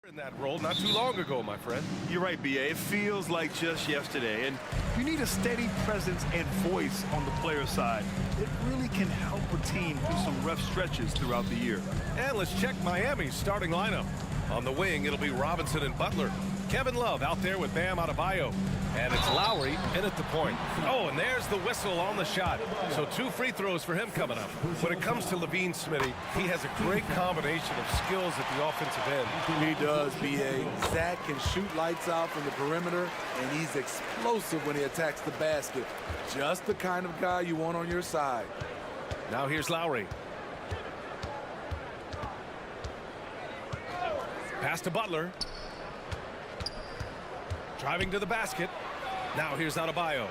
In that role not too long ago, my friend. You're right, B.A. It feels like just yesterday, and you need a steady presence and voice on the player side. It really can help a team through some rough stretches throughout the year. And let's check Miami's starting lineup. On the wing, it'll be Robinson and Butler. Kevin Love out there with Bam Adebayo. And it's Lowry in at the point. Oh, and there's the whistle on the shot. So 2 free throws for him coming up. When it comes to Levine, Smitty, he has a great combination of skills at the offensive end. He does, B.A. Zach can shoot lights out from the perimeter, and he's explosive when he attacks the basket. Just the kind of guy you want on your side. Now here's Lowry. Pass to Butler. Driving to the basket. Now here's Adebayo.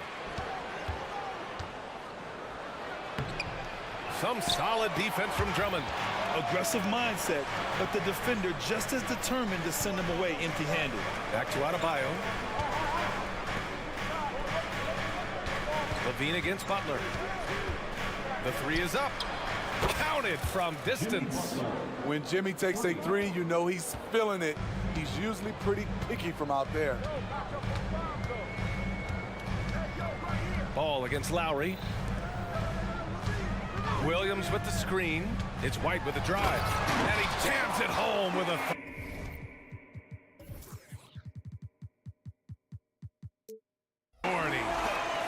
Some solid defense from Drummond. Aggressive mindset, but the defender just as determined to send him away empty-handed. Back to Adebayo. Levine against Butler. The 3 is up. Counted from distance. When Jimmy takes a 3, you know he's feeling it. He's usually pretty picky from out there. Ball against Lowry. Williams with the screen. It's White with the drive. And he jams it home with a...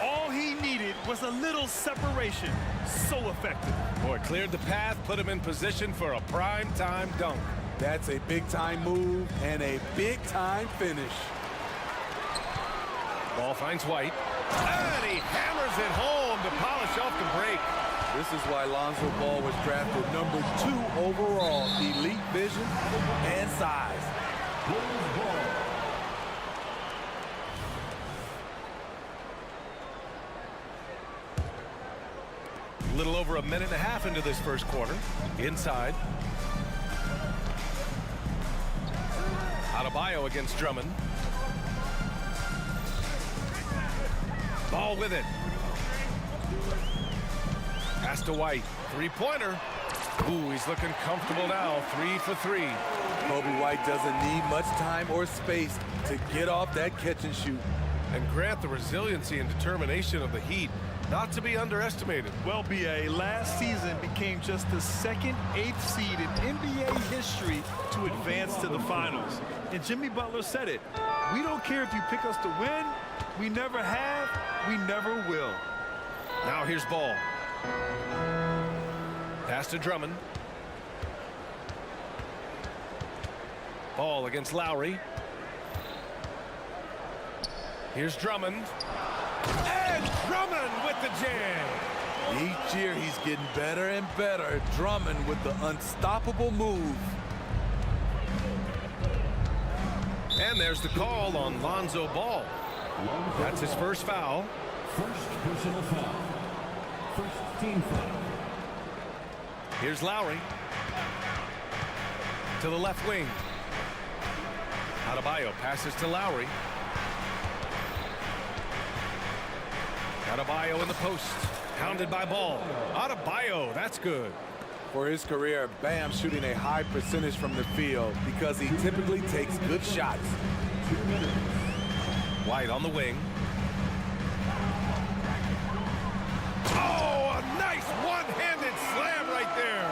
All he needed was a little separation. So effective. Boy, cleared the path, put him in position for a prime-time dunk. That's a big-time move and a big-time finish. Ball finds White. And he hammers it home to polish off the break. This is why Lonzo Ball was drafted number 2 overall. Elite vision and size. A little over a minute and a half into this first quarter. Inside. Adebayo against Drummond. Ball with it. Pass to White. 3-pointer. Ooh, he's looking comfortable now. 3 for 3. Kobe White doesn't need much time or space to get off that catch and shoot. And grant the resiliency and determination of the Heat. Not to be underestimated. Well, B.A., last season became just the 2nd 8th seed in NBA history to advance to the finals. And Jimmy Butler said it. We don't care if you pick us to win. We never have. We never will. Now here's Ball. Pass to Drummond. Ball against Lowry. Here's Drummond. And Drummond with the jam. Each year he's getting better and better. Drummond with the unstoppable move. And there's the call on Lonzo Ball. That's his first foul. First personal foul. First team foul. Here's Lowry. To the left wing. Adebayo passes to Lowry. Adebayo in the post. Pounded by Ball. Adebayo, that's good. For his career, Bam shooting a high percentage from the field because he typically takes good shots. White on the wing. Oh, a nice one-handed slam right there.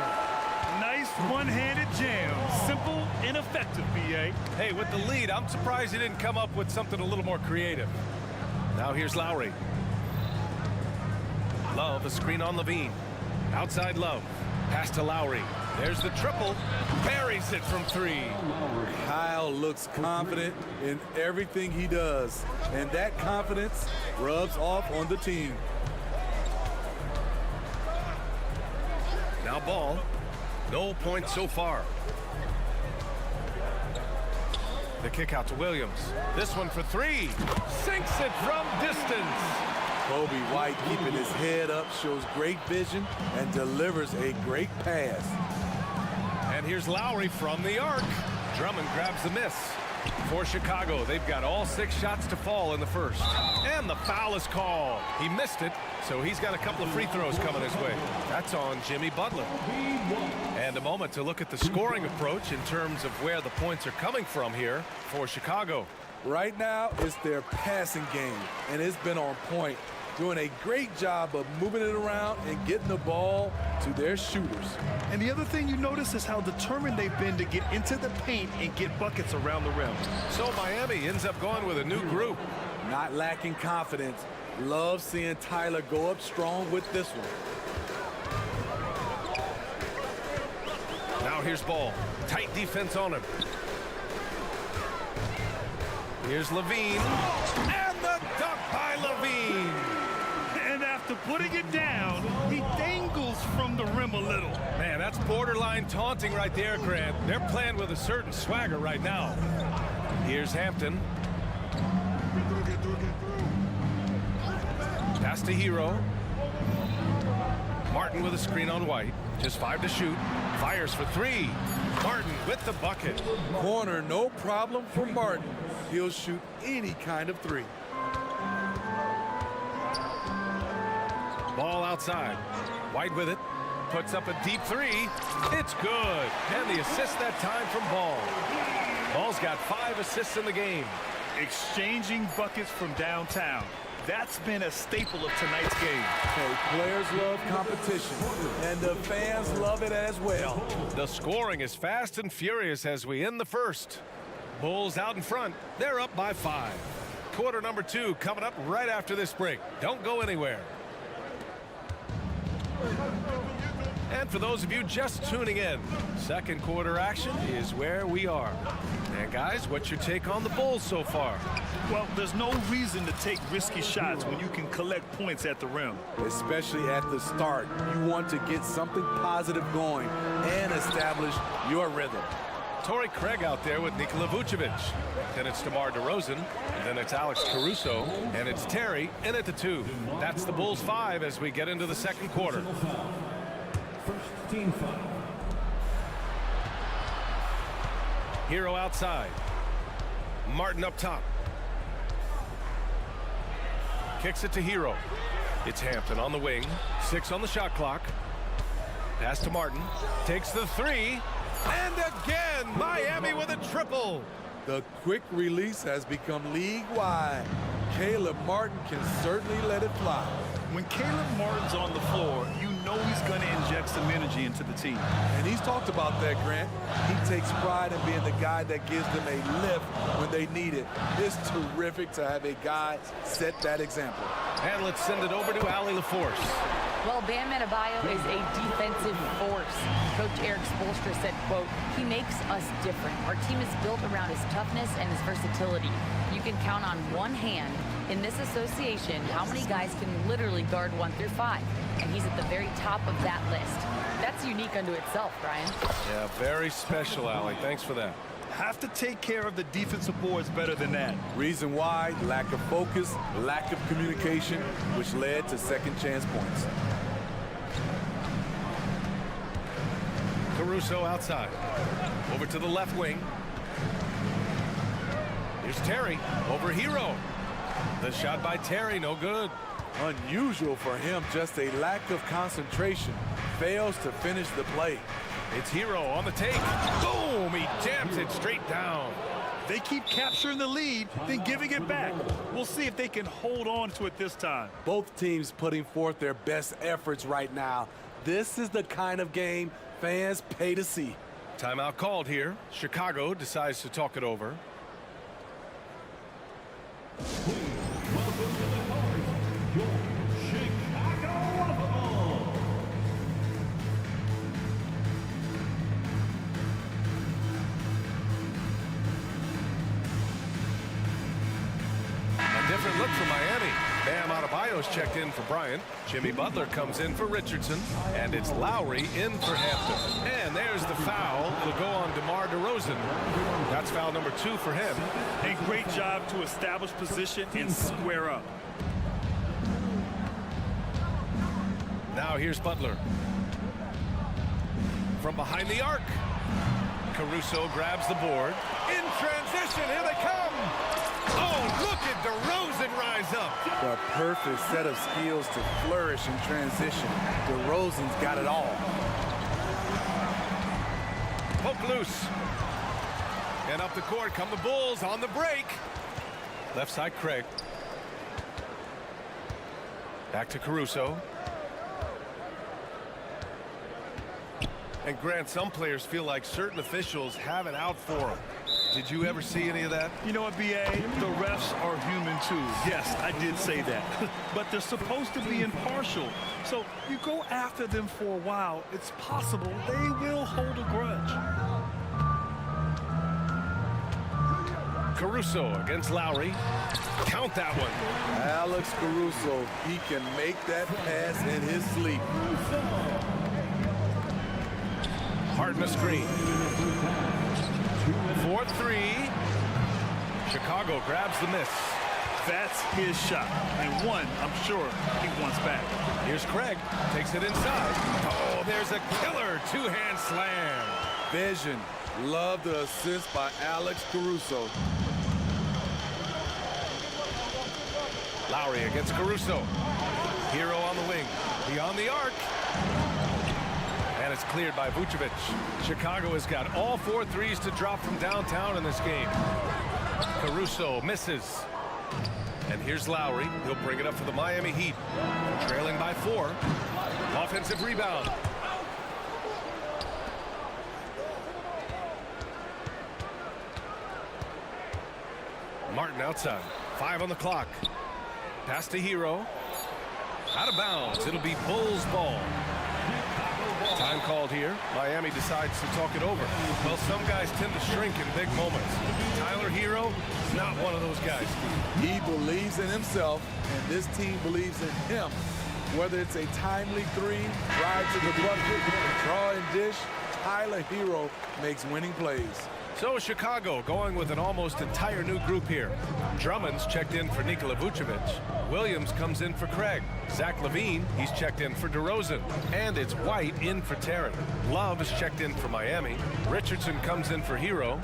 Nice one-handed jam. Simple and effective, B.A. Hey, with the lead, I'm surprised he didn't come up with something a little more creative. Now here's Lowry. Love, a screen on Levine. Outside Love. Pass to Lowry. There's the triple. Buries it from 3. Kyle looks confident in everything he does, and that confidence rubs off on the team. Now Ball. No points so far. The kick out to Williams. This one for 3. Sinks it from distance. Kobe White keeping his head up, shows great vision, and delivers a great pass. And here's Lowry from the arc. Drummond grabs the miss. For Chicago, they've got all 6 shots to fall in the first. And the foul is called. He missed it, so he's got a couple of free throws coming his way. That's on Jimmy Butler. And a moment to look at the scoring approach in terms of where the points are coming from here for Chicago. Right now, it's their passing game, and it's been on point. Doing a great job of moving it around and getting the ball to their shooters. And the other thing you notice is how determined they've been to get into the paint and get buckets around the rim. So Miami ends up going with a new group. Not lacking confidence. Love seeing Tyler go up strong with this one. Now here's Ball. Tight defense on him. Here's Levine. And the dunk by Levine. And after putting it down, he dangles from the rim a little. Man, that's borderline taunting right there, Grant. They're playing with a certain swagger right now. Here's Hampton. Pass to Hero. Martin with a screen on White. Just 5 to shoot. Fires for 3. Martin with the bucket. Corner, no problem for Martin. He'll shoot any kind of 3. Ball outside. White with it. Puts up a deep 3. It's good. And the assist that time from Ball. Ball's got 5 assists in the game. Exchanging buckets from downtown. That's been a staple of tonight's game. Okay, players love competition, and the fans love it as well. The scoring is fast and furious as we end the first. Bulls out in front. They're up by 5. Quarter number 2 coming up right after this break. Don't go anywhere. And for those of you just tuning in, second quarter action is where we are. And guys, what's your take on the Bulls so far? Well, there's no reason to take risky shots when you can collect points at the rim. Especially at the start. You want to get something positive going and establish your rhythm. Torrey Craig out there with Nikola Vucevic. Then it's DeMar DeRozan. And then it's Alex Caruso. And it's Terry in at the 2. That's the Bulls 5 as we get into the second quarter. First team foul. Hero outside. Martin up top. Kicks it to Hero. It's Hampton on the wing. 6 on the shot clock. Pass to Martin. Takes the 3. And again, Miami with a triple. The quick release has become league-wide. Caleb Martin can certainly let it fly. When Caleb Martin's on the floor, you know he's going to inject some energy into the team. And he's talked about that, Grant. He takes pride in being the guy that gives them a lift when they need it. It's terrific to have a guy set that example. And let's send it over to Allie LaForce. Well, Bam Adebayo is a defensive force. Coach Eric Spoelstra said, quote, "He makes us different. Our team is built around his toughness and his versatility. You can count on one hand in this association how many guys can literally guard 1 through 5. And he's at the very top of that list. That's unique unto itself, Brian." Yeah, very special, Allie. Thanks for that. Have to take care of the defensive boards better than that. Reason why, lack of focus, lack of communication, which led to second chance points. Caruso outside. Over to the left wing. Here's Terry over Hero. The shot by Terry, no good. Unusual for him, just a lack of concentration. Fails to finish the play. It's Hero on the take. Boom! He jams it straight down. They keep capturing the lead, then giving it back. We'll see if they can hold on to it this time. Both teams putting forth their best efforts right now. This is the kind of game fans pay to see. Timeout called here. Chicago decides to talk it over. Different look for Miami. Bam Adebayo's checked in for Bryant. Jimmy Butler comes in for Richardson. And it's Lowry in for Hampton. And there's the foul. It'll go on DeMar DeRozan. That's foul number 2 for him. A great job to establish position and square up. Now here's Butler. From behind the arc. Caruso grabs the board. In transition. transition. Here they come. Oh, look at DeRozan rise up. The perfect set of skills to flourish in transition. DeRozan's got it all. Poke loose. And up the court come the Bulls on the break. Left side, Craig. Back to Caruso. And Grant, some players feel like certain officials have it out for them. Did you ever see any of that? You know what, B.A.? The refs are human too. Yes, I did say that. But they're supposed to be impartial. So you go after them for a while, it's possible they will hold a grudge. Caruso against Lowry. Count that one. Alex Caruso, he can make that pass in his sleep. Hart in the screen. 4-3. Chicago grabs the miss. That's his shot. And one, I'm sure, he wants back. Here's Craig. Takes it inside. Oh, there's a killer two-hand slam. Vision. Love the assist by Alex Caruso. Lowry against Caruso. Hero on the wing. Beyond the arc. And it's cleared by Vucevic. Chicago has got all 4 threes to drop from downtown in this game. Caruso misses. And here's Lowry. He'll bring it up for the Miami Heat. Trailing by 4. Offensive rebound. Martin outside. 5 on the clock. Pass to Hero. Out of bounds. It'll be Bulls ball. Time called here. Miami decides to talk it over. Well, some guys tend to shrink in big moments. Tyler Hero, not one of those guys. He believes in himself, and this team believes in him. Whether it's a timely three, drive to the bucket, draw and dish, Tyler Hero makes winning plays. So Chicago going with an almost entire new group here. Drummond's checked in for Nikola Vucevic. Williams comes in for Craig. Zach LaVine, he's checked in for DeRozan. And it's White in for Tarrant. Love is checked in for Miami. Richardson comes in for Hero.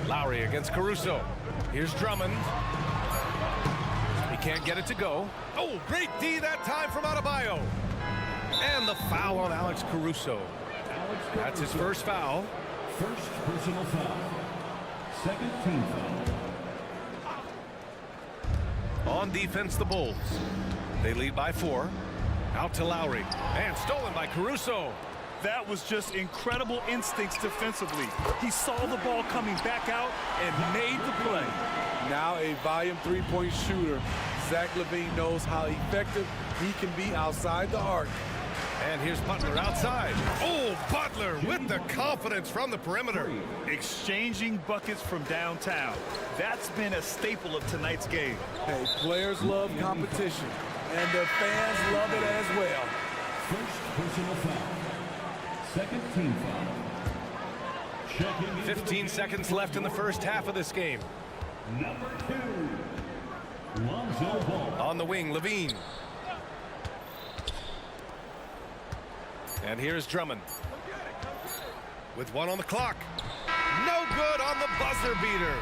Lowry against Caruso. Here's Drummond. He can't get it to go. Oh, great D that time from Adebayo. And the foul on Alex Caruso. That's his first foul. First personal foul. Second team foul. On defense, the Bulls. They lead by 4. Out to Lowry. And stolen by Caruso. That was just incredible instincts defensively. He saw the ball coming back out and made the play. Now a volume three-point shooter. Zach LaVine knows how effective he can be outside the arc. And here's Butler outside. Oh, Butler with the confidence from the perimeter. Exchanging buckets from downtown. That's been a staple of tonight's game. Hey, players love competition, and the fans love it as well. First personal foul. Second team foul. Checking 15 seconds left in the first half of this game. Number 2. Lonzo Ball. On the wing, LaVine. And here's Drummond. With 1 on the clock. No good on the buzzer beater.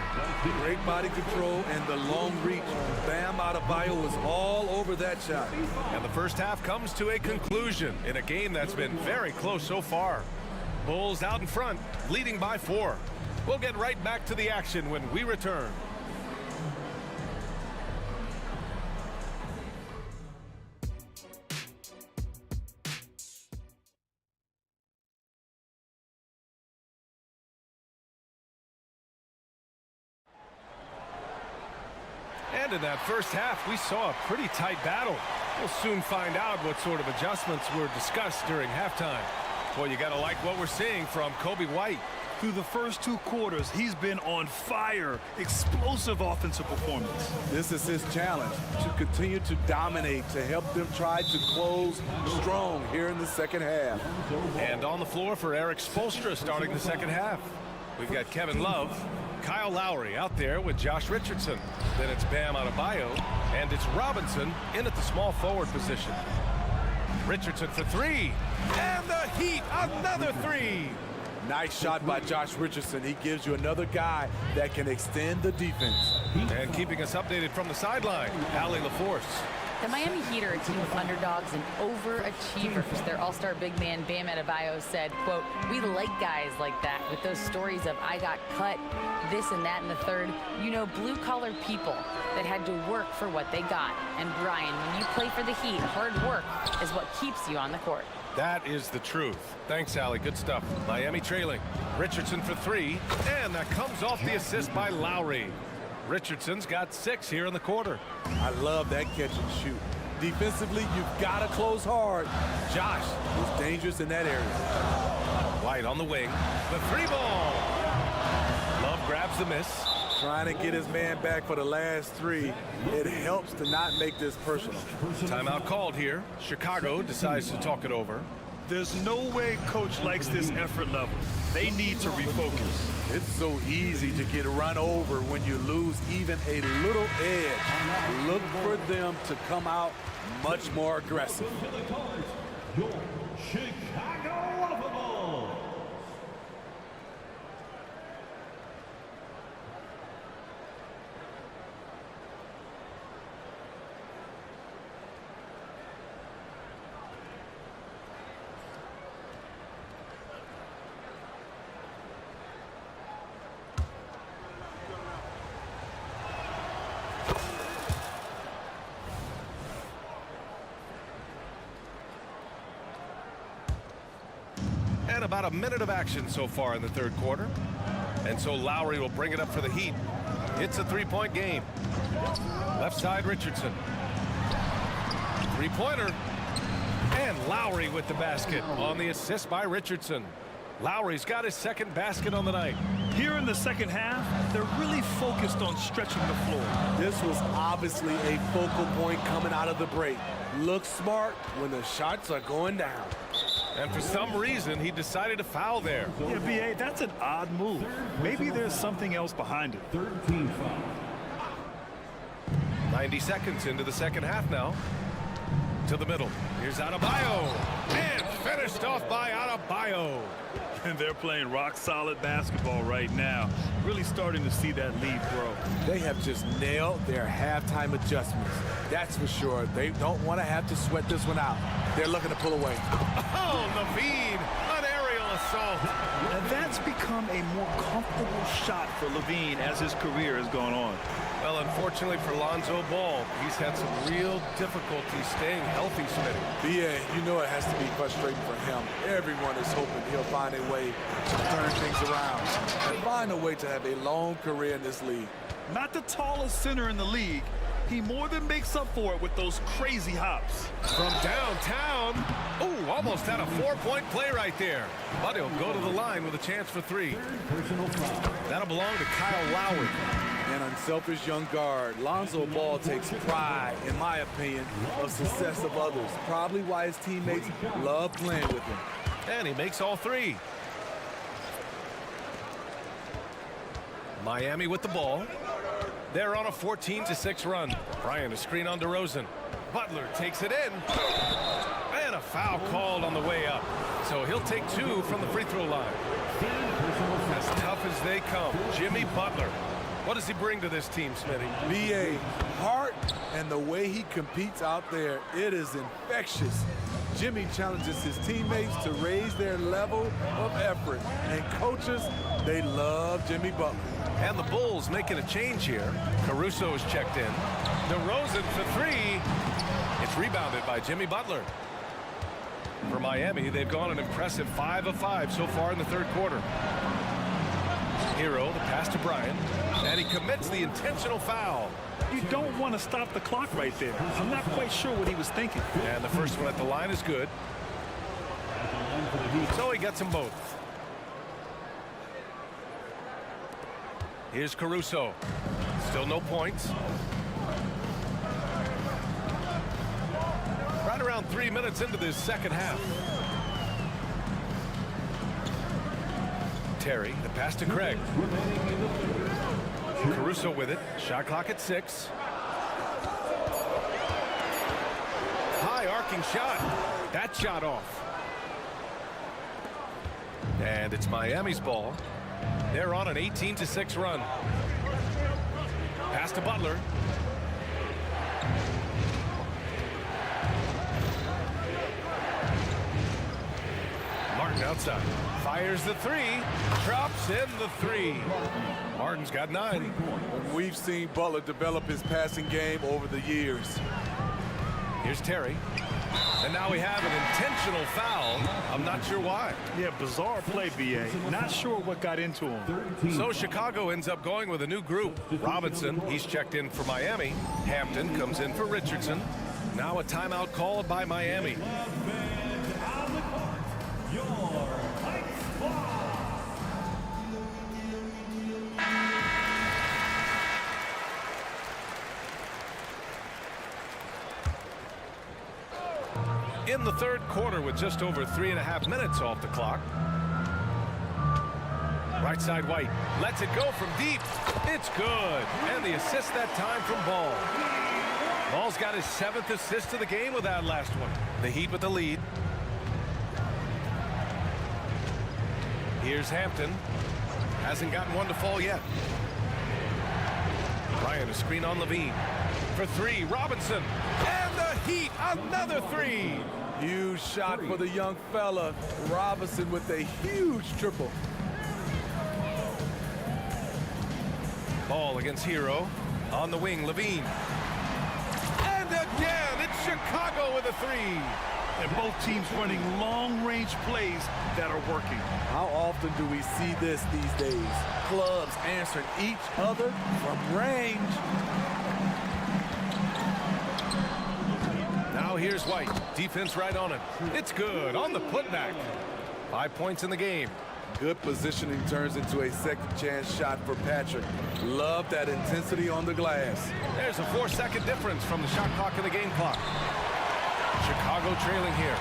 Great body control and the long reach. Bam Adebayo was all over that shot. And the first half comes to a conclusion in a game that's been very close so far. Bulls out in front, leading by 4. We'll get right back to the action when we return. And in that first half, we saw a pretty tight battle. We'll soon find out what sort of adjustments were discussed during halftime. Boy, you got to like what we're seeing from Kobe White. Through the first 2 quarters, he's been on fire. Explosive offensive performance. This is his challenge, to continue to dominate, to help them try to close strong here in the second half. And on the floor for Eric Spoelstra starting the second half. We've got Kevin Love, Kyle Lowry out there with Josh Richardson. Then it's Bam Adebayo, and it's Robinson in at the small forward position. Richardson for 3, and the Heat, another 3. Nice shot by Josh Richardson. He gives you another guy that can extend the defense. And keeping us updated from the sideline, Allie LaForce. The Miami Heat are a team of underdogs and overachievers. Their all-star big man, Bam Adebayo, said, quote, "We like guys like that with those stories of I got cut, this and that in the third. You know, blue-collar people that had to work for what they got. And Brian, when you play for the Heat, hard work is what keeps you on the court." That is the truth. Thanks, Allie. Good stuff. Miami trailing. Richardson for three, and that comes off the assist by Lowry. Richardson's got 6 here in the quarter. I love that catch and shoot. Defensively, you've got to close hard. Josh was dangerous in that area. White on the wing. The 3 ball. Love grabs the miss. Trying to get his man back for the last 3. It helps to not make this personal. Timeout called here. Chicago decides to talk it over. There's no way coach likes this effort level. They need to refocus. It's so easy to get run over when you lose even a little edge. Look for them to come out much more aggressive. Your Chicago Bulls. And about a minute of action so far in the third quarter. And so Lowry will bring it up for the Heat. It's a 3-point game. Left side, Richardson. 3-pointer. And Lowry with the basket on the assist by Richardson. Lowry's got his second basket on the night. Here in the second half, they're really focused on stretching the floor. This was obviously a focal point coming out of the break. Look smart when the shots are going down. And for some reason, he decided to foul there. Yeah, B.A., that's an odd move. Maybe there's something else behind it. 13 foul. 90 seconds into the second half now. To the middle. Here's Adebayo. And finished off by Adebayo. And they're playing rock-solid basketball right now. Really starting to see that lead grow. They have just nailed their halftime adjustments. That's for sure. They don't want to have to sweat this one out. They're looking to pull away. Oh, Levine, an aerial assault. And that's become a more comfortable shot for Levine as his career has gone on. Well, unfortunately for Lonzo Ball, he's had some real difficulty staying healthy, Smitty. B.A., you know it has to be frustrating for him. Everyone is hoping he'll find a way to turn things around and find a way to have a long career in this league. Not the tallest center in the league, he more than makes up for it with those crazy hops. From downtown, ooh, almost had a 4-point play right there. But he'll go to the line with a chance for 3. Personal foul. That'll belong to Kyle Lowry. An unselfish young guard. Lonzo Ball takes pride, in my opinion, of success of others. Probably why his teammates love playing with him. And he makes all 3. Miami with the ball. They're on a 14-6 run. Bryant, a screen on DeRozan. Butler takes it in. And a foul called on the way up. So he'll take 2 from the free throw line. As tough as they come, Jimmy Butler. What does he bring to this team, Smitty? B.A. heart and the way he competes out there, it is infectious. Jimmy challenges his teammates to raise their level of effort. And coaches, they love Jimmy Butler. And the Bulls making a change here. Caruso is checked in. DeRozan for 3. It's rebounded by Jimmy Butler. For Miami, they've gone an impressive 5 of 5 so far in the third quarter. Hero, the pass to Bryant, and he commits the intentional foul. You don't want to stop the clock right there. I'm not quite sure what he was thinking. And the first one at the line is good. So he gets them both. Here's Caruso. Still no points. Right around 3 minutes into this second half. Terry, the pass to Craig. Caruso with it. Shot clock at 6. High arcing shot. That shot off. And it's Miami's ball. They're on an 18-6 run. Pass to Butler. Martin outside. Fires the three. Drops in the three. Martin's got 9. We've seen Butler develop his passing game over the years. Here's Terry. And now we have an intentional foul. I'm not sure why. Yeah, bizarre play, BA. Not sure what got into him. So Chicago ends up going with a new group. Robinson, he's checked in for Miami. Hampton comes in for Richardson. Now a timeout called by Miami. In the third quarter with just over 3.5 minutes off the clock. Right side White. Lets it go from deep. It's good. And the assist that time from Ball. Ball's got his 7th assist of the game with that last one. The Heat with the lead. Here's Hampton. Hasn't gotten one to fall yet. Bryant, a screen on Levine. For 3, Robinson. And the Heat, another 3. Huge shot for the young fella. Robinson with a huge triple. Ball against Hero. On the wing, Levine. And again, it's Chicago with a 3. And both teams running long-range plays that are working. How often do we see this these days? Clubs answering each other from range. Now here's White. Defense right on him. It's good on the putback. 5 points in the game. Good positioning turns into a second chance shot for Patrick. Love that intensity on the glass. There's a 4-second difference from the shot clock and the game clock. Chicago trailing here.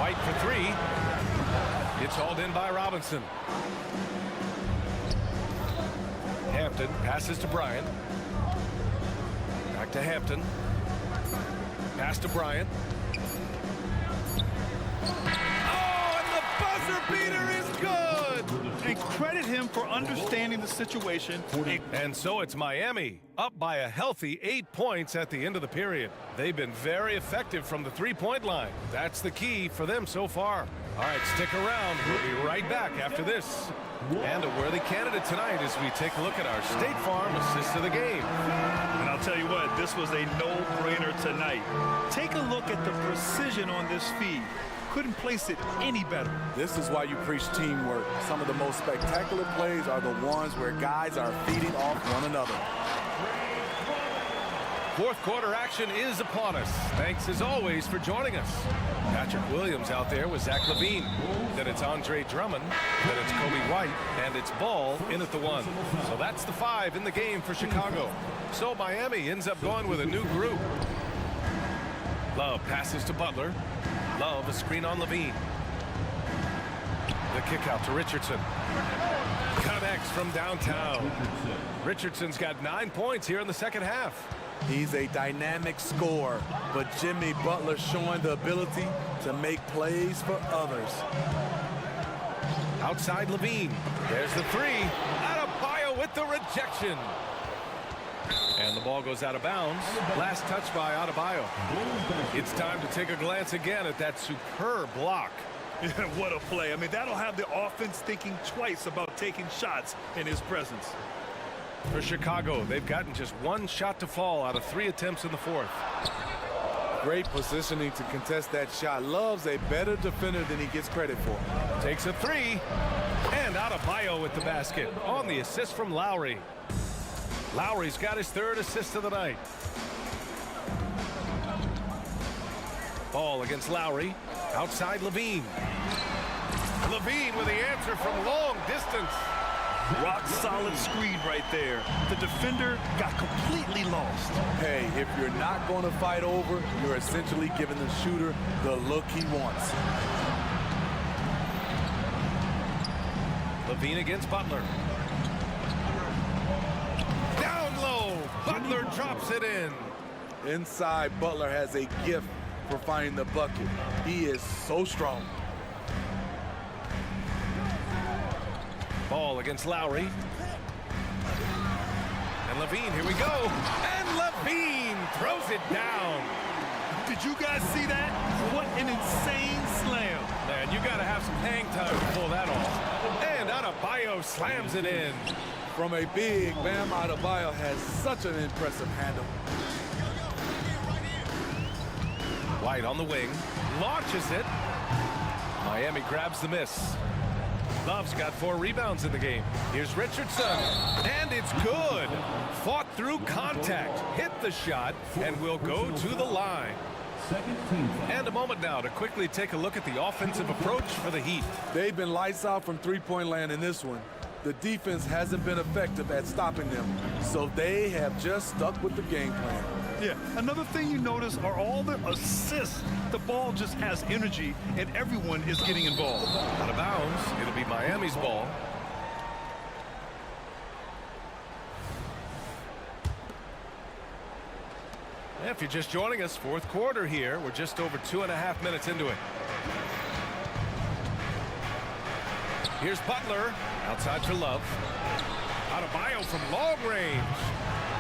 White for 3. It's hauled in by Robinson. Hampton passes to Bryant. Back to Hampton. Pass to Bryant. Oh, and the buzzer beater is good! And credit him for understanding the situation. And so it's Miami, up by a healthy 8 points at the end of the period. They've been very effective from the three-point line. That's the key for them so far. All right, stick around. We'll be right back after this. And a worthy candidate tonight as we take a look at our State Farm assist of the game. And I'll tell you what, this was a no-brainer tonight. Take a look at the precision on this feed. Couldn't place it any better. This is why you preach teamwork. Some of the most spectacular plays are the ones where guys are feeding off one another. Fourth quarter action is upon us. Thanks as always for joining us. Patrick Williams out there with Zach Levine. Then it's Andre Drummond. Then it's Kobe White. And it's Ball in at the 1. So that's the 5 in the game for Chicago. So Miami ends up going with a new group. Love passes to Butler. Love a screen on Levine. The kick out to Richardson. Connects from downtown. Richardson's got 9 points here in the second half. He's a dynamic scorer, but Jimmy Butler showing the ability to make plays for others. Outside Levine. There's the 3. Adebayo with the rejection. And the ball goes out of bounds. Last touch by Adebayo. It's time to take a glance again at that superb block. What a play. I mean, that'll have the offense thinking twice about taking shots in his presence. For Chicago, they've gotten just 1 shot to fall out of 3 attempts in the fourth. Great positioning to contest that shot. Love's a better defender than he gets credit for. Takes a 3. And Adebayo with the basket on the assist from Lowry. Lowry's got his 3rd assist of the night. Ball against Lowry. Outside Levine. Levine with the answer from long distance. Rock solid screen right there. The defender got completely lost. Hey, if you're not going to fight over, you're essentially giving the shooter the look he wants. Levine against Butler. Down low. Butler drops it in. Inside, Butler has a gift for finding the bucket. He is so strong. against Lowry. And Levine, here we go. And Levine throws it down. Did you guys see that? What an insane slam. Man, you got to have some hang time to pull that off. And Adebayo slams it in. From a big, Bam Adebayo has such an impressive handle. White on the wing, launches it. Miami grabs the miss. Love's got 4 rebounds in the game. Here's Richardson, and it's good. Fought through contact, hit the shot, and will go to the line. Second team foul. And a moment now to quickly take a look at the offensive approach for the Heat. They've been lights out from three-point land in this one. The defense hasn't been effective at stopping them, so they have just stuck with the game plan. Yeah, another thing you notice are all the assists. The ball just has energy, and everyone is getting involved. Out of bounds, it'll be Miami's ball. If you're just joining us, fourth quarter here. We're just over 2.5 minutes into it. Here's Butler, outside for Love. Adebayo from long range.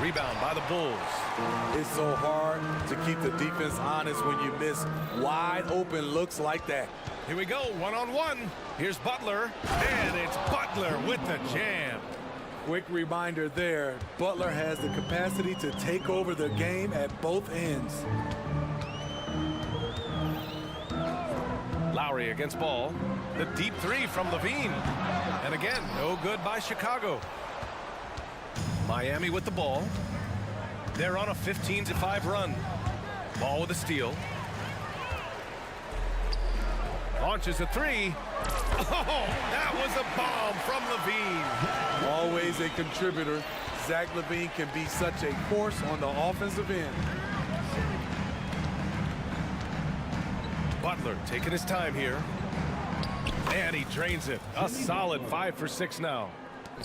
Rebound by the Bulls. It's so hard to keep the defense honest when you miss wide open looks like that. Here we go, one-on-one. Here's Butler, and it's Butler with the jam. Quick reminder there, Butler has the capacity to take over the game at both ends. Lowry against ball. The deep 3 from Levine. And again, no good by Chicago. Miami with the ball. They're on a 15-5 run. Ball with a steal. Launches a 3. Oh, that was a bomb from Levine. Always a contributor, Zach LaVine can be such a force on the offensive end. Butler taking his time here. And he drains it. A solid 5 for 6 now.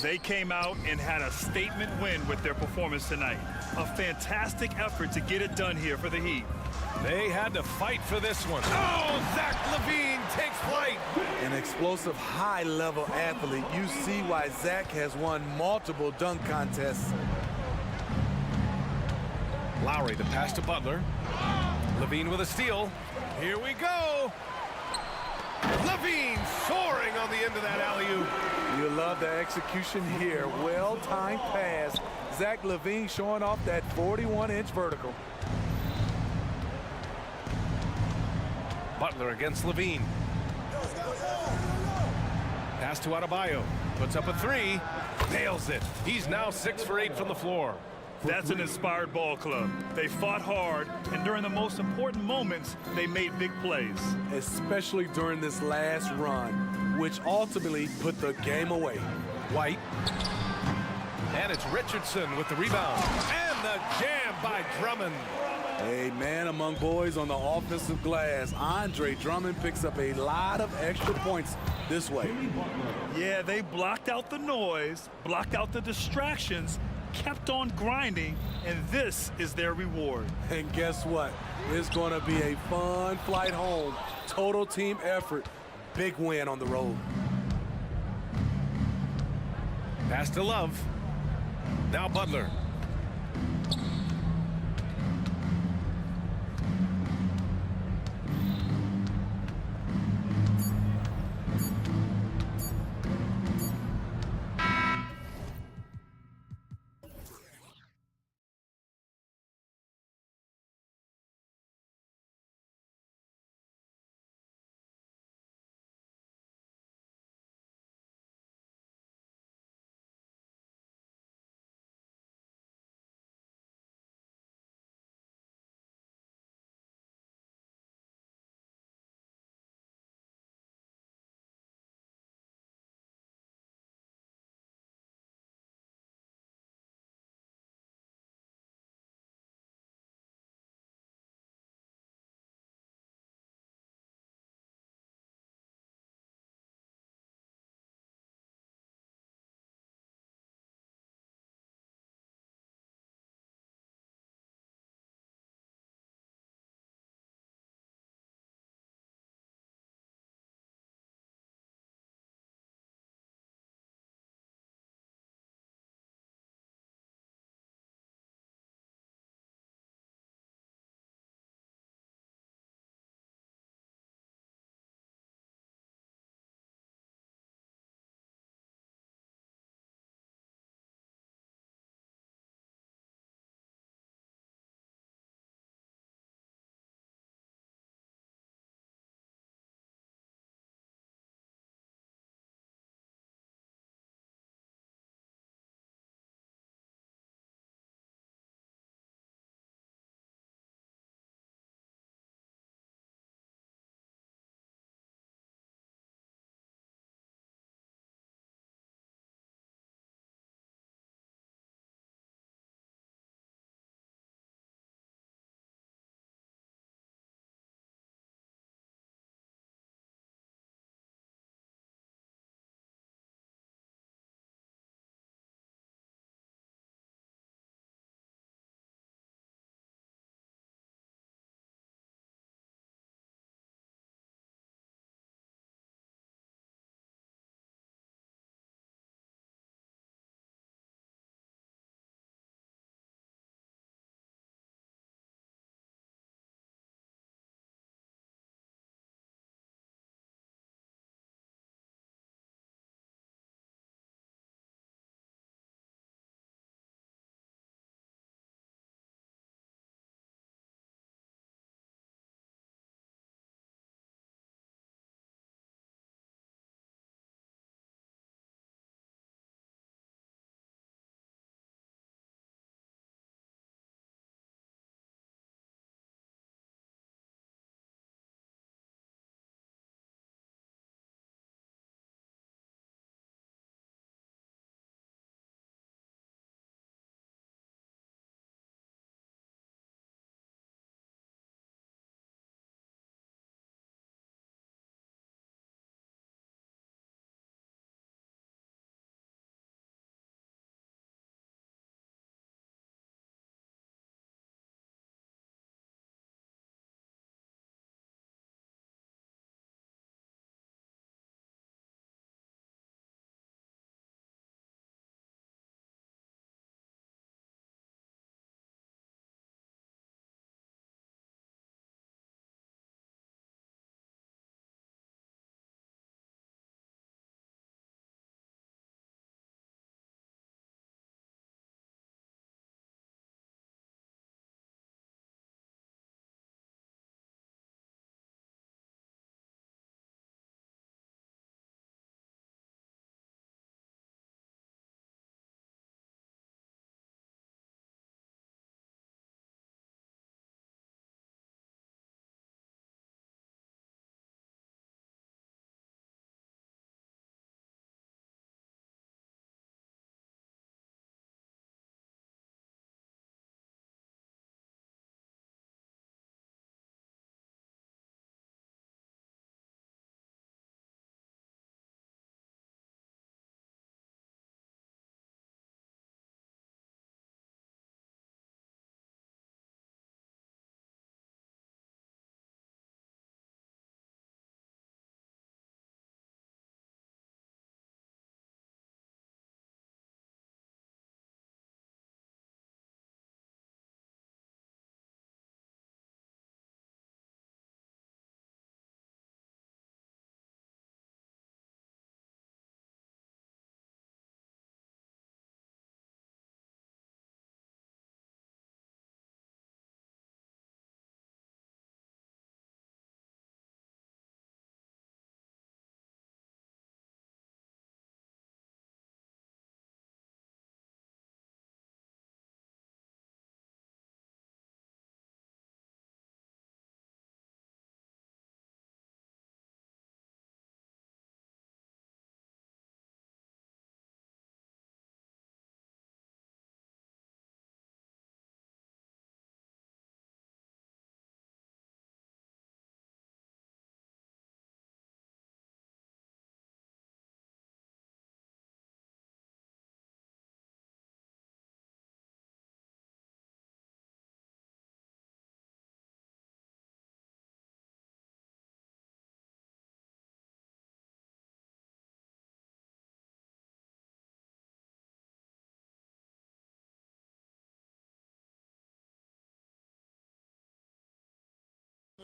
They came out and had a statement win with their performance tonight. A fantastic effort to get it done here for the Heat. They had to fight for this one. Oh, Zach LaVine takes flight. An explosive, high-level athlete. You see why Zach has won multiple dunk contests. Lowry, the pass to Butler. LaVine with a steal. Here we go. LaVine soaring on the end of that alley-oop. You love the execution here. Well-timed pass. Zach LaVine showing off that 41-inch vertical. Butler against LaVine. Pass to Adebayo. Puts up a 3. Nails it. He's now 6 for 8 from the floor. That's an inspired ball club. They fought hard, and during the most important moments, they made big plays. Especially during this last run, which ultimately put the game away. White. And it's Richardson with the rebound. And the jam by Drummond. A man among boys on the offensive glass. Andre Drummond picks up a lot of extra points this way. Yeah, they blocked out the noise, blocked out the distractions, kept on grinding, and this is their reward. And guess what? It's going to be a fun flight home. Total team effort. Big win on the road. Pass to Love. Now Butler.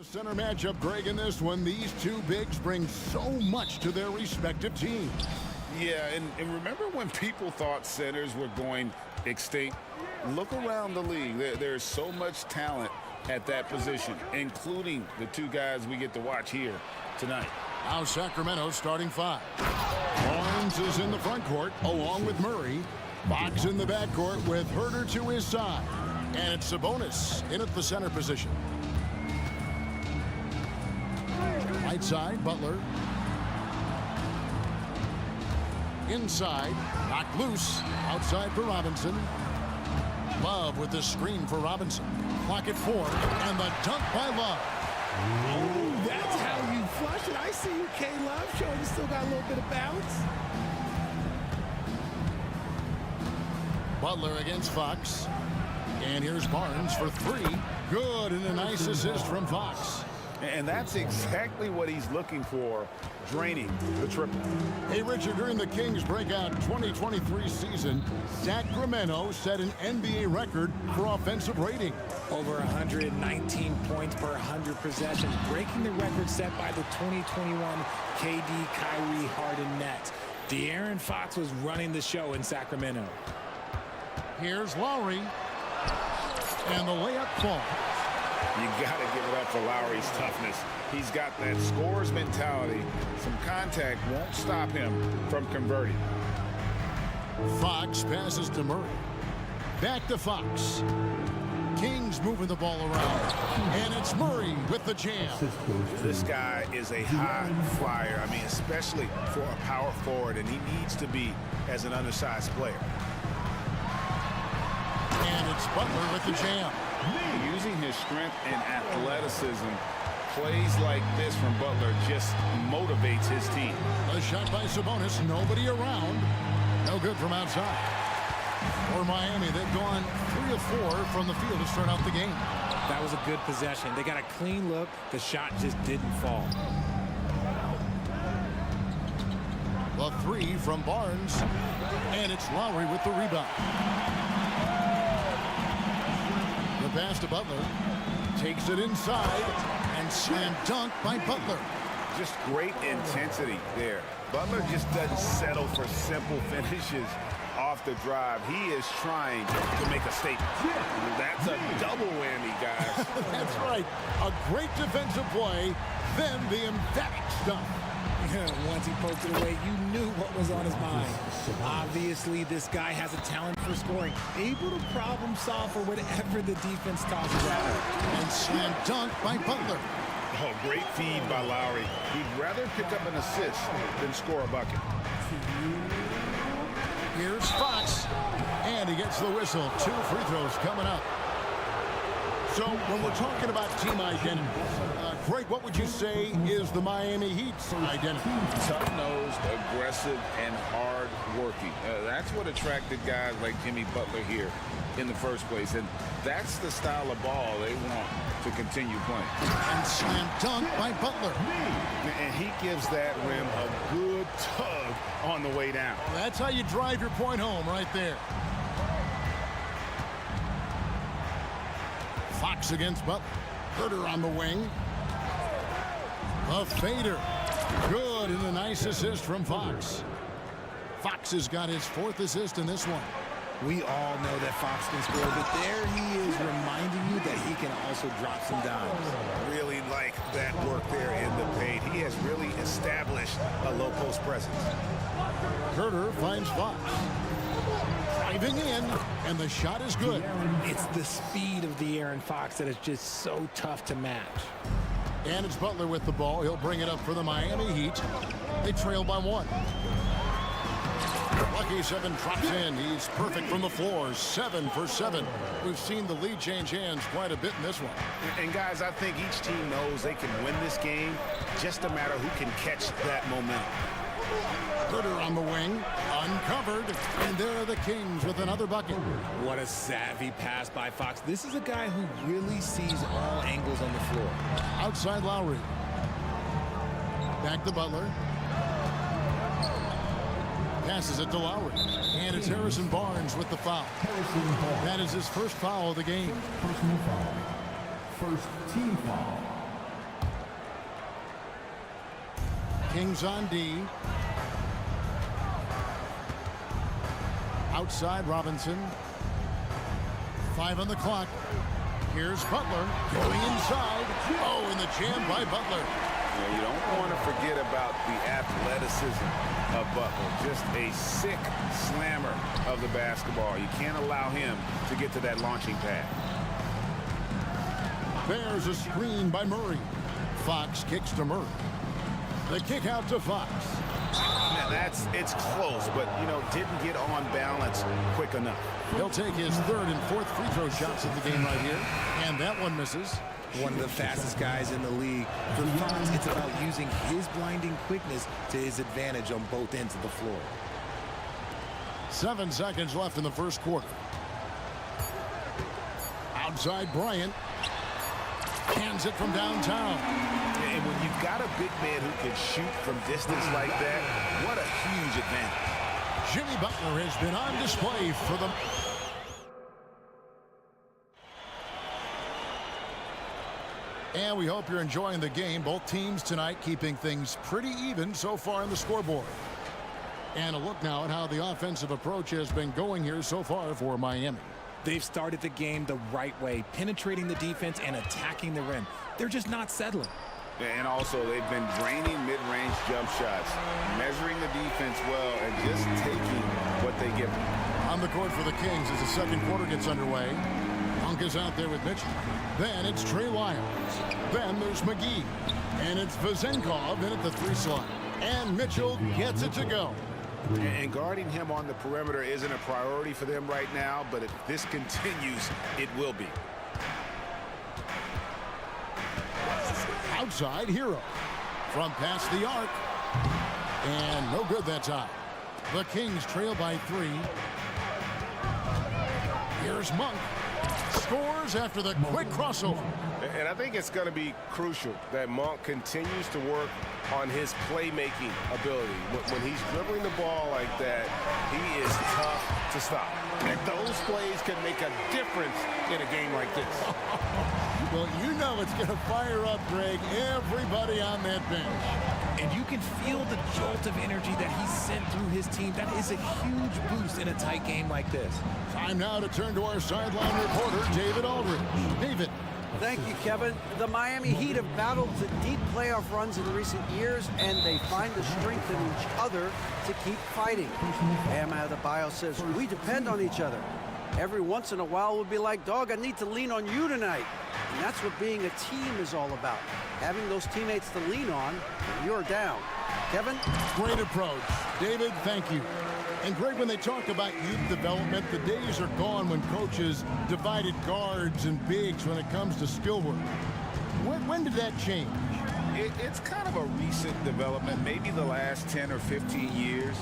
The center matchup, Greg, in this one, these two bigs bring so much to their respective teams. Yeah, and remember when people thought centers were going extinct? Look around the league. There's so much talent at that position, including the two guys we get to watch here tonight. Now Sacramento starting five. Barnes is in the front court along with Murray. Fox in the backcourt with Herter to his side. And it's Sabonis in at the center position. Right side, Butler. Inside, knocked loose. Outside for Robinson. Love with the screen for Robinson. Clock at 4, and the dunk by Love. Oh, that's how you flush it. I see you, K-Love, showing you still got a little bit of bounce. Butler against Fox. And here's Barnes for 3. Good, and a nice assist from Fox. And that's exactly what he's looking for, draining the triple. Hey, Richard, during the Kings breakout 2023 season, Sacramento set an NBA record for offensive rating. Over 119 points per 100 possessions, breaking the record set by the 2021 KD Kyrie Harden Nets. De'Aaron Fox was running the show in Sacramento. Here's Lowry. And the layup falls. You got to give it up for Lowry's toughness. He's got that scorer's mentality. Some contact won't stop him from converting. Fox passes to Murray. Back to Fox. Kings moving the ball around. And it's Murray with the jam. This guy is a high flyer. I mean, especially for a power forward, and he needs to be as an undersized player. And it's Butler with the jam. Using his strength and athleticism, plays like this from Butler just motivates his team. A shot by Sabonis, nobody around. No good from outside. For Miami, they've gone 3 of 4 from the field to start out the game. That was a good possession. They got a clean look. The shot just didn't fall. The 3 from Barnes. And it's Lowry with the rebound. The pass to Butler. Takes it inside. And slam dunk by Butler. Just great intensity there. Butler just doesn't settle for simple finishes off the drive. He is trying to make a statement. That's a double whammy, guys. That's right. A great defensive play, then the emphatic stuff. Once he poked it away, you knew what was on his mind. Obviously, this guy has a talent for scoring, able to problem solve for whatever the defense tosses at him. And slam dunk by Butler. Oh, great feed by Lowry. He'd rather pick up an assist than score a bucket. Here's Fox, and he gets the whistle. 2 free throws coming up. So when we're talking about team identity, Greg, what would you say is the Miami Heat's identity? Tough-nosed, aggressive, and hard-working. That's what attracted guys like Jimmy Butler here in the first place, and that's the style of ball they want to continue playing. And slam dunk by Butler. And he gives that rim a good tug on the way down. That's how you drive your point home right there. Fox against Butler. Herter on the wing. A fader. Good, and a nice assist from Fox. Fox has got his 4th assist in this one. We all know that Fox can score, but there he is reminding you that he can also drop some dimes. Really like that work there in the paint. He has really established a low post presence. Herter finds Fox. Driving in, and the shot is good. It's the speed of De'Aaron Fox that is just so tough to match. And it's Butler with the ball. He'll bring it up for the Miami Heat. They trail by 1. Lucky 7 drops in. He's perfect from the floor. 7 for 7. We've seen the lead change hands quite a bit in this one. And guys, I think each team knows they can win this game. Just a matter who can catch that momentum. Herter on the wing, uncovered, and there are the Kings with another bucket. What a savvy pass by Fox. This is a guy who really sees all angles on the floor. Outside Lowry. Back to Butler. Passes it to Lowry. And it's Harrison Barnes with the foul. That is his first foul of the game. Personal foul. First team foul. Kings on D. Outside Robinson. 5 on the clock. Here's Butler going inside. Oh, and the jam by Butler. You don't want to forget about the athleticism of Butler. Just a sick slammer of the basketball. You can't allow him to get to that launching pad. There's a screen by Murray. Fox kicks to Murray. The kick out to Fox. Now it's close, but, didn't get on balance quick enough. He'll take his 3rd and 4th free throw shots of the game right here. And that one misses. One of the fastest guys in the league. For Fox, it's about using his blinding quickness to his advantage on both ends of the floor. 7 seconds left in the first quarter. Outside Bryant. Hands it from downtown. And when you've got a big man who can shoot from distance like that, what a huge advantage. Jimmy Butler has been on display for them. And we hope you're enjoying the game. Both teams tonight keeping things pretty even so far on the scoreboard. And a look now at how the offensive approach has been going here so far for Miami. They've started the game the right way, penetrating the defense and attacking the rim. They're just not settling. And also, they've been draining mid-range jump shots, measuring the defense well, and just taking what they give them. On the court for the Kings as the second quarter gets underway. Monk is out there with Mitchell. Then it's Trey Lyles. Then there's McGee. And it's Vezenkov in at the 3 slot. And Mitchell gets it to go. And guarding him on the perimeter isn't a priority for them right now, but if this continues, it will be. Outside Hero. From past the arc. And no good that time. The Kings trail by 3. Here's Monk. Scores after the quick crossover. And I think it's going to be crucial that Monk continues to work on his playmaking ability. When he's dribbling the ball like that, he is tough to stop. And those plays can make a difference in a game like this. Well, you know it's going to fire up, Greg, everybody on that bench. And you can feel the jolt of energy that he sent through his team. That is a huge boost in a tight game like this. Time now to turn to our sideline reporter, David Aldridge. David. Thank you, Kevin. The Miami Heat have battled to deep playoff runs in recent years, and they find the strength in each other to keep fighting. Bam Adebayo says, we depend on each other. Every once in a while, we'll be like, dog, I need to lean on you tonight. And that's what being a team is all about. Having those teammates to lean on when you're down. Kevin? Great approach. David, thank you. And Greg, when they talk about youth development, the days are gone when coaches divided guards and bigs when it comes to skill work. When did that change? It's kind of a recent development, maybe the last 10 or 15 years,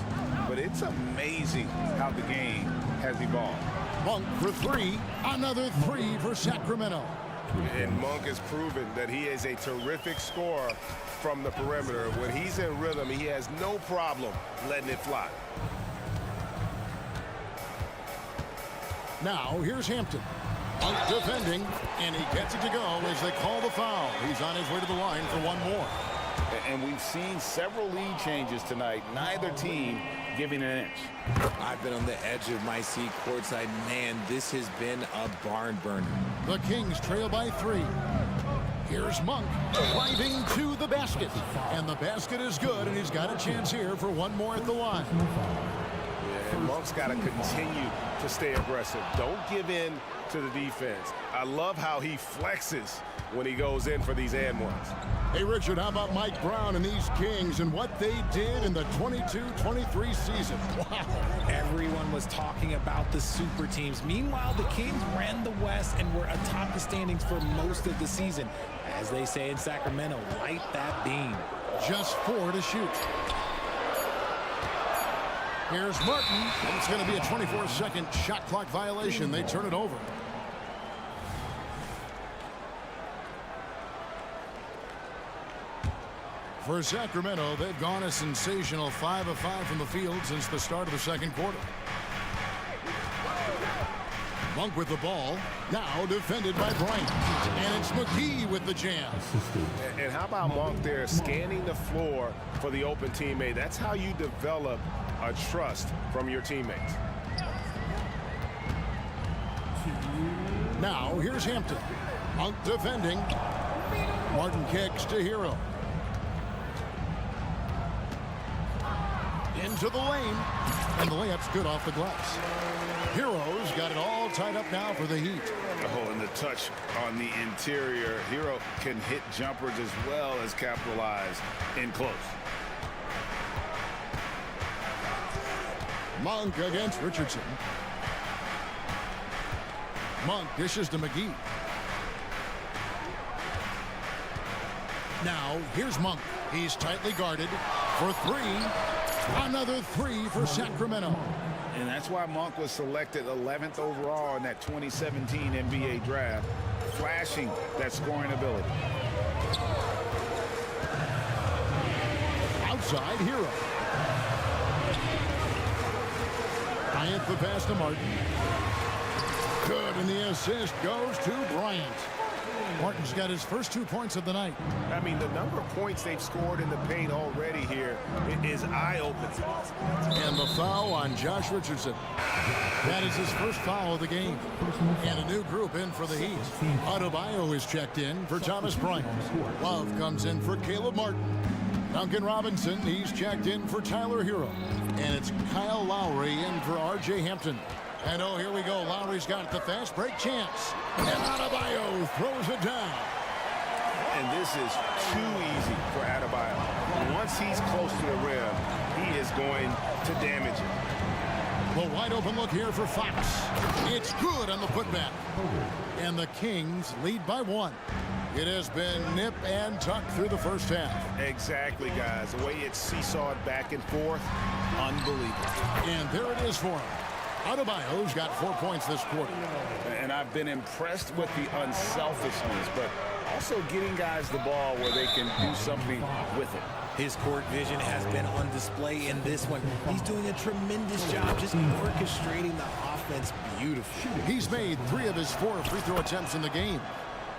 but it's amazing how the game has evolved. Monk for 3, another 3 for Sacramento. And Monk has proven that he is a terrific scorer from the perimeter. When he's in rhythm, he has no problem letting it fly. Now, here's Hampton. Monk defending, and he gets it to go as they call the foul. He's on his way to the line for one more. And we've seen several lead changes tonight. Neither team giving an inch. I've been on the edge of my seat courtside. Man, this has been a barn burner. The Kings trail by 3. Here's Monk driving to the basket. And the basket is good, and he's got a chance here for one more at the line. And Monk's got to continue to stay aggressive. Don't give in to the defense. I love how he flexes when he goes in for these and ones. Hey, Richard, how about Mike Brown and these Kings and what they did in the 22-23 season? Wow. Everyone was talking about the super teams. Meanwhile, the Kings ran the West and were atop the standings for most of the season. As they say in Sacramento, light that beam. Just 4 to shoot. Here's Martin, and it's going to be a 24-second shot clock violation. They turn it over. For Sacramento, they've gone a sensational 5 of 5 from the field since the start of the second quarter. Monk with the ball. Now defended by Bryant. And it's McGee with the jam. And how about Monk there scanning the floor for the open teammate? That's how you develop a trust from your teammates. Now here's Hampton. Monk defending. Martin kicks to Hero. Into the lane. And the layup's good off the glass. Hero's got it all tied up now for the Heat. Oh, and the touch on the interior. Hero can hit jumpers as well as capitalize in close. Monk against Richardson. Monk dishes to McGee. Now, here's Monk. He's tightly guarded for three. Another three for Sacramento. And that's why Monk was selected 11th overall in that 2017 NBA draft, flashing that scoring ability. Outside, Hero. Bryant the pass to Martin. Good, and the assist goes to Bryant. Martin's got his first 2 points of the night. I mean, the number of points they've scored in the paint already here is eye-opening. And the foul on Josh Richardson. That is his first foul of the game. And a new group in for the Heat. Adebayo is checked in for Thomas Bryant. Love comes in for Caleb Martin. Duncan Robinson, he's checked in for Tyler Hero. And it's Kyle Lowry in for R.J. Hampton. And oh, here we go. Lowry's got the fast break chance. And Adebayo throws it down. And this is too easy for Adebayo. Once he's close to the rim, he is going to damage it. The wide open look here for Fox. It's good on the putback. And the Kings lead by 1. It has been nip and tuck through the first half. Exactly, guys. The way it's seesawed back and forth, unbelievable. And there it is for him. Adebayo's got 4 points this quarter. And I've been impressed with the unselfishness, but also getting guys the ball where they can do something with it. His court vision has been on display in this one. He's doing a tremendous job just orchestrating the offense beautifully. He's made 3 of his 4 free throw attempts in the game.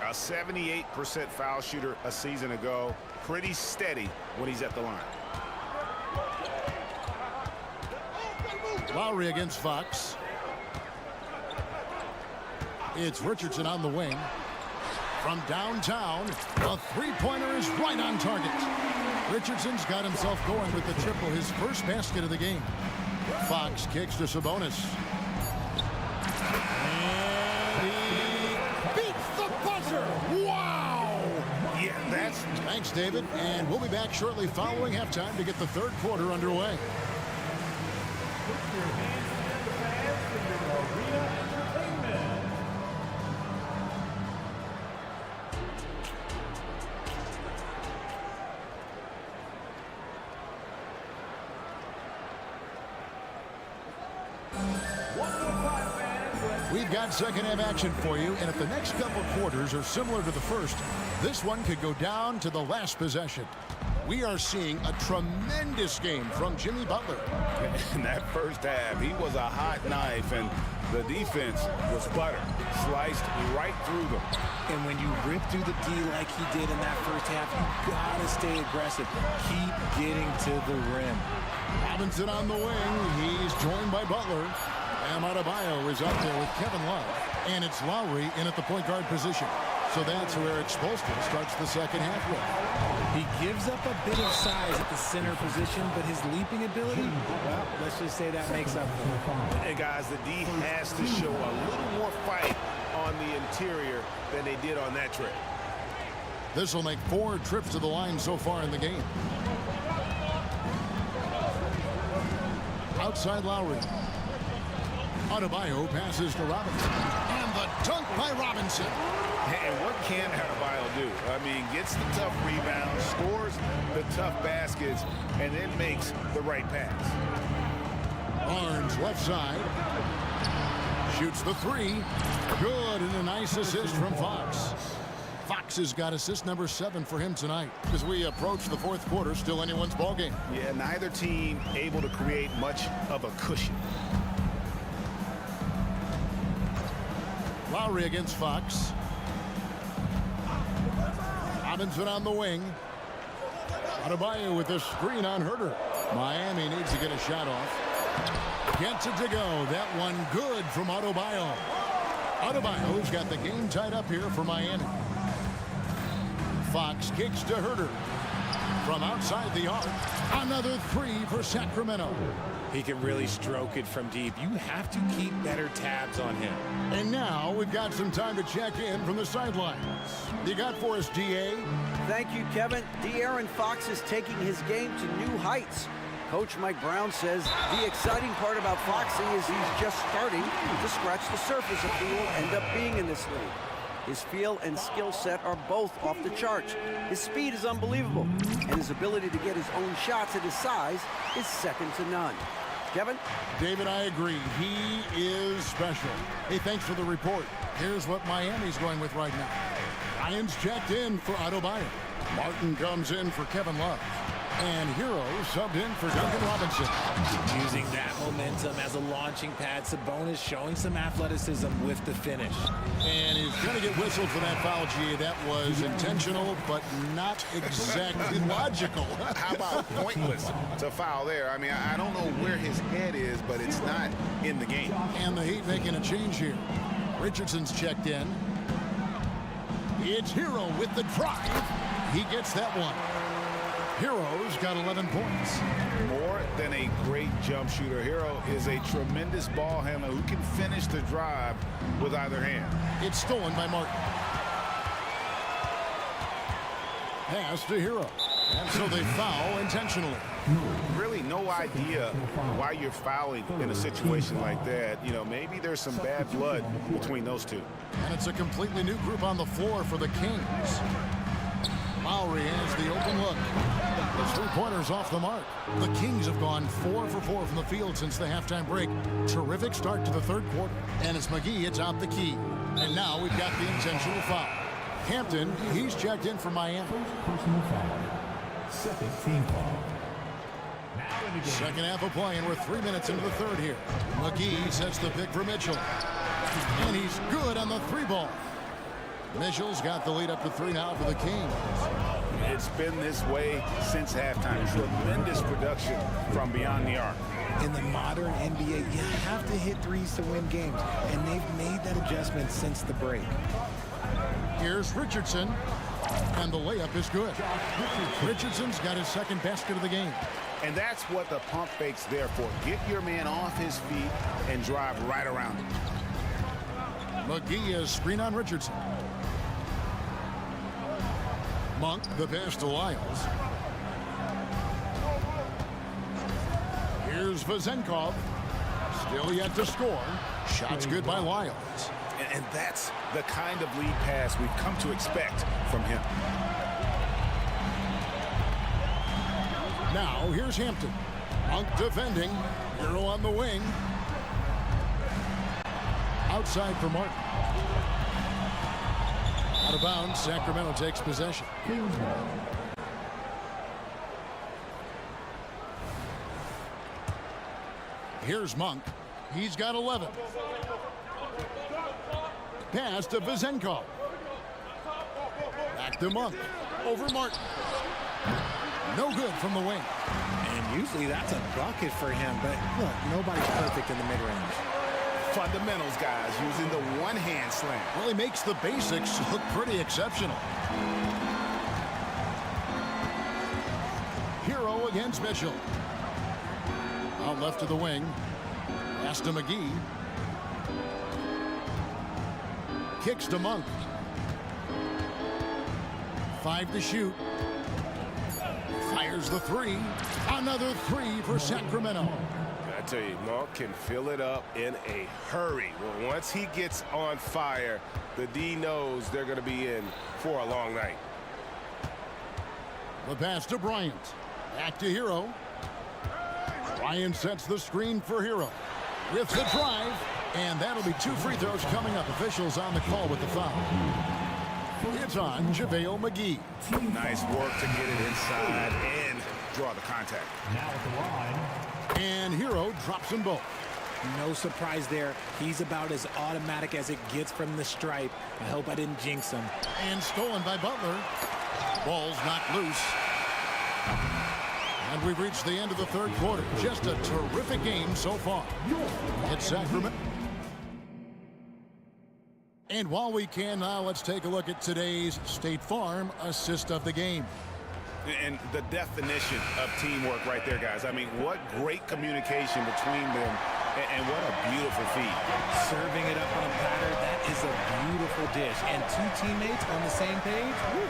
A 78% foul shooter a season ago. Pretty steady when he's at the line. Lowry against Fox. It's Richardson on the wing. From downtown, a three-pointer is right on target. Richardson's got himself going with the triple, his first basket of the game. Fox kicks to Sabonis. And he beats the buzzer. Wow! Yeah, that's... Thanks, David. And we'll be back shortly following halftime to get the third quarter underway. We've got second half action for you, and if the next couple quarters are similar to the first, this one could go down to the last possession. We are seeing a tremendous game from Jimmy Butler. In that first half, he was a hot knife, and the defense was butter, sliced right through them. And when you rip through the D like he did in that first half, you gotta stay aggressive. Keep getting to the rim. Robinson on the wing. He's joined by Butler. Bam Adebayo is up there with Kevin Love. And it's Lowry in at the point guard position. So that's where Eric Spoelstra starts the second half with. He gives up a bit of size at the center position, but his leaping ability, well, let's just say that makes up for it. And guys, the D has to show a little more fight on the interior than they did on that trip. This will make 4 trips to the line so far in the game. Outside Lowry. Adebayo passes to Robinson. And the dunk by Robinson. And what can Adebayo do? I mean, gets the tough rebound, scores the tough baskets, and then makes the right pass. Barnes left side. Shoots the 3. Good, and a nice assist from Fox. Fox has got assist number 7 for him tonight. As we approach the fourth quarter, still anyone's ballgame. Yeah, neither team able to create much of a cushion. Lowry against Fox. Robinson on the wing. Adebayo with the screen on Herter. Miami needs to get a shot off. Gets it to go. That one good from Adebayo. Adebayo's got the game tied up here for Miami. Fox kicks to Herter. From outside the arc. Another three for Sacramento. He can really stroke it from deep. You have to keep better tabs on him. And now we've got some time to check in from the sidelines. You got for us, D.A.? Thank you, Kevin. De'Aaron Fox is taking his game to new heights. Coach Mike Brown says the exciting part about Foxy is he's just starting to scratch the surface of who will end up being in this league. His feel and skill set are both off the charts. His speed is unbelievable, and his ability to get his own shots at his size is second to none. Kevin? David, I agree. He is special. Hey, thanks for the report. Here's what Miami's going with right now. Ryan's checked in for Adebayo. Martin comes in for Kevin Love. And Hero subbed in for Duncan Robinson. Using that momentum as a launching pad, Sabonis showing some athleticism with the finish. And he's going to get whistled for that foul, G. That was intentional, but not exactly logical. How about pointless to foul there? I mean, I don't know where his head is, but it's not in the game. And the Heat making a change here. Richardson's checked in. It's Hero with the drive. He gets that one. Hero's got 11 points. More than a great jump shooter, Hero is a tremendous ball handler who can finish the drive with either hand. It's stolen by Martin. Pass to Hero. And so they foul intentionally. Really no idea why you're fouling in a situation like that. You know, maybe there's some bad blood between those two. And it's a completely new group on the floor for the Kings. Lowry has the open look. The three-pointers off the mark. The Kings have gone 4 for 4 from the field since the halftime break. Terrific start to the third quarter. And it's McGee atop the key. And now we've got the intentional foul. Hampton, he's checked in for Miami. Personal foul. Second team foul. Second half of play, and we're 3 minutes into the third here. McGee sets the pick for Mitchell. And he's good on the three ball. Mitchell's got the lead up to 3 now for the Kings. It's been this way since halftime. Tremendous production from beyond the arc. In the modern NBA, you have to hit threes to win games, and they've made that adjustment since the break. Here's Richardson, and the layup is good. Richardson's got his second basket of the game. And that's what the pump fake's there for. Get your man off his feet and drive right around him. McGee is screen on Richardson. Monk, the pass to Lyles. Here's Vezenkov. Still yet to score. Shot's good by Lyles. And that's the kind of lead pass we've come to expect from him. Now, here's Hampton. Monk defending. Hero on the wing. Outside for Martin. Out of bounds, Sacramento takes possession. Here's Monk. He's got 11. Pass to Vezenkov. Back to Monk. Over Martin. No good from the wing. And usually that's a bucket for him, but look, nobody's perfect in the mid-range. Fundamentals, guys, using the one-hand slam. Well, he makes the basics look pretty exceptional. Hero against Mitchell. Out left to the wing. Pass to McGee. Kicks to Monk. 5 to shoot. Fires the three. Another three for Sacramento. I tell you, Monk can fill it up in a hurry. Well, once he gets on fire, the D knows they're going to be in for a long night. The pass to Bryant. Back to Hero. Bryant sets the screen for Hero. With the drive. And that'll be 2 free throws coming up. Officials on the call with the foul. It's on JaVale McGee. Nice work to get it inside and draw the contact. Now at the line. And Hero drops them both. No surprise there. He's about as automatic as it gets from the stripe. I hope I didn't jinx him. And stolen by Butler. Ball's knocked loose. And we've reached the end of the third quarter. Just a terrific game so far. It's Sacramento. And while we can now, let's take a look at today's State Farm assist of the game. And the definition of teamwork right there, guys. I mean, what great communication between them, and what a beautiful feed. Serving it up on a platter, that is a beautiful dish. And two teammates on the same page. Woo.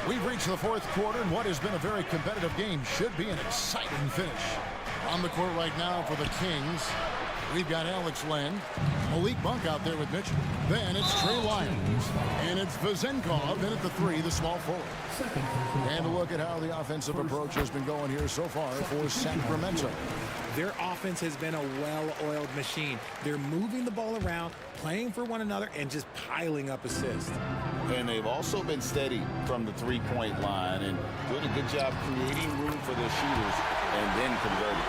We've reached the fourth quarter, and what has been a very competitive game should be an exciting finish. On the court right now for the Kings, we've got Alex Len, Malik Monk out there with Mitchell. Then it's Trey Lyons, and it's Vazenkov in at the three, the small forward. And a look at how the offensive approach has been going here so far for Sacramento. Their offense has been a well-oiled machine. They're moving the ball around, playing for one another, and just piling up assists. And they've also been steady from the three-point line and doing a good job creating room for their shooters and then converting.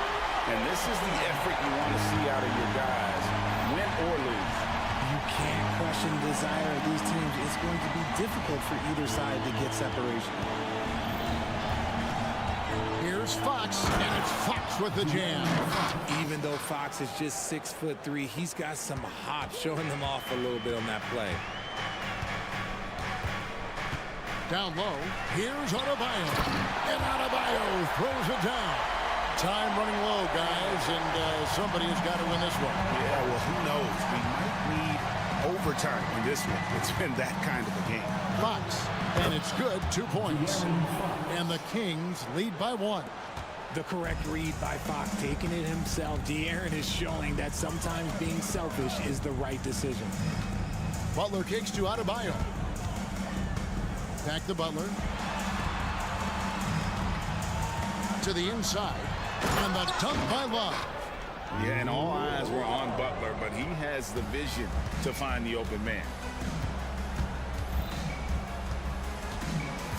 And this is the effort you want to see out of your guys, win or lose. You can't question the desire of these teams. It's going to be difficult for either side to get separation. Here's Fox, and it's Fox with the jam. Even though Fox is just 6'3", he's got some hop, showing them off a little bit on that play. Down low, here's Adebayo. And Adebayo throws it down. Time running low, guys, and somebody has got to win this one. Yeah, well, who knows? We might need overtime in this one. It's been that kind of a game. Fox, and it's good, 2 points. And the Kings lead by 1. The correct read by Fox, taking it himself. De'Aaron is showing that sometimes being selfish is the right decision. Butler kicks to Adebayo. Back to Butler. To the inside. And the dunk by Love. Yeah, and all eyes were on Butler, but he has the vision to find the open man.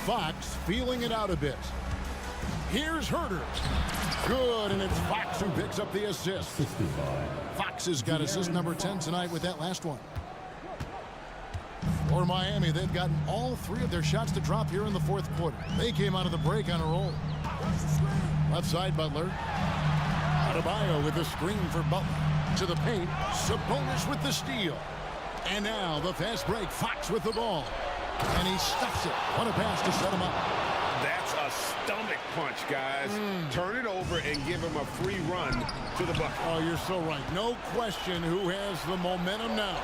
Fox feeling it out a bit. Here's Herter. Good, and it's Fox who picks up the assist. Fox has got assist number 10 tonight with that last one. For Miami, they've gotten all 3 of their shots to drop here in the fourth quarter. They came out of the break on a roll. Left side, Butler. Adebayo with the screen for Butler. To the paint. Sabonis with the steal. And now the fast break. Fox with the ball. And he stuffs it. What a pass to set him up. That's a stomach punch, guys. Turn it over and give him a free run to the bucket. Oh, you're so right. No question who has the momentum now.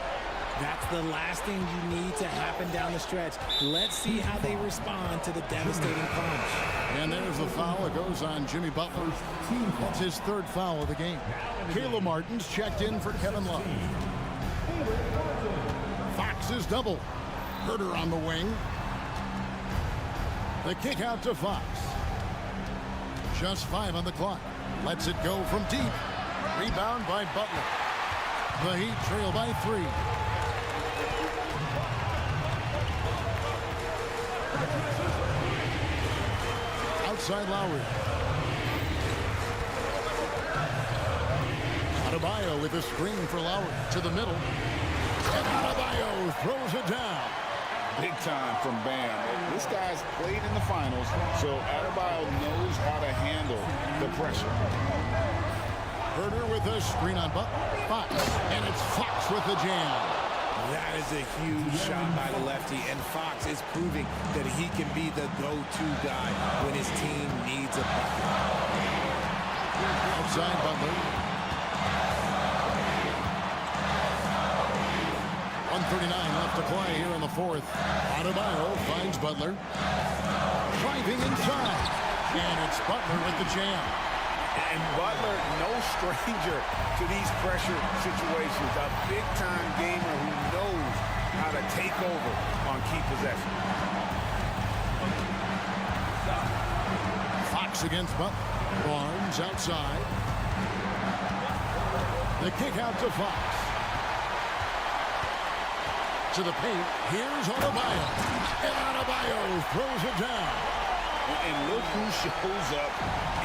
That's the last thing you need to happen down the stretch. Let's see how they respond to the devastating punch. And there's the foul. It goes on Jimmy Butler. That's his 3rd foul of the game. Caleb Martin's checked in for Kevin Love. Fox is double. Herter on the wing. The kick out to Fox. Just 5 on the clock. Lets it go from deep. Rebound by Butler. The Heat trail by 3. Outside Lowry. Adebayo with a screen for Lowry. To the middle. And Adebayo throws it down. Big time from Bam. This guy's played in the finals, so Adebayo knows how to handle the pressure. Herter with a screen on Fox. And it's Fox with the jam. That is a huge shot by the lefty, and Fox is proving that he can be the go-to guy when his team needs a bucket. Outside Butler. 1:39 left to play here in the fourth. Adebayo finds Butler. Driving inside. And it's Butler with the jam. And Butler, no stranger to these pressure situations. A big-time gamer who knows how to take over on key possession. Fox against Butler. Barnes outside. The kick out to Fox. To the paint. Here's Adebayo. And Adebayo throws it down. And look who shows up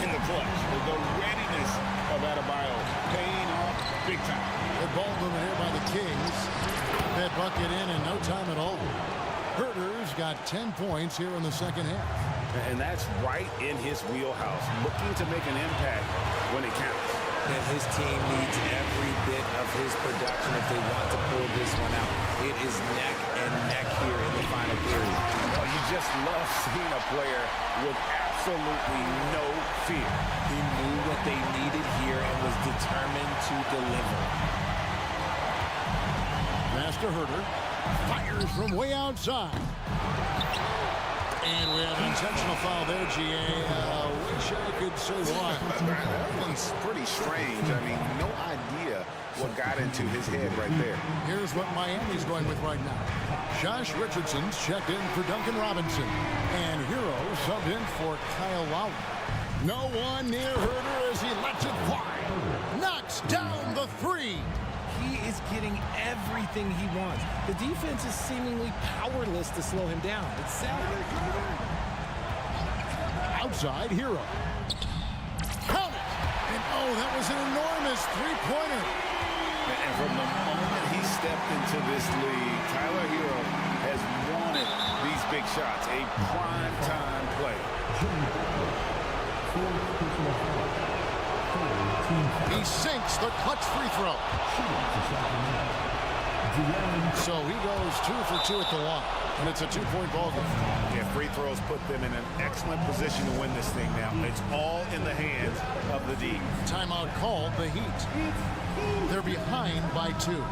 in the clutch. The readiness of Adebayo paying off big time. Good ball movement here by the Kings. That bucket in no time at all. Herter's got 10 points here in the second half. And that's right in his wheelhouse, looking to make an impact when it counts. And his team needs every bit of his production if they want to pull this one out. It is neck and neck here in the final period. Well, you just love seeing a player with absolutely no fear. He knew what they needed here and was determined to deliver. Master Herter fires from way outside. And we have an intentional foul there, GA. Wish I could say why. That one's pretty strange. I mean, no idea what got into his head right there. Here's what Miami's going with right now. Josh Richardson's checked in for Duncan Robinson. And Hero subbed in for Kyle Lowry. No one near Herter as he lets it fly. Knocks down the three. He is getting everything he wants. The defense is seemingly powerless to slow him down. It's sad. Outside, Hero. Count it! And oh, that was an enormous three-pointer. And from the moment he stepped into this league, Tyler Hero has wanted these big shots. A prime-time play. He sinks the clutch free throw. So he goes 2 for 2 at the line. And it's a 2-point ball game. Yeah, free throws put them in an excellent position to win this thing now. It's all in the hands of the D. Timeout called, the Heat. They're behind by 2.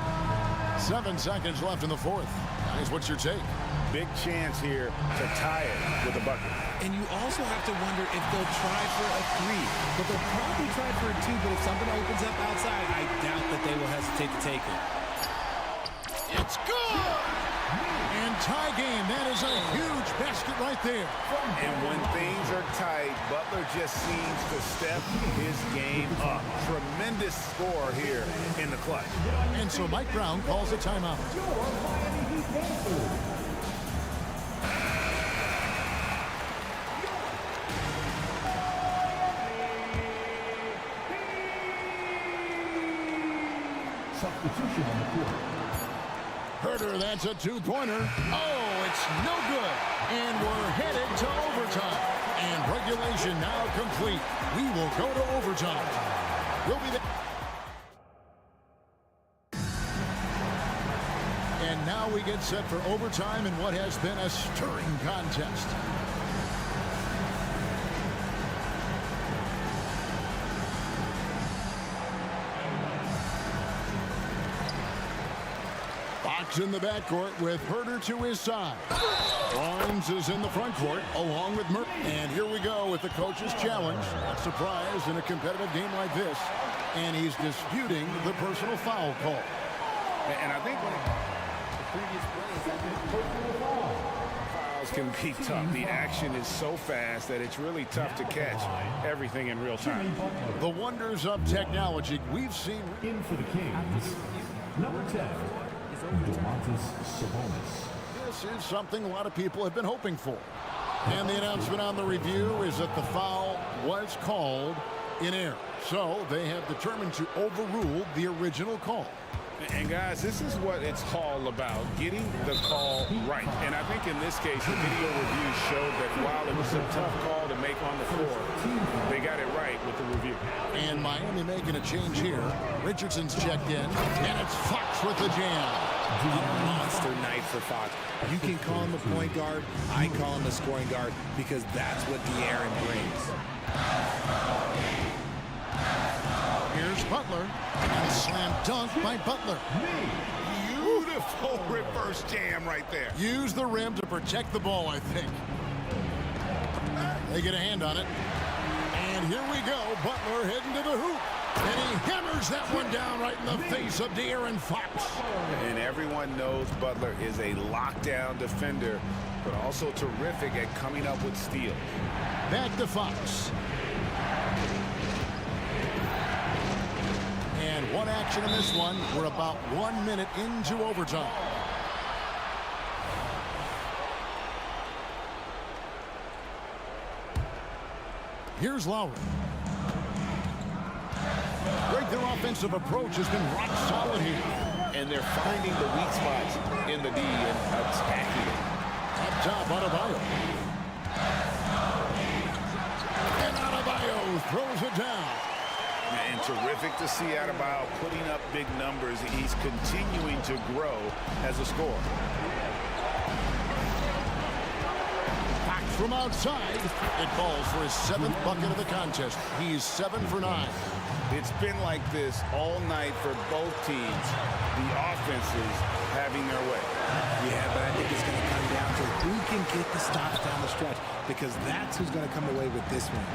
7 seconds left in the fourth. Guys, what's your take? Big chance here to tie it with a bucket. And you also have to wonder if they'll try for a 3. But they'll probably try for a 2, but if something opens up outside, I doubt that they will hesitate to take it. It's good! And tie game. That is a huge basket right there. And when things are tight, Butler just seems to step his game up. Tremendous score here in the clutch. And so Mike Brown calls a timeout. Substitution on the court. Herter, that's a 2-pointer. Oh, it's no good. And we're headed to overtime. And regulation now complete. We will go to overtime. We'll be there. And now we get set for overtime in what has been a stirring contest. In the backcourt with Herter to his side. Barnes is in the front court along with Murray. And here we go with the coach's challenge. Not surprised in a competitive game like this. And he's disputing the personal foul call. And I think when the previous fouls can be tough. The action is so fast that it's really tough to catch everything in real time. The wonders of technology we've seen. In for the Kings, number 10. This is something a lot of people have been hoping for. And the announcement on the review is that the foul was called in error. So they have determined to overrule the original call. And guys, this is what it's all about, getting the call right. And I think in this case, the video review showed that while it was a tough call to make on the floor, they got it right with the review. And Miami making a change here. Richardson's checked in, and it's Fox with the jam. Monster night for Fox. You can call him a point guard. I call him a scoring guard because that's what De'Aaron brings. Here's Butler, and a slam dunk by Butler. Beautiful reverse jam right there. Use the rim to protect the ball, I think. They get a hand on it. And here we go. Butler heading to the hoop. And he hammers that one down right in the face of De'Aaron Fox. And everyone knows Butler is a lockdown defender, but also terrific at coming up with steals. Back to Fox. And one action in this one. We're about 1 minute into overtime. Here's Lowry. Greg, their offensive approach has been rock solid here. And they're finding the weak spots in the D and attacking it. Up top, Adebayo. And Adebayo throws it down. And terrific to see Adebayo putting up big numbers. He's continuing to grow as a scorer. Back from outside. It falls for his 7th bucket of the contest. He's 7 for 9. It's been like this all night for both teams. The offenses having their way. Yeah, but I think it's going to come down to who can get the stops down the stretch, because that's who's going to come away with this one.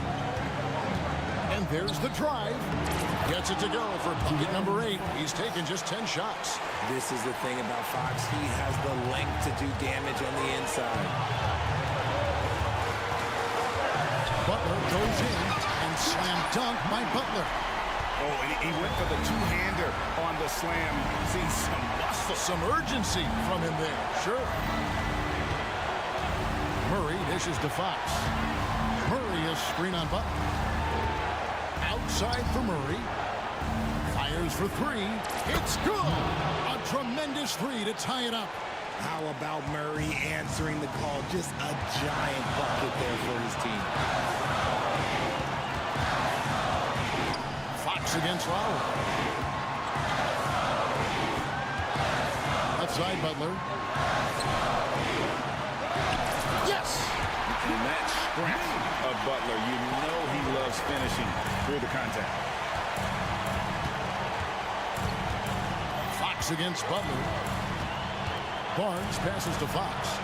And there's the drive. Gets it to go for bucket number 8. He's taken just 10 shots. This is the thing about Fox. He has the length to do damage on the inside. Butler goes in and slam dunk by Butler. Oh, and he went for the two-hander on the slam. See some muscle. Some urgency from him there. Sure. Murray dishes to Fox. Murray is screen on Butler. Outside for Murray. Fires for 3. It's good. A tremendous 3 to tie it up. How about Murray answering the call? Just a giant bucket there for his team. Fox against Lowry. Outside Butler. Yes! And that strength of Butler, you know he loves finishing through the contact. Fox against Butler. Barnes passes to Fox.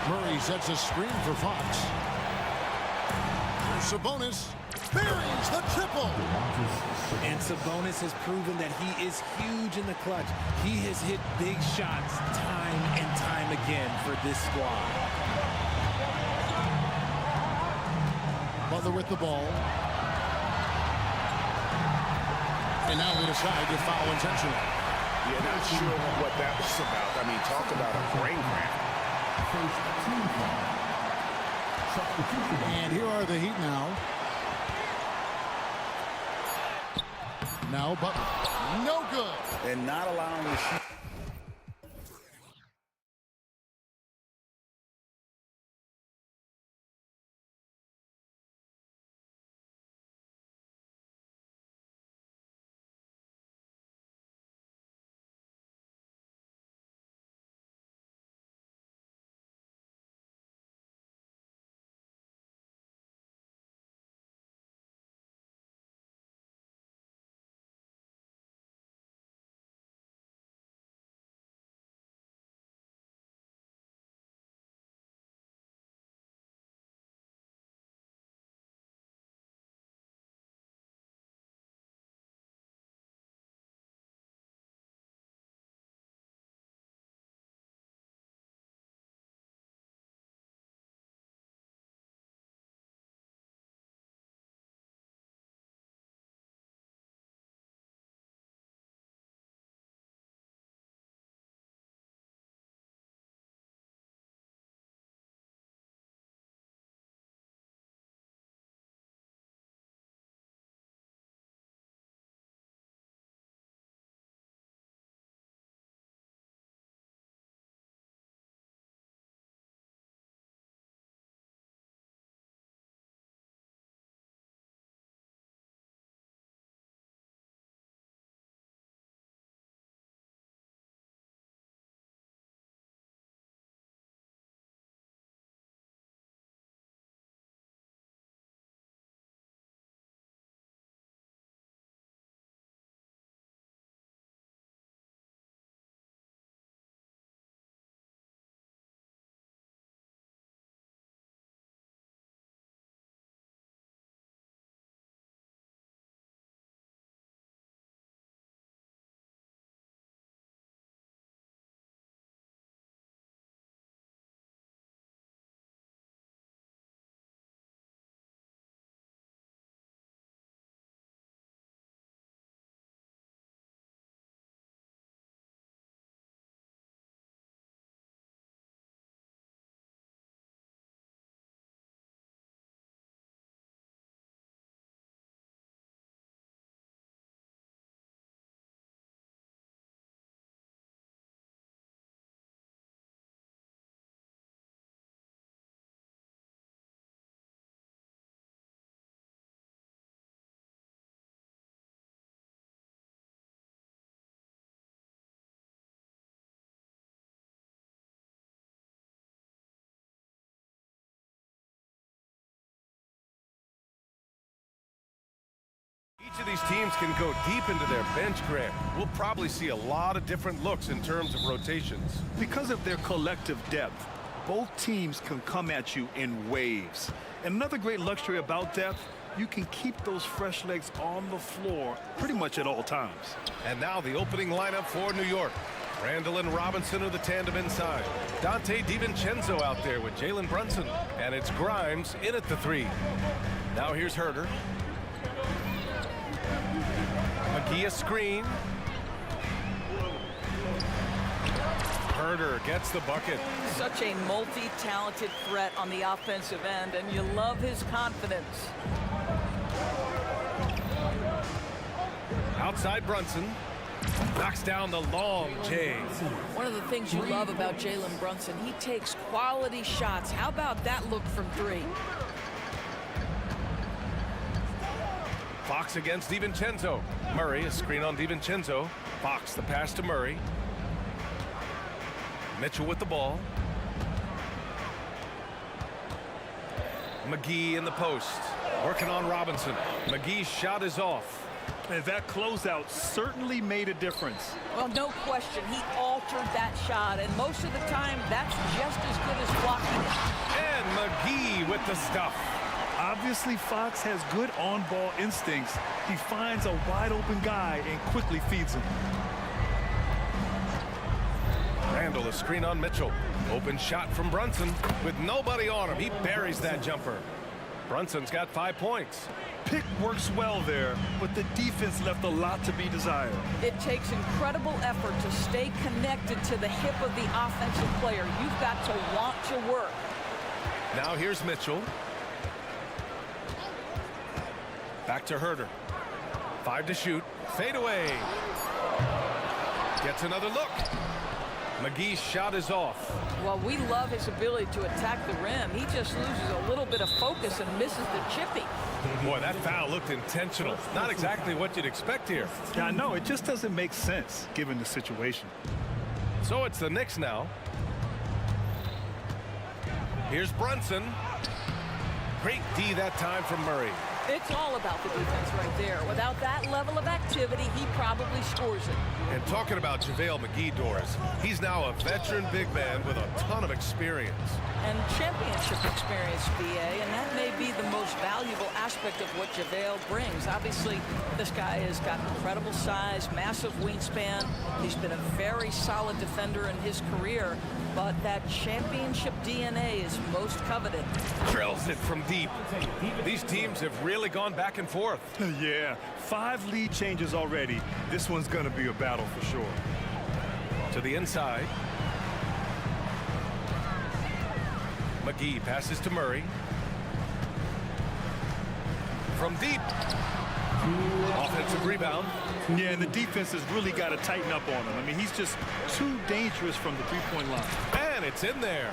Murray sets a screen for Fox. Sabonis buries the triple. And Sabonis has proven that he is huge in the clutch. He has hit big shots time and time again for this squad. Butler with the ball. And now they decide to foul intentionally. Yeah, not sure what that was about. I mean, talk about a brain cramp. And here are the Heat now. Now Butler. No good. And not allowing the shoot. Each of these teams can go deep into their bench, Grant. We'll probably see a lot of different looks in terms of rotations. Because of their collective depth, both teams can come at you in waves. And another great luxury about depth, you can keep those fresh legs on the floor pretty much at all times. And now the opening lineup for New York. Randall and Robinson are the tandem inside. Dante DiVincenzo out there with Jalen Brunson. And it's Grimes in at the 3. Now here's Herder. McGee a screen. Herder gets the bucket. Such a multi-talented threat on the offensive end, and you love his confidence. Outside Brunson. Knocks down the long J. One of the things you love about Jalen Brunson, he takes quality shots. How about that look from 3? Fox against DiVincenzo. Murray, a screen on DiVincenzo. Fox, the pass to Murray. Mitchell with the ball. McGee in the post. Working on Robinson. McGee's shot is off. And that closeout certainly made a difference. Well, no question. He altered that shot, and most of the time, that's just as good as blocking it. And McGee with the stuff. Obviously, Fox has good on-ball instincts. He finds a wide-open guy and quickly feeds him. Randall, a screen on Mitchell. Open shot from Brunson with nobody on him. He buries that jumper. Brunson's got 5 points. Pick works well there, but the defense left a lot to be desired. It takes incredible effort to stay connected to the hip of the offensive player. You've got to want to work. Now here's Mitchell. Back to Herder. 5 to shoot. Fade away. Gets another look. McGee's shot is off. Well, we love his ability to attack the rim. He just loses a little bit of focus and misses the chippy. Boy, that foul looked intentional. Not exactly what you'd expect here. Yeah, I know. It just doesn't make sense given the situation. So it's the Knicks now. Here's Brunson. Great D that time from Murray. It's all about the defense right there. Without that level of activity, he probably scores it. And talking about JaVale McGee, Doris, he's now a veteran big man with a ton of experience. And championship experience, BA, and that may be the most valuable aspect of what JaVale brings. Obviously, this guy has got incredible size, massive wingspan. He's been a very solid defender in his career, but that championship DNA is most coveted. Drills it from deep. These teams have really gone back and forth. Yeah, 5 lead changes already. This one's going to be a battle for sure. To the inside. McGee passes to Murray. From deep. Offensive rebound. Yeah, and the defense has really got to tighten up on him. I mean, he's just too dangerous from the three-point line. And it's in there.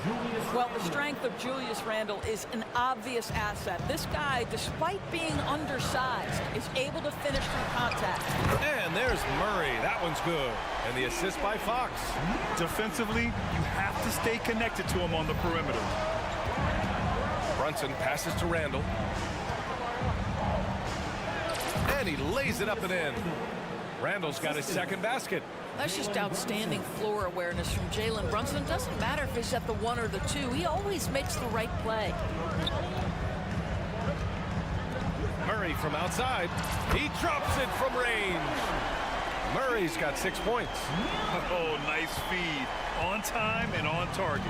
Well, the strength of Julius Randle is an obvious asset. This guy, despite being undersized, is able to finish through contact. And there's Murray. That one's good. And the assist by Fox. Defensively, you have to stay connected to him on the perimeter. Brunson passes to Randall. And he lays it up and in. Randall's got his second basket. That's just outstanding floor awareness from Jalen Brunson. It doesn't matter if he's at the 1 or the 2. He always makes the right play. Murray from outside. He drops it from range. Murray's got 6 points. Oh, nice feed. On time and on target.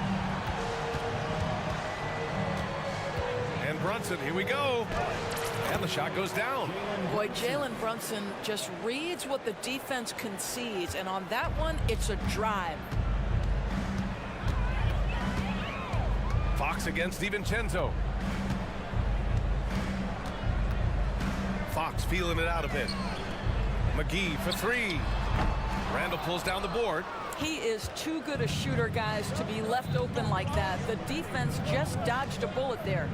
And Brunson, here we go. And the shot goes down. Boy, Jalen Brunson just reads what the defense concedes, and on that one, it's a drive. Fox against DiVincenzo. Fox feeling it out a bit. McGee for 3. Randall pulls down the board. He is too good a shooter, guys, to be left open like that. The defense just dodged a bullet there.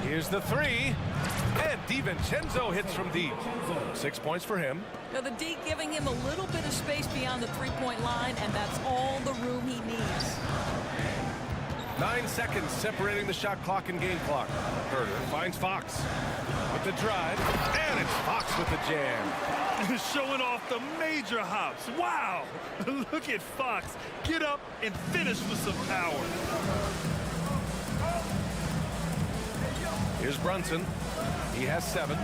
Here's the 3. And DiVincenzo hits from deep. 6 points for him. Now the D giving him a little bit of space beyond the three-point line, and that's all the room he needs. 9 seconds separating the shot clock and game clock. Herder finds Fox with the drive, and it's Fox with the jam. Showing off the major hops. Wow! Look at Fox. Get up and finish with some power. Here's Brunson. He has 7.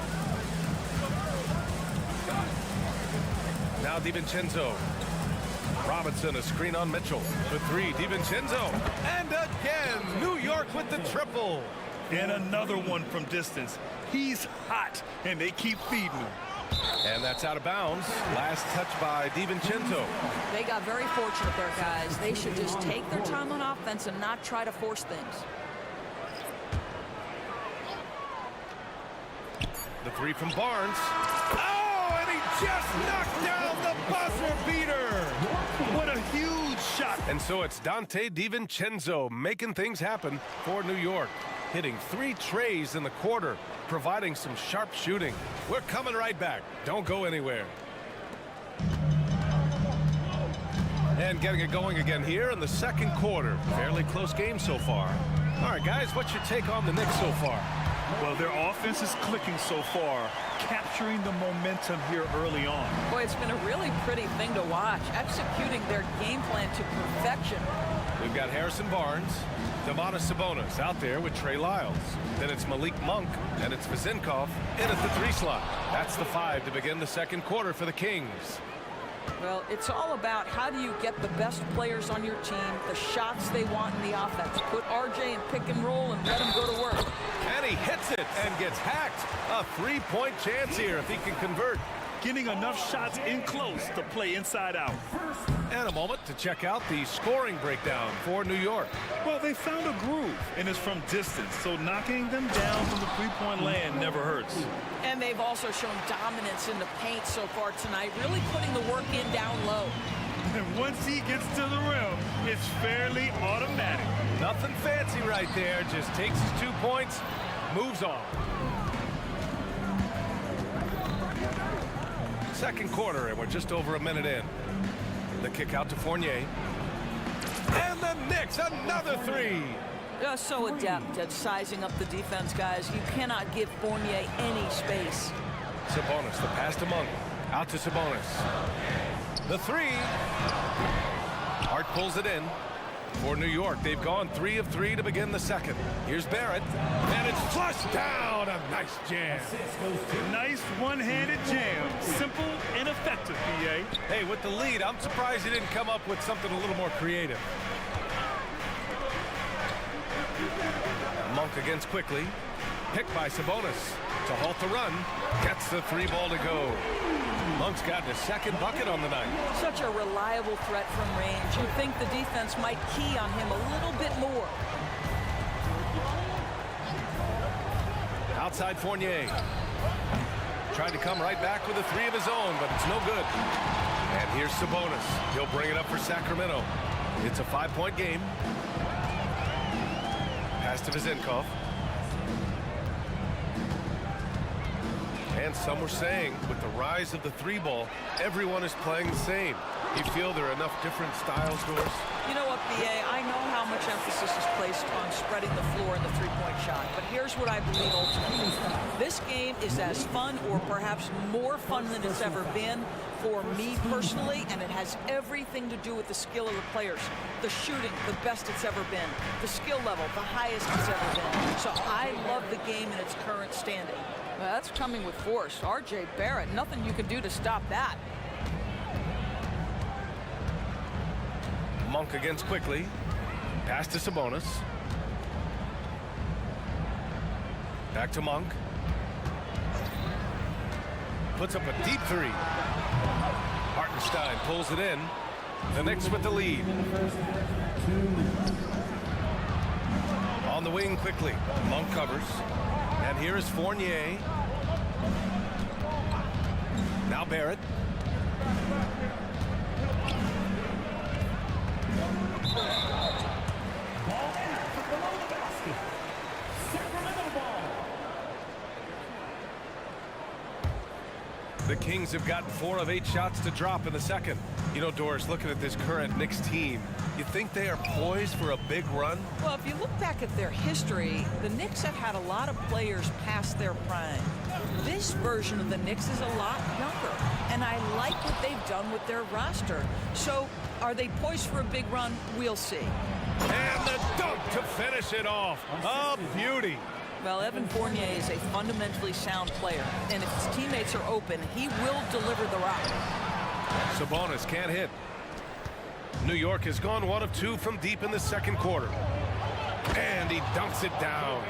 Now DiVincenzo. Robinson, a screen on Mitchell. For 3, DiVincenzo. And again, New York with the triple. And another one from distance. He's hot, and they keep feeding him. And that's out of bounds. Last touch by DiVincenzo. They got very fortunate there, guys. They should just take their time on offense and not try to force things. The 3 from Barnes. Oh, and he just knocked down the buzzer beater. What a huge shot. And so it's Dante DiVincenzo making things happen for New York. Hitting 3 trays in the quarter, providing some sharp shooting. We're coming right back. Don't go anywhere. And getting it going again here in the second quarter. Fairly close game so far. All right, guys, what's your take on the Knicks so far? Well, their offense is clicking so far, capturing the momentum here early on. Boy, it's been a really pretty thing to watch, executing their game plan to perfection. We've got Harrison Barnes, Domantas Sabonis out there with Trey Lyles. Then it's Malik Monk, and it's Vezinkov in at the 3 slot. That's the 5 to begin the second quarter for the Kings. Well, it's all about how do you get the best players on your team, the shots they want in the offense. Put RJ in pick and roll and let him go to work. And he hits it and gets hacked. A 3-point chance here if he can convert. Getting enough shots in close to play inside out. And a moment to check out the scoring breakdown for New York. Well, they found a groove, and it's from distance, so knocking them down from the 3-point land never hurts. And they've also shown dominance in the paint so far tonight, really putting the work in down low. And once he gets to the rim, it's fairly automatic. Nothing fancy right there, just takes his 2 points, moves on. Second quarter, and we're just over a minute in. The kick out to Fournier. And the Knicks, another 3. Just so adept at sizing up the defense, guys. You cannot give Fournier any space. Sabonis, the pass to Monk. Out to Sabonis. The 3. Hart pulls it in. For New York, they've gone 3 of 3 to begin the second. Here's Barrett, and it's flushed down. A nice jam. Nice one-handed jam. Simple and effective, BA. Hey, with the lead, I'm surprised he didn't come up with something a little more creative. Monk against quickly. Picked by Sabonis to halt the run. Gets the 3 ball to go. Monk's got the second bucket on the night. Such a reliable threat from range. You'd think the defense might key on him a little bit more. Outside Fournier. Tried to come right back with a 3 of his own, but it's no good. And here's Sabonis. He'll bring it up for Sacramento. It's a 5-point game. Pass to Vezinkov. And some were saying, with the rise of the 3 ball, everyone is playing the same. You feel there are enough different styles, Doris? You know what, B.A., I know how much emphasis is placed on spreading the floor in the 3-point shot, but here's what I believe ultimately. This game is as fun or perhaps more fun than it's ever been for me personally, and it has everything to do with the skill of the players. The shooting, the best it's ever been. The skill level, the highest it's ever been. So I love the game in its current standing. Well, that's coming with force. RJ Barrett, nothing you can do to stop that. Monk against quickly. Pass to Sabonis. Back to Monk. Puts up a deep 3. Hartenstein pulls it in. The Knicks with the lead. On the wing quickly. Monk covers. And here is Fournier. Now Barrett. The Kings have gotten 4 of 8 shots to drop in the second. You know, Doris, looking at this current Knicks team, you think they are poised for a big run? Well, if you look back at their history, the Knicks have had a lot of players past their prime. This version of the Knicks is a lot younger, and I like what they've done with their roster. So, are they poised for a big run? We'll see. And the dunk to finish it off. A beauty. Well, Evan Fournier is a fundamentally sound player, and if his teammates are open, he will deliver the rock. Sabonis can't hit. New York has gone 1 of 2 from deep in the second quarter. And he dunks it down.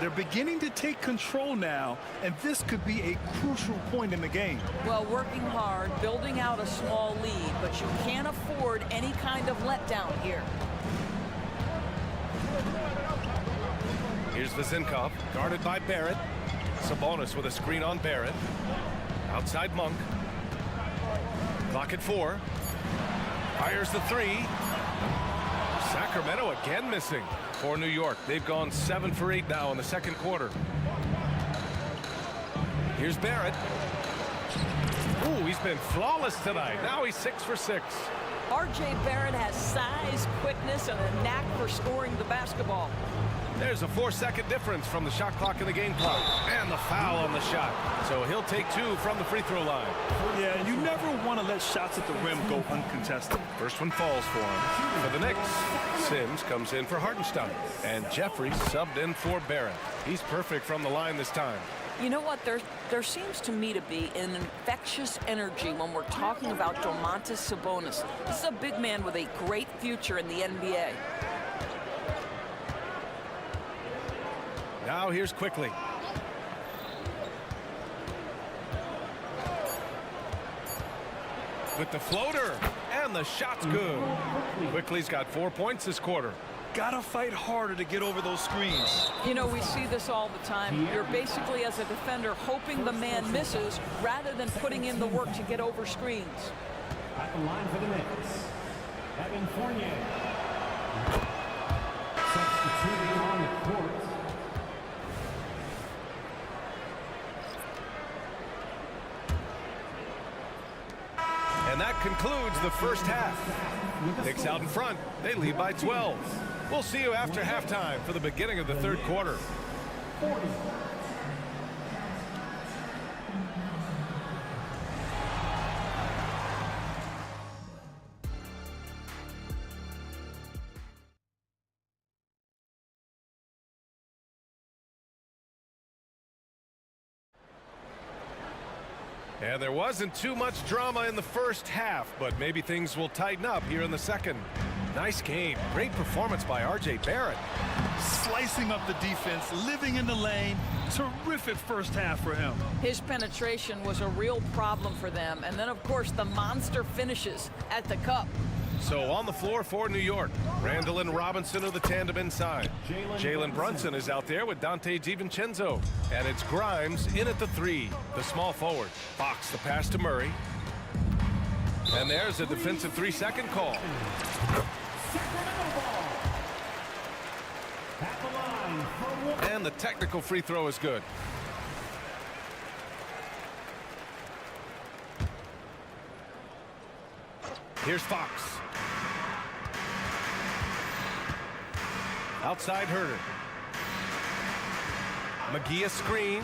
They're beginning to take control now, and this could be a crucial point in the game. Well, working hard, building out a small lead, but you can't afford any kind of letdown here. Here's Vezinkov, guarded by Barrett. Sabonis with a screen on Barrett. Outside Monk. Clock at 4. Fires the 3. Sacramento again missing for New York. They've gone 7 for 8 now in the second quarter. Here's Barrett. Ooh, he's been flawless tonight. Now he's 6 for 6. R.J. Barrett has size, quickness, and a knack for scoring the basketball. There's a 4-second difference from the shot clock and the game clock. And the foul on the shot. So he'll take 2 from the free throw line. Yeah, you never want to let shots at the rim go uncontested. First one falls for him. For the Knicks, Sims comes in for Hartenstein. And Jeffries subbed in for Barrett. He's perfect from the line this time. You know what? There seems to me to be an infectious energy when we're talking about Domantas Sabonis. This is a big man with a great future in the NBA. Now here's Quickly. With the floater, and the shot's good. Quickly's got 4 points this quarter. Gotta fight harder to get over those screens. You know, we see this all the time. You're basically, as a defender, hoping the man misses rather than putting in the work to get over screens. At the line for the Knicks, Evan Fournier. Substituting on the court. And that concludes the first half. Knicks out in front. They lead by 12. We'll see you after halftime for the beginning of the third quarter. And there wasn't too much drama in the first half, but maybe things will tighten up here in the second. Nice game. Great performance by R.J. Barrett. Slicing up the defense, living in the lane. Terrific first half for him. His penetration was a real problem for them. And then, of course, the monster finishes at the cup. So on the floor for New York, Randall and Robinson are the tandem inside. Jalen Brunson is out there with Dante DiVincenzo. And it's Grimes in at the 3, the small forward. Fox the pass to Murray. And there's a defensive 3-second call. And the technical free throw is good. Here's Fox. Outside Herter. McGee a screen.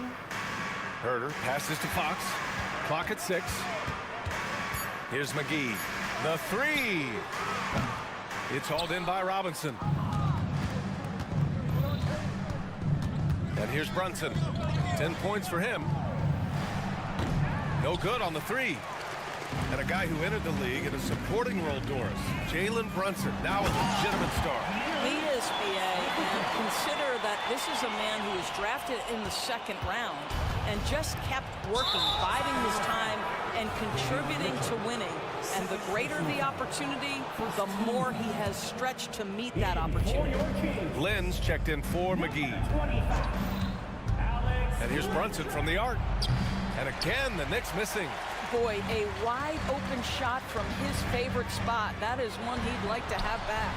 Herter passes to Fox. Clock at 6. Here's McGee. The 3. It's hauled in by Robinson. And here's Brunson. 10 points for him. No good on the 3. And a guy who entered the league in a supporting role, Doris. Jalen Brunson, now a legitimate star. He is, B.A., and consider that this is a man who was drafted in the second round and just kept working, biding his time, and contributing to winning. And the greater the opportunity, the more he has stretched to meet that opportunity. Lynn's checked in for McGee. And here's Brunson from the arc. And again, the Knicks missing. Boy, a wide open shot from his favorite spot. That is one he'd like to have back.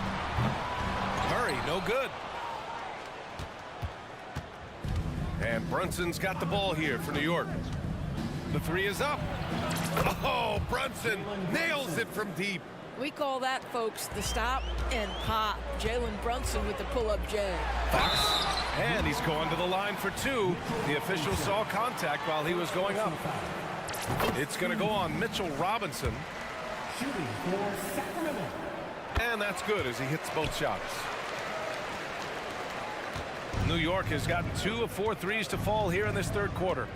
Murray, no good. And Brunson's got the ball here for New York. The 3 is up. Oh, Brunson nails it from deep. We call that, folks, the stop and pop. Jalen Brunson with the pull-up J. Fox, and he's going to the line for two. The official saw contact while he was going up. It's going to go on Mitchell Robinson. Shooting for Sacramento. And that's good as he hits both shots. New York has gotten 2 of 4 threes to fall here in this third quarter.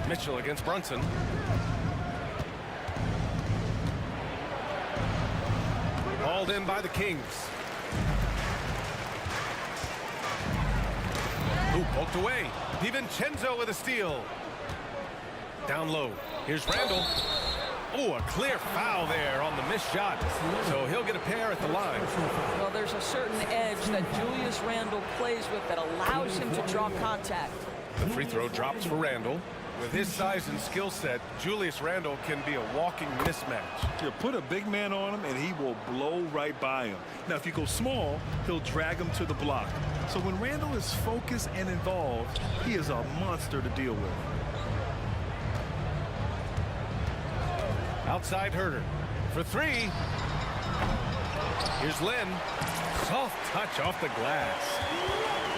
Mitchell against Brunson. Hauled in by the Kings. Ooh, poked away. DiVincenzo with a steal. Down low. Here's Randall. Oh, a clear foul there on the missed shot. So he'll get a pair at the line. Well, there's a certain edge that Julius Randle plays with that allows him to draw contact. The free throw drops for Randall. With his size and skill set, Julius Randle can be a walking mismatch. You put a big man on him, and he will blow right by him. Now, if you go small, he'll drag him to the block. So when Randle is focused and involved, he is a monster to deal with. Outside Herter for three. Here's Len. Soft touch off the glass.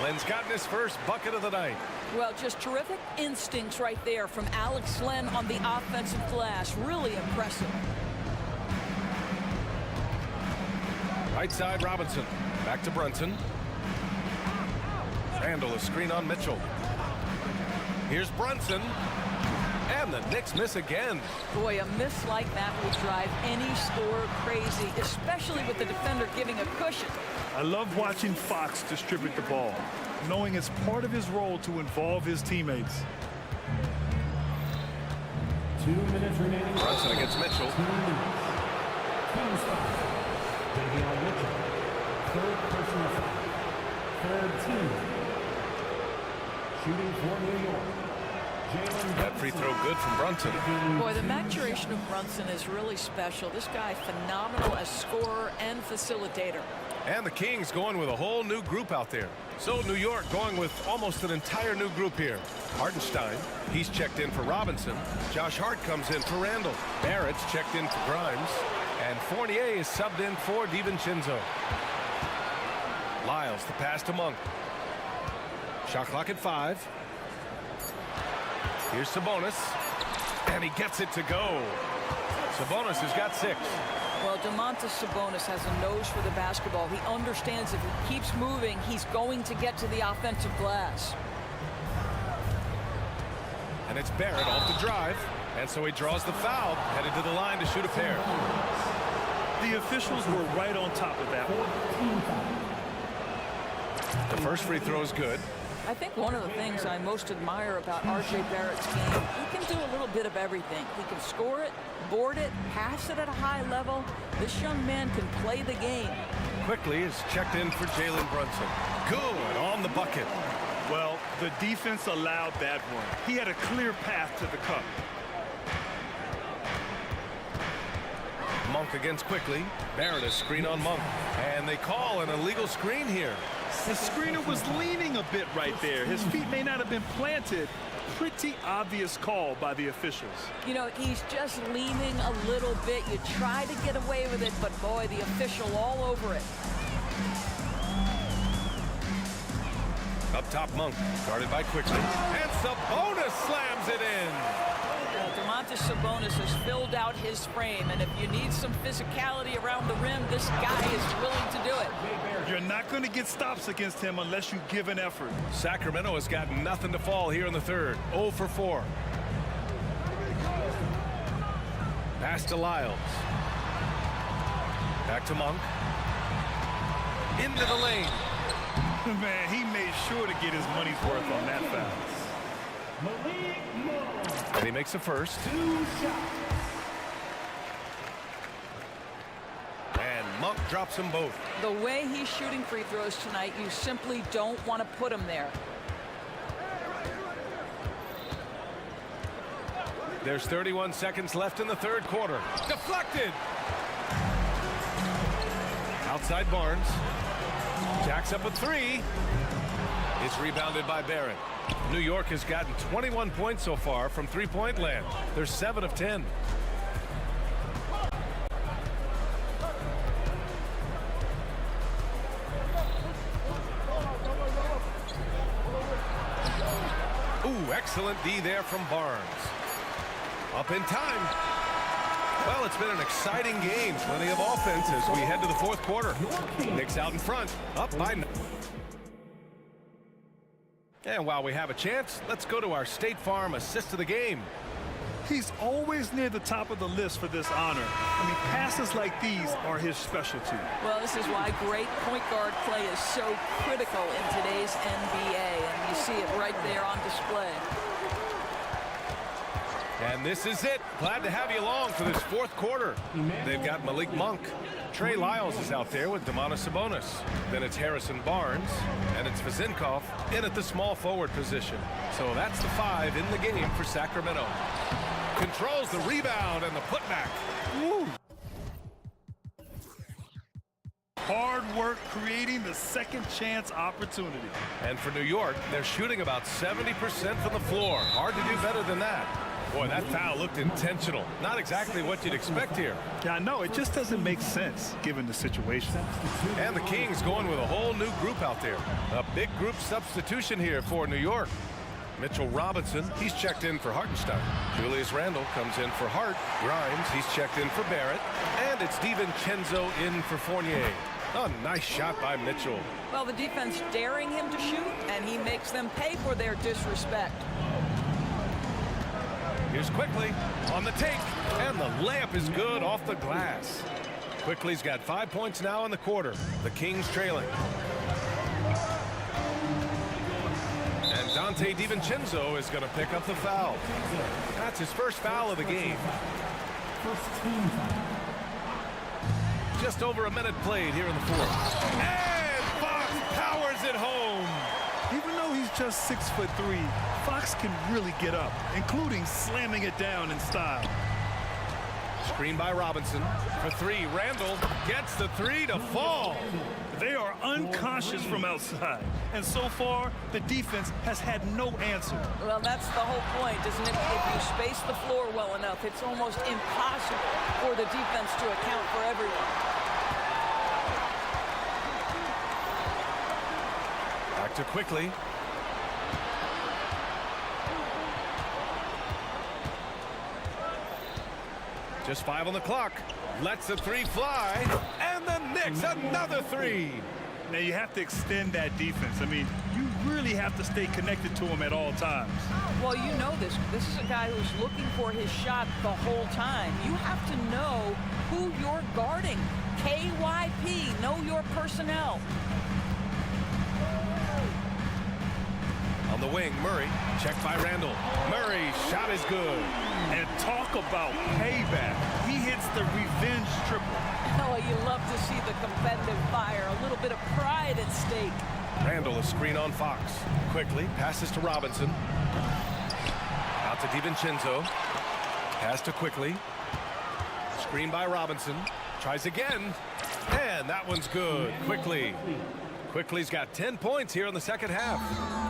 Len's gotten his first bucket of the night. Well, just terrific instincts right there from Alex Len on the offensive glass. Really impressive. Right side Robinson. Back to Brunson. Randall a screen on Mitchell. Here's Brunson. And the Knicks miss again. Boy, a miss like that will drive any scorer crazy, especially with the defender giving a cushion. I love watching Fox distribute the ball, knowing it's part of his role to involve his teammates. 2 minutes remaining. Brunson against Mitchell. 2 minutes. Team spot. Davion Mitchell. Third personal foul. Third team. Shooting for New York. That free throw good from Brunson. Boy, the maturation of Brunson is really special. This guy phenomenal as scorer and facilitator. And the Kings going with a whole new group out there. So New York going with almost an entire new group here. Hartenstein, he's checked in for Robinson. Josh Hart comes in for Randall. Barrett's checked in for Grimes. And Fournier is subbed in for DiVincenzo. Lyles, the pass to Monk. Shot clock at 5. Here's Sabonis. And he gets it to go. Sabonis has got 6. Well, Domantas Sabonis has a nose for the basketball. He understands if he keeps moving, he's going to get to the offensive glass. And it's Barrett off the drive. And so he draws the foul, headed to the line to shoot a pair. The officials were right on top of that one. The first free throw is good. I think one of the things I most admire about R.J. Barrett's game, he can do a little bit of everything. He can score it, board it, pass it at a high level. This young man can play the game. Quickly is checked in for Jalen Brunson. Good on the bucket. Well, the defense allowed that one. He had a clear path to the cup. Monk against Quickly. Barrett a screen on Monk. And they call an illegal screen here. The screener was leaning a bit right there. His feet may not have been planted. Pretty obvious call by the officials. You know, he's just leaning a little bit. You try to get away with it, but boy, the official all over it. Up top, Monk, guarded by Quickly. And Sabonis slams it in. Domantas Sabonis has filled out his frame, and if you need some physicality around the rim, this guy is willing to do it. You're not going to get stops against him unless you give an effort. Sacramento has got nothing to fall here in the third. 0 for 4. Pass to Lyles. Back to Monk. Into the lane. Man, he made sure to get his money's worth on that foul. And he makes the first. 2 shots. And Monk drops them both. The way he's shooting free throws tonight, you simply don't want to put him there. There's 31 seconds left in the third quarter. Deflected. Outside Barnes. Jacks up a 3. It's rebounded by Barrett. New York has gotten 21 points so far from three-point land. They're 7 of 10. Ooh, excellent D there from Barnes. Up in time. Well, it's been an exciting game. Plenty of offense as we head to the fourth quarter. Knicks out in front, up by 9. And while we have a chance, let's go to our State Farm assist of the game. He's always near the top of the list for this honor. I mean, passes like these are his specialty. Well, this is why great point guard play is so critical in today's NBA, and you see it right there on display. And this is it. Glad to have you along for this fourth quarter. They've got Malik Monk. Trey Lyles is out there with Domantas Sabonis. Then it's Harrison Barnes, and it's Vezinkov in at the small forward position. So that's the 5 in the game for Sacramento. Controls the rebound and the putback. Woo. Hard work creating the second chance opportunity. And for New York, they're shooting about 70% from the floor. Hard to do better than that. Boy, that foul looked intentional. Not exactly what you'd expect here. Yeah, I know. It just doesn't make sense given the situation. And the Kings going with a whole new group out there. A big group substitution here for New York. Mitchell Robinson, he's checked in for Hartenstein. Julius Randle comes in for Hart. Grimes, he's checked in for Barrett. And it's DiVincenzo in for Fournier. A nice shot by Mitchell. Well, the defense daring him to shoot, and he makes them pay for their disrespect. Here's Quickly on the take, and the layup is good off the glass. Quickly's got 5 points now in the quarter. The Kings trailing. And Dante DiVincenzo is going to pick up the foul. That's his first foul of the game. Just over a minute played here in the fourth. And Fox powers it home. Even though he's just 6'3", Fox can really get up, including slamming it down in style. Screen by Robinson for 3. Randle gets the 3 to fall. They are unconscious from outside, and so far the defense has had no answer. Well, that's the whole point, isn't it? If you space the floor well enough, it's almost impossible for the defense to account for everyone. Back to Quickly. Just 5 on the clock. Lets the 3 fly. And the Knicks, another 3. Now you have to extend that defense. I mean, you really have to stay connected to him at all times. Well, you know this. This is a guy who's looking for his shot the whole time. You have to know who you're guarding. KYP, know your personnel. On the wing, Murray, checked by Randle. Murray's shot is good. And talk about payback. He hits the revenge triple. Oh, you love to see the competitive fire. A little bit of pride at stake. Randle, a screen on Fox. Quickly, passes to Robinson. Out to DiVincenzo. Pass to Quickly. Screen by Robinson. Tries again. And that one's good. Quickly. Quickly's got 10 points here in the second half.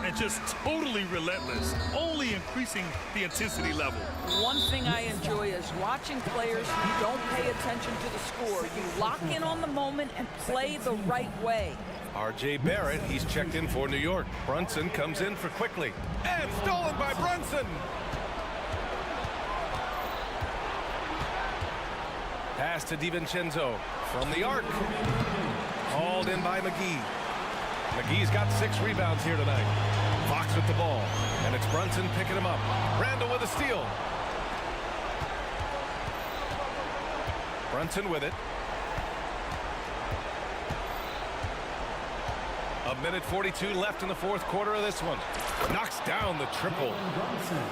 And just totally relentless, only increasing the intensity level. One thing I enjoy is watching players who don't pay attention to the score. You lock in on the moment and play the right way. R.J. Barrett, he's checked in for New York. Brunson comes in for Quickly. And stolen by Brunson. Pass to DiVincenzo from the arc. Hauled in by McGee. McGee's got 6 rebounds here tonight. Fox with the ball, and it's Brunson picking him up. Randle with a steal. Brunson with it. A minute 42 left in the fourth quarter of this one. Knocks down the triple.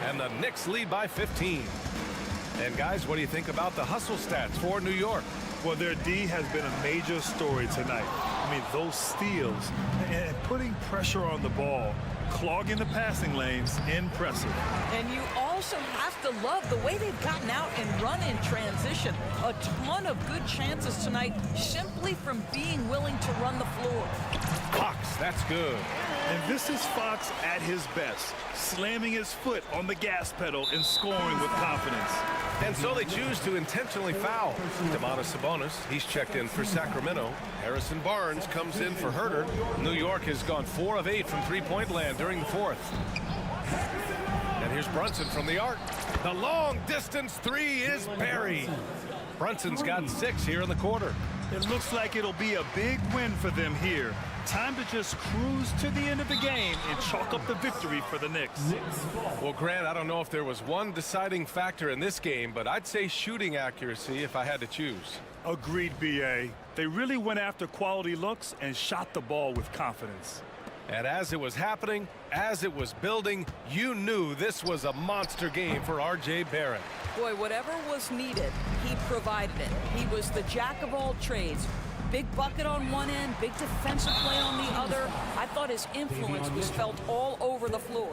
And the Knicks lead by 15. And guys, what do you think about the hustle stats for New York? Well, their D has been a major story tonight. I mean, those steals and putting pressure on the ball, clogging the passing lanes, impressive. And you also have to love the way they've gotten out and run in transition. A ton of good chances tonight simply from being willing to run the floor. Fox, that's good. And this is Fox at his best, slamming his foot on the gas pedal and scoring with confidence. And so they choose to intentionally foul. Domantas Sabonis, he's checked in for Sacramento. Harrison Barnes comes in for Herter. New York has gone 4 of 8 from three-point land during the fourth. And here's Brunson from the arc. The long-distance three is buried. Brunson's got 6 here in the quarter. It looks like it'll be a big win for them here. Time to just cruise to the end of the game and chalk up the victory for the Knicks. Well, Grant, I don't know if there was one deciding factor in this game, but I'd say shooting accuracy if I had to choose. Agreed, B.A. They really went after quality looks and shot the ball with confidence. And as it was happening, as it was building, you knew this was a monster game for R.J. Barrett. Boy, whatever was needed, he provided it. He was the jack of all trades. Big bucket on one end, big defensive play on the other. I thought his influence was felt all over the floor.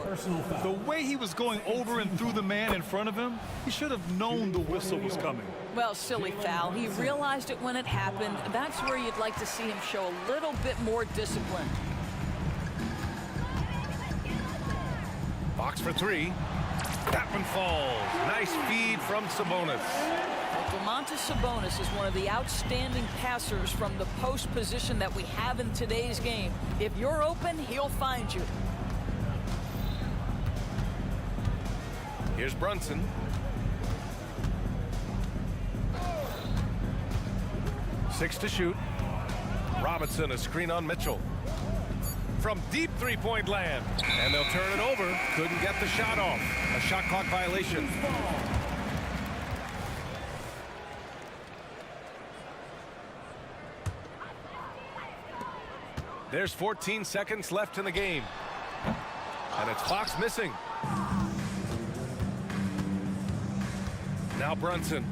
The way he was going over and through the man in front of him, he should have known the whistle was coming. Well, silly foul. He realized it when it happened. That's where you'd like to see him show a little bit more discipline. Fox for 3. That one falls. Nice feed from Sabonis. Domantas Sabonis is one of the outstanding passers from the post position that we have in today's game. If you're open, he'll find you. Here's Brunson. Six to shoot. Robinson, a screen on Mitchell. From deep three-point land. And they'll turn it over. Couldn't get the shot off. A shot clock violation. There's 14 seconds left in the game. And it's Fox missing. Now Brunson.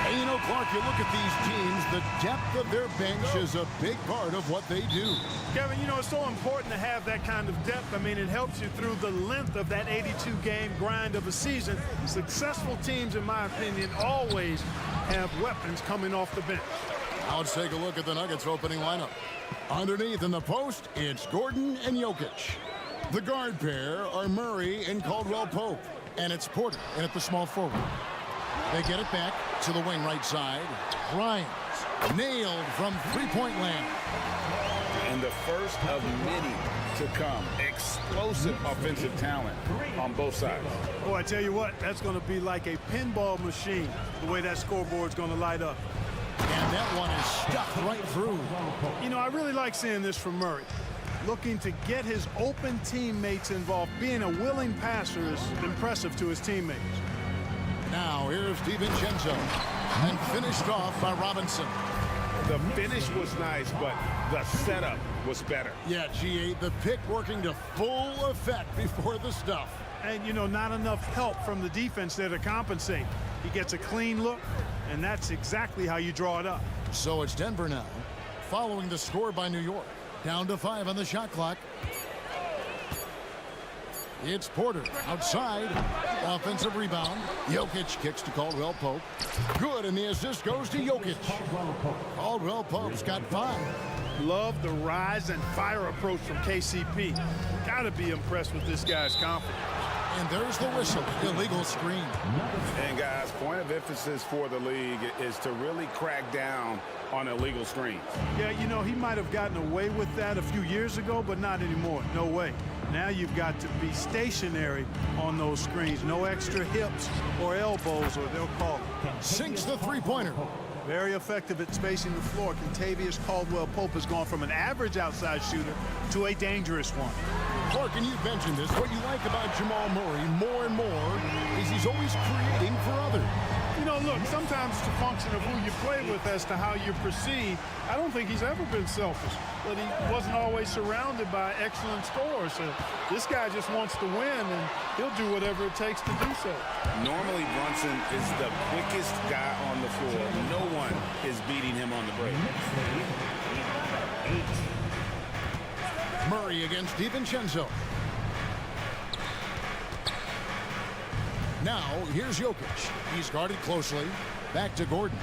And you know, Clark, you look at these teams, the depth of their bench is a big part of what they do. Kevin, you know, it's so important to have that kind of depth. I mean, it helps you through the length of that 82-game grind of a season. Successful teams, in my opinion, always have weapons coming off the bench. Now let's take a look at the Nuggets opening lineup. Underneath in the post, it's Gordon and Jokic. The guard pair are Murray and Caldwell Pope. And it's Porter in at the small forward. They get it back to the wing right side. Bryant nailed from three-point land. And the first of many to come. Explosive offensive talent on both sides. Oh, I tell you what, that's going to be like a pinball machine, the way that scoreboard's going to light up. And that one is stuck right through. You know, I really like seeing this from Murray. Looking to get his open teammates involved. Being a willing passer is impressive to his teammates. Now here's DiVincenzo, and finished off by Robinson. The finish was nice, but the setup was better. Yeah, G8, the pick working to full effect before the stuff. And, you know, not enough help from the defense there to compensate. He gets a clean look, and that's exactly how you draw it up. So it's Denver now, following the score by New York. Down to 5 on the shot clock. It's Porter outside. Offensive rebound. Jokic kicks to Caldwell Pope. Good, and the assist goes to Jokic. Caldwell Pope's got 5. Love the rise and fire approach from KCP. Gotta be impressed with this guy's confidence. And there's the whistle. Illegal screen. And guys, point of emphasis for the league is to really crack down on illegal screens. Yeah, you know, he might have gotten away with that a few years ago, but not anymore. No way. Now you've got to be stationary on those screens. No extra hips or elbows, or they'll call it. Sinks the three-pointer. Very effective at spacing the floor. Contavious Caldwell-Pope has gone from an average outside shooter to a dangerous one. Clark, and you've mentioned this, what you like about Jamal Murray more and more is he's always creating for others. You know, look, sometimes it's a function of who you play with as to how you're perceived. I don't think he's ever been selfish, but he wasn't always surrounded by excellent scorers. So this guy just wants to win, and he'll do whatever it takes to do so. Normally, Brunson is the quickest guy on the floor. No one is beating him on the break. Murray against DiVincenzo. Now, here's Jokic. He's guarded closely. Back to Gordon.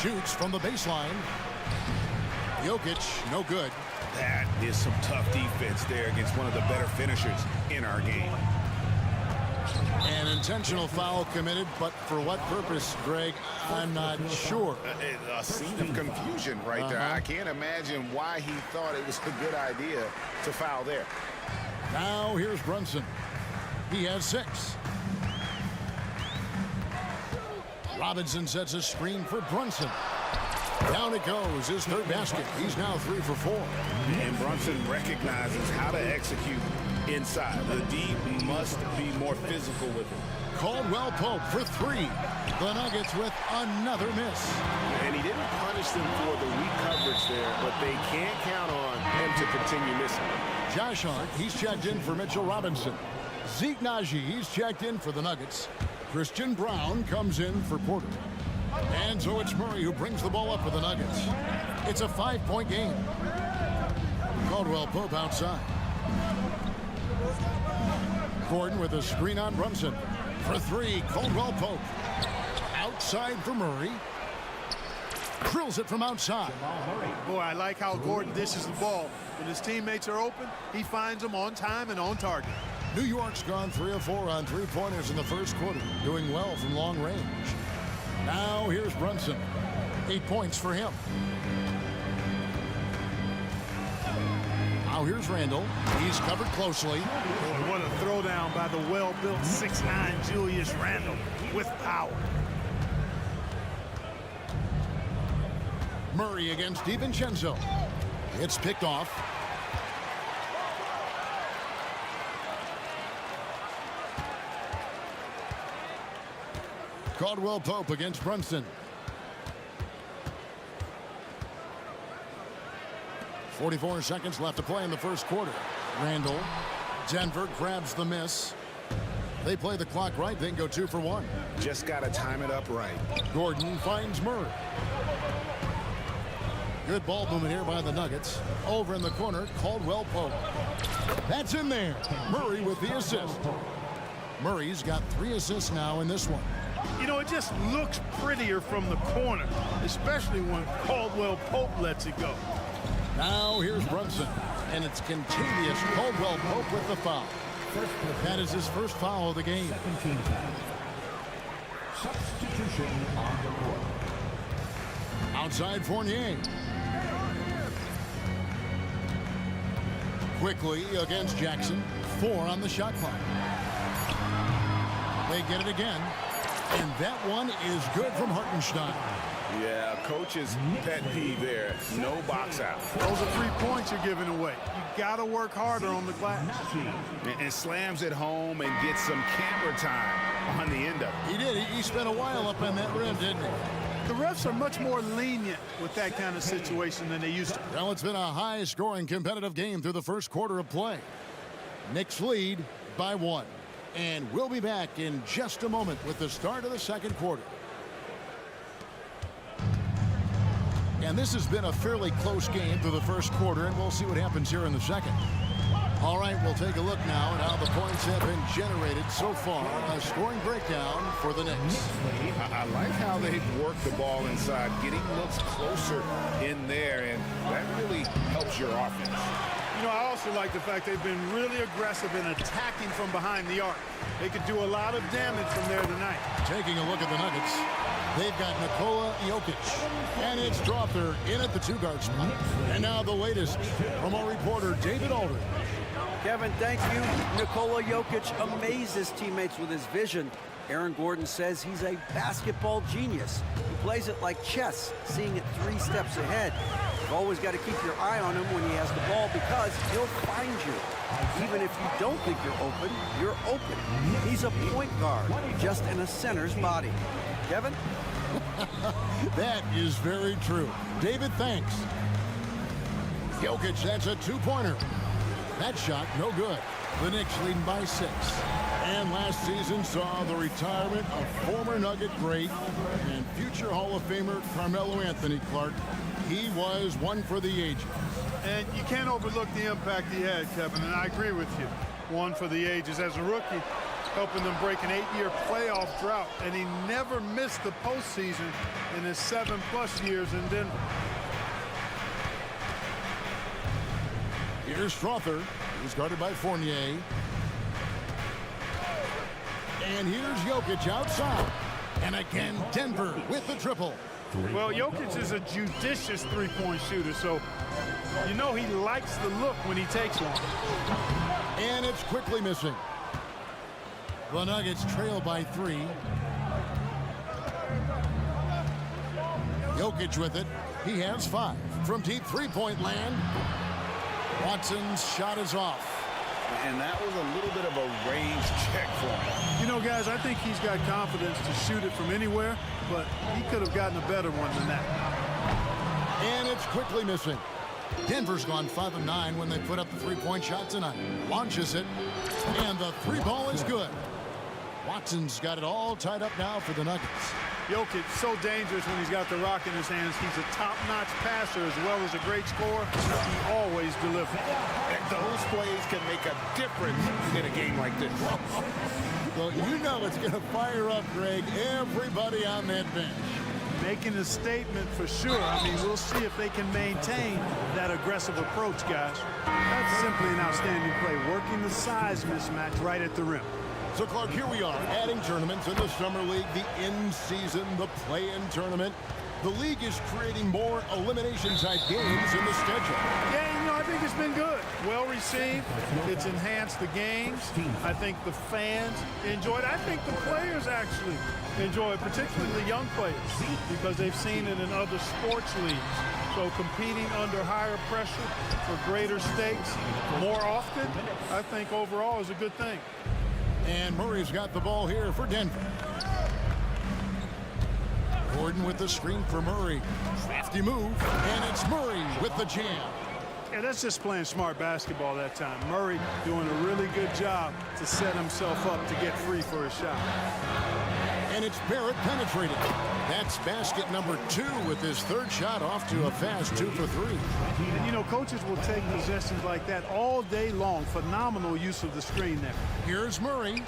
Shoots from the baseline. Jokic, no good. That is some tough defense there against one of the better finishers in our game. An intentional foul committed, but for what purpose, Greg? I'm not sure. A scene of confusion right there. I can't imagine why he thought it was a good idea to foul there. Now here's Brunson. He has 6. Robinson sets a screen for Brunson. Down it goes, his third basket. He's now 3 for 4. And Brunson recognizes how to execute inside. The D must be more physical with it. Caldwell Pope for 3. The Nuggets with another miss. And he didn't punish them for the weak coverage there, but they can't count on him to continue missing. Josh Hart, he's checked in for Mitchell Robinson. Zeke Naji, he's checked in for the Nuggets. Christian Brown comes in for Porter. And so it's Murray who brings the ball up for the Nuggets. It's a 5-point game. Caldwell Pope outside. Gordon with a screen on Brunson. For 3, Caldwell Pope. Outside for Murray. Drills it from outside. Boy, I like how Gordon dishes the ball. When his teammates are open, he finds them on time and on target. New York's gone 3 of 4 on 3-pointers in the first quarter, doing well from long range. Now here's Brunson. 8 points for him. Now here's Randall. He's covered closely. Boy, what a throwdown by the well-built 6'9" Julius Randle with power. Murray against DiVincenzo. It's picked off. Caldwell Pope against Brunson. 44 seconds left to play in the first quarter. Randall Denver grabs the miss. They play the clock right, then go 2 for 1. Just got to time it up right. Gordon finds Murray. Good ball movement here by the Nuggets. Over in the corner, Caldwell Pope. That's in there. Murray with the assist. Murray's got 3 assists now in this one. You know, it just looks prettier from the corner, especially when Caldwell Pope lets it go. Now here's Brunson, and it's contagious. Caldwell Pope with the foul. That is his first foul of the game. Second foul. Substitution on the court. Outside Fournier. Quickly against Jackson. 4 on the shot clock. They get it again. And that one is good from Hartenstein. Yeah, coach's pet peeve there. No box out. Those are 3 points you're giving away. You got to work harder on the glass. And slams it home and gets some camera time on the end of it. He did. He spent a while up on that rim, didn't he? The refs are much more lenient with that kind of situation than they used to. Well, it's been a high-scoring competitive game through the first quarter of play. Knicks lead by 1. And we'll be back in just a moment with the start of the second quarter. And this has been a fairly close game through the first quarter, and we'll see what happens here in the second. All right, we'll take a look now at how the points have been generated so far. A scoring breakdown for the Knicks. I like how they've worked the ball inside, getting looks closer in there, and that really helps your offense. You know, I also like the fact they've been really aggressive in attacking from behind the arc. They could do a lot of damage from there tonight. Taking a look at the Nuggets, they've got Nikola Jokic, and it's Strother in at the 2-guard spot. And now the latest from our reporter, David Aldridge. Kevin, thank you. Nikola Jokic amazes teammates with his vision. Aaron Gordon says he's a basketball genius. He plays it like chess, seeing it 3 steps ahead. You've always got to keep your eye on him when he has the ball because he'll find you. Even if you don't think you're open. He's a point guard, just in a center's body. Kevin? That is very true. David, thanks. Jokic, that's a 2-pointer. That shot, no good. The Knicks leading by 6. And last season saw the retirement of former Nugget great and future Hall of Famer Carmelo Anthony Clark. He was one for the ages. And you can't overlook the impact he had, Kevin, and I agree with you. One for the ages as a rookie, helping them break an 8-year playoff drought, and he never missed the postseason in his 7+ years in Denver. Here's Strother, who's guarded by Fournier. And here's Jokic outside. And again, Denver with the triple. Well, Jokic is a judicious 3-point shooter, so you know he likes the look when he takes one. And it's quickly missing. The Nuggets trail by 3. Jokic with it. He has 5. From deep 3-point land. Watson's shot is off. And that was a little bit of a range check for him. You know, guys, I think he's got confidence to shoot it from anywhere, but he could have gotten a better one than that. And it's quickly missing. Denver's gone 5 of 9 when they put up the 3-point shot tonight. Launches it, and the 3-ball is good. Watson's got it all tied up now for the Nuggets. Jokic, so dangerous when he's got the rock in his hands. He's a top-notch passer as well as a great scorer. He always delivers. And those plays can make a difference in a game like this. Well, you know it's going to fire up, Greg, everybody on that bench. Making a statement for sure. I mean, we'll see if they can maintain that aggressive approach, guys. That's simply an outstanding play, working the size mismatch right at the rim. So, Clark, here we are, adding tournaments in the Summer League, the in-season, the play-in tournament. The league is creating more elimination-type games in the schedule. Yeah, you know, I think it's been good. Well received. It's enhanced the games. I think the fans enjoy it. I think the players actually enjoy it, particularly the young players, because they've seen it in other sports leagues. So competing under higher pressure for greater stakes more often, I think overall is a good thing. And Murray's got the ball here for Denver. Gordon with the screen for Murray. Crafty move, and it's Murray with the jam. Yeah, that's just playing smart basketball that time. Murray doing a really good job to set himself up to get free for a shot. And it's Barrett penetrated. That's basket number 2 with his third shot off to a fast 2 for 3. And, you know, coaches will take possessions like that all day long. Phenomenal use of the screen there. Here's Murray.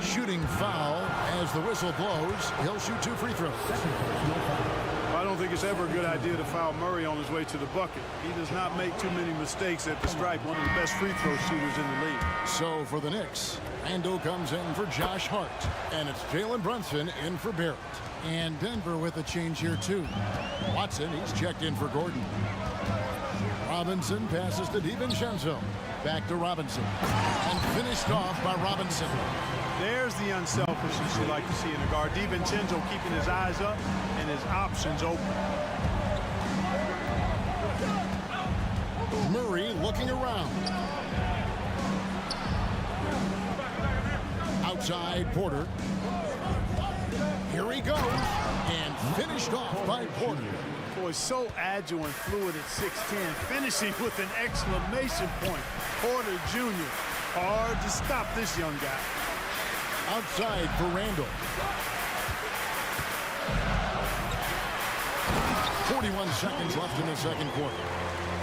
Shooting foul as the whistle blows. He'll shoot 2 free throws. I don't think it's ever a good idea to foul Murray on his way to the bucket. He does not make too many mistakes at the stripe. One of the best free throw shooters in the league. So for the Knicks, Randall comes in for Josh Hart. And it's Jalen Brunson in for Barrett. And Denver with a change here too. Watson, he's checked in for Gordon. Robinson passes to DiVincenzo. Back to Robinson. And finished off by Robinson. There's the unselfishness you like to see in a guard. DiVincenzo keeping his eyes up and his options open. Murray looking around. Outside Porter. Here he goes. And finished off by Porter. Boy, so agile and fluid at 6'10", finishing with an exclamation point. Porter Jr. Hard to stop this young guy. Outside for Randall. 41 seconds left in the second quarter.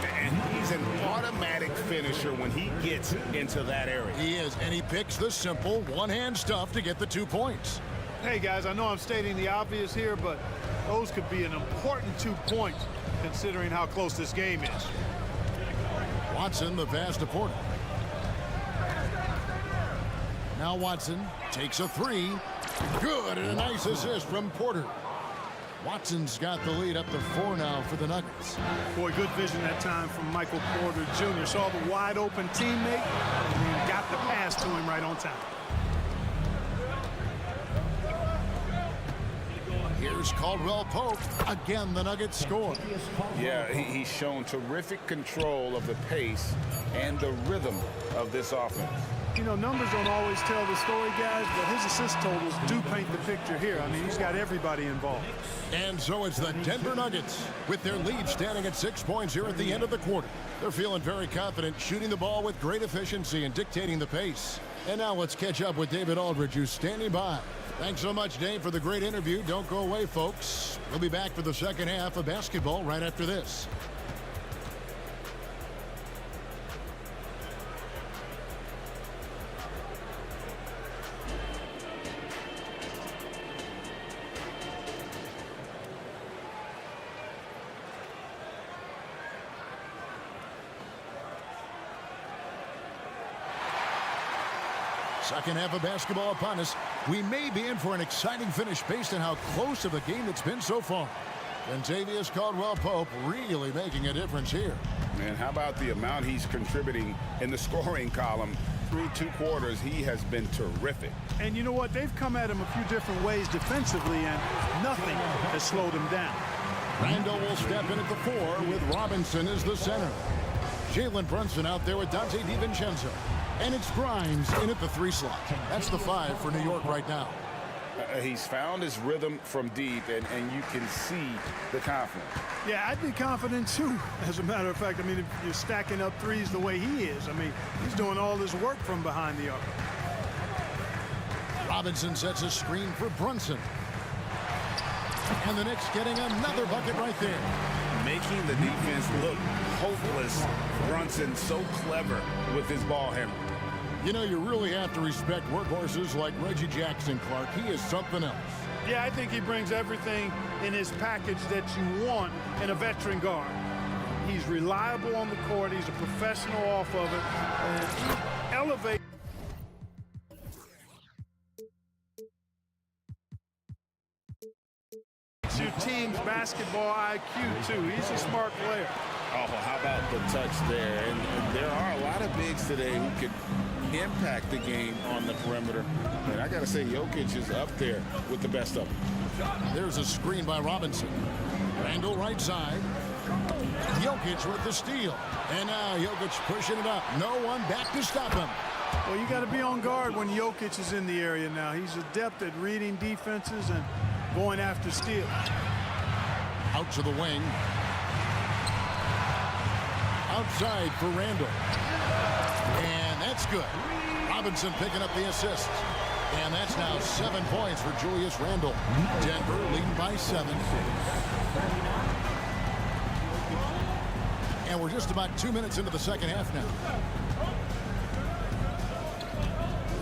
And he's an automatic finisher when he gets into that area. He is, and he picks the simple one-hand stuff to get the 2 points. Hey, guys, I know I'm stating the obvious here, but those could be an important 2 points considering how close this game is. Watson, the pass to Porter. Now Watson takes a 3. Good, and a nice assist from Porter. Watson's got the lead up to 4 now for the Nuggets. Boy, good vision that time from Michael Porter Jr. Saw the wide open teammate and got the pass to him right on time. Here's Caldwell Pope. Again, the Nuggets score. Yeah, he's shown terrific control of the pace and the rhythm of this offense. You know, numbers don't always tell the story, guys, but his assist totals do paint the picture here. I mean, he's got everybody involved. And so it's the Denver Nuggets with their lead standing at 6 points here at the end of the quarter. They're feeling very confident, shooting the ball with great efficiency and dictating the pace. And now let's catch up with David Aldridge, who's standing by. Thanks so much, Dave, for the great interview. Don't go away, folks. We'll be back for the second half of basketball right after this. Second half of basketball upon us. We may be in for an exciting finish based on how close of a game it's been so far. Kentavious Caldwell-Pope really making a difference here. And how about the amount he's contributing in the scoring column? Through 2 quarters, he has been terrific. And you know what? They've come at him a few different ways defensively, and nothing has slowed him down. Randall will step in at the 4 with Robinson as the center. Jalen Brunson out there with Dante DiVincenzo. And it's Grimes in at the 3 slot. That's the 5 for New York right now. He's found his rhythm from deep, and you can see the confidence. Yeah, I'd be confident too. As a matter of fact, I mean, if you're stacking up threes the way he is, I mean, he's doing all this work from behind the arc. Robinson sets a screen for Brunson. And the Knicks getting another bucket right there. Making the defense look hopeless. Brunson so clever with his ball handling. You know, you really have to respect workhorses like Reggie Jackson, Clark. He is something else. Yeah, I think he brings everything in his package that you want in a veteran guard. He's reliable on the court. He's a professional off of it. And he elevates your team's basketball IQ, too. He's a smart player. Oh, how about the touch there? And there are a lot of bigs today who could impact the game on the perimeter. And I got to say, Jokic is up there with the best of them. There's a screen by Robinson. Randall right side. Jokic with the steal. And now Jokic pushing it up. No one back to stop him. Well, you got to be on guard when Jokic is in the area now. He's adept at reading defenses and going after steals. Out to the wing. outside for Randall. And that's good. Robinson picking up the assist. And that's now 7 points for Julius Randle. Denver leading by 7. And we're just about 2 minutes into the second half now.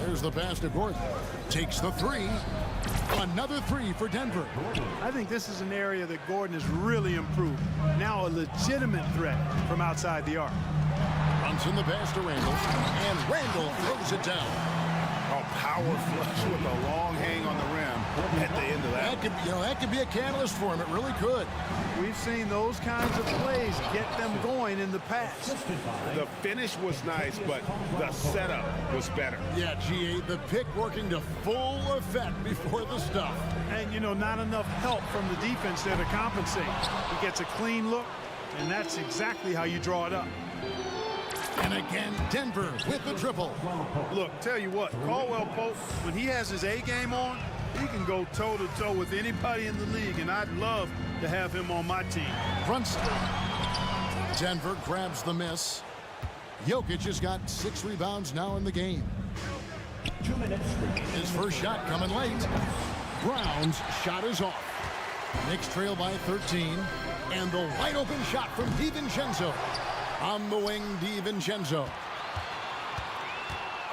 There's the pass to Gordon. Takes the three. Another three for Denver. I think this is an area that Gordon has really improved. Now a legitimate threat from outside the arc. Runs in the pass to Randall. And Randall throws it down. A power flush with a long hang on the rim at the end of that. That could be a catalyst for him. It really could. We've seen those kinds of plays get them going in the past. The finish was nice, but the setup was better. Yeah, GA, the pick working to full effect before the stuff. And, not enough help from the defense there to compensate. He gets a clean look, and that's exactly how you draw it up. And again, Denver with the triple. Look, tell you what, Caldwell Pope, when he has his A game on, he can go toe-to-toe with anybody in the league, and I'd love to have him on my team. Brunson. Denver grabs the miss. Jokic has got 6 rebounds now in the game. 2 minutes. His first shot coming late. Brown's shot is off. Knicks trail by 13. And the wide open shot from DiVincenzo. On the wing, DiVincenzo.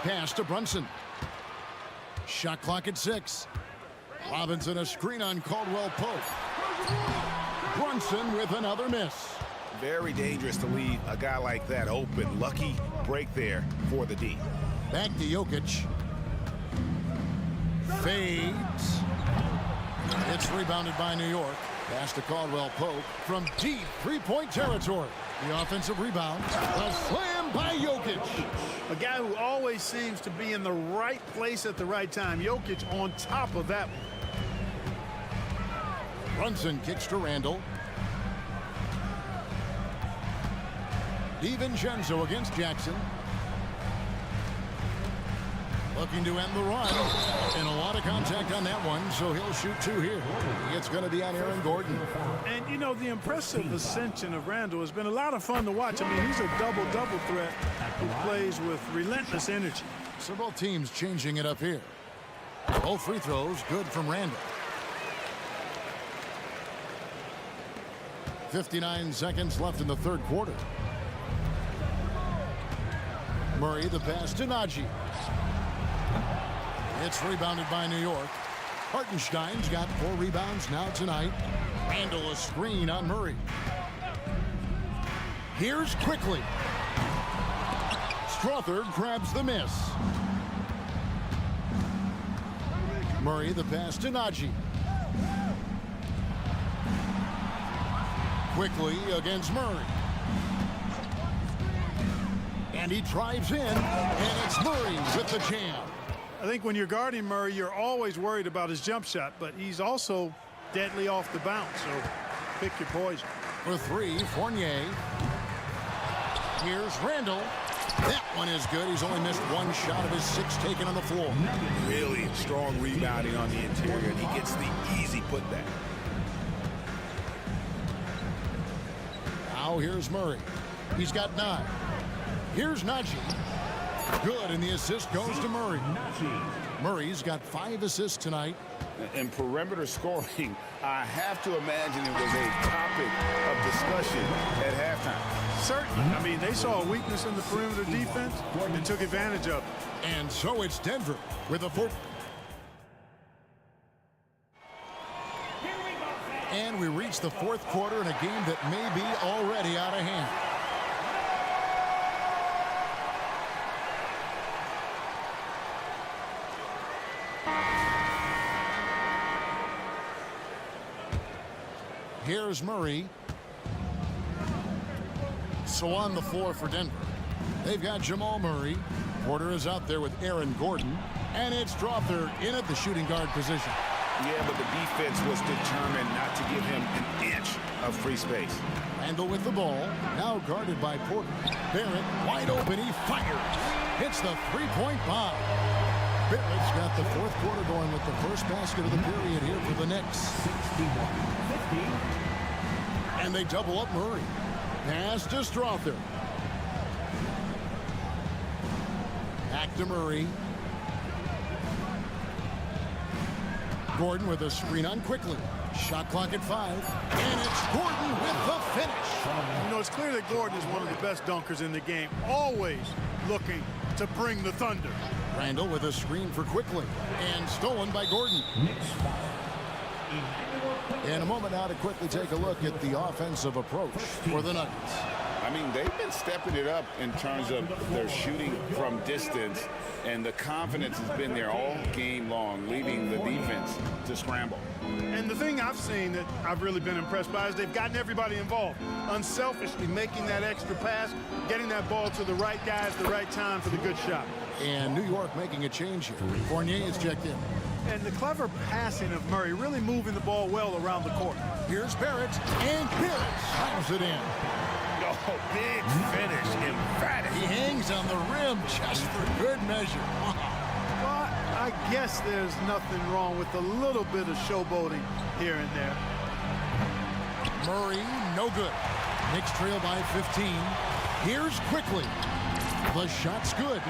Pass to Brunson. Shot clock at 6. Robinson a screen on Caldwell Pope. Brunson with another miss. Very dangerous to leave a guy like that open. Lucky break there for the D. Back to Jokic. Fades. It's rebounded by New York. Pass to Caldwell Pope from deep three-point territory. The offensive rebound. A slam by Jokic. A guy who always seems to be in the right place at the right time. Jokic on top of that. Brunson kicks to Randall. DiVincenzo against Jackson. Looking to end the run. And a lot of contact on that one, so he'll shoot 2 here. It's going to be on Aaron Gordon. And, the impressive ascension of Randall has been a lot of fun to watch. I mean, he's a double-double threat who plays with relentless energy. So both teams changing it up here. Both free throws good from Randall. 59 seconds left in the third quarter. Murray the pass to Najee. It's rebounded by New York. Hartenstein's got 4 rebounds now tonight. Randall a screen on Murray. Here's quickly. Strother grabs the miss. Murray the pass to Najee. Quickly against Murray. And he drives in, and it's Murray with the jam. I think when you're guarding Murray, you're always worried about his jump shot, but he's also deadly off the bounce, so pick your poison. For 3, Fournier. Here's Randall. That one is good. He's only missed 1 shot of his 6 taken on the floor. Really strong rebounding on the interior, and he gets the easy putback. Now here's Murray. He's got 9. Here's Najee. Good, and the assist goes to Murray. Murray's got 5 assists tonight. In perimeter scoring, I have to imagine it was a topic of discussion at halftime. Certainly. I mean, they saw a weakness in the perimeter defense and took advantage of it. And so it's Denver with a 4. And we reach the 4th quarter in a game that may be already out of hand. Here's Murray. So on the floor for Denver, they've got Jamal Murray. Porter is out there with Aaron Gordon. And it's Strother in at the shooting guard position. Yeah, but the defense was determined not to give him an inch of free space. Randall with the ball, now guarded by Porter. Barrett wide open, he fires. Hits the three-point bomb. Barrett's got the 4th quarter going with the first basket of the period here for the Knicks. And they double up Murray. Pass to Strother. Back to Murray. Gordon with a screen on quickly. Shot clock at 5. And it's Gordon with the finish. You know, it's clear that Gordon is one of the best dunkers in the game, always looking to bring the thunder. Randall with a screen for quickly. And stolen by Gordon. In a moment now to quickly take a look at the offensive approach for the Nuggets. I mean, they've been stepping it up in terms of their shooting from distance, and the confidence has been there all game long, leaving the defense to scramble. And the thing I've seen that I've really been impressed by is they've gotten everybody involved, unselfishly making that extra pass, getting that ball to the right guy at the right time for the good shot. And New York making a change here. Fournier is checked in. And the clever passing of Murray, really moving the ball well around the court. Here's Barrett, and Barrett slams it in. Oh, big finish, emphatic. He hangs on the rim just for good measure. Well, I guess there's nothing wrong with a little bit of showboating here and there. Murray, no good. Knicks trail by 15. Here's Quickly. The shot's good.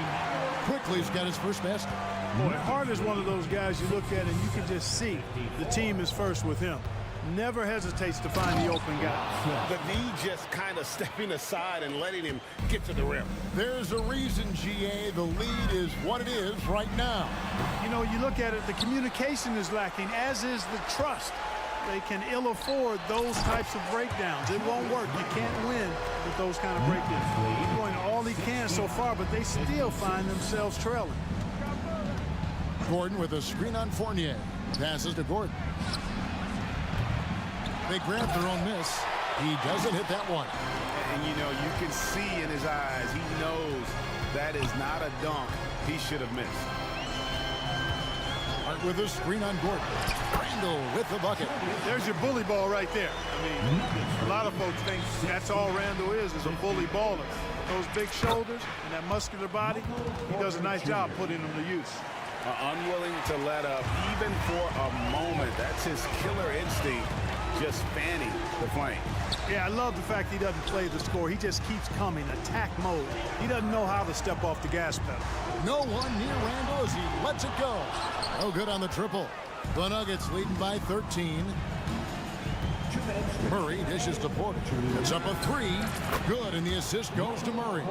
Quickly's got his first basket. Boy, Hart is one of those guys you look at and you can just see the team is first with him. Never hesitates to find the open guy. The knee just kind of stepping aside and letting him get to the rim. There's a reason, GA, the lead is what it is right now. You know, you look at it, the communication is lacking, as is the trust. They can ill afford those types of breakdowns. It won't work. You can't win with those kind of breakdowns. He's doing all he can so far, but they still find themselves trailing. Gordon with a screen on Fournier. Passes to Gordon. They grab their own miss. He doesn't hit that one. And, you know, you can see in his eyes, he knows that is not a dunk he should have missed. Hart with a screen on Gordon. Randall with the bucket. There's your bully ball right there. I mean, a lot of folks think that's all Randall is a bully baller. Those big shoulders and that muscular body, he does a nice job putting them to use. Unwilling to let up even for a moment. That's his killer instinct, just fanning the flame. Yeah, I love the fact he doesn't play the score. He just keeps coming, attack mode. He doesn't know how to step off the gas pedal. No one near Randall as he lets it go. No good on the triple. The Nuggets leading by 13. Murray dishes to Porter. It's up a 3. Good, and the assist goes to Murray.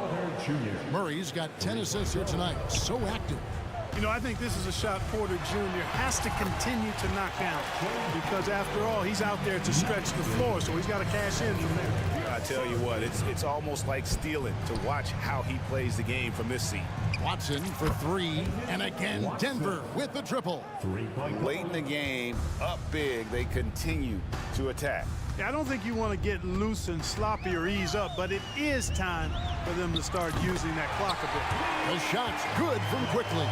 Murray's got 10 assists here tonight. So active. You know, I think this is a shot Porter Jr. has to continue to knock down because, after all, he's out there to stretch the floor, so he's got to cash in from there. I tell you what, it's almost like stealing to watch how he plays the game from this seat. Watson for 3, and again Denver with the triple. Late in the game, up big, they continue to attack. Yeah, I don't think you want to get loose and sloppy or ease up, but it is time for them to start using that clock a bit. The shot's good from Quickly.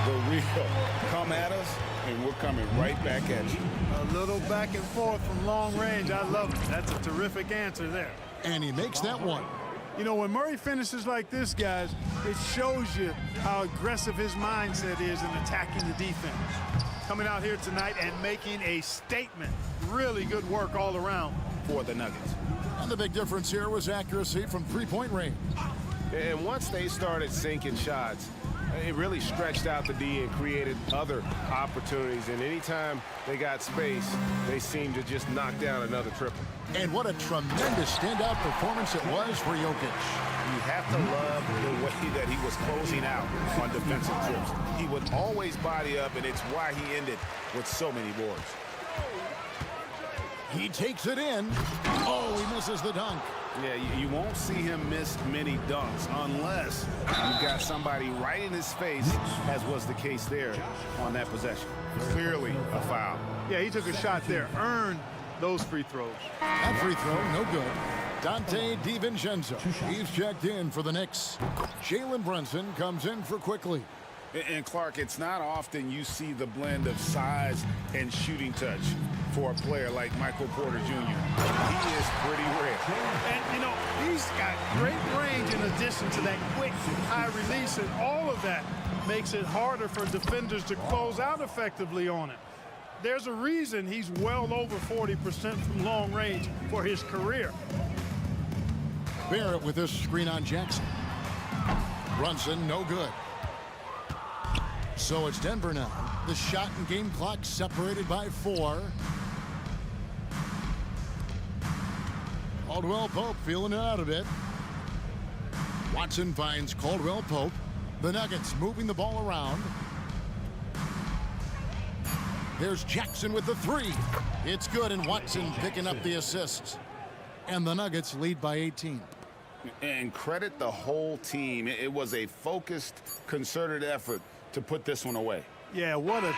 The real come at us, and we're coming right back at you. A little back and forth from long range. I love it. That's a terrific answer there. And he makes that one. You know, when Murray finishes like this, guys, it shows you how aggressive his mindset is in attacking the defense. Coming out here tonight and making a statement. Really good work all around for the Nuggets. And the big difference here was accuracy from three-point range. And once they started sinking shots, it really stretched out the D and created other opportunities. And anytime they got space, they seemed to just knock down another triple. And what a tremendous standout performance it was for Jokic. You have to love the way that he was closing out on defensive trips. He would always body up, and it's why he ended with so many boards. He takes it in. Oh, he misses the dunk. Yeah, you won't see him miss many dunks unless you've got somebody right in his face, as was the case there on that possession. Clearly a foul. Yeah, he took a shot there, earned those free throws. That free throw, no good. Dante DiVincenzo, he's checked in for the Knicks. Jalen Brunson comes in for Quickly. And Clark, it's not often you see the blend of size and shooting touch for a player like Michael Porter Jr. He is pretty rare. And, you know, he's got great range in addition to that quick, high release, and all of that makes it harder for defenders to close out effectively on it. There's a reason he's well over 40% from long range for his career. Barrett with this screen on Jackson. Brunson, no good. So it's Denver now. The shot and game clock separated by 4. Caldwell Pope feeling it out a bit. Watson finds Caldwell Pope. The Nuggets moving the ball around. There's Jackson with the 3. It's good, and Watson picking up the assist. And the Nuggets lead by 18. And credit the whole team. It was a focused, concerted effort to put this one away. Yeah, what a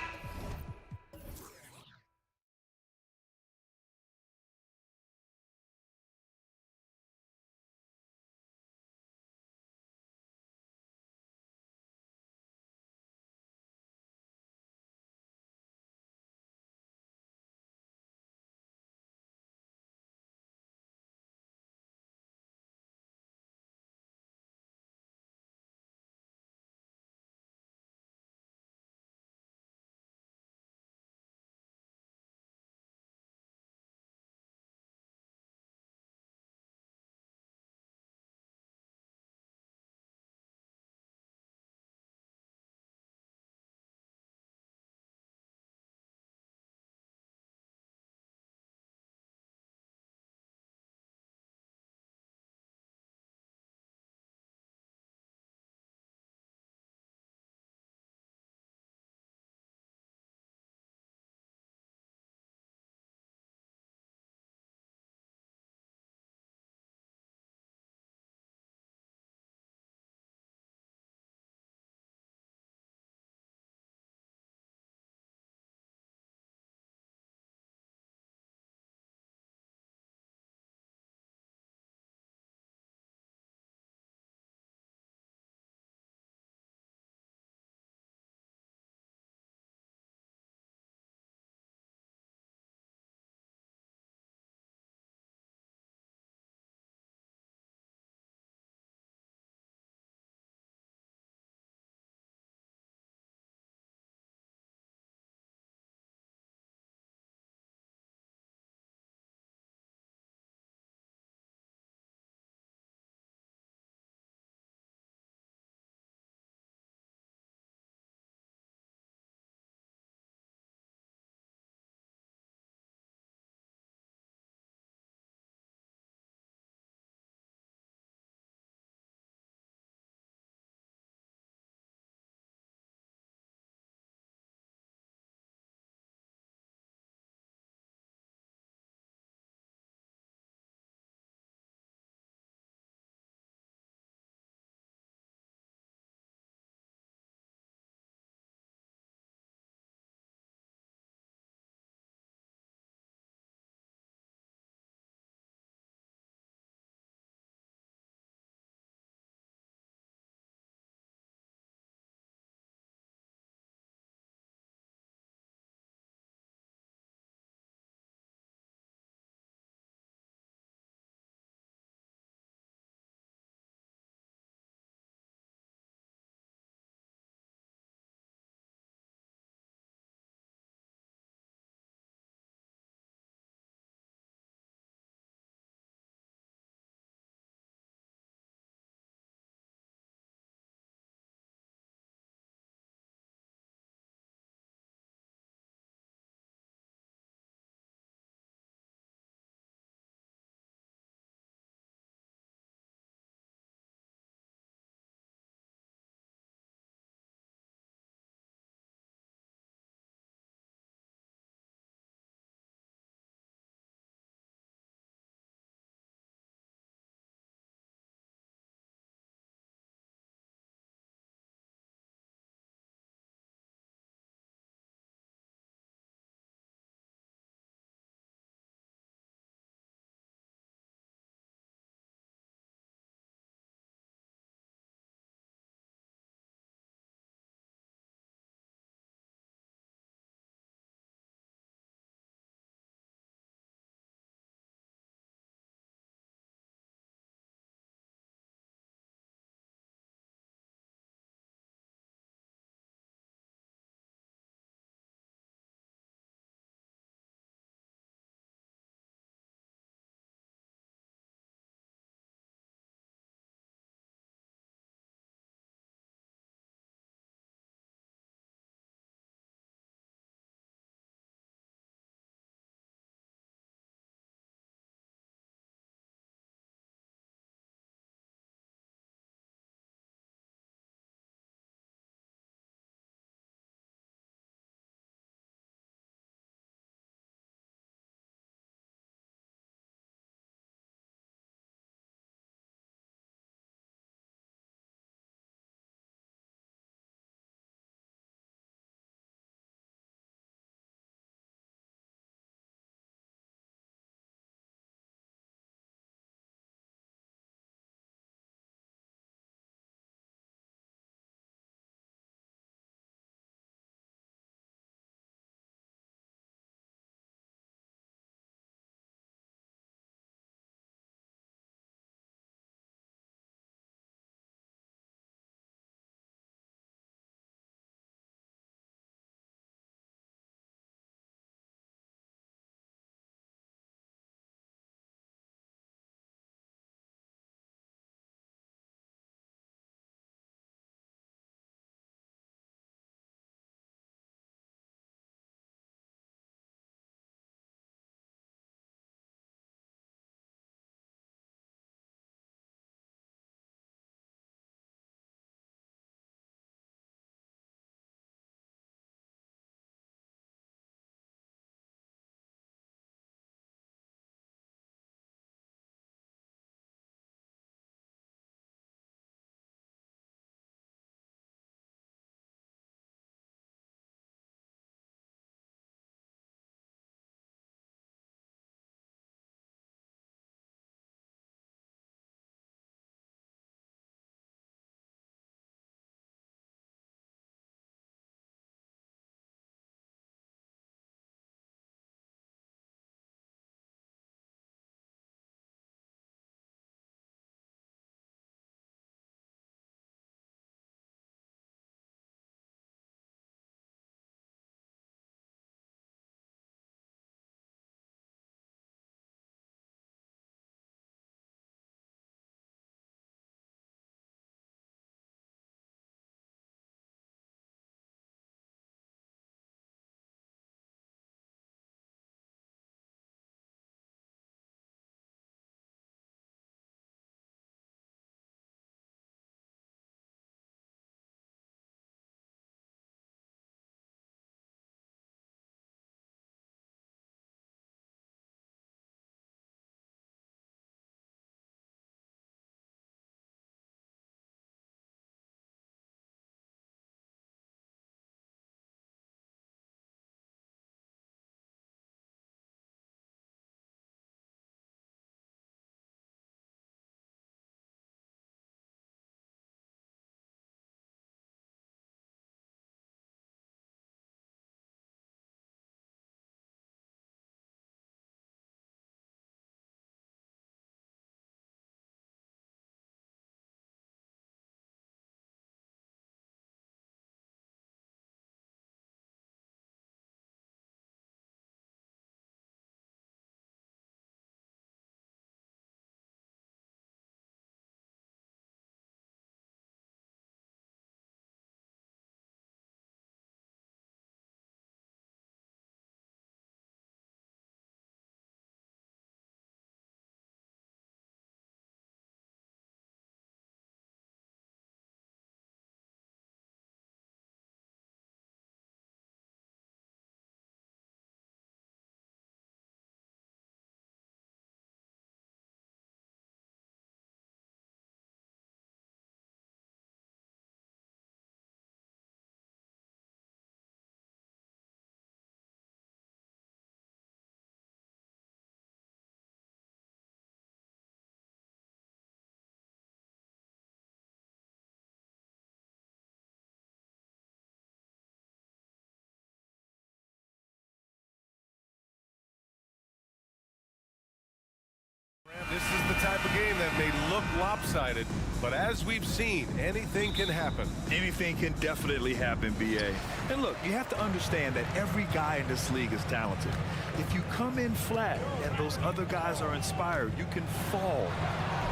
the type of game that may look lopsided, but as we've seen, anything can happen. Anything can definitely happen, BA. And look, you have to understand that every guy in this league is talented. If you come in flat and those other guys are inspired, you can fall.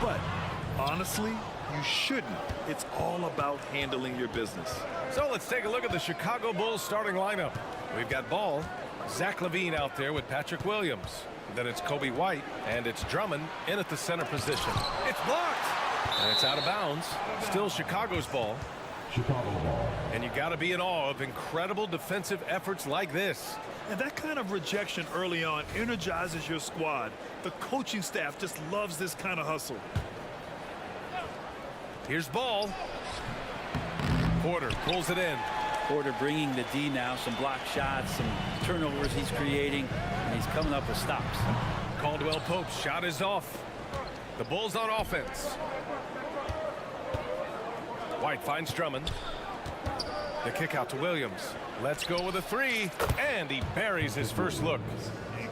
But honestly, you shouldn't. It's all about handling your business. So let's take a look at the Chicago Bulls starting lineup. We've got Ball, Zach LaVine out there with Patrick Williams. Then it's Kobe White, and it's Drummond in at the center position. It's blocked, and it's out of bounds. Still Chicago's ball. Chicago ball. And you got to be in awe of incredible defensive efforts like this. And that kind of rejection early on energizes your squad. The coaching staff just loves this kind of hustle. Here's Ball. Porter pulls it in. Porter bringing the D now, some block shots, some turnovers he's creating, and he's coming up with stops. Caldwell Pope's shot is off. The Bulls on offense. White finds Drummond. The kick out to Williams. Let's go with a three, and he buries his first look.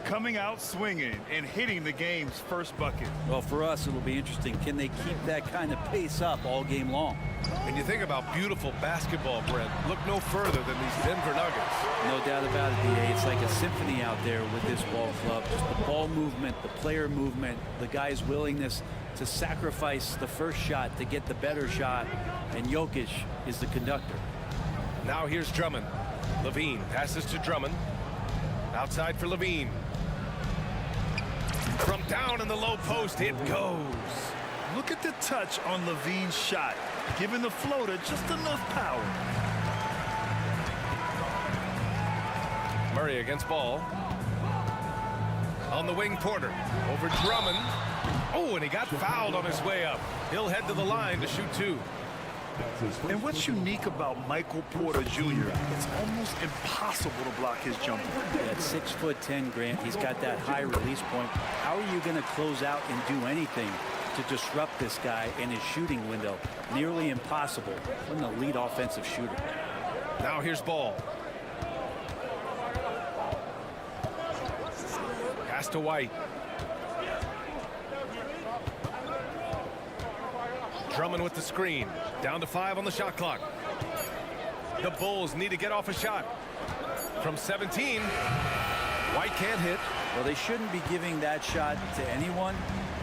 Coming out swinging and hitting the game's first bucket. Well, for us, it'll be interesting. Can they keep that kind of pace up all game long? When you think about beautiful basketball, Brent, look no further than these Denver Nuggets. No doubt about it, DA. It's like a symphony out there with this ball club. Just the ball movement, the player movement, the guy's willingness to sacrifice the first shot to get the better shot, and Jokic is the conductor. Now here's Drummond. LaVine passes to Drummond. Outside for LaVine. From down in the low post, it goes. Look at the touch on LaVine's shot, giving the floater just enough power. Murray against Ball. On the wing, Porter. Over Drummond. Oh, and he got fouled on his way up. He'll head to the line to shoot two. And what's unique about Michael Porter Jr., it's almost impossible to block his jumper. At 6'10", Grant, he's got that high release point. How are you going to close out and do anything to disrupt this guy in his shooting window? Nearly impossible. What an elite offensive shooter. Now here's Ball. Pass to White. Drummond with the screen. Down to 5 on the shot clock. The Bulls need to get off a shot. From 17, White can't hit. Well, they shouldn't be giving that shot to anyone,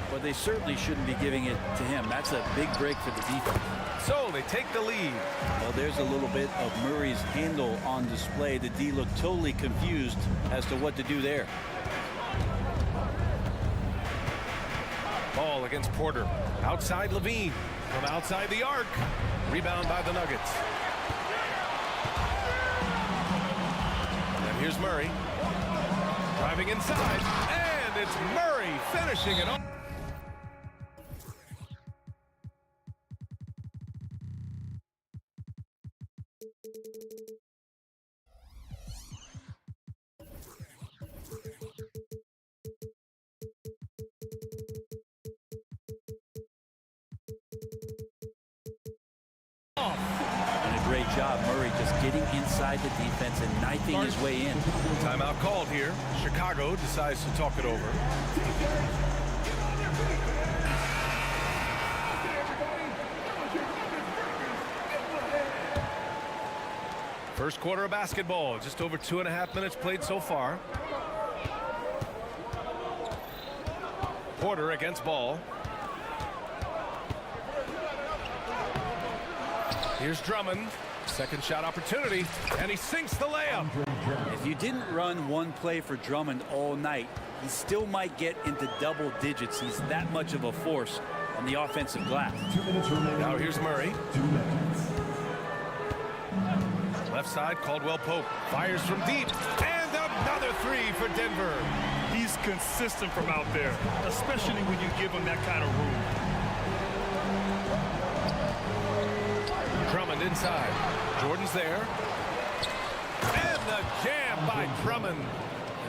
but they certainly shouldn't be giving it to him. That's a big break for the defense. So they take the lead. Well, there's a little bit of Murray's handle on display. The D looked totally confused as to what to do there. Ball against Porter. Outside LaVine. From outside the arc. Rebound by the Nuggets. And here's Murray. Driving inside. And it's Murray finishing it off. And a great job, Murray just getting inside the defense and knifing his way in. Timeout called here. Chicago decides to talk it over. First quarter of basketball, just over 2.5 minutes played so far. Porter against Ball. Here's Drummond. Second shot opportunity, and he sinks the layup. If you didn't run one play for Drummond all night, he still might get into double digits. He's that much of a force on the offensive glass. 2 minutes remaining. Now here's Murray. 2 minutes. Left side, Caldwell Pope fires from deep, and another three for Denver. He's consistent from out there, especially when you give him that kind of room. Drummond inside. Jordan's there. And the jam by Drummond.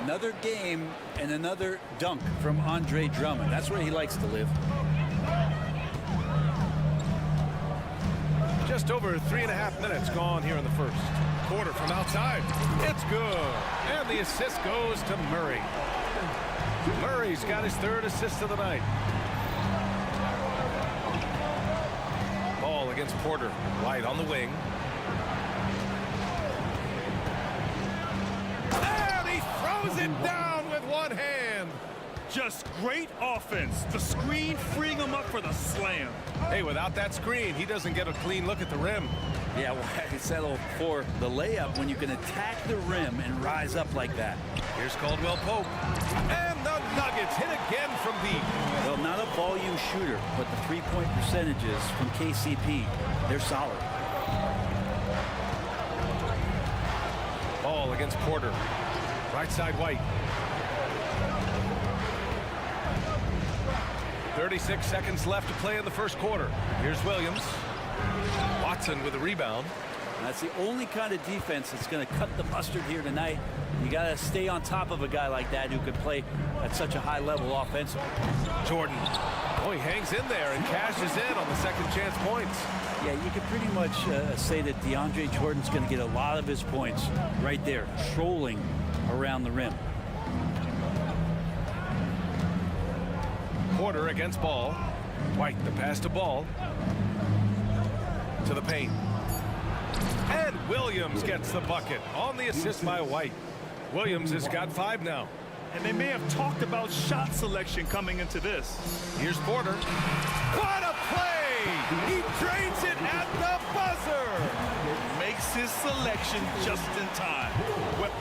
Another game and another dunk from Andre Drummond. That's where he likes to live. Just over 3.5 minutes gone here in the first quarter from outside. It's good. And the assist goes to Murray. Murray's got his third assist of the night. against Porter. White on the wing. And he throws it down with one hand. Just great offense. The screen freeing him up for the slam. Hey, without that screen, he doesn't get a clean look at the rim. Yeah, why settle for the layup when you can attack the rim and rise up like that? Here's Caldwell Pope. And the Nuggets hit again from deep. Well, not a volume shooter, but the three-point percentages from KCP, they're solid. Ball against Porter. Right side White. 36 seconds left to play in the first quarter. Here's Williams. Watson with the rebound. That's the only kind of defense that's going to cut the mustard here tonight. You got to stay on top of a guy like that who can play at such a high level offensively. Jordan. Oh, he hangs in there and cashes in on the second chance points. Yeah, you can pretty much say that DeAndre Jordan's going to get a lot of his points right there, trolling around the rim. Porter against Ball. White, the pass to Ball. To the paint. And Williams gets the bucket on the assist by White. Williams has got 5 now. And they may have talked about shot selection coming into this. Here's Porter. What a play! He drains it at the buzzer! Makes his selection just in time.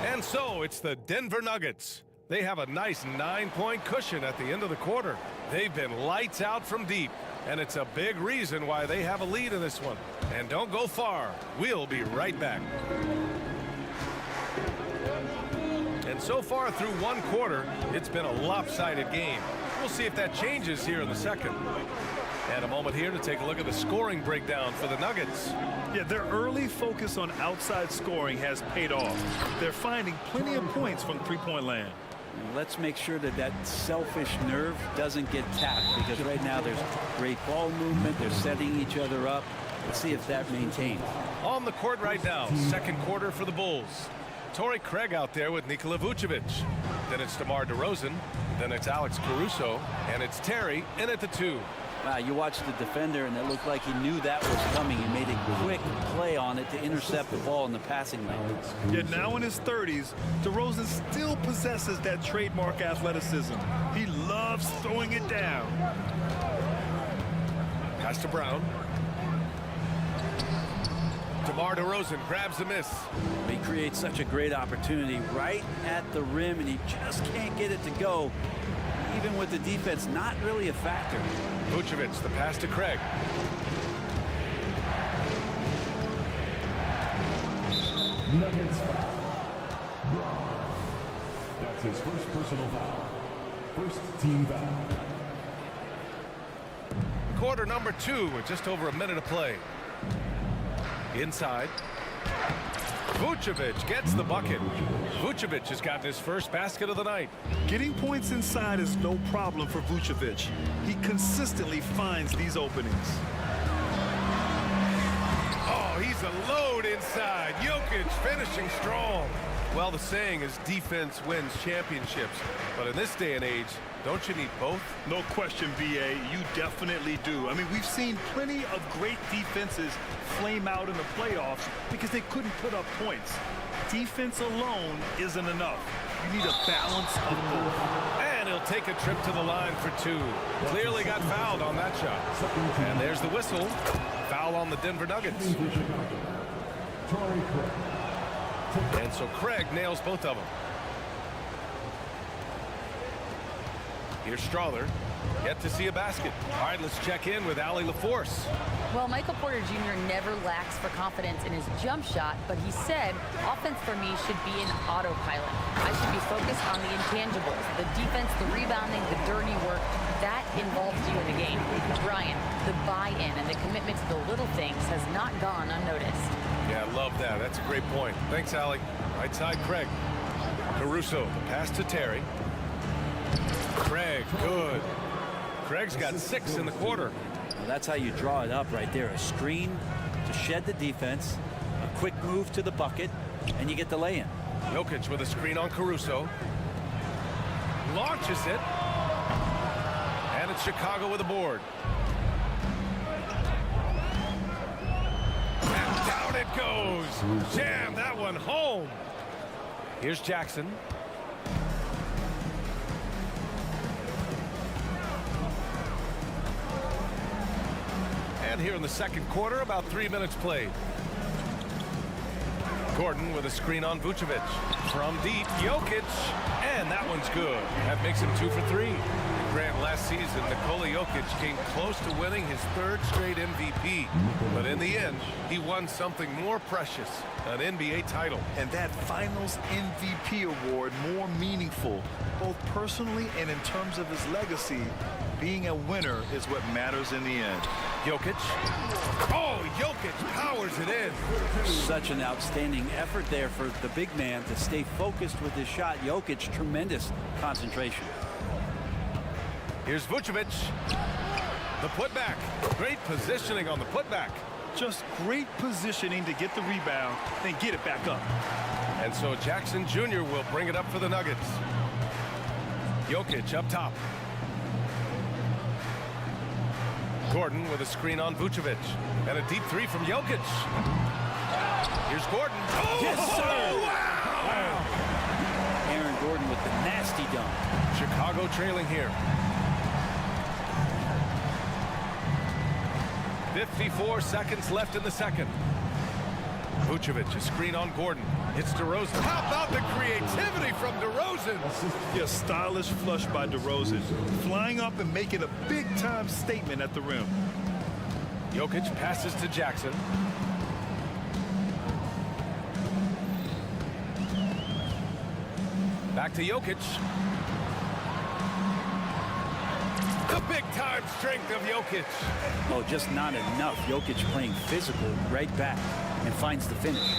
And so it's the Denver Nuggets. They have a nice 9-point cushion at the end of the quarter. They've been lights out from deep, and it's a big reason why they have a lead in this one. And don't go far. We'll be right back. And so far through one quarter, it's been a lopsided game. We'll see if that changes here in the second. And a moment here to take a look at the scoring breakdown for the Nuggets. Yeah, their early focus on outside scoring has paid off. They're finding plenty of points from three-point land. Let's make sure that that selfish nerve doesn't get tapped, because right now there's great ball movement. They're setting each other up. Let's see if that maintains. On the court right now, second quarter for the Bulls. Torrey Craig out there with Nikola Vucevic. Then it's DeMar DeRozan. Then it's Alex Caruso. And it's Terry in at the 2. Wow, you watched the defender, and it looked like he knew that was coming. He made a quick play on it to intercept the ball in the passing lane. Yet now in his 30s, DeRozan still possesses that trademark athleticism. He loves throwing it down. Pass to Brown. DeMar DeRozan grabs a miss. He creates such a great opportunity right at the rim, and he just can't get it to go. Even with the defense not really a factor. Vucevic, the pass to Craig. Nuggets foul. That's his first personal foul. First team foul. Quarter number 2 with just over a minute of play. Inside. Vucevic gets the bucket. Vucevic has gotten his first basket of the night. Getting points inside is no problem for Vucevic. He consistently finds these openings. Oh, he's a load inside. Jokic finishing strong. Well, the saying is defense wins championships. But in this day and age, don't you need both? No question, BA. You definitely do. I mean, we've seen plenty of great defenses flame out in the playoffs because they couldn't put up points. Defense alone isn't enough. You need a balance of both. And he'll take a trip to the line for 2. Clearly got fouled on that shot. And there's the whistle. Foul on the Denver Nuggets. And so Craig nails both of them. Here's Strawler. Yet to see a basket. All right, let's check in with Allie LaForce. Well, Michael Porter Jr. never lacks for confidence in his jump shot, but he said, offense for me should be an autopilot. I should be focused on the intangibles, the defense, the rebounding, the dirty work. That involves you in the game. Brian, the buy-in and the commitment to the little things has not gone unnoticed. Yeah, I love that. That's a great point. Thanks, Allie. Right side, Craig. Caruso, the pass to Terry. Craig, good. Craig's got 6 in the quarter. Well, that's how you draw it up right there. A screen to shed the defense, a quick move to the bucket, and you get the lay-in. Jokic with a screen on Caruso. Launches it. And it's Chicago with a board. it goes. Jam that one home. Here's Jackson. And here in the second quarter, about 3 minutes played. Gordon with a screen on Vucevic. From deep, Jokic. And that one's good. That makes him 2 for 3. Grant, last season, Nikola Jokic came close to winning his 3rd straight MVP. But in the end, he won something more precious, an NBA title. And that Finals MVP award more meaningful, both personally and in terms of his legacy. Being a winner is what matters in the end. Jokic. Oh, Jokic powers it in. Such an outstanding effort there for the big man to stay focused with his shot. Jokic, tremendous concentration. Here's Vucevic. The putback. Great positioning on the putback. Just great positioning to get the rebound, then get it back up. And so Jackson Jr. will bring it up for the Nuggets. Jokic up top. Gordon with a screen on Vucevic. And a deep 3 from Jokic. Here's Gordon. Oh, yes, sir. Wow. Aaron Gordon with the nasty dunk. Chicago trailing here. 54 seconds left in the second. Vucevic, a screen on Gordon. It's DeRozan. How about the creativity from DeRozan? Yeah, stylish flush by DeRozan. Flying up and making a big-time statement at the rim. Jokic passes to Jackson. Back to Jokic. The big-time strength of Jokic. Oh, just not enough. Jokic playing physical right back and finds the finish.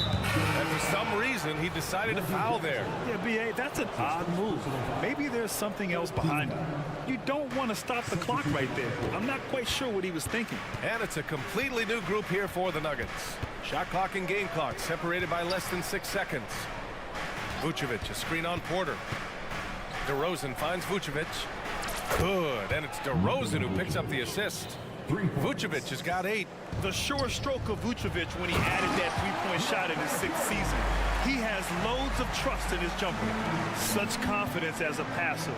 And for some reason, he decided to foul there. Yeah, B.A., that's an odd move. Maybe there's something else behind it. You don't want to stop the clock right there. I'm not quite sure what he was thinking. And it's a completely new group here for the Nuggets. Shot clock and game clock separated by less than 6 seconds. Vucevic, a screen on Porter. DeRozan finds Vucevic. Good, and it's DeRozan who picks up the assist. Vucevic has got 8. The sure stroke of Vucevic when he added that three-point shot in his 6th season. He has loads of trust in his jumper. Such confidence as a passer.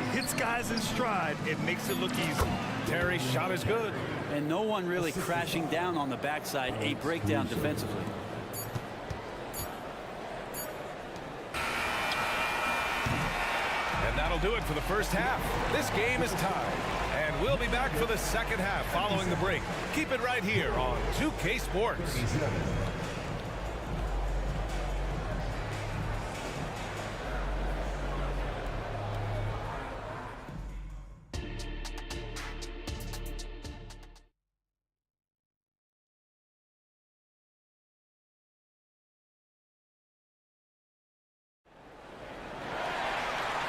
He hits guys in stride. It makes it look easy. Terry's shot is good. And no one really crashing down on the backside. A breakdown defensively. And that'll do it for the first half. This game is tied. And we'll be back for the second half following the break. Keep it right here on 2K Sports.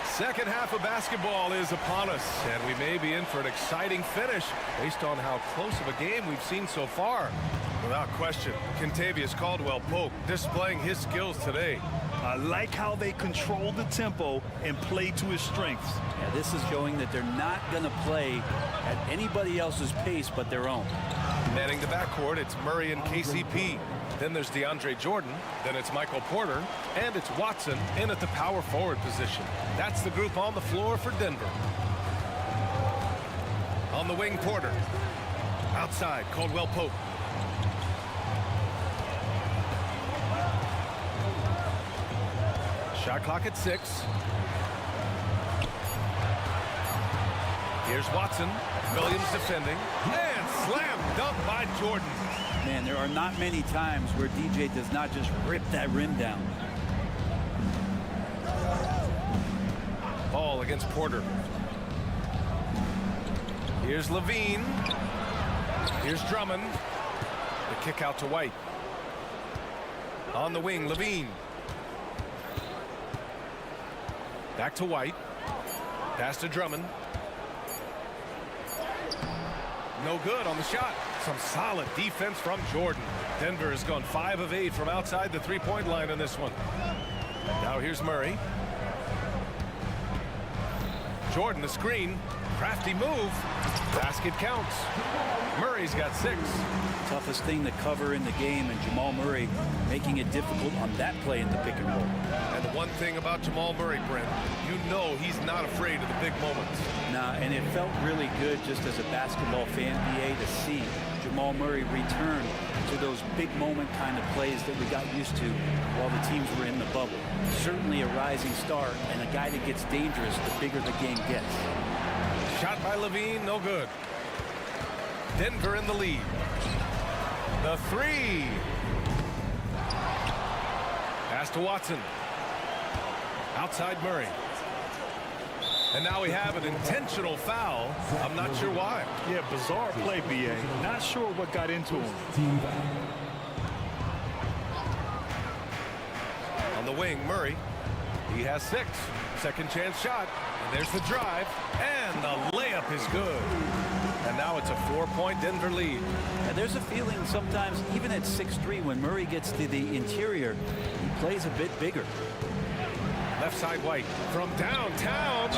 Second half of basketball is upon us, and we may be in for an exciting finish based on how close of a game we've seen so far. Without question, Kentavious Caldwell-Pope displaying his skills today. I like how they control the tempo and play to his strengths. Yeah, this is showing that they're not going to play at anybody else's pace but their own. Manning the backcourt, it's Murray and KCP. Then there's DeAndre Jordan, then it's Michael Porter, and it's Watson in at the power forward position. That's the group on the floor for Denver. On the wing, Porter. Outside, Caldwell-Pope. Shot clock at 6. Here's Watson. Williams defending. And slam dunk by Jordan. Man, there are not many times where DJ does not just rip that rim down. Ball against Porter. Here's Levine. Here's Drummond. The kick out to White. On the wing, Levine. Back to White. Pass to Drummond. No good on the shot. Some solid defense from Jordan. Denver has gone 5 of 8 from outside the three-point line in this one. Now here's Murray. Jordan, the screen. Crafty move. Basket counts. Murray's got 6. Toughest thing to cover in the game, and Jamal Murray making it difficult on that play in the pick and roll. And the one thing about Jamal Murray, Brent, you know he's not afraid of the big moments. Nah, and it felt really good just as a basketball fan, BA, to see Jamal Murray return to those big moment kind of plays that we got used to while the teams were in the bubble. Certainly a rising star and a guy that gets dangerous the bigger the game gets. Shot by Levine, no good. Denver in the lead. The 3. Pass to Watson. Outside Murray. And now we have an intentional foul. I'm not sure why. Yeah, bizarre play, BA. Not sure what got into him. On the wing, Murray. He has 6. Second chance shot. And there's the drive. And the layup is good. And now it's a 4-point Denver lead. And there's a feeling sometimes, even at 6'3", when Murray gets to the interior, he plays a bit bigger. Left side White from downtown.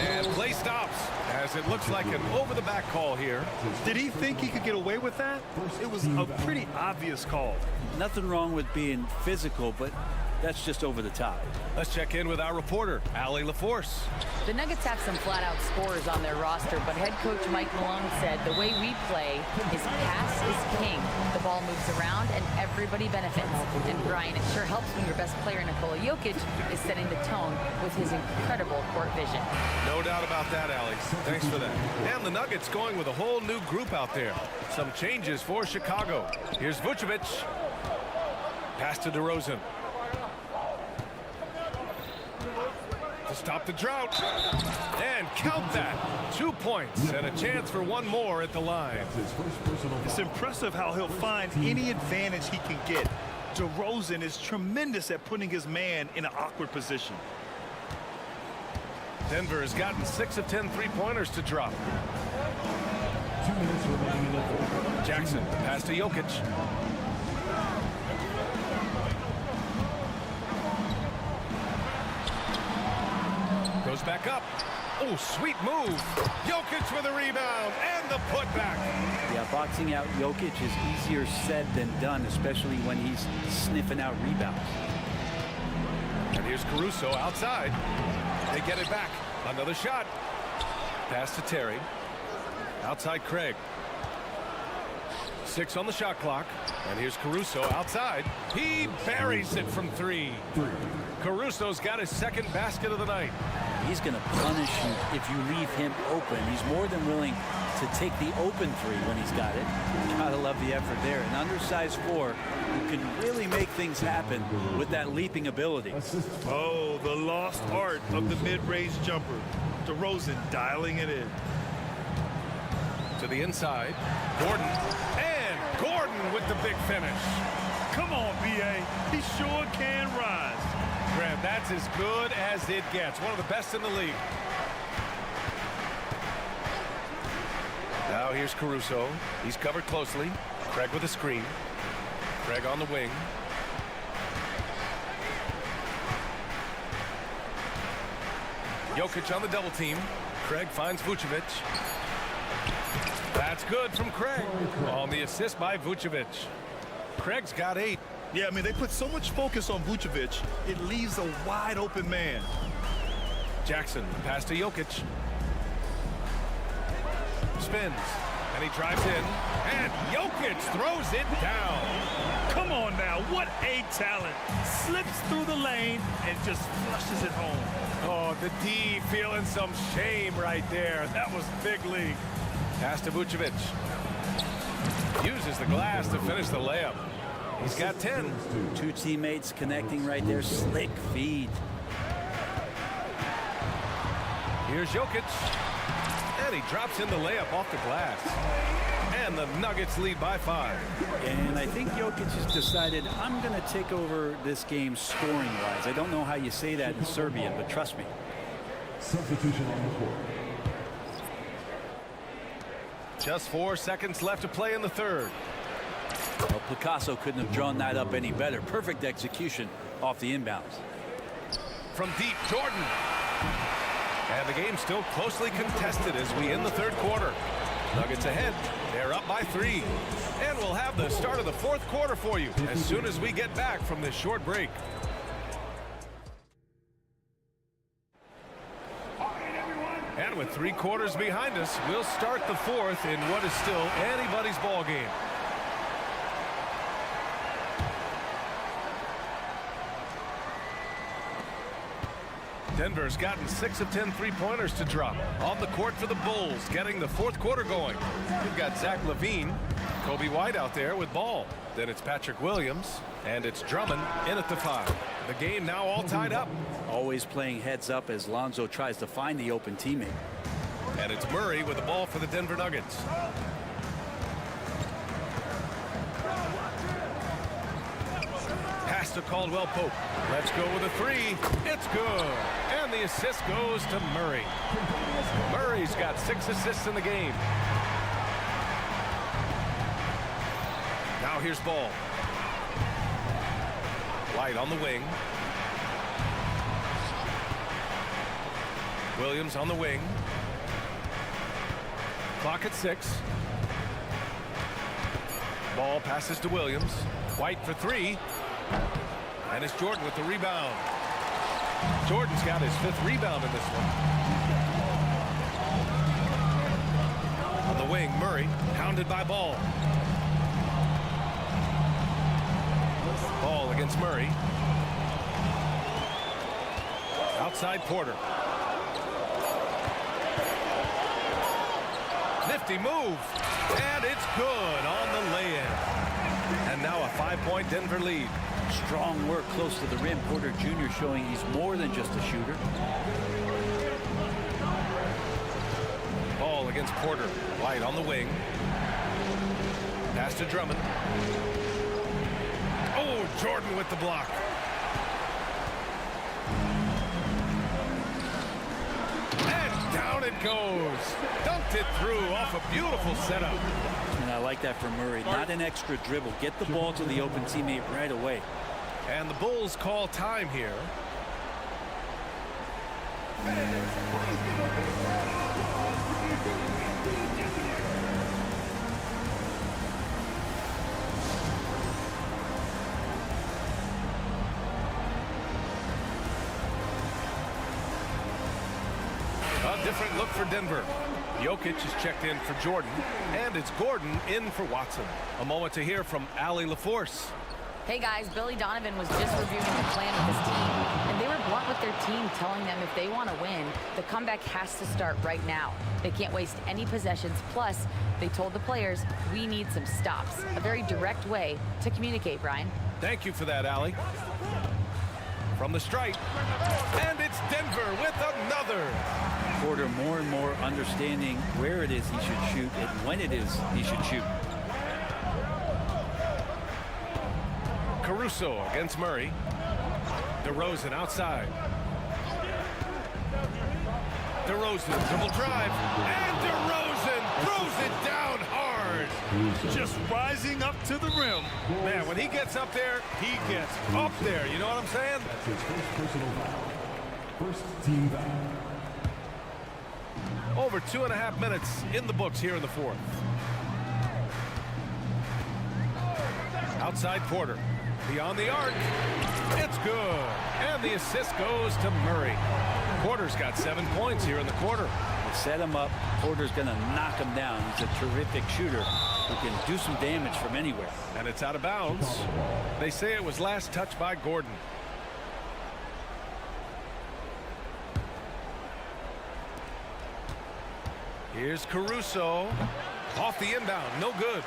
And play stops as it looks like an over-the-back call here. Did he think he could get away with that? It was a pretty obvious call. Nothing wrong with being physical, but that's just over the top. Let's check in with our reporter, Allie LaForce. The Nuggets have some flat-out scorers on their roster, but head coach Mike Malone said the way we play is pass is king. The ball moves around and everybody benefits. And Brian, it sure helps when your best player, Nikola Jokic, is setting the tone with his incredible court vision. No doubt about that, Allie. Thanks for that. And the Nuggets going with a whole new group out there. Some changes for Chicago. Here's Vucevic. Pass to DeRozan. To stop the drought. And count that. 2 points and a chance for one more at the line. It's impressive how he'll find any advantage he can get. DeRozan is tremendous at putting his man in an awkward position. Denver has gotten 6 of 10 three-pointers to drop. 2 minutes remaining in the fourth. Jackson, pass to Jokic. Goes back up. Oh, sweet move. Jokic with a rebound and the putback. Yeah, boxing out Jokic is easier said than done, especially when he's sniffing out rebounds. And here's Caruso outside. They get it back. Another shot. Pass to Terry. Outside Craig. 6 on the shot clock. And here's Caruso outside. He buries it from 3. Caruso's got his second basket of the night. He's going to punish you if you leave him open. He's more than willing to take the open 3 when he's got it. Gotta love the effort there. An undersized 4 who can really make things happen with that leaping ability. Oh, the lost art of the mid-range jumper. DeRozan dialing it in. To the inside. Gordon. And Gordon with the big finish. Come on, BA. He sure can rise. Grant, that's as good as it gets. One of the best in the league. Now here's Caruso. He's covered closely. Craig with a screen. Craig on the wing. Jokic on the double team. Craig finds Vucevic. That's good from Craig. On the assist by Vucevic. Craig's got 8. Yeah, I mean, they put so much focus on Vucevic, it leaves a wide open man. Jackson, pass to Jokic. Spins, and he drives in, and Jokic throws it down. Come on now, what a talent. Slips through the lane and just flushes it home. Oh, the D feeling some shame right there. That was big league. Pass to Vucevic. Uses the glass to finish the layup. He's got 10. 2 teammates connecting right there. Slick feed. Here's Jokic. And he drops in the layup off the glass. And the Nuggets lead by 5. And I think Jokic has decided, I'm going to take over this game scoring-wise. I don't know how you say that in Serbian, but trust me. Substitution on the court. Just 4 seconds left to play in the third. Well, Picasso couldn't have drawn that up any better. Perfect execution off the inbounds. From deep, Jordan. And the game's still closely contested as we end the third quarter. Nuggets ahead. They're up by 3. And we'll have the start of the fourth quarter for you as soon as we get back from this short break. And with 3 quarters behind us, we'll start the fourth in what is still anybody's ball game. Denver's gotten 6 of 10 three-pointers to drop. On the court for the Bulls, getting the fourth quarter going. We've got Zach LaVine, Kobe White out there with ball. Then it's Patrick Williams, and it's Drummond in at the 5. The game now all tied up. Always playing heads up as Lonzo tries to find the open teammate. And it's Murray with the ball for the Denver Nuggets. Pass to Caldwell Pope. Let's go with a 3. It's good. And the assist goes to Murray. Murray's got 6 assists in the game. Now here's Ball. White on the wing. Williams on the wing. Clock at 6. Ball passes to Williams. White for 3. And it's Jordan with the rebound. Jordan's got his 5th rebound in this one. On the wing, Murray, hounded by Ball. Ball against Murray. Outside Porter. Nifty move. And it's good on the lay-in. And now a 5-point Denver lead. Strong work close to the rim. Porter Jr. showing he's more than just a shooter. Ball against Porter. White on the wing. Pass to Drummond. Oh, Jordan with the block. And down it goes. Dunked it through off a beautiful setup. And I like that from Murray. Not an extra dribble. Get the ball to the open teammate right away. And the Bulls call time here. A different look for Denver. Jokic is checked in for Jordan, and it's Gordon in for Watson. A moment to hear from Allie LaForce. Hey guys, Billy Donovan was just reviewing the plan with his team, and they were blunt with their team, telling them if they want to win, the comeback has to start right now. They can't waste any possessions. Plus, they told the players, we need some stops. A very direct way to communicate, Brian. Thank you for that, Allie. From the stripe, and it's Denver with another. Porter more and more understanding where it is he should shoot and when it is he should shoot. Caruso against Murray. DeRozan outside. DeRozan dribble drive, and DeRozan throws it down hard. Just rising up to the rim. Man, when he gets up there, he gets up there. You know what I'm saying? That's his first personal foul. First team foul. Over 2.5 minutes in the books here in the fourth. Outside Porter. Beyond the arc. It's good. And the assist goes to Murray. Porter's got 7 points here in the quarter. They set him up. Porter's going to knock him down. He's a terrific shooter who can do some damage from anywhere. And it's out of bounds. They say it was last touched by Gordon. Here's Caruso. Off the inbound. No good.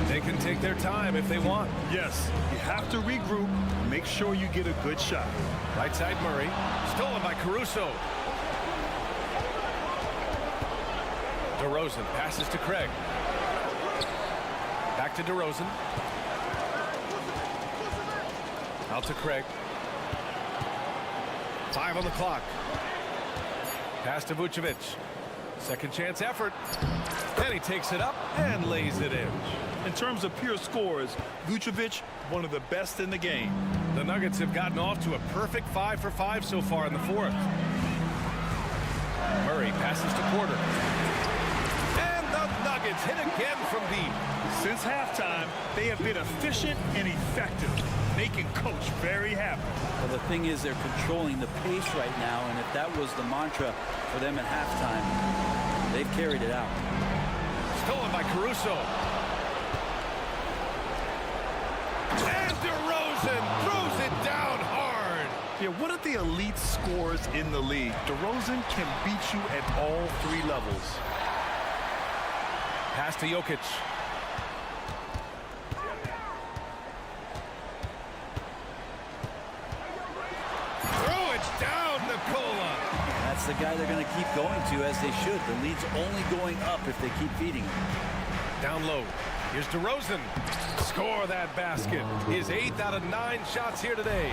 They can take their time if they want. Yes, you have to regroup. Make sure you get a good shot. Right side Murray. Stolen by Caruso. DeRozan passes to Craig. Back to DeRozan. Out to Craig. 5 on the clock. Pass to Vucevic. Second chance effort. And he takes it up and lays it in. In terms of pure scores, Vucevic, one of the best in the game. The Nuggets have gotten off to a perfect 5 for 5 so far in the fourth. quarter. And the Nuggets hit again from deep. Since halftime, they have been efficient and effective, making Coach very happy. Well, the thing is, they're controlling the pace right now, and if that was the mantra for them at halftime, they've carried it out. Stolen by Caruso. And DeRozan throws it down hard. Yeah, one of the elite scorers in the league. DeRozan can beat you at all three levels. Pass to Jokic. Throw it down, Nikola. That's the guy they're going to keep going to, as they should. The lead's only going up if they keep feeding him. Down low. Here's DeRozan. Score that basket. His 8th out of 9 shots here today.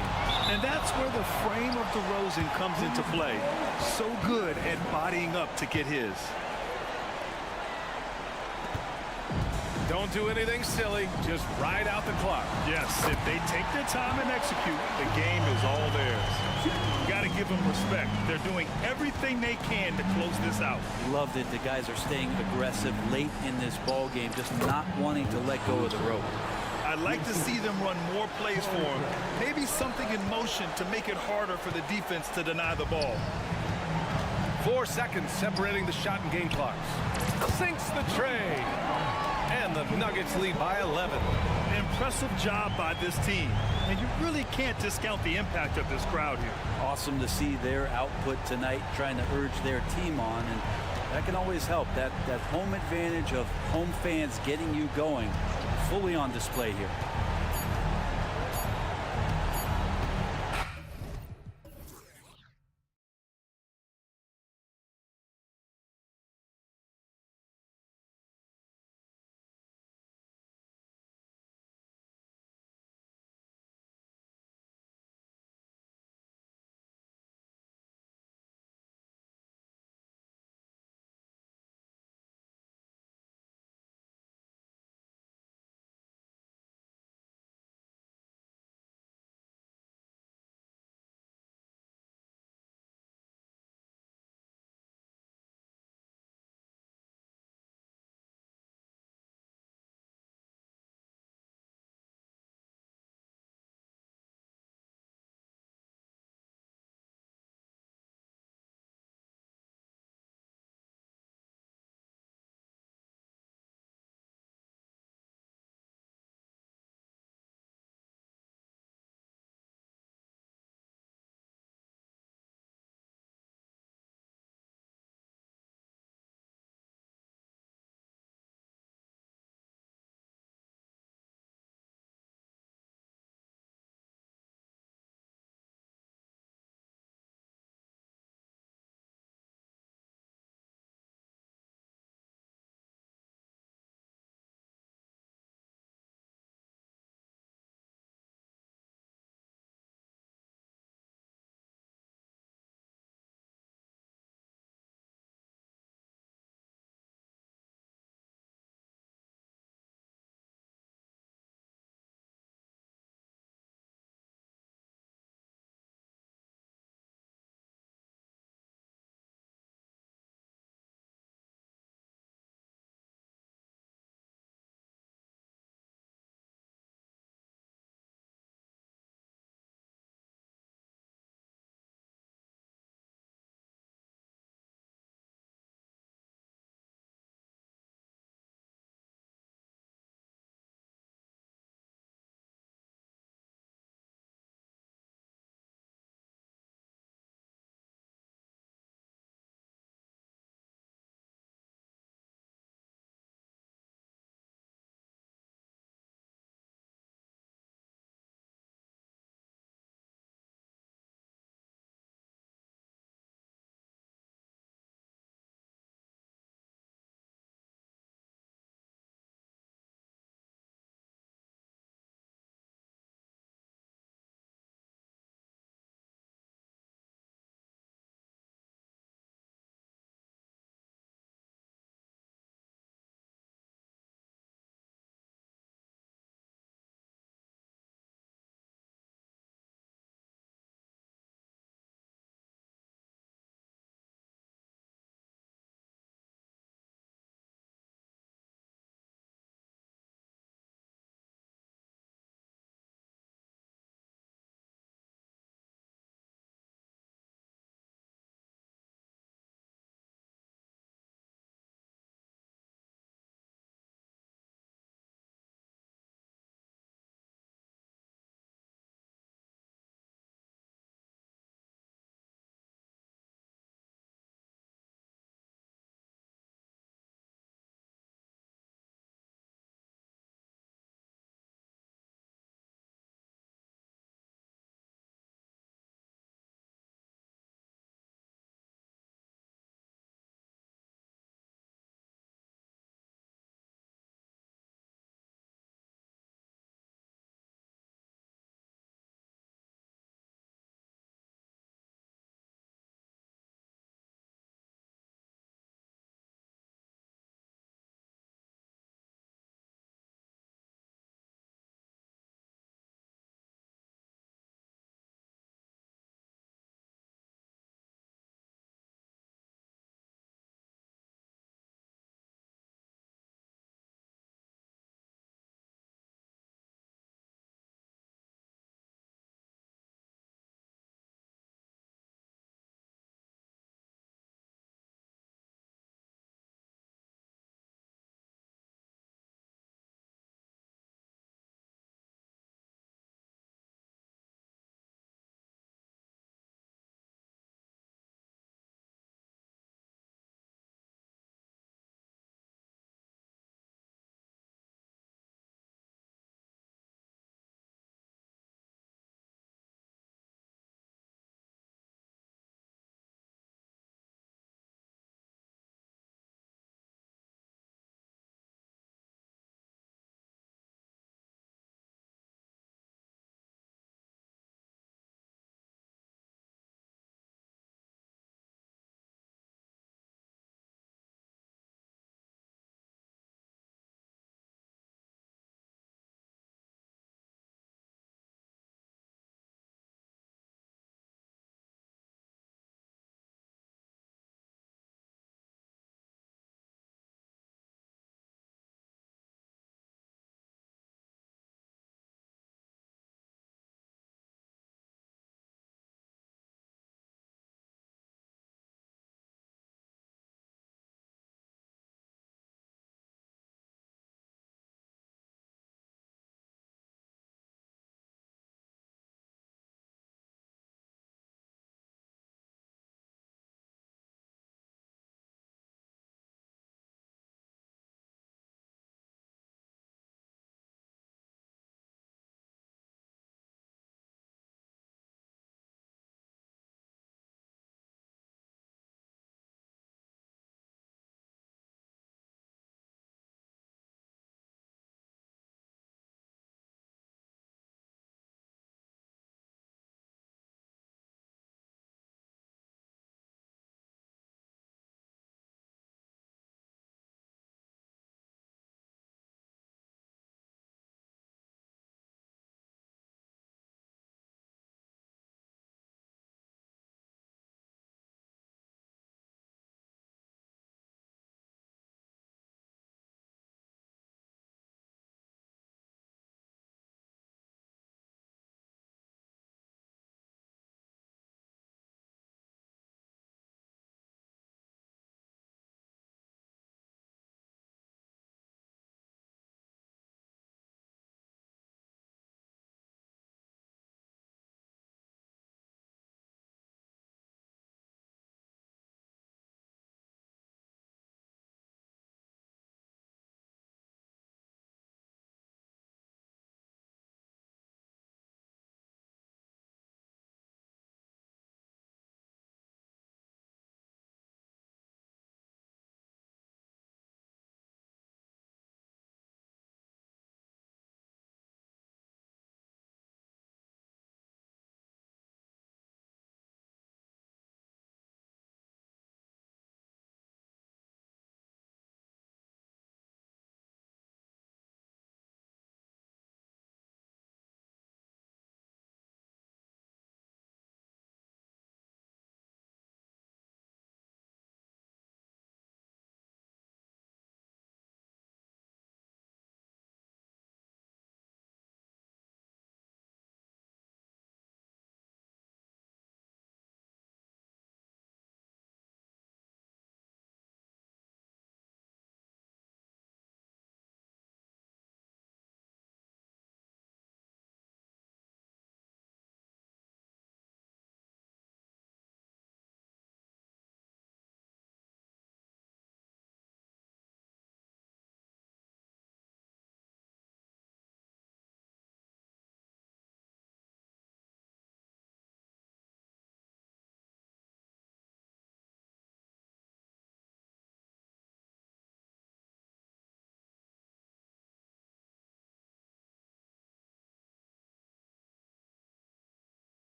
And that's where the frame of DeRozan comes into play. So good at bodying up to get his. Don't do anything silly. Just ride out the clock. Yes, if they take their time and execute, the game is all theirs. You got to give them respect. They're doing everything they can to close this out. Loved it. The guys are staying aggressive late in this ball game, just not wanting to let go of the rope. I'd like to see them run more plays for him. Maybe something in motion to make it harder for the defense to deny the ball. 4 seconds separating the shot and game clocks. Sinks the tray. And the Nuggets lead by 11. Impressive job by this team. And you really can't discount the impact of this crowd here. Awesome to see their output tonight, trying to urge their team on, and that can always help. That home advantage of home fans getting you going, fully on display here.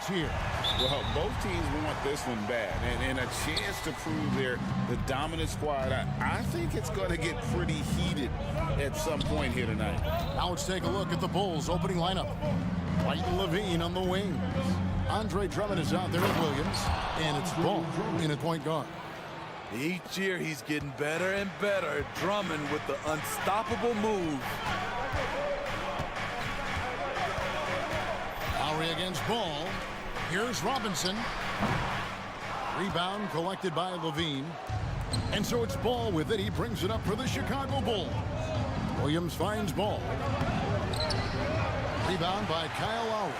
Heat's here. Well, both teams want this one bad, and a chance to prove the dominant squad. I think it's going to get pretty heated at some point here tonight. Now let's take a look at the Bulls' opening lineup. White and Levine on the wings. Andre Drummond is out there at Williams, and it's Ball in at point guard. Each year he's getting better and better. Drummond with the unstoppable move. Lowry against Ball. Here's Robinson. Rebound collected by Levine. And so it's Ball with it. He brings it up for the Chicago Bulls. Williams finds Ball. Rebound by Kyle Lowry.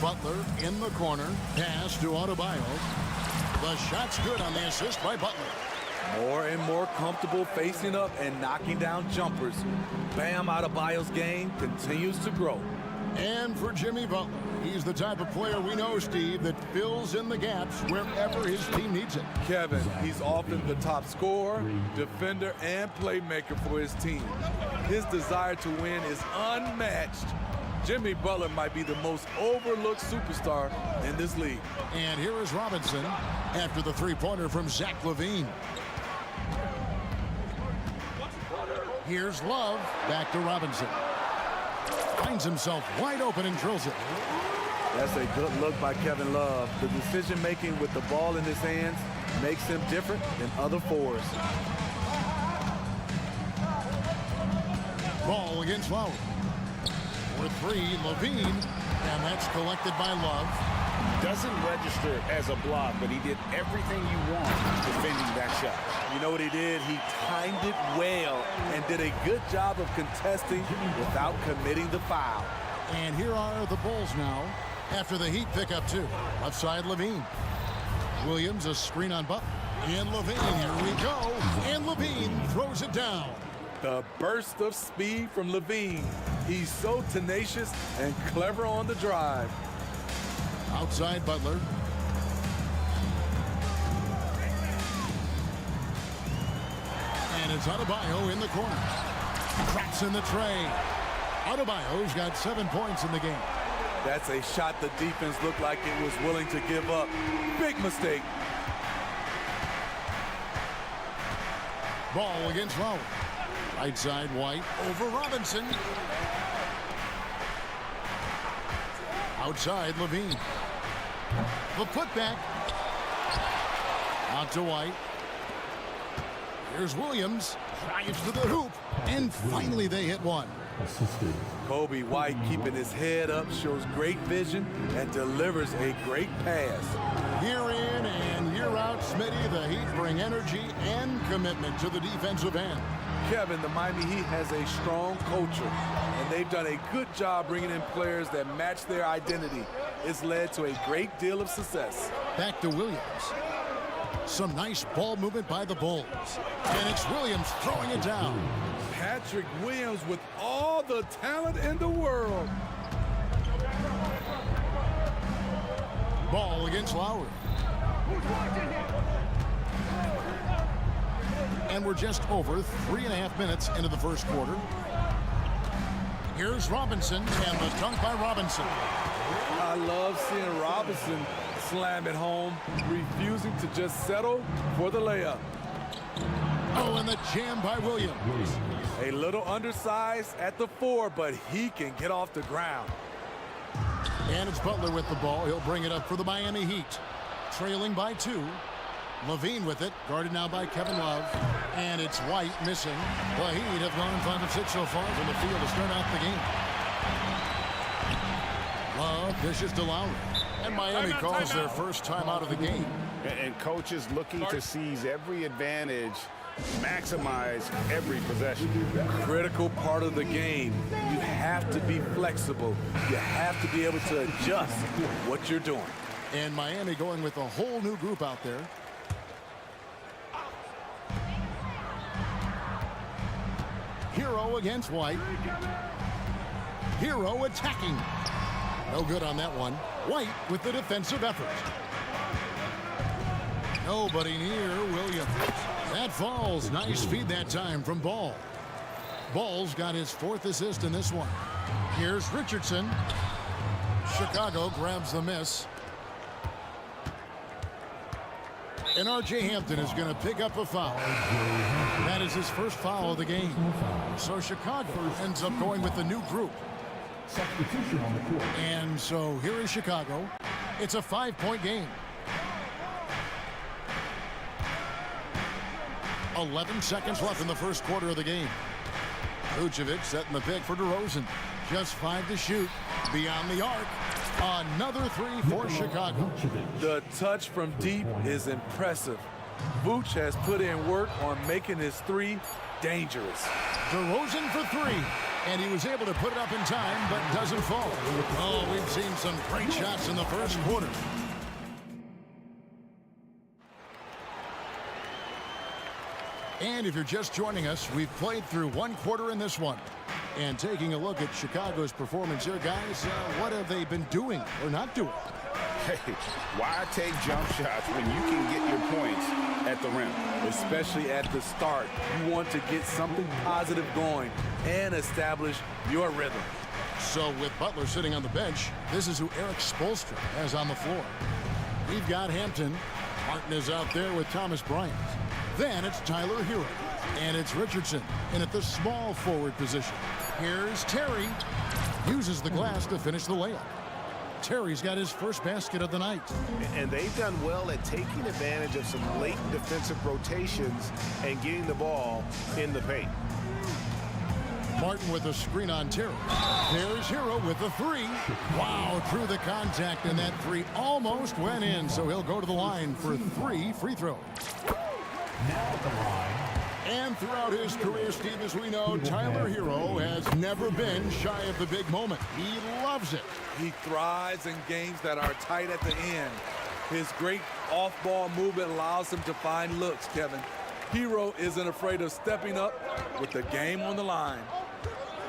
Butler in the corner. Pass to Adebayo. The shot's good on the assist by Butler. More and more comfortable facing up and knocking down jumpers. Bam Adebayo's game continues to grow. And for Jimmy Butler, he's the type of player we know, Steve, that fills in the gaps wherever his team needs it. Kevin, he's often the top scorer, defender, and playmaker for his team. His desire to win is unmatched. Jimmy Butler might be the most overlooked superstar in this league. And here is Robinson after the three-pointer from Zach LaVine. Here's Love, back to Robinson. Finds himself wide open and drills it. That's a good look by Kevin Love. The decision-making with the ball in his hands makes him different than other forwards. Ball against Lowry. For three, Levine, and that's collected by Love. Doesn't register as a block, but he did everything you want defending that shot. You know what he did? He timed it well and did a good job of contesting without committing the foul. And here are the Bulls now after the Heat pick up two. Left side, Levine. Williams, a screen on Butler. And Levine, here we go. And Levine throws it down. The burst of speed from Levine. He's so tenacious and clever on the drive. Outside Butler. And it's Adebayo in the corner. Cracks in the tray. Adebayo's got 7 points in the game. That's a shot the defense looked like it was willing to give up. Big mistake. Ball against Lowry. Right side, White over Robinson. Outside, Levine. The putback. Out to White. Here's Williams. Drives to the hoop. And finally they hit one. Kobe White keeping his head up, shows great vision, and delivers a great pass. Year in and year out, Smitty, the Heat bring energy and commitment to the defensive end. Kevin, the Miami Heat has a strong culture, and they've done a good job bringing in players that match their identity. It's led to a great deal of success. Back to Williams. Some nice ball movement by the Bulls. And it's Williams throwing it down. Patrick Williams with all the talent in the world. Ball against Lowry. And we're just over 3.5 minutes into the first quarter. Here's Robinson, and the dunk by Robinson. I love seeing Robinson slam it home, refusing to just settle for the layup. Oh, and the jam by Williams. A little undersized at the 4, but he can get off the ground. And it's Butler with the ball. He'll bring it up for the Miami Heat. Trailing by 2. Levine with it, guarded now by Kevin Love. And it's White missing. The Heat have gone 5 of 6 so far from the field to start out the game. Love dishes to Lowry. And Miami calls their first time out of the game. And coaches looking to seize every advantage, maximize every possession. Critical part of the game. You have to be flexible. You have to be able to adjust what you're doing. And Miami going with a whole new group out there. Hero against White. Hero attacking. No good on that one. White with the defensive effort. Nobody near Williams. That falls. Nice feed that time from Ball. Ball's got his 4th assist in this one. Here's Richardson. Chicago grabs the miss. And R.J. Hampton is going to pick up a foul. That is his first foul of the game. So Chicago ends up going with the new group. Substitution on the court. And so here is Chicago. It's a 5-point game. 11 seconds left in the first quarter of the game. Vucevic setting the pick for DeRozan. Just 5 to shoot. Beyond the arc. Another 3 for Chicago. The touch from deep is impressive. Vooch has put in work on making his 3 dangerous. DeRozan for 3. And he was able to put it up in time, but doesn't fall. Oh, we've seen some great shots in the first quarter. And if you're just joining us, we've played through 1 quarter in this one. And taking a look at Chicago's performance here, guys, what have they been doing or not doing? Hey, why take jump shots when you can get your points at the rim? Especially at the start. You want to get something positive going and establish your rhythm. So with Butler sitting on the bench, this is who Eric Spoelstra has on the floor. We've got Hampton. Martin is out there with Thomas Bryant. Then it's Tyler Hero. And it's Richardson in at the small forward position. Here's Terry. Uses the glass to finish the layup. Terry's got his first basket of the night. And they've done well at taking advantage of some late defensive rotations and getting the ball in the paint. Martin with a screen on Terry. There's Hero with the 3. Wow, through the contact, and that 3 almost went in, so he'll go to the line for 3 free throws. Now at the line. And throughout his career, Steve, as we know, Tyler Hero has never been shy of the big moment. He loves it. He thrives in games that are tight at the end. His great off-ball movement allows him to find looks, Kevin. Hero isn't afraid of stepping up with the game on the line.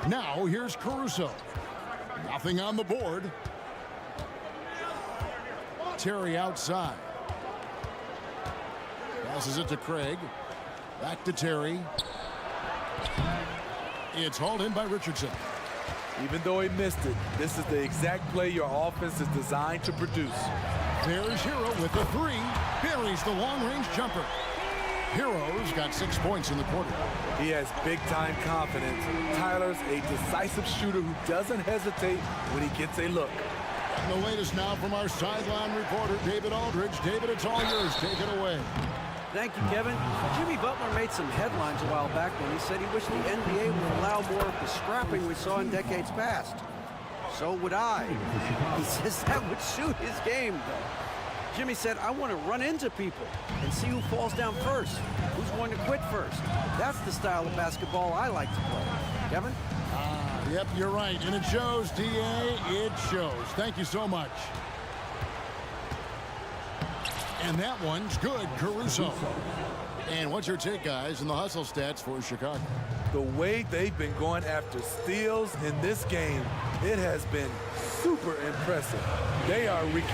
Now here's Caruso. Nothing on the board. Terry outside. Passes it to Craig. Back to Terry. It's hauled in by Richardson. Even though he missed it, this is the exact play your offense is designed to produce. There's Hero with the 3. Buries the long-range jumper. Hero's got 6 points in the quarter. He has big-time confidence. Tyler's a decisive shooter who doesn't hesitate when he gets a look. And the latest now from our sideline reporter, David Aldridge. David, it's all yours. Take it away. Thank you, Kevin. Jimmy Butler made some headlines a while back when he said he wished the NBA would allow more of the scrapping we saw in decades past. So would I. He says that would suit his game, though. Jimmy said, I want to run into people and see who falls down first, who's going to quit first. That's the style of basketball I like to play. Kevin? Yep, you're right. And it shows, D.A. It shows. Thank you so much. And that one's good, Caruso. And what's your take, guys, in the hustle stats for Chicago? The way they've been going after steals in this game, it has been super impressive. They are wreaking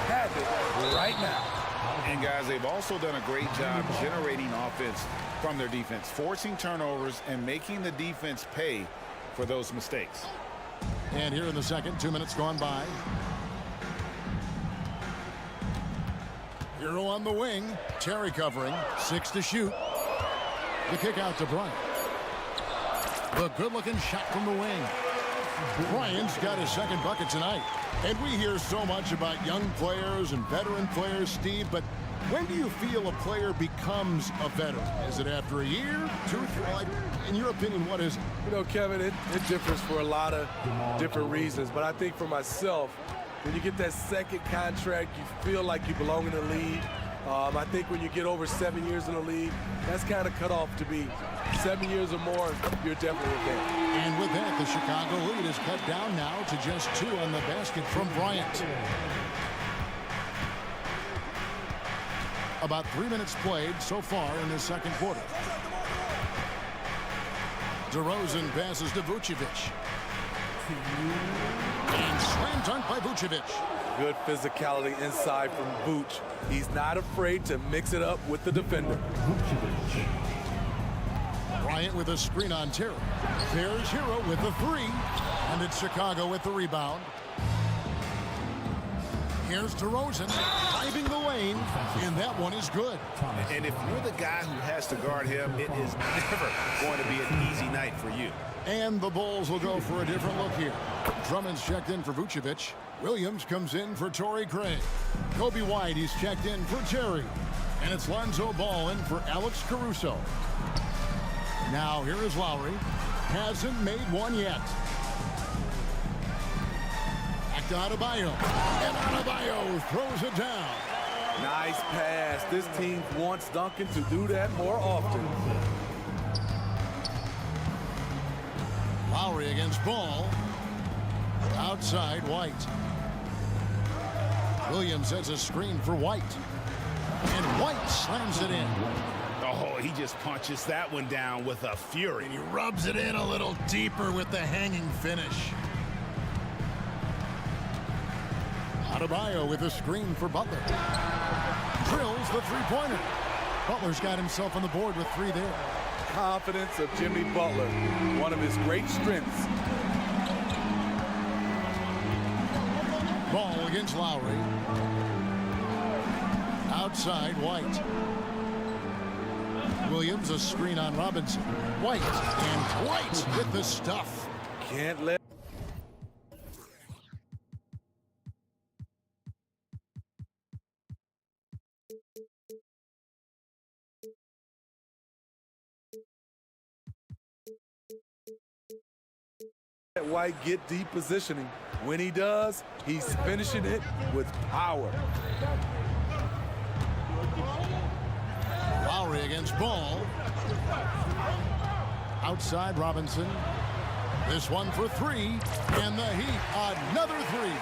havoc right now. And, guys, they've also done a great job generating offense from their defense, forcing turnovers and making the defense pay for those mistakes. And here in the second, 2 minutes gone by. Hero on the wing. Terry covering. 6 to shoot. The kick out to Bryant. The good-looking shot from the wing. Bryant's got his second bucket tonight. And we hear so much about young players and veteran players, Steve, but when do you feel a player becomes a veteran? Is it after a year, 2, 3? In your opinion, what is it? You know, Kevin, it differs for a lot of different reasons, but I think for myself, when you get that second contract, you feel like you belong in the league. I think when you get over 7 years in the league, that's kind of cut off to be 7 years or more, you're definitely a vet. And with that, the Chicago lead is cut down now to just 2 on the basket from Bryant. About 3 minutes played so far in the second quarter. DeRozan passes to Vucevic. And slam dunk by Vucevic. Good physicality inside from Vooch. He's not afraid to mix it up with the defender. Bryant with a screen on Terry. There's Hero with the three. And it's Chicago with the rebound. Here's DeRozan, driving the lane, and that one is good. And if you're the guy who has to guard him, it is never going to be an easy night for you. And the Bulls will go for a different look here. Drummond's checked in for Vucevic. Williams comes in for Torrey Craig. Kobe White, he's checked in for Terry. And it's Lonzo Ball in for Alex Caruso. Now here is Lowry. Hasn't made one yet. Back to Adebayo. And Adebayo throws it down. Nice pass. This team wants Duncan to do that more often. Lowry against Ball. Outside White. Williams has a screen for White. And White slams it in. Oh, he just punches that one down with a fury. And he rubs it in a little deeper with the hanging finish. Adebayo with a screen for Butler. Drills the three-pointer. Butler's got himself on the board with three there. Confidence of Jimmy Butler, one of his great strengths. Ball against Lowry. Outside White. Williams a screen on Robinson. White and White with the stuff. Can't let White get deep positioning. When he does, he's finishing it with power. Lowry against Ball. Outside Robinson. This one for three. And the Heat, another three.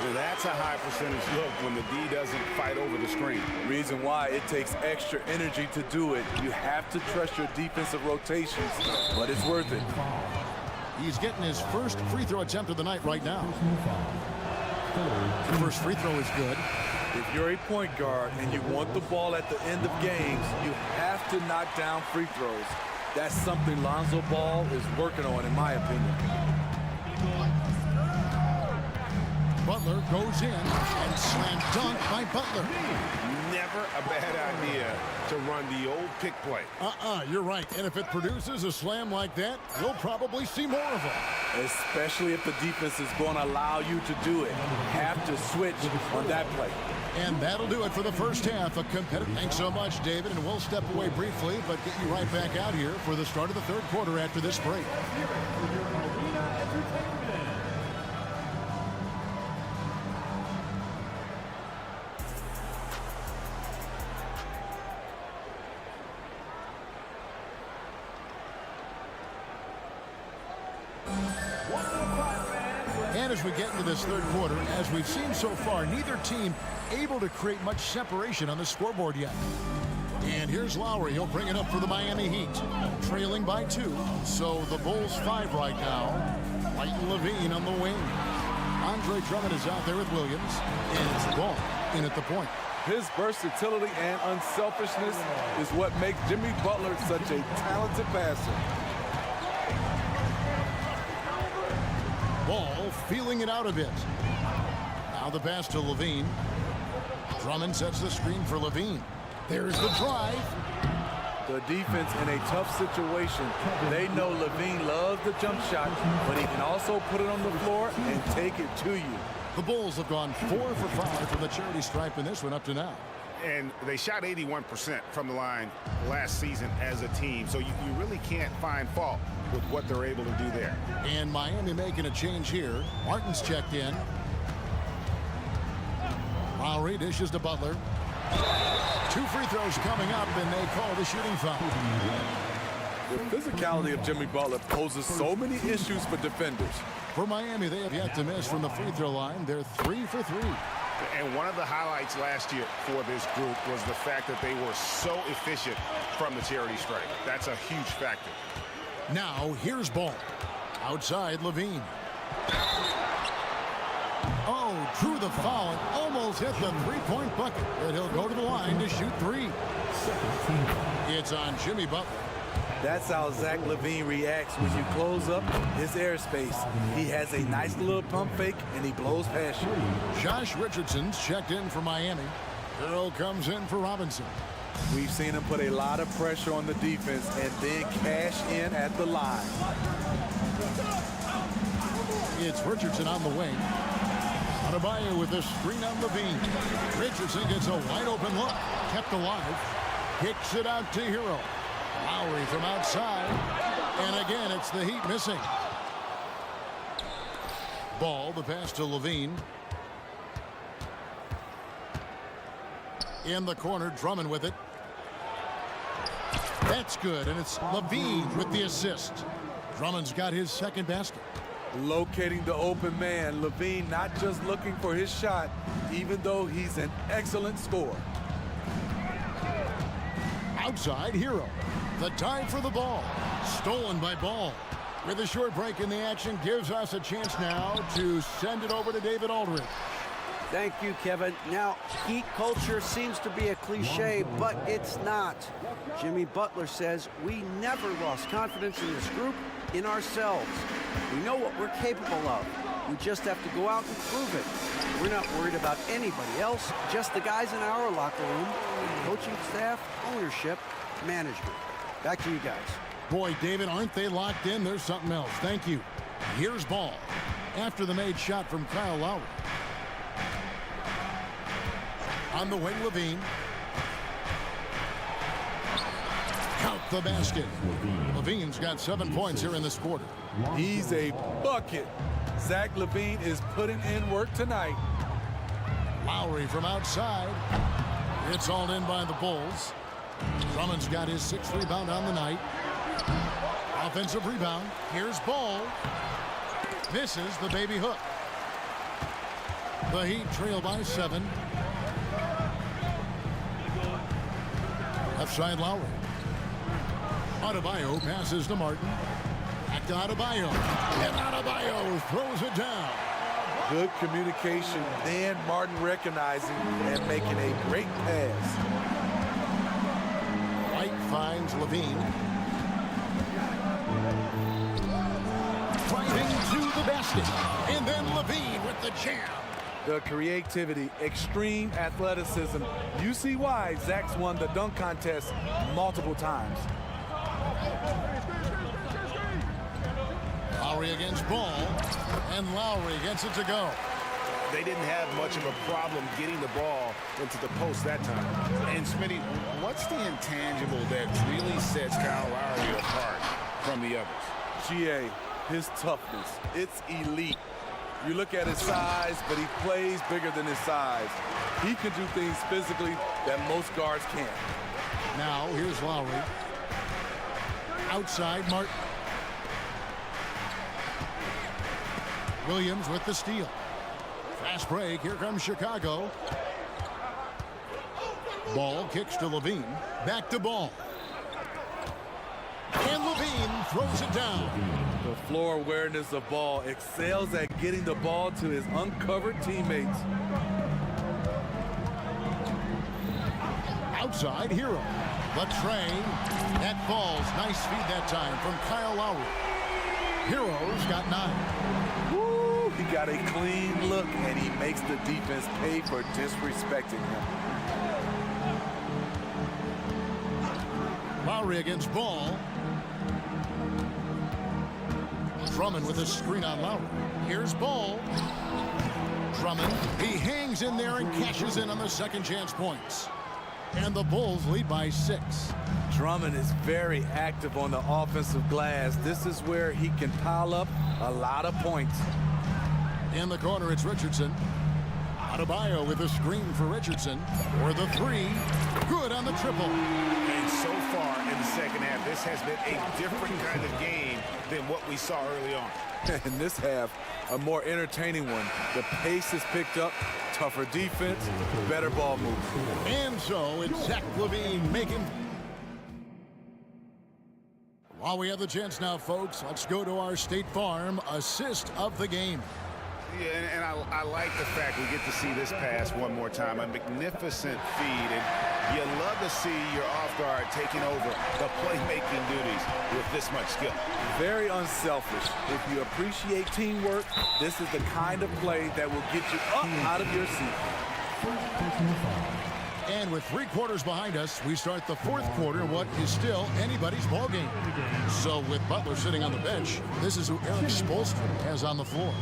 Well, that's a high percentage look when the D doesn't fight over the screen. Reason why it takes extra energy to do it. You have to trust your defensive rotations, but it's worth it. He's getting his first free throw attempt of the night right now. The first free throw is good. If you're a point guard and you want the ball at the end of games, you have to knock down free throws. That's something Lonzo Ball is working on, in my opinion. Butler goes in and slam dunk by Butler. Never a bad idea to run the old pick play. You're right. And if it produces a slam like that, we'll probably see more of it. Especially if the defense is going to allow you to do it. Have to switch on that play. And that'll do it for the first half. A competitive. Thanks so much, David. And we'll step away briefly, but get you right back out here for the start of the third quarter after this break. And as we get into this third quarter, as we've seen so far, neither team able to create much separation on the scoreboard yet. And here's Lowry. He'll bring it up for the Miami Heat. Trailing by 2. So the Bulls 5 right now. White and Levine on the wing. Andre Drummond is out there with Williams. And it's Ball in at the point. His versatility and unselfishness is what makes Jimmy Butler such a talented passer. Ball feeling it out a bit. Now the pass to Levine. Drummond sets the screen for Levine. There's the drive. The defense in a tough situation. They know Levine loves the jump shot, but he can also put it on the floor and take it to you. The Bulls have gone 4 for 5 from the charity stripe in this one up to now. And they shot 81% from the line last season as a team. So you really can't find fault with what they're able to do there. And Miami making a change here. Martin's checked in. Lowry dishes to Butler. 2 free throws coming up, and they call the shooting foul. The physicality of Jimmy Butler poses so many issues for defenders. For Miami, they have yet to miss from the free throw line. They're 3 for 3. And one of the highlights last year for this group was the fact that they were so efficient from the charity stripe. That's a huge factor. Now, here's Ball. Outside, Levine. Oh, drew the foul and almost hit the three-point bucket. And he'll go to the line to shoot 3. It's on Jimmy Butler. That's how Zach LaVine reacts when you close up his airspace. He has a nice little pump fake, and he blows past you. Josh Richardson's checked in for Miami. Earl comes in for Robinson. We've seen him put a lot of pressure on the defense and then cash in at the line. It's Richardson on the wing. Adebayo with a screen on Levine. Richardson gets a wide open look. Kept alive. Kicks it out to Hero. Lowry from outside. And again, it's the Heat missing. Ball, the pass to Levine. In the corner, Drummond with it. That's good, and it's Levine with the assist. Drummond's got his second basket. Locating the open man, LaVine not just looking for his shot, even though he's an excellent scorer. Outside, Hero. The dive for the ball. Stolen by Ball. With a short break in the action, gives us a chance now to send it over to David Aldridge. Thank you, Kevin. Now, Heat culture seems to be a cliche, but it's not. Jimmy Butler says we never lost confidence in this group, in ourselves. We know what we're capable of. We just have to go out and prove it. We're not worried about anybody else, just the guys in our locker room, coaching staff, ownership, management. Back to you guys. Boy, David, aren't they locked in? There's something else. Thank you. Here's Ball. After the made shot from Kyle Lowry. On the wing, Levine. Count the basket. Levine's got 7 points here in this quarter. He's a bucket. Zach LaVine is putting in work tonight. Lowry from outside. It's all in by the Bulls. Drummond's got his 6th rebound on the night. Offensive rebound. Here's Ball. Misses the baby hook. The Heat trail by 7. Left side, Lowry. Adebayo passes to Martin. Back to Adebayo. And Adebayo throws it down. Good communication. Then Martin recognizing and making a great pass. White finds Levine. Driving to the basket. And then Levine with the jam. The creativity, extreme athleticism. You see why Zach's won the dunk contest multiple times. Lowry against Ball. And Lowry gets it to go. They didn't have much of a problem getting the ball into the post that time. And Smitty, what's the intangible that really sets Kyle Lowry apart from the others? GA, his toughness. It's elite. You look at his size, but he plays bigger than his size. He can do things physically that most guards can't. Now, here's Lowry. Outside, Martin. Williams with the steal. Fast break. Here comes Chicago. Ball kicks to Levine. Back to Ball. And Levine throws it down. The floor awareness of Ball excels at getting the ball to his uncovered teammates. Outside, Hero. The train. That falls. Nice feed that time from Kyle Lowry. Hero's got 9. Woo! He got a clean look, and he makes the defense pay for disrespecting him. Lowry against Ball. Drummond with a screen on Lowry. Here's Ball. Drummond. He hangs in there and cashes in on the second chance points. And the Bulls lead by 6. Drummond is very active on the offensive glass. This is where he can pile up a lot of points. In the corner, it's Richardson. Adebayo with a screen for Richardson. For the 3. Good on the triple. And so far in the second half, this has been a different kind of game than what we saw early on. In this half, a more entertaining one. The pace is picked up, tougher defense, better ball movement. And so it's Zach LaVine making... While we have the chance now, folks, let's go to our State Farm assist of the game. Yeah, and I like the fact we get to see this pass one more time. A magnificent feed. And You love to see your off guard taking over the playmaking duties with this much skill. Very unselfish. If you appreciate teamwork, this is the kind of play that will get you up out of your seat. And with 3 quarters behind us, we start the 4th quarter, what is still anybody's ball game. So with Butler sitting on the bench, this is who Eric Spoelstra has on the floor.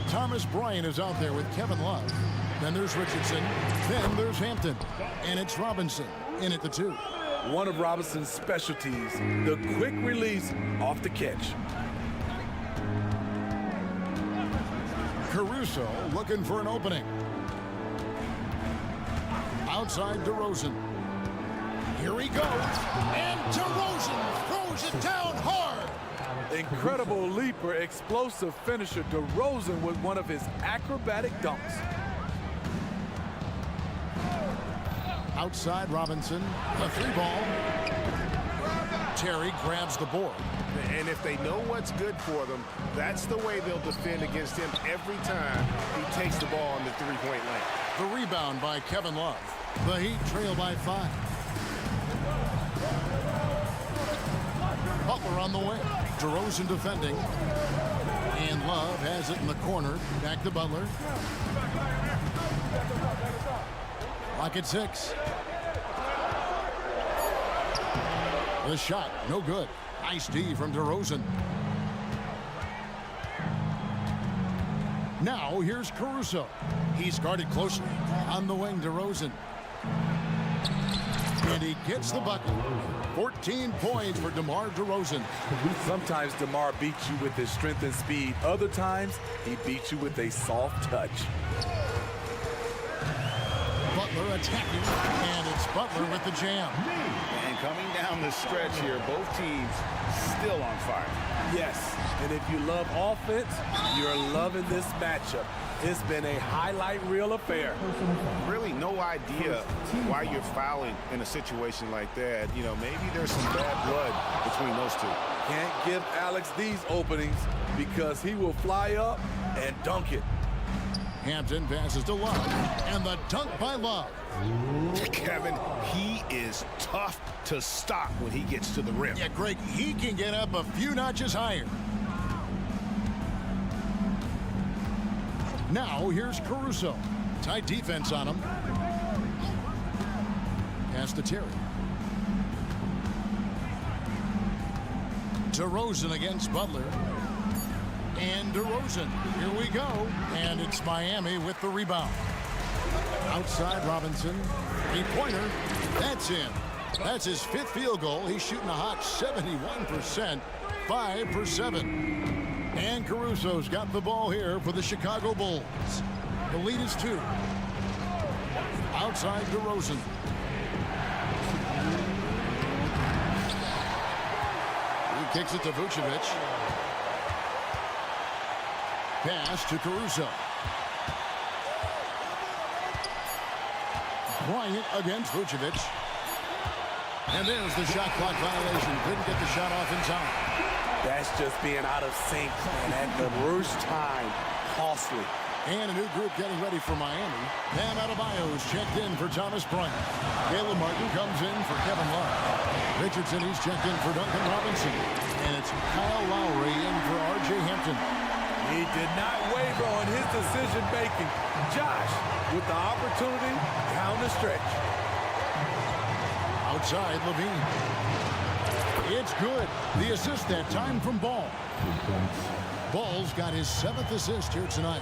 Thomas Bryant is out there with Kevin Love. Then there's Richardson. Then there's Hampton. And it's Robinson in at the 2. One of Robinson's specialties, the quick release off the catch. Caruso looking for an opening. Outside DeRozan. Here he goes. And DeRozan throws it down hard. Incredible leaper, explosive finisher. DeRozan with one of his acrobatic dunks. Outside Robinson, the 3 ball. Terry grabs the board. And if they know what's good for them, that's the way they'll defend against him every time he takes the ball in the 3-point lane. The rebound by Kevin Love. The Heat trail by 5. Butler on the wing. DeRozan defending. And Love has it in the corner. Back to Butler. Clock at 6. The shot, no good. Nice D from DeRozan. Now here's Caruso. He's guarded closely. On the wing, DeRozan. And he gets the bucket. 14 points for DeMar DeRozan. Sometimes DeMar beats you with his strength and speed. Other times, he beats you with a soft touch. Butler attacking, and it's Butler with the jam. And coming down the stretch here, both teams still on fire. Yes, and if you love offense, you're loving this matchup. It's been a highlight reel affair. Really no idea why you're fouling in a situation like that. You know, maybe there's some bad blood between those two. Can't give Alex these openings because he will fly up and dunk it. Hampton passes to Love, and the dunk by Love. Kevin, he is tough to stop when he gets to the rim. Yeah, Greg, he can get up a few notches higher. Now, here's Caruso. Tight defense on him. Pass to Terry. DeRozan against Butler. And DeRozan. Here we go. And it's Miami with the rebound. Outside Robinson. 3-pointer. That's in. That's his 5th field goal. He's shooting a hot 71%. 5 for 7. And Caruso's got the ball here for the Chicago Bulls. The lead is 2. Outside DeRozan. He kicks it to Vucevic. Pass to Caruso. Bryant against Vucevic. And there's the shot clock violation. Couldn't get the shot off in time. That's just being out of sync and at the worst time. Costly. And a new group getting ready for Miami. Bam Adebayo's checked in for Thomas Bryant. Caleb Martin comes in for Kevin Love. Richardson, he's checked in for Duncan Robinson. And it's Kyle Lowry in for R.J. Hampton. He did not waver on his decision-making. Josh with the opportunity down the stretch. Outside Levine. It's good. The assist that time from Ball. Ball's got his 7th assist here tonight.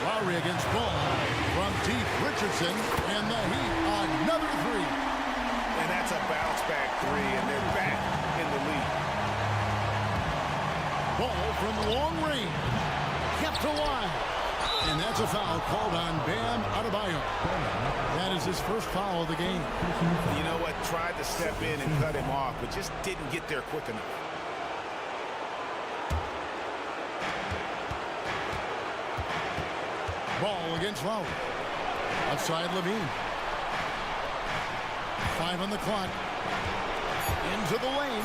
Lowry against Ball. From deep, Richardson. And the Heat, another 3. And that's a bounce-back 3, and they're back in the lead. Ball from long range. Kept alive. And that's a foul called on Bam Adebayo. That is his first foul of the game. You know what? Tried to step in and cut him off, but just didn't get there quick enough. Ball against Lowry. Outside Levine. 5 on the clock. Into the lane.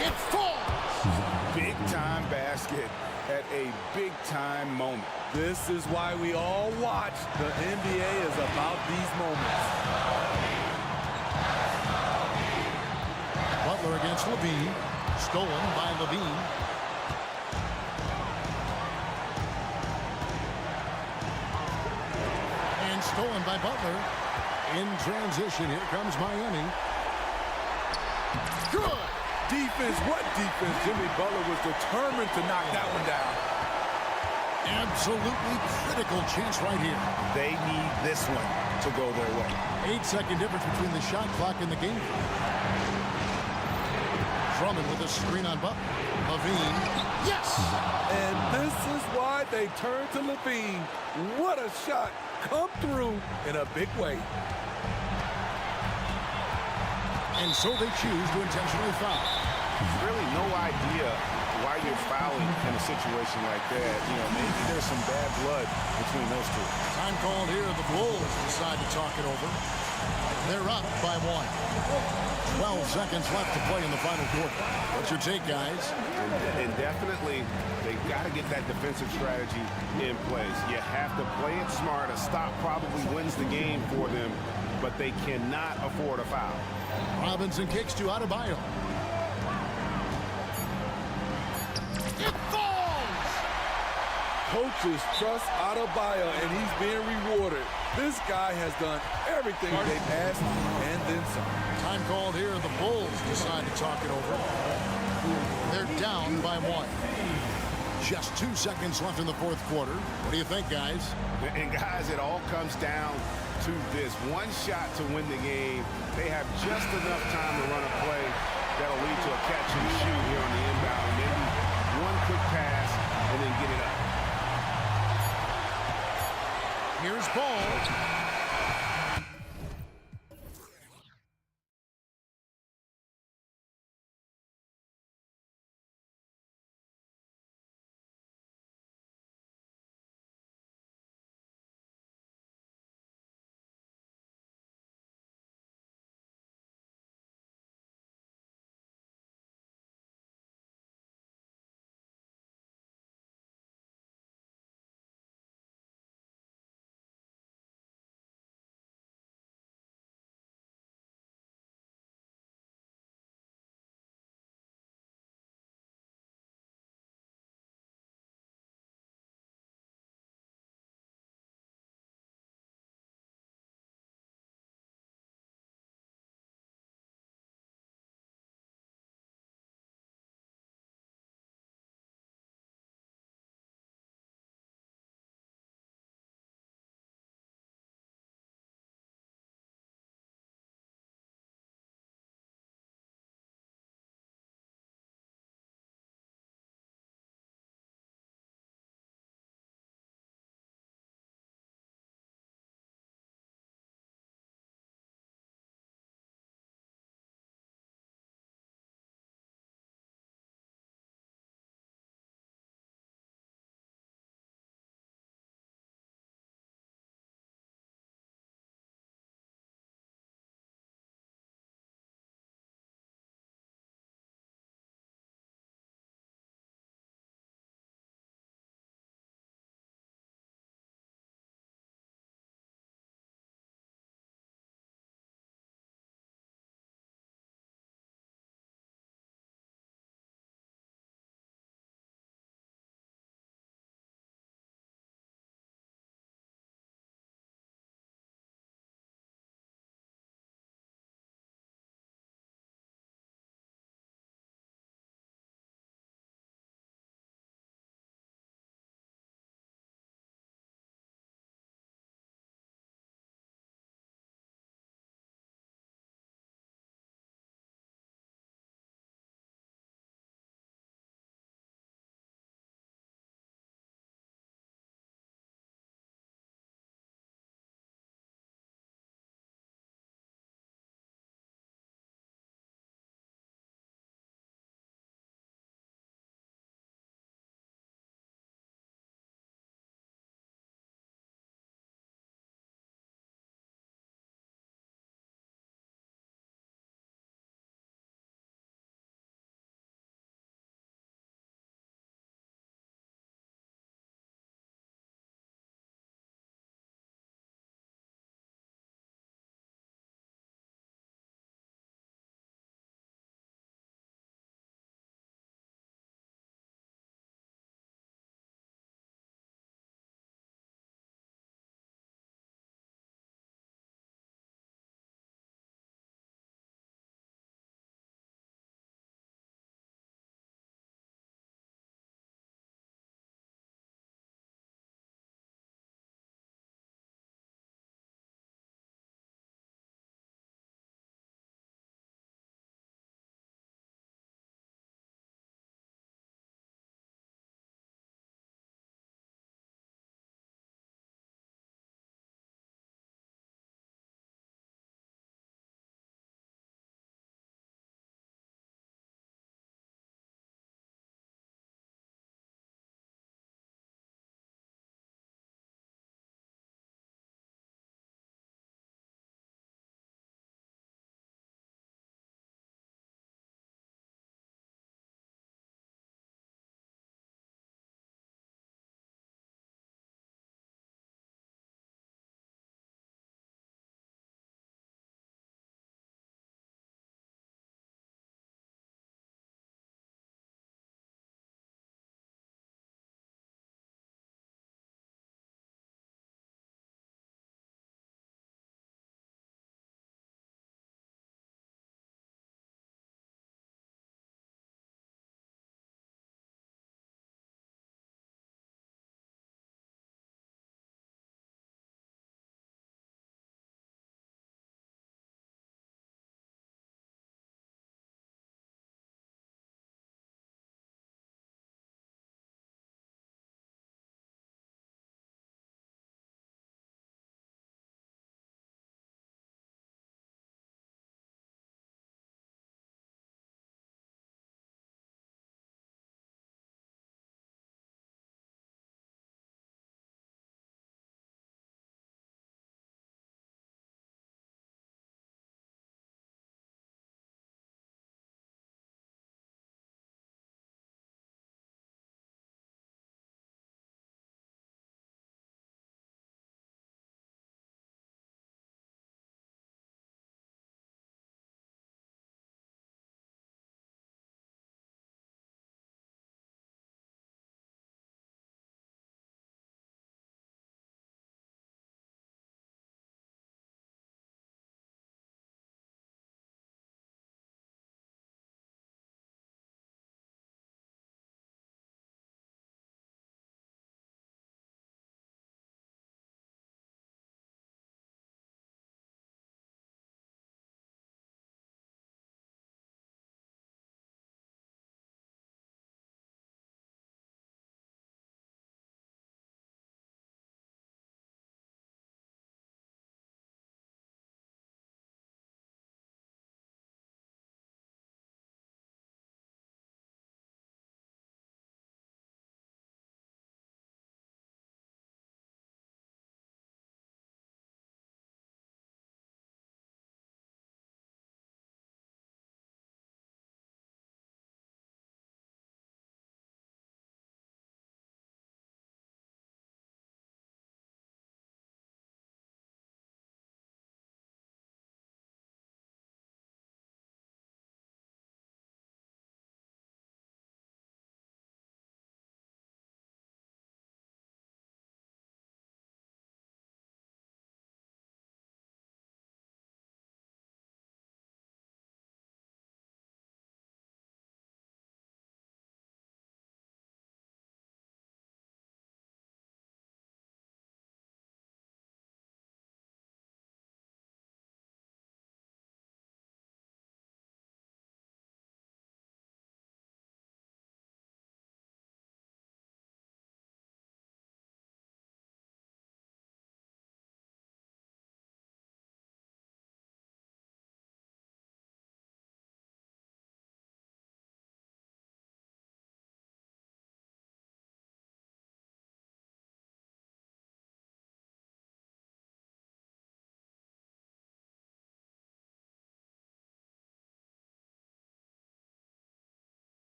It falls. Big big-time basket at a big-time moment. This is why we all watch. The NBA is about these moments. Butler against Levine. Stolen by Levine. And stolen by Butler. In transition, here comes Miami. Good defense. What defense? Jimmy Butler was determined to knock that one down. Absolutely critical chance right here. They need this one to go their way. 8-second difference between the shot clock and the game clock. Drummond with a screen on Butler. Levine. Yes! And this is why they turn to Levine. What a shot. Come through in a big way. And so they choose to intentionally foul. There's really no idea why you're fouling in a situation like that. You know, maybe there's some bad blood between those two. Time called here. The Bulls decide to talk it over. They're up by 1. 12 seconds left to play in the final quarter. What's your take, guys? And definitely, they've got to get that defensive strategy in place. You have to play it smart. A stop probably wins the game for them, but they cannot afford a foul. Robinson kicks to Adebayo. It falls! Coaches trust Adebayo, and he's being rewarded. This guy has done everything they've asked and then some. Time called here. The Bulls decide to talk it over. They're down by 1. Just 2 seconds left in the fourth quarter. What do you think, guys? And guys, it all comes down to this. One shot to win the game. They have just enough time to run a play that'll lead to a catch and shoot here on the inbound. Maybe one quick pass and then get it up. Here's Ball.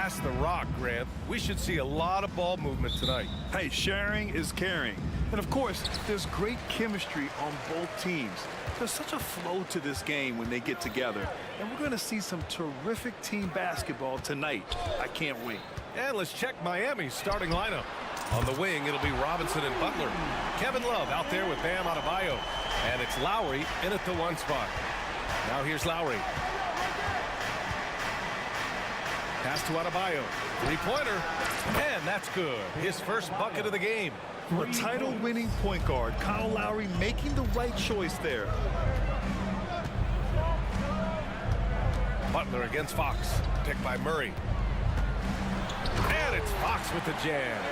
pass the rock, Grant. We should see a lot of ball movement tonight. Hey, sharing is caring. And of course, there's great chemistry on both teams. There's such a flow to this game when they get together. And we're going to see some terrific team basketball tonight. I can't wait. And let's check Miami's starting lineup. On the wing, it'll be Robinson and Butler. Kevin Love out there with Bam Adebayo. And it's Lowry in at the 1 spot. Now here's Lowry. Pass to Adebayo. Three-pointer. And that's good. His first bucket of the game. A title-winning point guard, Kyle Lowry making the right choice there. Butler against Fox. Picked by Murray. And it's Fox with the jam.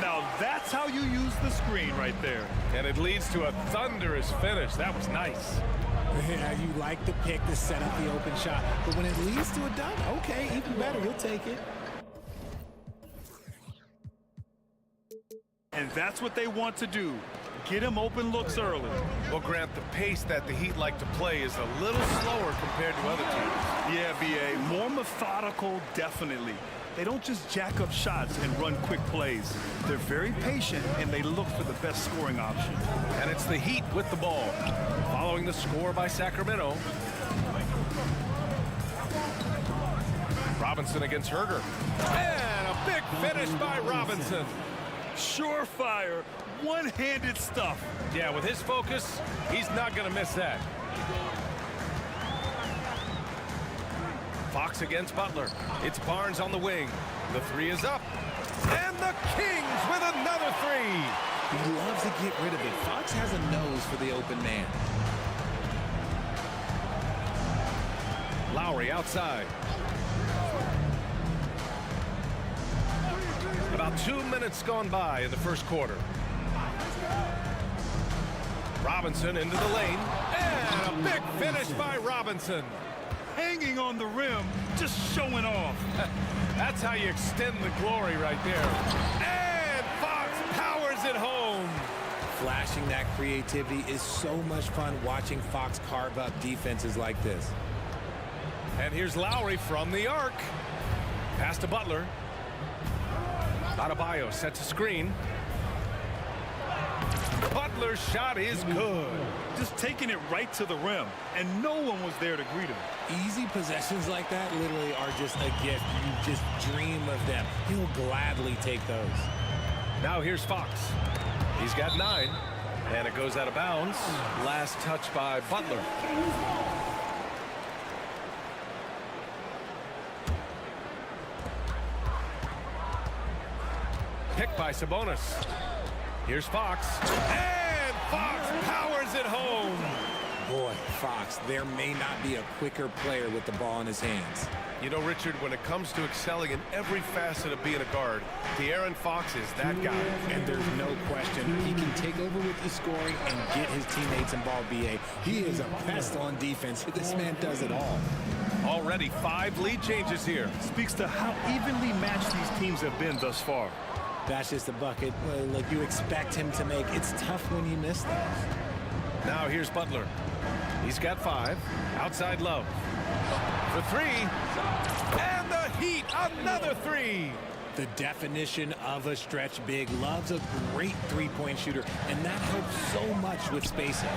Now that's how you use the screen right there. And it leads to a thunderous finish. That was nice. Yeah, you like the pick to set up the open shot, but when it leads to a dunk, okay, even better, you'll take it. And that's what they want to do. Get him open looks early. Well, Grant, the pace that the Heat like to play is a little slower compared to other teams. Yeah, B.A., more methodical, definitely. They don't just jack up shots and run quick plays. They're very patient, and they look for the best scoring option. And it's the Heat with the ball. Following the score by Sacramento. Robinson against Herder. And a big finish by Robinson. Surefire, one-handed stuff. Yeah, with his focus, he's not going to miss that. Fox against Butler. It's Barnes on the wing. The three is up. And the Kings with another three. He loves to get rid of it. Fox has a nose for the open man. Lowry outside. About 2 minutes gone by in the first quarter. Robinson into the lane. And a big finish by Robinson. Hanging on the rim, just showing off. That's how you extend the glory right there. And Fox powers it home. Flashing that creativity is so much fun watching Fox carve up defenses like this. And here's Lowry from the arc. Pass to Butler. Adebayo sets a screen. Butler's shot is good. Just taking it right to the rim, and no one was there to greet him. Easy possessions like that literally are just a gift. You just dream of them. He'll gladly take those. Now here's Fox. He's got 9, and it goes out of bounds. Last touch by Butler. Picked by Sabonis. Here's Fox. And Fox powers it home. Boy, Fox, there may not be a quicker player with the ball in his hands. You know, Richard, when it comes to excelling in every facet of being a guard, De'Aaron Fox is that guy. And there's no question. He can take over with the scoring and get his teammates involved, B.A. He is a pest on defense. This man does it all. Already 5 lead changes here. Speaks to how evenly matched these teams have been thus far. That's just a bucket like you expect him to make. It's tough when you miss those. Now here's Butler. He's got 5. Outside Love. For 3. And the Heat, another 3. The definition of a stretch big. Love's a great three-point shooter, and that helps so much with spacing.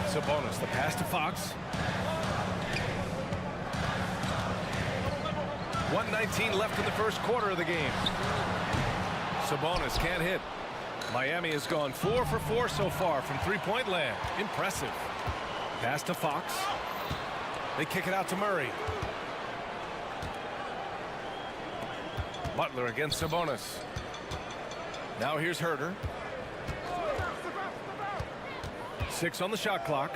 Sabonis, the pass to Fox. 1:19 left in the first quarter of the game. Sabonis can't hit. Miami has gone 4 for 4 so far from three-point land. Impressive. Pass to Fox. They kick it out to Murray. Butler against Sabonis. Now here's Herder. 6 on the shot clock.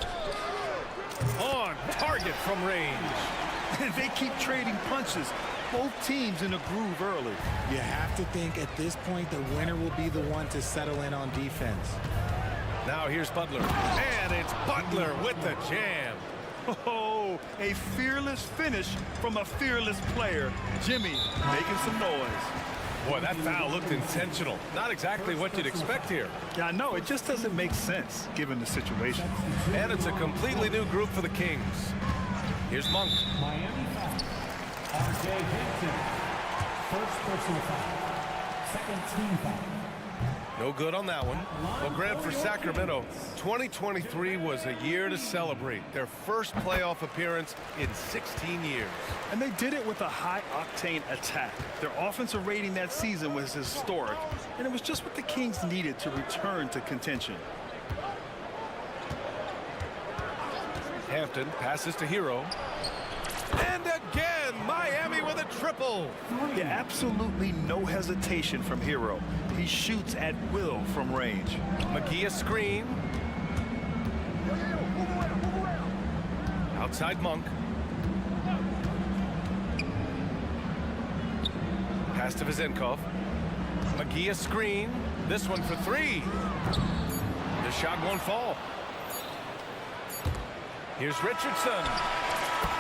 On target from range. And they keep trading punches. Both teams in a groove early. You have to think at this point the winner will be the one to settle in on defense. Now here's Butler. And it's Butler with the jam. Oh, a fearless finish from a fearless player. Jimmy making some noise. Boy, that foul looked intentional. Not exactly what you'd expect here. Yeah, I know. It just doesn't make sense given the situation. And it's a completely new group for the Kings. Here's Monk. R.J. Hampton. First personal foul. Second team foul. No good on that one. Well, Grant, for Sacramento, 2023 was a year to celebrate. Their first playoff appearance in 16 years. And they did it with a high-octane attack. Their offensive rating that season was historic, and it was just what the Kings needed to return to contention. Hampton passes to Hero. And again, Miami with a triple. Yeah, absolutely no hesitation from Hero. He shoots at will from range. McGee a screen. Outside Monk. Pass to Vizenkov. McGee a screen. This one for three. The shot won't fall. Here's Richardson.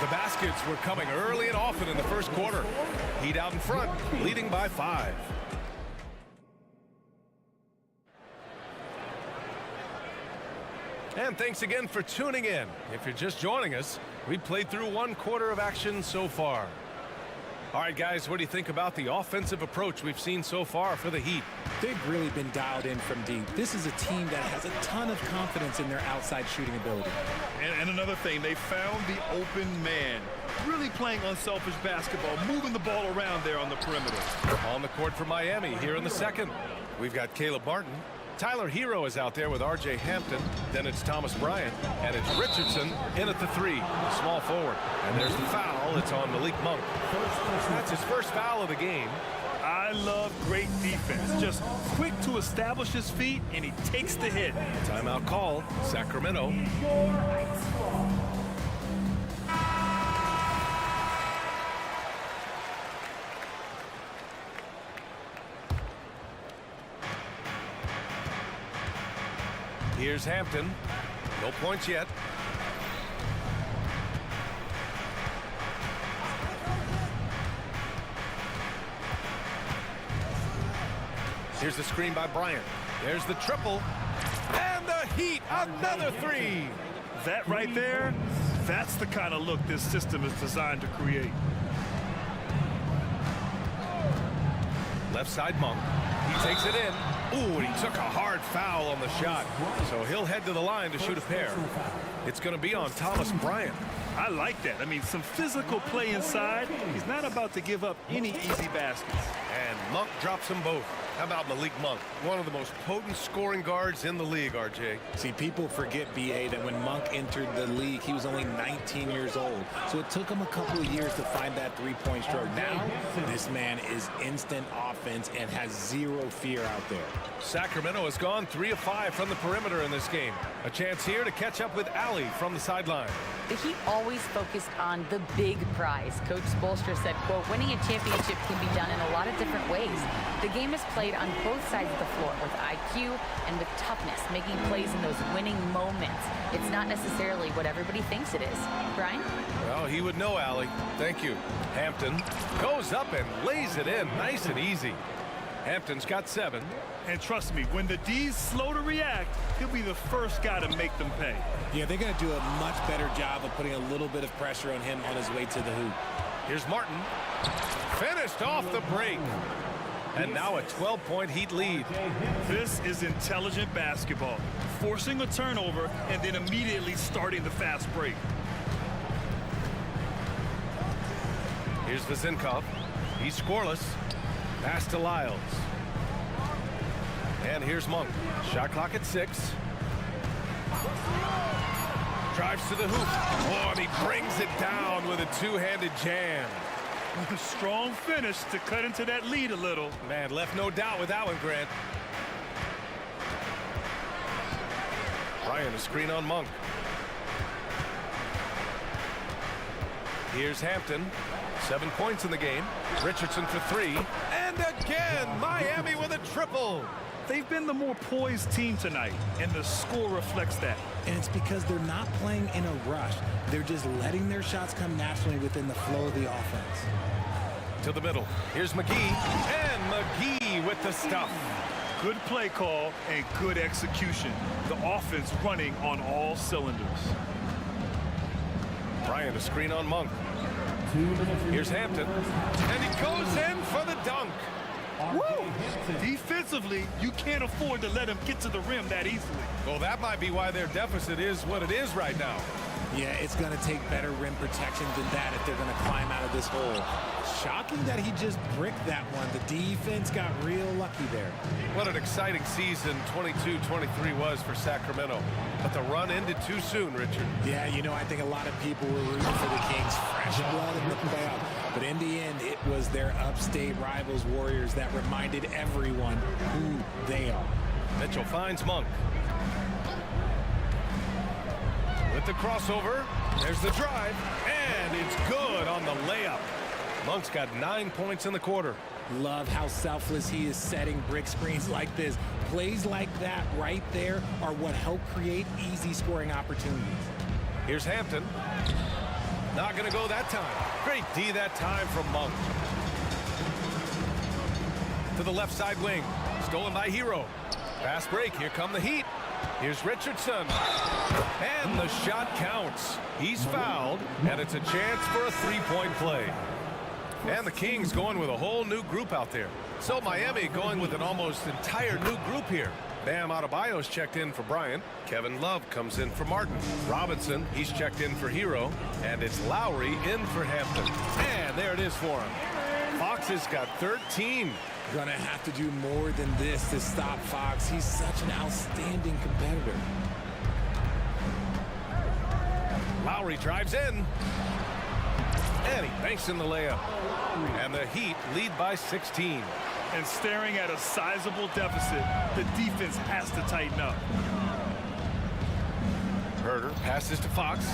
The baskets were coming early and often in the first quarter. Heat out in front, leading by 5. And thanks again for tuning in. If you're just joining us, we played through 1 quarter of action so far. All right, guys, what do you think about the offensive approach we've seen so far for the Heat? They've really been dialed in from deep. This is a team that has a ton of confidence in their outside shooting ability. And another thing, they found the open man. Really playing unselfish basketball, moving the ball around there on the perimeter. On the court for Miami here in the second. We've got Caleb Martin. Tyler Hero is out there with R.J. Hampton. Then it's Thomas Bryant. And it's Richardson in at the 3, the small forward. And there's the foul. It's on Malik Monk. That's his first foul of the game. I love great defense. Just quick to establish his feet, and he takes the hit. Timeout call, Sacramento. Here's Hampton. No points yet. Here's the screen by Bryant. There's the triple. And the Heat, another 3. That right there, that's the kind of look this system is designed to create. Left side Monk. He takes it in. Ooh, and he took a hard foul on the shot. So he'll head to the line to shoot a pair. It's going to be on Thomas Bryant. I like that. I mean, some physical play inside. He's not about to give up any easy baskets. And Monk drops them both. How about Malik Monk? One of the most potent scoring guards in the league, RJ. See, people forget, B.A., that when Monk entered the league, he was only 19 years old. So it took him a couple of years to find that three-point stroke. Now, this man is instant offense and has zero fear out there. Sacramento has gone 3 of 5 from the perimeter in this game. A chance here to catch up with Alley from the sideline. The Heat always focused on the big prize. Coach Spoelstra said, quote, winning a championship can be done in a lot of different ways. The game is played on both sides of the floor with IQ and with toughness, making plays in those winning moments. It's not necessarily what everybody thinks it is. Brian? Well, he would know, Alley. Thank you. Hampton goes up and lays it in nice and easy. Hampton's got 7. And trust me, when the D's slow to react, he'll be the first guy to make them pay. Yeah, they're going to do a much better job of putting a little bit of pressure on him on his way to the hoop. Here's Martin. Finished off the break. And now a 12-point Heat lead. This is intelligent basketball. Forcing a turnover and then immediately starting the fast break. Here's Vizenkov. He's scoreless. Pass to Lyles. And here's Monk. Shot clock at 6. Drives to the hoop. Oh, and he brings it down with a two-handed jam. A strong finish to cut into that lead a little. Man, left no doubt with that one, Grant. Bryant, a screen on Monk. Here's Hampton. 7 points in the game. Richardson for 3. And again, Miami with a triple. They've been the more poised team tonight, and the score reflects that. And it's because they're not playing in a rush. They're just letting their shots come naturally within the flow of the offense. To the middle. Here's McGee. And McGee with the stuff. Good play call and good execution. The offense running on all cylinders. Bryant, a screen on Monk. Here's Hampton, and he goes in for the dunk. Defensively, you can't afford to let him get to the rim that easily. Well, that might be why their deficit is what it is right now. Yeah, it's going to take better rim protection than that if they're going to climb out of this hole. Shocking that he just bricked that one. The defense got real lucky there. What an exciting season 22-23 was for Sacramento. But the run ended too soon, Richard. Yeah, you know, I think a lot of people were rooting for the Kings' fresh blood in the playoff. But in the end, it was their upstate rivals, Warriors, that reminded everyone who they are. Mitchell finds Monk. With the crossover, there's the drive, and it's good on the layup. Monk's got 9 points in the quarter. Love how selfless he is setting brick screens like this. Plays like that right there are what help create easy scoring opportunities. Here's Hampton. Not going to go that time. Great D that time from Monk. To the left side wing. Stolen by Hero. Fast break. Here come the Heat. Here's Richardson. And the shot counts. He's fouled, and it's a chance for a three-point play. And the Kings going with a whole new group out there. So Miami going with an almost entire new group here. Bam Adebayo's checked in for Bryant. Kevin Love comes in for Martin. Robinson, he's checked in for Hero. And it's Lowry in for Hampton. And there it is for him. Fox has got 13. Gonna have to do more than this to stop Fox. He's such an outstanding competitor. Lowry drives in. And he banks in the layup. And the Heat lead by 16. And staring at a sizable deficit, the defense has to tighten up. Herter passes to Fox.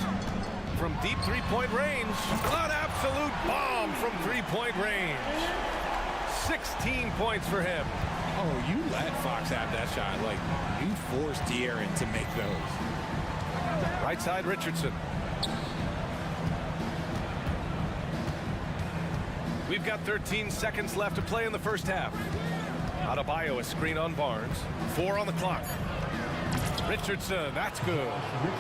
From deep three-point range. An absolute bomb from three-point range. 16 points for him. Oh, you let Fox have that shot. Like, you forced De'Aaron to make those. Right side, Richardson. We've got 13 seconds left to play in the first half. Adebayo a screen on Barnes. 4 on the clock. Richardson, that's good.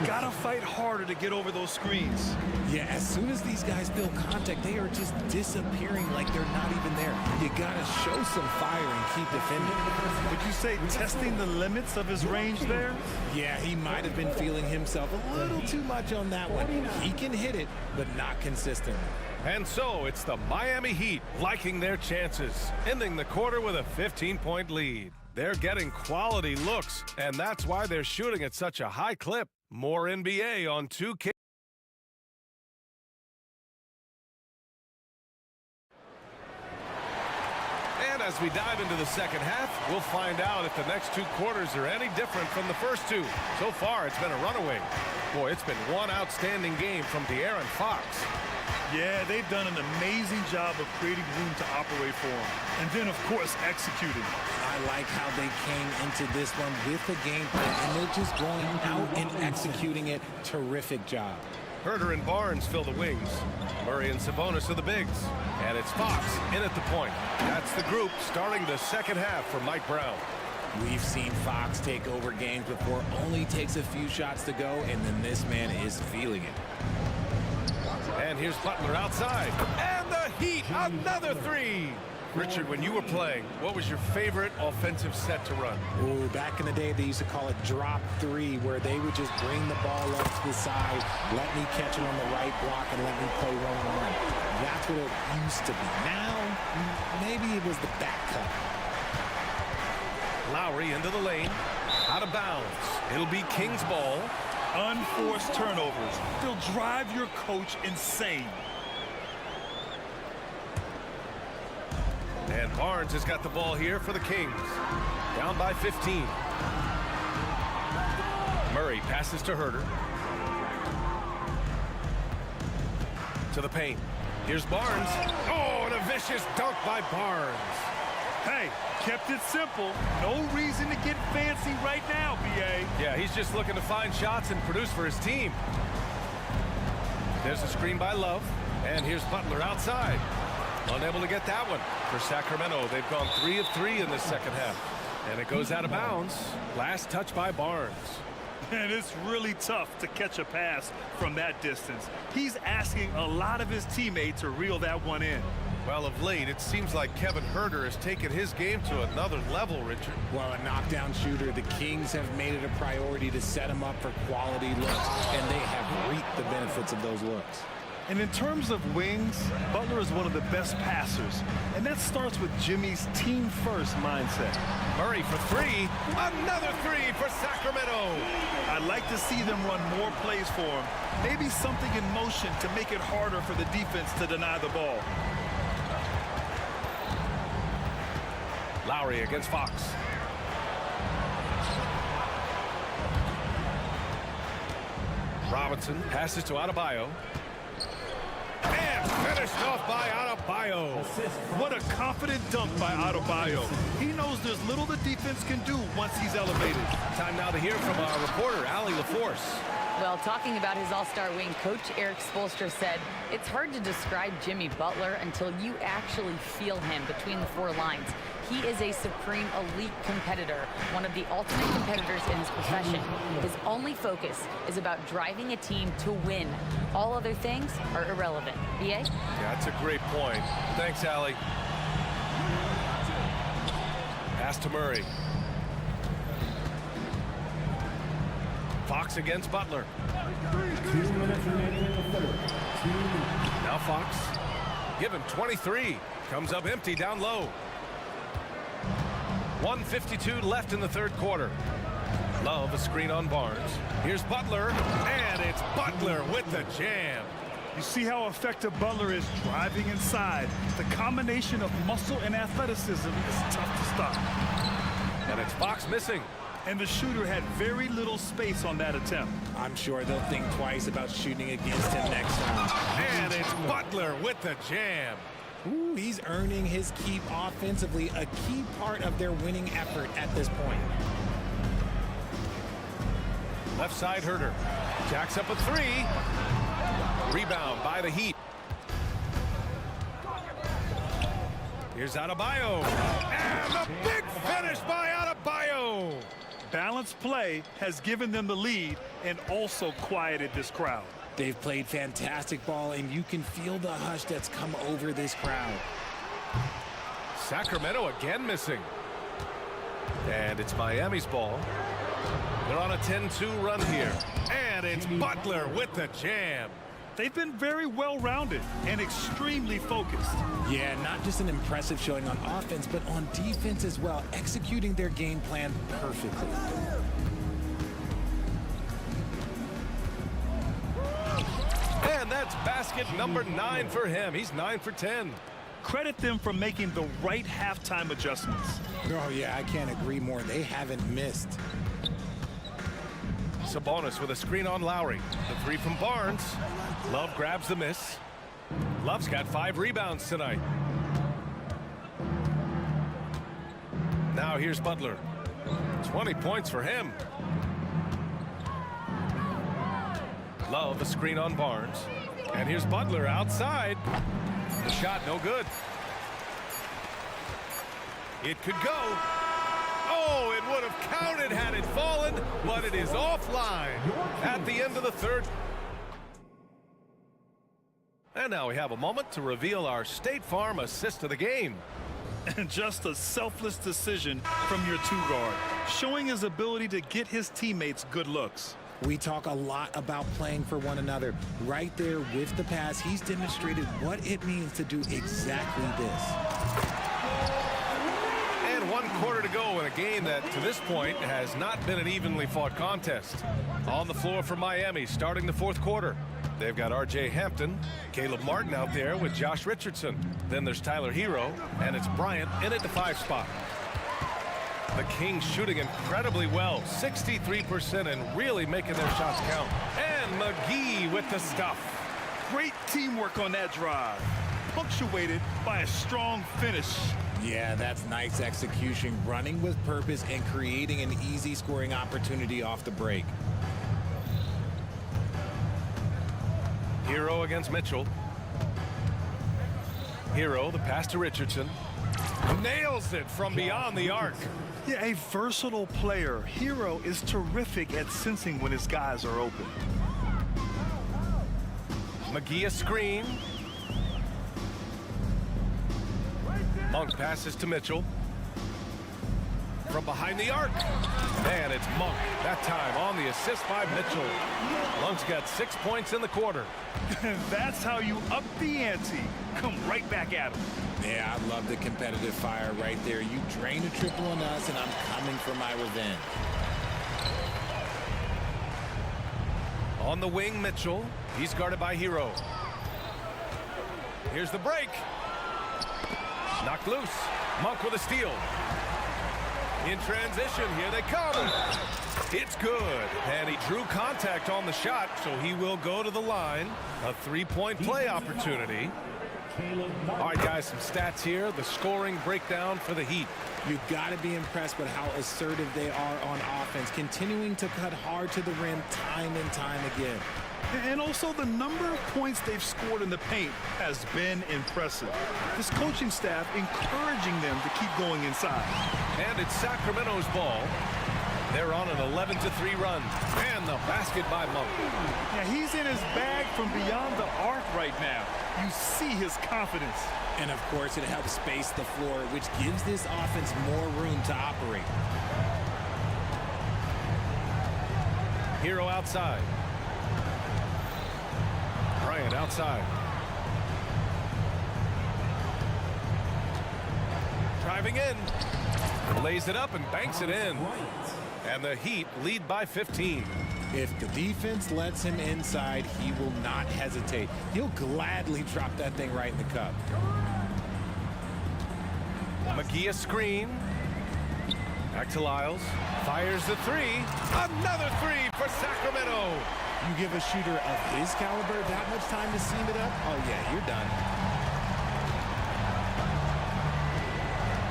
Gotta fight harder to get over those screens. Yeah, as soon as these guys feel contact, they are just disappearing like they're not even there. You gotta show some fire and keep defending. Would you say testing the limits of his range there? Yeah, he might have been feeling himself a little too much on that one. He can hit it, but not consistently. And so it's the Miami Heat liking their chances, ending the quarter with a 15-point lead. They're getting quality looks, and that's why they're shooting at such a high clip. More NBA on 2K. And as we dive into the second half, we'll find out if the next two quarters are any different from the first two. So far, it's been a runaway. Boy, it's been one outstanding game from De'Aaron Fox. Yeah, they've done an amazing job of creating room to operate for him. And then, of course, executing. I like how they came into this one with the game plan, and they're just going out and executing it. Terrific job. Herter and Barnes fill the wings. Murray and Sabonis are the bigs. And it's Fox in at the point. That's the group starting the second half for Mike Brown. We've seen Fox take over games before. Only takes a few shots to go, and then this man is feeling it. And here's Butler outside. And the Heat, another three. Richard, when you were playing, what was your favorite offensive set to run? Ooh, back in the day, they used to call it drop three, where they would just bring the ball up to the side, let me catch it on the right block, and let me play one-on-one. That's what it used to be. Now, maybe it was the back cut. Lowry into the lane. Out of bounds. It'll be Kings ball. Unforced turnovers. They'll drive your coach insane. And Barnes has got the ball here for the Kings. Down by 15. Murray passes to Herter. To the paint. Here's Barnes. Oh, and a vicious dunk by Barnes. Hey, kept it simple. No reason to get fancy right now, B.A. Yeah, he's just looking to find shots and produce for his team. There's a screen by Love. And here's Butler outside. Unable to get that one. For Sacramento, they've gone 3 of 3 in this second half. And it goes out of bounds. Last touch by Barnes. And it's really tough to catch a pass from that distance. He's asking a lot of his teammates to reel that one in. Well, of late, it seems like Kevin Herter has taken his game to another level, Richard. Well, a knockdown shooter, the Kings have made it a priority to set him up for quality looks, and they have reaped the benefits of those looks. And in terms of wings, Butler is one of the best passers. And that starts with Jimmy's team-first mindset. Murray for three. Another three for Sacramento. I'd like to see them run more plays for him. Maybe something in motion to make it harder for the defense to deny the ball. Lowry against Fox. Robinson passes to Adebayo. And finished off by Adebayo. What a confident dunk by Adebayo. He knows there's little the defense can do once he's elevated. Time now to hear from our reporter, Allie LaForce. Well, talking about his all-star wing, Coach Eric Spoelstra said, it's hard to describe Jimmy Butler until you actually feel him between the four lines. He is a supreme elite competitor, one of the ultimate competitors in his profession. His only focus is about driving a team to win. All other things are irrelevant. BA? Yeah, that's a great point. Thanks, Allie. Pass to Murray. Fox against Butler. 2 minutes remaining in the third. 2 minutes. Now Fox. Give him 23. Comes up empty down low. 1:52 left in the third quarter. Love a screen on Barnes. Here's Butler, and it's Butler with the jam. You see how effective Butler is driving inside. The combination of muscle and athleticism is tough to stop. And it's Fox missing. And the shooter had very little space on that attempt. I'm sure they'll think twice about shooting against him next time. And it's Butler with the jam. Ooh, he's earning his keep offensively, a key part of their winning effort at this point. Left side Herter. Jacks up a three. Rebound by the Heat. Here's Adebayo. And the big finish by Adebayo. Balanced play has given them the lead and also quieted this crowd. They've played fantastic ball, and you can feel the hush that's come over this crowd. Sacramento again missing. And it's Miami's ball. They're on a 10-2 run here. And it's Butler with the jam. They've been very well-rounded and extremely focused. Yeah, not just an impressive showing on offense, but on defense as well, executing their game plan perfectly. And that's basket number 9 for him. He's 9 for 10. Credit them for making the right halftime adjustments. Oh, yeah, I can't agree more. They haven't missed. Sabonis with a screen on Lowry. The three from Barnes. Love grabs the miss. Love's got 5 rebounds tonight. Now here's Butler. 20 points for him. Love a screen on Barnes. And here's Butler outside. The shot no good. It could go. Oh, it would have counted had it fallen, but it is offline at the end of the third. And now we have a moment to reveal our State Farm assist of the game. And just a selfless decision from your two-guard, showing his ability to get his teammates good looks. We talk a lot about playing for one another. Right there with the pass, he's demonstrated what it means to do exactly this. And 1 quarter to go in a game that, to this point, has not been an evenly fought contest. On the floor for Miami, starting the fourth quarter. They've got R.J. Hampton, Caleb Martin out there with Josh Richardson. Then there's Tyler Hero, and it's Bryant in at the 5 spot. The Kings shooting incredibly well, 63%, and really making their shots count. And McGee with the stuff. Great teamwork on that drive, punctuated by a strong finish. Yeah, that's nice execution, running with purpose and creating an easy scoring opportunity off the break. Hero against Mitchell. Hero, the pass to Richardson. Nails it from beyond the arc. Yeah, a versatile player. Hero is terrific at sensing when his guys are open. McGee a screen. Monk passes to Mitchell. From behind the arc. And it's Monk. That time on the assist by Mitchell. Monk's got 6 points in the quarter. That's how you up the ante. Come right back at him. Yeah, I love the competitive fire right there. You drain a triple on us, and I'm coming for my revenge. On the wing, Mitchell. He's guarded by Hero. Here's the break. Knocked loose. Monk with a steal. In transition, here they come. It's good. And he drew contact on the shot, so he will go to the line. A three-point play opportunity. All right, guys, some stats here. The scoring breakdown for the Heat. You've got to be impressed with how assertive they are on offense, continuing to cut hard to the rim time and time again. And also the number of points they've scored in the paint has been impressive. This coaching staff encouraging them to keep going inside. And it's Sacramento's ball. They're on an 11-3 run. And the basket by Monk. Yeah, he's in his bag from beyond the arc right now. You see his confidence. And of course, it helps space the floor, which gives this offense more room to operate. Hero outside. Bryant outside. Driving in. Lays it up and banks it in. And the Heat lead by 15. If the defense lets him inside, he will not hesitate. He'll gladly drop that thing right in the cup. McGee a screen. Back to Lyles. Fires the three. Another three for Sacramento. You give a shooter of his caliber that much time to seam it up? Oh, yeah, you're done.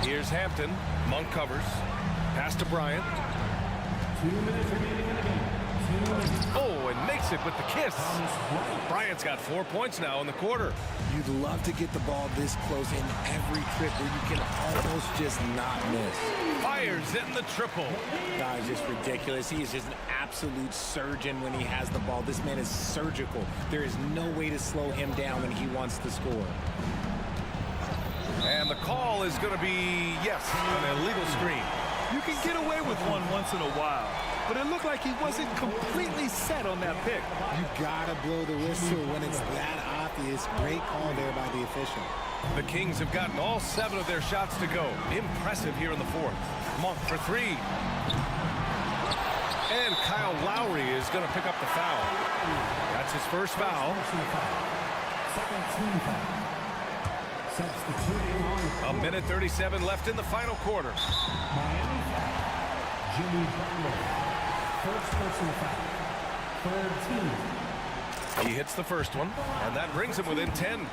Here's Hampton. Monk covers. Pass to Bryant. 2 minutes remaining in the game. 2 minutes. Oh, and makes it with the kiss. Bryant's got 4 points now in the quarter. You'd love to get the ball this close in every trip where you can almost just not miss. Fires in the triple. That is just ridiculous. He is just an absolute surgeon when he has the ball. This man is surgical. There is no way to slow him down when he wants to score. And the call is going to be, yes, an illegal screen. You can get away with one once in a while, but it looked like he wasn't completely set on that pick. You gotta blow the whistle when it's that obvious. Great call there by the official. The Kings have gotten all 7 of their shots to go. Impressive here in the fourth. Monk for 3. And Kyle Lowry is going to pick up the foul. That's his first foul. Second team foul. Substituting on. 1:37 left in the final quarter. Miami foul. Jimmy Butler. First personal foul. Third team. He hits the first one, and that brings him within 10.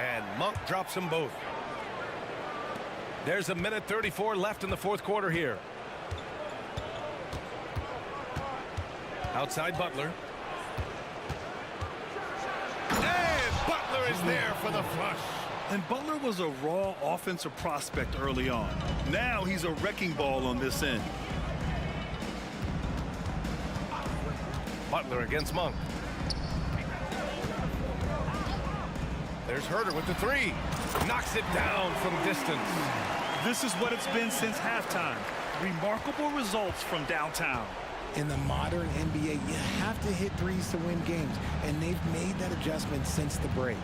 And Monk drops them both. There's 1:34 left in the fourth quarter here. Outside Butler. And Butler is there for the flush. And Butler was a raw offensive prospect early on. Now he's a wrecking ball on this end. Butler against Monk. There's Herter with the 3. Knocks it down from distance. This is what it's been since halftime. Remarkable results from downtown. In the modern NBA, you have to hit threes to win games, and they've made that adjustment since the break.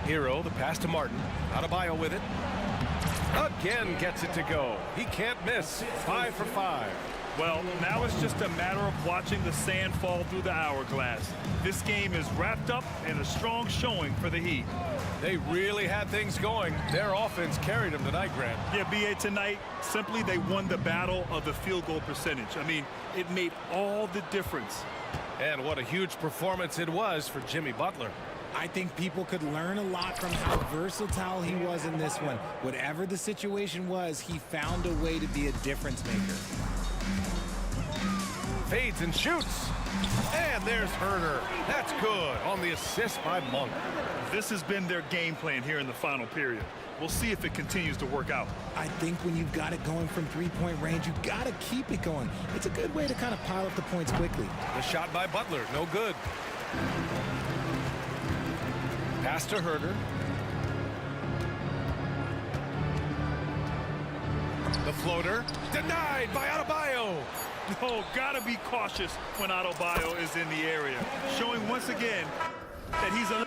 Hero, the pass to Martin. Adebayo with it. Again gets it to go. He can't miss. 5 for 5. Well, now it's just a matter of watching the sand fall through the hourglass. This game is wrapped up in a strong showing for the Heat. They really had things going. Their offense carried them tonight, Grant. Yeah, BA, tonight, simply they won the battle of the field goal percentage. I mean, it made all the difference. And what a huge performance it was for Jimmy Butler. I think people could learn a lot from how versatile he was in this one. Whatever the situation was, he found a way to be a difference maker. fades and shoots. And there's Herder. That's good on the assist by Monk. This has been their game plan here in the final period. We'll see if it continues to work out. I think when you've got it going from three-point range, you've got to keep it going. It's a good way to kind of pile up the points quickly. The shot by Butler, no good. Pass to Herder. The floater, denied by Adebayo. No, gotta be cautious when Adebayo is in the area. Showing once again that he's a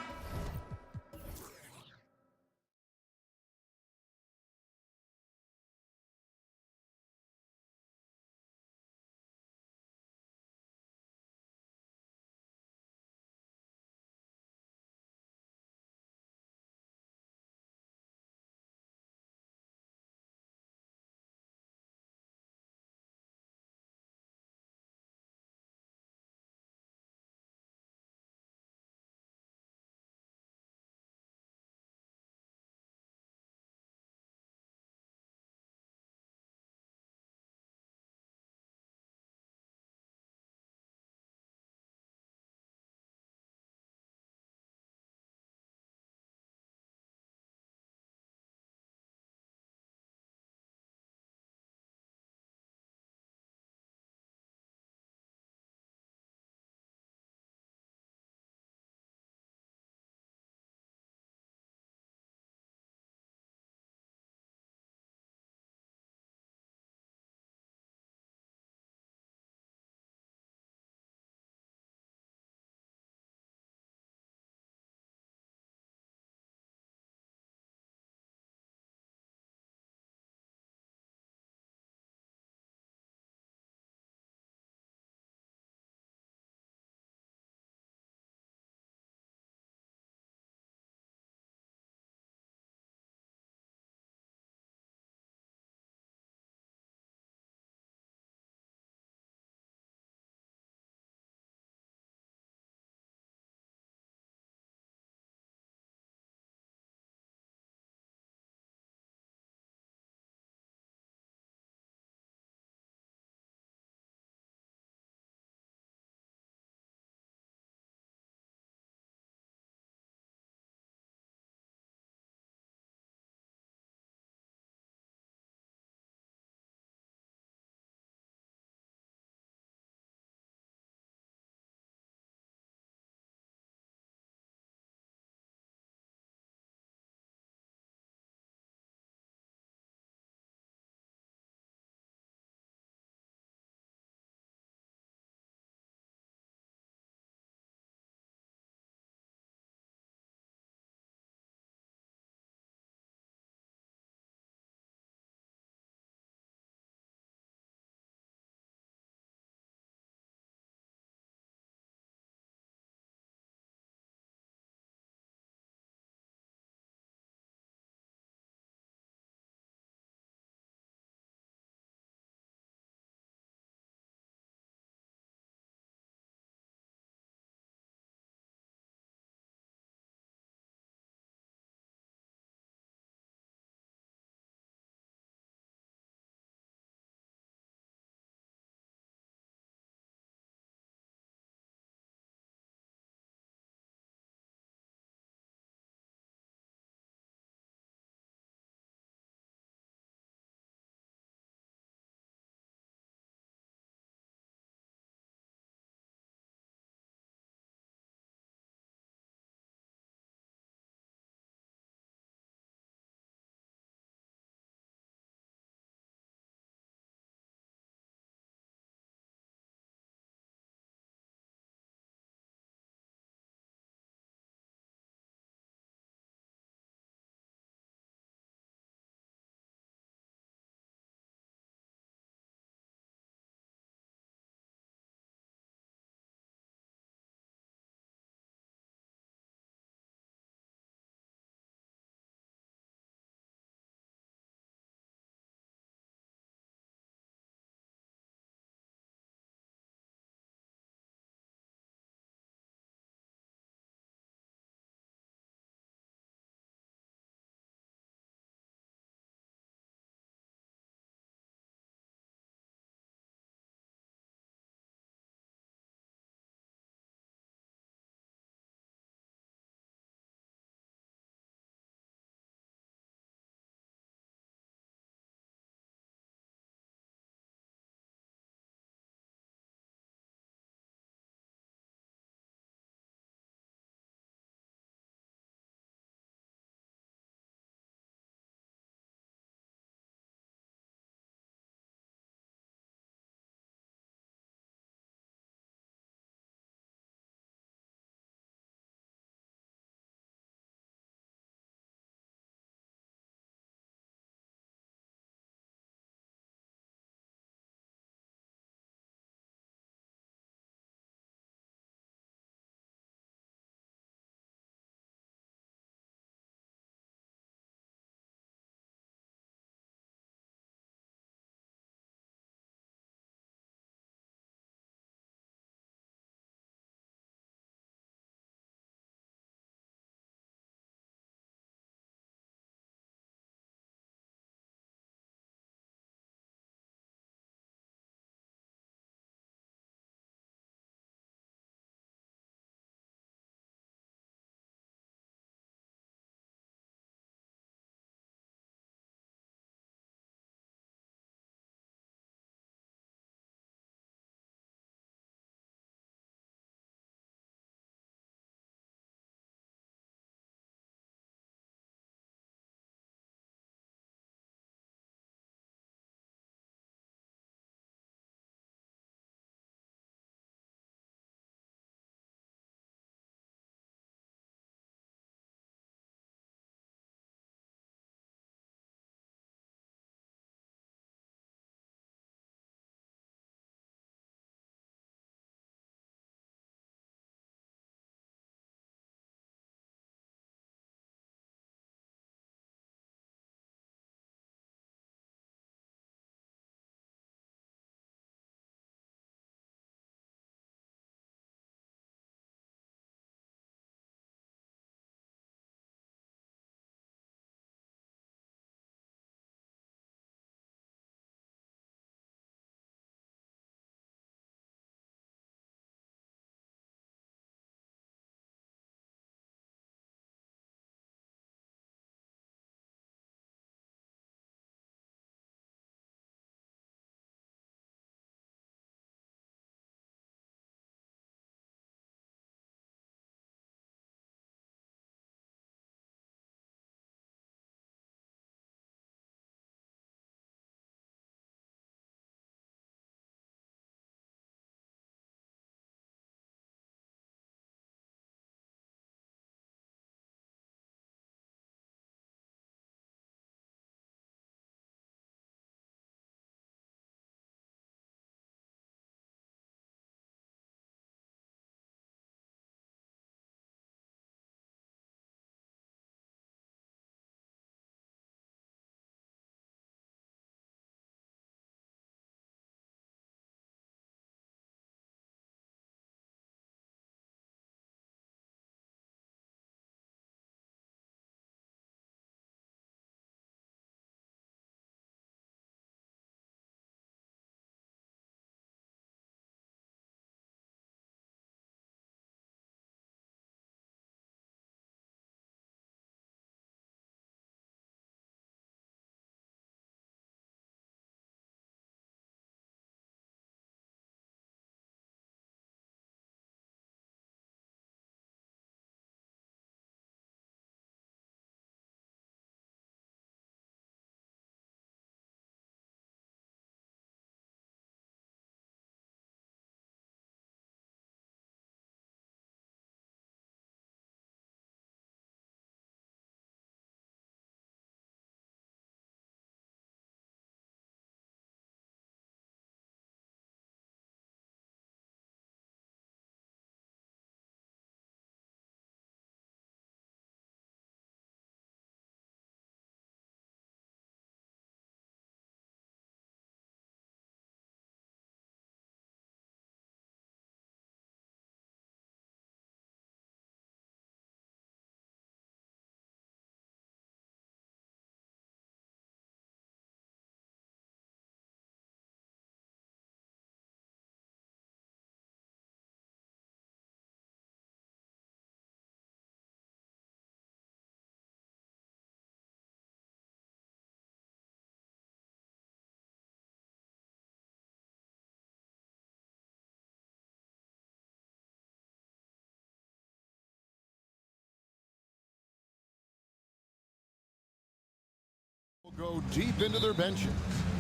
Go deep into their benches.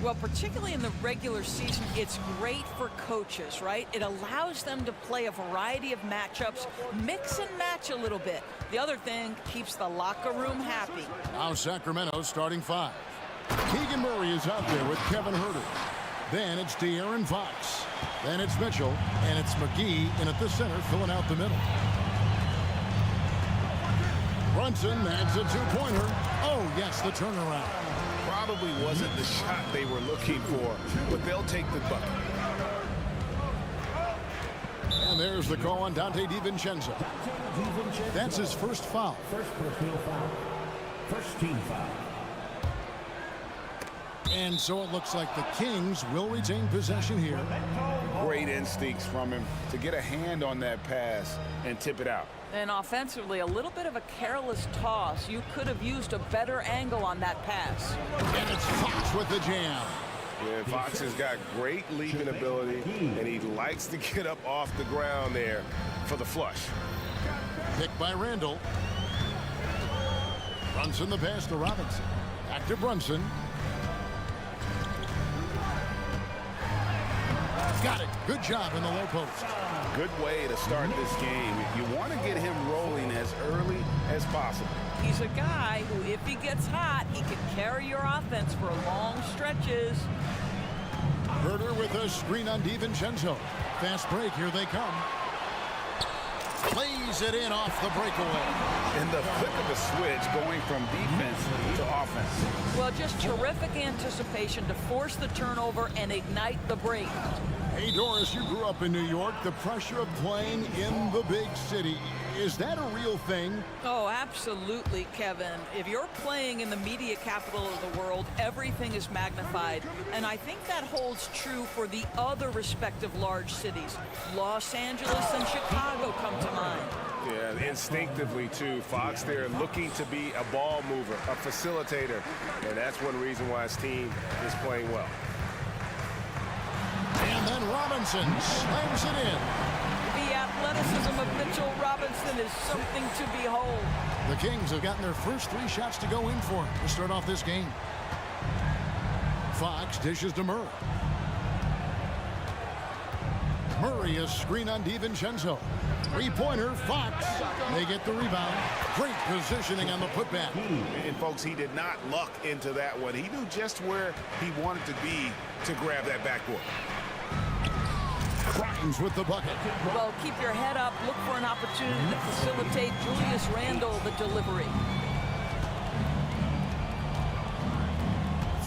Well, particularly in the regular season, it's great for coaches, right? It allows them to play a variety of matchups, mix and match a little bit. The other thing, keeps the locker room happy. Now Sacramento's starting five. Keegan Murray is out there with Kevin Herter. Then it's De'Aaron Fox. Then it's Mitchell, and it's McGee in at the center, filling out the middle. Brunson adds a two-pointer. Oh, yes, the turnaround. Probably wasn't the shot they were looking for, but they'll take the bucket. And there's the call on Dante DiVincenzo. That's his first foul. First personal foul. First team foul. And so it looks like the Kings will retain possession here. Great instincts from him to get a hand on that pass and tip it out. And offensively, a little bit of a careless toss. You could have used a better angle on that pass. And it's Fox with the jam. Yeah, Fox has got great leaping ability, and he likes to get up off the ground there for the flush. Picked by Randall. Brunson the pass to Robinson. Back to Brunson. Got it. Good job in the low post. Good way to start this game. You want to get him rolling as early as possible. He's a guy who, if he gets hot, he can carry your offense for long stretches. Herter with a screen on DiVincenzo. Fast break. Here they come. Plays it in off the breakaway. In the flick of a switch, going from defense to offense. Well, just terrific anticipation to force the turnover and ignite the break. Hey, Doris, you grew up in New York. The pressure of playing in the big city. Is that a real thing? Oh, absolutely, Kevin. If you're playing in the media capital of the world, everything is magnified. And I think that holds true for the other respective large cities. Los Angeles and Chicago come to mind. Yeah, instinctively, too. Fox there looking to be a ball mover, a facilitator. And that's one reason why his team is playing well. And then Robinson slams it in. The athleticism of Mitchell Robinson is something to behold. The Kings have gotten their first three shots to go in for to start off this game. Fox dishes to Murray. Murray is screen on DiVincenzo. Three-pointer, Fox. They get the rebound. Great positioning on the putback. And, folks, he did not luck into that one. He knew just where he wanted to be to grab that backboard. Grimes with the bucket. Well, keep your head up. Look for an opportunity to facilitate Julius Randle the delivery.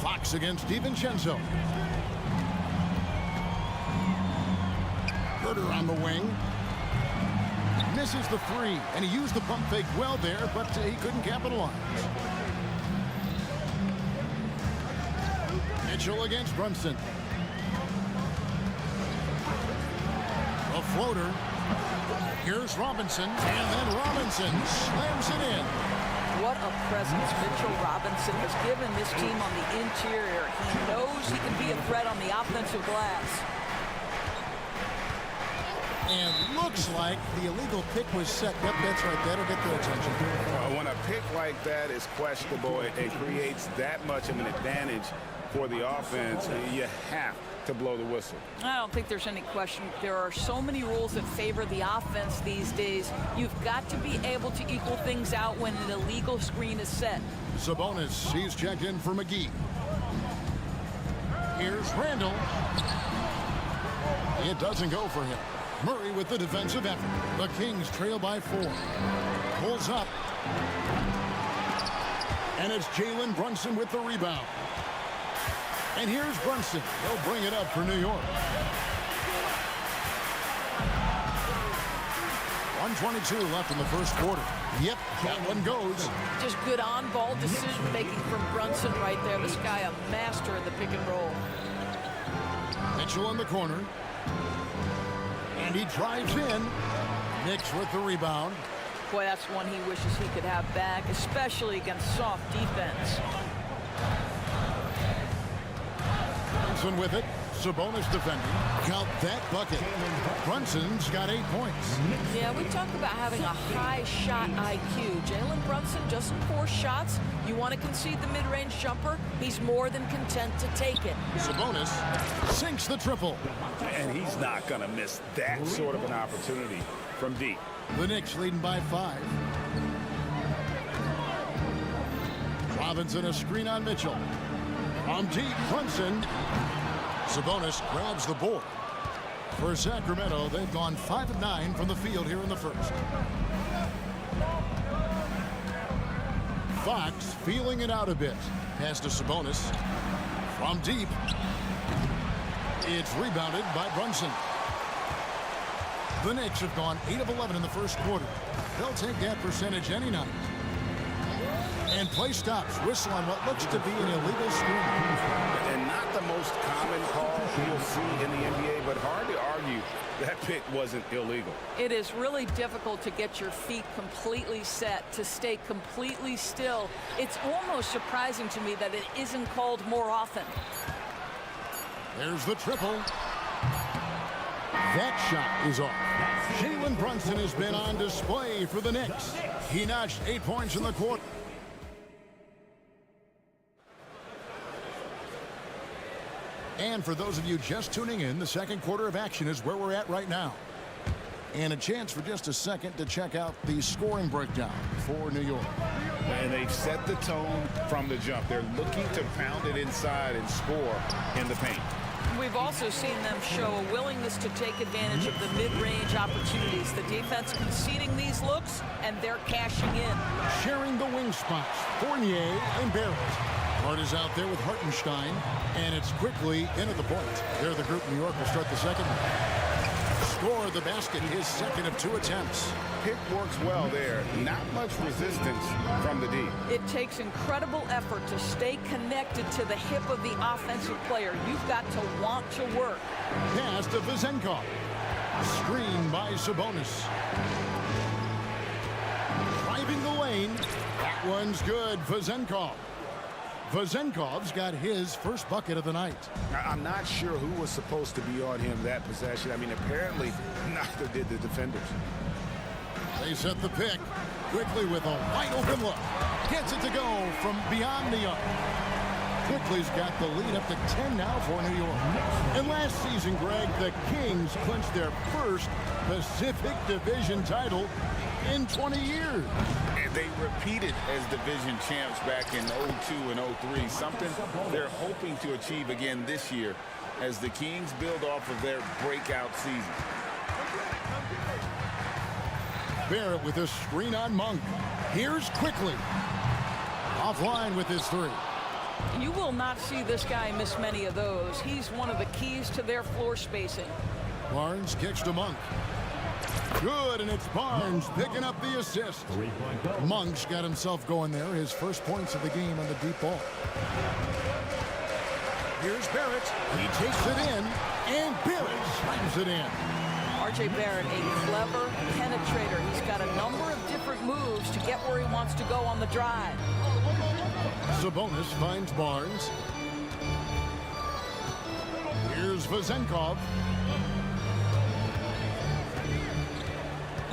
Fox against DiVincenzo. Herter on the wing. Misses the three, and he used the pump fake well there, but he couldn't capitalize. Mitchell against Brunson. A floater. Here's Robinson, and then Robinson slams it in. What a presence Mitchell Robinson has given this team on the interior. He knows he can be a threat on the offensive glass. And looks like the illegal pick was set. Yep, that's right. That'll get their attention. When a pick like that is questionable, it creates that much of an advantage for the offense. You have to blow the whistle. I don't think there's any question. There are so many rules that favor the offense these days. You've got to be able to equal things out when an illegal screen is set. Sabonis, he's checked in for McGee. Here's Randall. It doesn't go for him. Murray with the defensive effort. The Kings trail by 4. Pulls up. And it's Jalen Brunson with the rebound. And here's Brunson. He'll bring it up for New York. 1:22 left in the first quarter. Yep, that one goes. Just good on-ball decision-making from Brunson right there. This guy a master of the pick and roll. Mitchell in the corner. And he drives in. Knicks with the rebound. Boy, that's one he wishes he could have back, especially against soft defense. Brunson with it. Sabonis defending. Count that bucket. Brunson's got 8 points. Yeah, we talk about having a high shot IQ. Jalen Brunson just 4 shots. You want to concede the mid-range jumper? He's more than content to take it. Sabonis sinks the triple. And he's not going to miss that sort of an opportunity from deep. The Knicks leading by 5. Robinson a screen on Mitchell. From deep, Brunson. Sabonis grabs the board. For Sacramento, they've gone 5 of 9 from the field here in the first. Fox feeling it out a bit. Pass to Sabonis. From deep. It's rebounded by Brunson. The Knicks have gone 8 of 11 in the first quarter. They'll take that percentage any night. And play stops. Whistle on what looks to be an illegal screen. And not the most common call you'll see in the NBA, but hard to argue that pick wasn't illegal. It is really difficult to get your feet completely set, to stay completely still. It's almost surprising to me that it isn't called more often. There's the triple. That shot is off. Jalen Brunson has been on display for the Knicks. He notched 8 points in the quarter. And for those of you just tuning in, the second quarter of action is where we're at right now. And a chance for just a second to check out the scoring breakdown for New York. And they've set the tone from the jump. They're looking to pound it inside and score in the paint. We've also seen them show a willingness to take advantage of the mid-range opportunities. The defense conceding these looks, and they're cashing in. Sharing the wing spots, Fournier and Barrett. Hart is out there with Hartenstein, and it's quickly into the point. There the group. New York will start the second. Score the basket, his second of 2 attempts. Pick works well there. Not much resistance from the D. It takes incredible effort to stay connected to the hip of the offensive player. You've got to want to work. Pass to Vezenkov. Screen by Sabonis. Driving the lane. That one's good. Vezenkov's got his first bucket of the night. I'm not sure who was supposed to be on him that possession. I mean, apparently neither did the defenders. They set the pick quickly with a wide open look. Gets it to go from beyond the arc. Quickly's got the lead up to 10 now for New York. And last season, Greg, the Kings clinched their first Pacific Division title in 20 years. And they repeated as division champs back in 02 and 03, something they're hoping to achieve again this year as the Kings build off of their breakout season. Barrett with a screen on Monk. Here's Quickly. Offline with his 3. You will not see this guy miss many of those. He's one of the keys to their floor spacing. Barnes kicks to Monk. Good, and it's Barnes picking up the assist. Monk's got himself going there. His first points of the game on the deep ball. Here's Barrett. He takes it in, and Barrett slams it in. R.J. Barrett, a clever penetrator. He's got a number of different moves to get where he wants to go on the drive. Sabonis finds Barnes. Here's Vezenkov.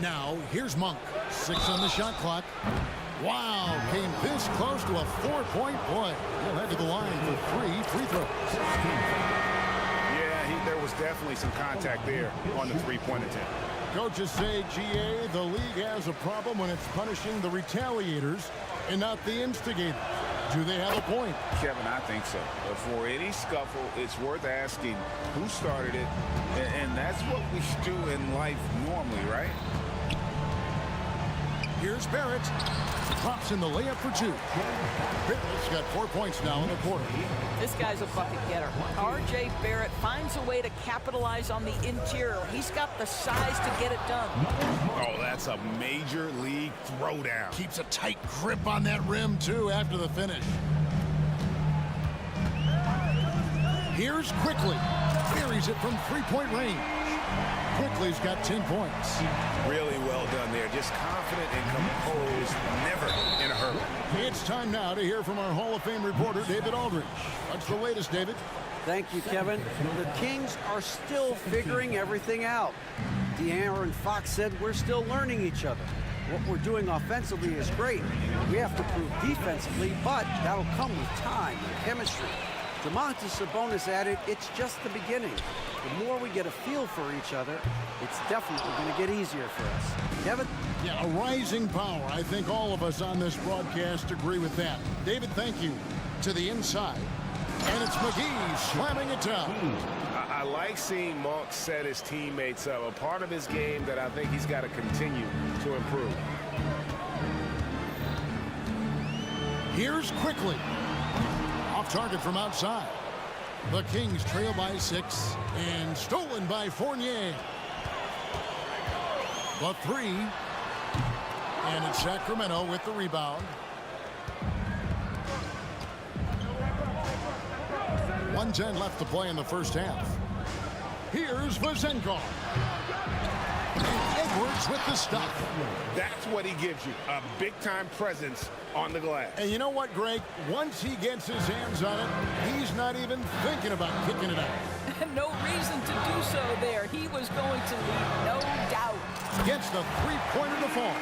Now, here's Monk. 6 on the shot clock. Wow, came this close to a 4-point play. He'll head to the line for 3 free throws. Yeah, there was definitely some contact there on the 3-point attempt. Coaches say, GA, the league has a problem when it's punishing the retaliators and not the instigators. Do they have a point? Kevin, I think so. For any scuffle, it's worth asking who started it, and that's what we do in life normally, right? Here's Barrett. Drops in the layup for 2. Barrett's got 4 points now in the quarter. This guy's a bucket getter. R.J. Barrett finds a way to capitalize on the interior. He's got the size to get it done. Oh, that's a major league throwdown. Keeps a tight grip on that rim, too, after the finish. Here's Quickly. Buries it from 3-point range. Quickly's got 10 points. Really well done there. Just confident and composed, never in a hurry. It's time now to hear from our Hall of Fame reporter, David Aldridge. What's the latest, David? Thank you, Kevin. The Kings are still figuring everything out. De'Aaron Fox said we're still learning each other. What we're doing offensively is great. We have to prove defensively, but that'll come with time and chemistry. Domantas Sabonis added, it's just the beginning. The more we get a feel for each other, it's definitely going to get easier for us. Kevin? Yeah, a rising power. I think all of us on this broadcast agree with that. David, thank you. To the inside. And it's McGee slamming it down. I like seeing Monk set his teammates up. A part of his game that I think he's got to continue to improve. Here's Quickly. Off target from outside. The Kings trail by 6 and stolen by Fournier. The 3. And it's Sacramento with the rebound. 1:10 left to play in the first half. Here's Vazenkov. And Edwards with the stop. That's what he gives you, a big-time presence on the glass. And you know what, Greg? Once he gets his hands on it, he's not even thinking about kicking it out. No reason to do so there. He was going to lead, no doubt. Gets the three-pointer to fall.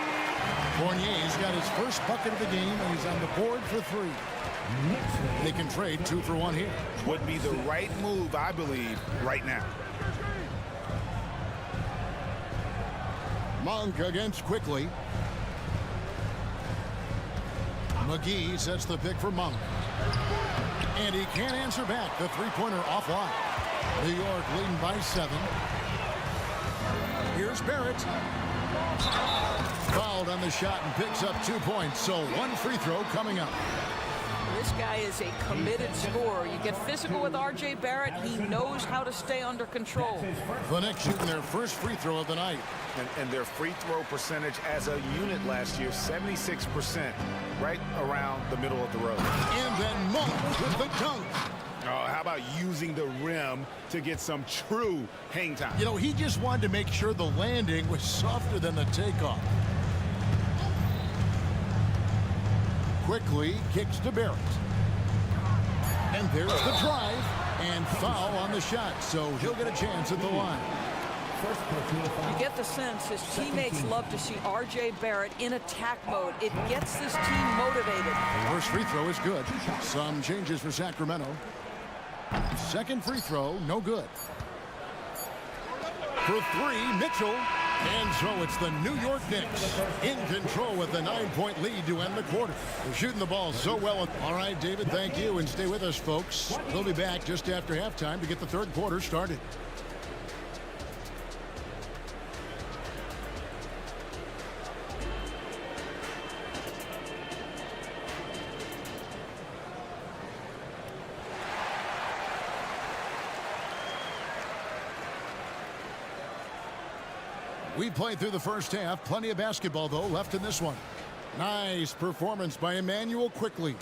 Fournier's got his first bucket of the game, and he's on the board for 3. They can trade 2 for 1 here. Would be the right move, I believe, right now. Monk against Quickly. McGee sets the pick for Monk. And he can't answer back. The three-pointer offline. New York leading by 7. Here's Barrett. Fouled on the shot and picks up 2 points. So 1 free throw coming up. This guy is a committed scorer. You get physical with R.J. Barrett, he knows how to stay under control. The Knicks shooting their first free throw of the night. And their free throw percentage as a unit last year, 76%, right around the middle of the road. And then Monk with the dunk. Oh, how about using the rim to get some true hang time? You know, he just wanted to make sure the landing was softer than the takeoff. Quickly kicks to Barrett. And there's the drive. And foul on the shot, so he'll get a chance at the line. You get the sense his teammates love to see R.J. Barrett in attack mode. It gets this team motivated. First free throw is good. Some changes for Sacramento. Second free throw, no good. For 3, Mitchell. And so it's the New York Knicks in control with the 9-point lead to end the quarter. They're shooting the ball so well. All right, David, thank you. And stay with us, folks. We'll be back just after halftime to get the third quarter started. We played through the first half. Plenty of basketball, though, left in this one. Nice performance by Emmanuel Quickly.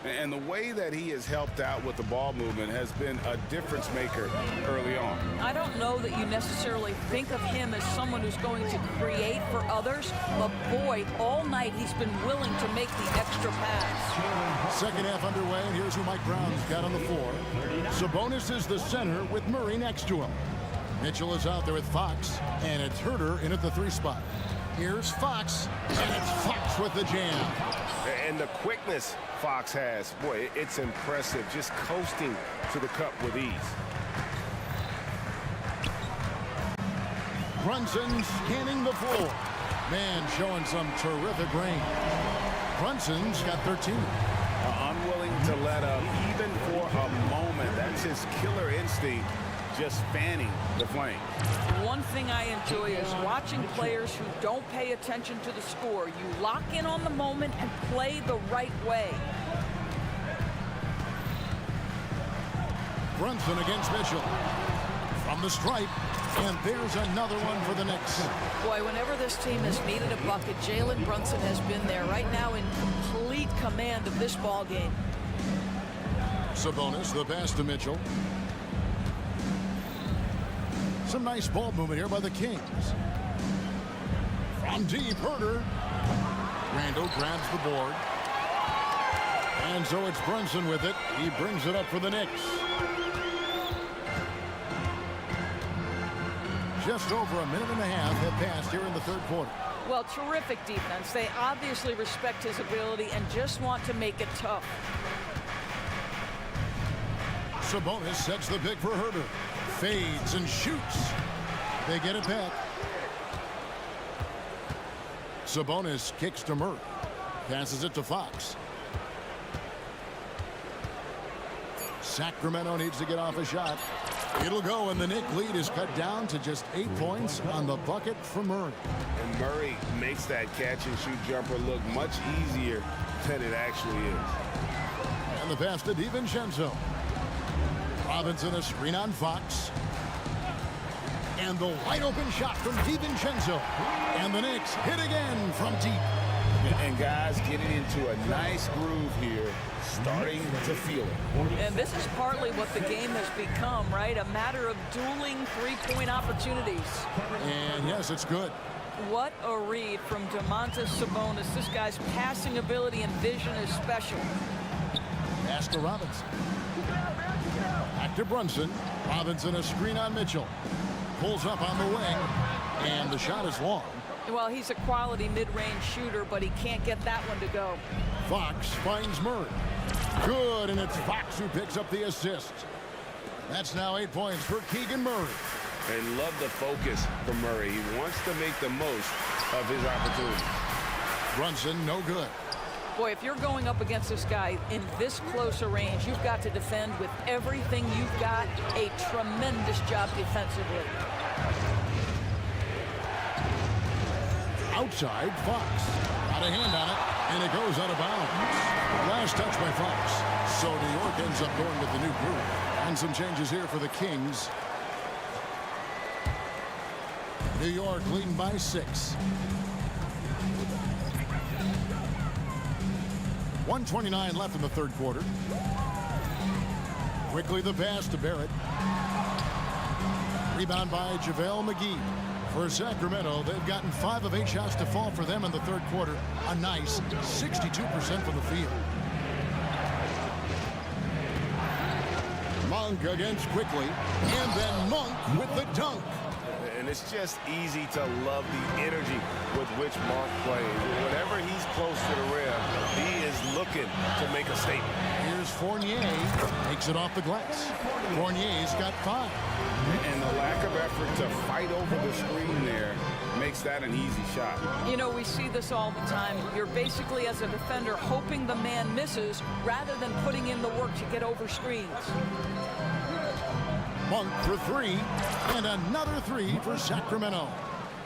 And the way that he has helped out with the ball movement has been a difference maker early on. I don't know that you necessarily think of him as someone who's going to create for others, but boy, all night he's been willing to make the extra pass. Second half underway, and here's who Mike Brown's got on the floor. Sabonis is the center with Murray next to him. Mitchell is out there with Fox, and it's Herter in at the 3 spot. Here's Fox, and it's Fox with the jam. And the quickness Fox has, boy, it's impressive. Just coasting to the cup with ease. Brunson scanning the floor. Man, showing some terrific range. Brunson's got 13. Unwilling to let up, even for a moment. That's his killer instinct. Just fanning the flame. One thing I enjoy is watching players who don't pay attention to the score. You lock in on the moment and play the right way. Brunson against Mitchell. From the stripe, and there's another one for the Knicks. Boy, whenever this team has needed a bucket, Jalen Brunson has been there right now in complete command of this ball game. Sabonis, the pass to Mitchell. Some nice ball movement here by the Kings. From deep, Herter. Randall grabs the board. And so it's Brunson with it. He brings it up for the Knicks. Just over a minute and a half have passed here in the third quarter. Well, terrific defense. They obviously respect his ability and just want to make it tough. Sabonis sets the pick for Herder. Fades and shoots. They get it back. Sabonis kicks to Murray. Passes it to Fox. Sacramento needs to get off a shot. It'll go, and the Knick lead is cut down to just 8 points on the bucket for Murray. And Murray makes that catch-and-shoot jumper look much easier than it actually is. And the pass to DiVincenzo. Robinson a screen on Fox. And the wide-open shot from DiVincenzo. And the Knicks hit again from deep. And guys getting into a nice groove here, starting to feel it. And this is partly what the game has become, right? A matter of dueling three-point opportunities. And yes, it's good. What a read from Domantas Sabonis. This guy's passing ability and vision is special. Pass to Robinson. Back to Brunson. Robinson a screen on Mitchell. Pulls up on the wing. And the shot is long. Well, he's a quality mid-range shooter, but he can't get that one to go. Fox finds Murray. Good, and it's Fox who picks up the assist. That's now 8 points for Keegan Murray. And love the focus from Murray. He wants to make the most of his opportunity. Brunson, no good. Boy, if you're going up against this guy in this close a range, you've got to defend with everything you've got. A tremendous job defensively. Outside, Fox. Got a hand on it, and it goes out of bounds. Last touch by Fox. So New York ends up going with the new group. And some changes here for the Kings. New York leading by 6. 1:29 left in the third quarter. Quickly the pass to Barrett. Rebound by JaVale McGee. For Sacramento, they've gotten 5 of 8 shots to fall for them in the third quarter. A nice 62% from the field. Monk against Quickly. And then Monk with the dunk. And it's just easy to love the energy with which Monk plays. Whenever he's close to the rim, he is looking to make a statement. Here's Fournier. Takes it off the glass. Fournier's got 5. And the lack of effort to fight over the screen there makes that an easy shot. You know, we see this all the time. You're basically, as a defender, hoping the man misses rather than putting in the work to get over screens. Monk for 3, and another 3 for Sacramento.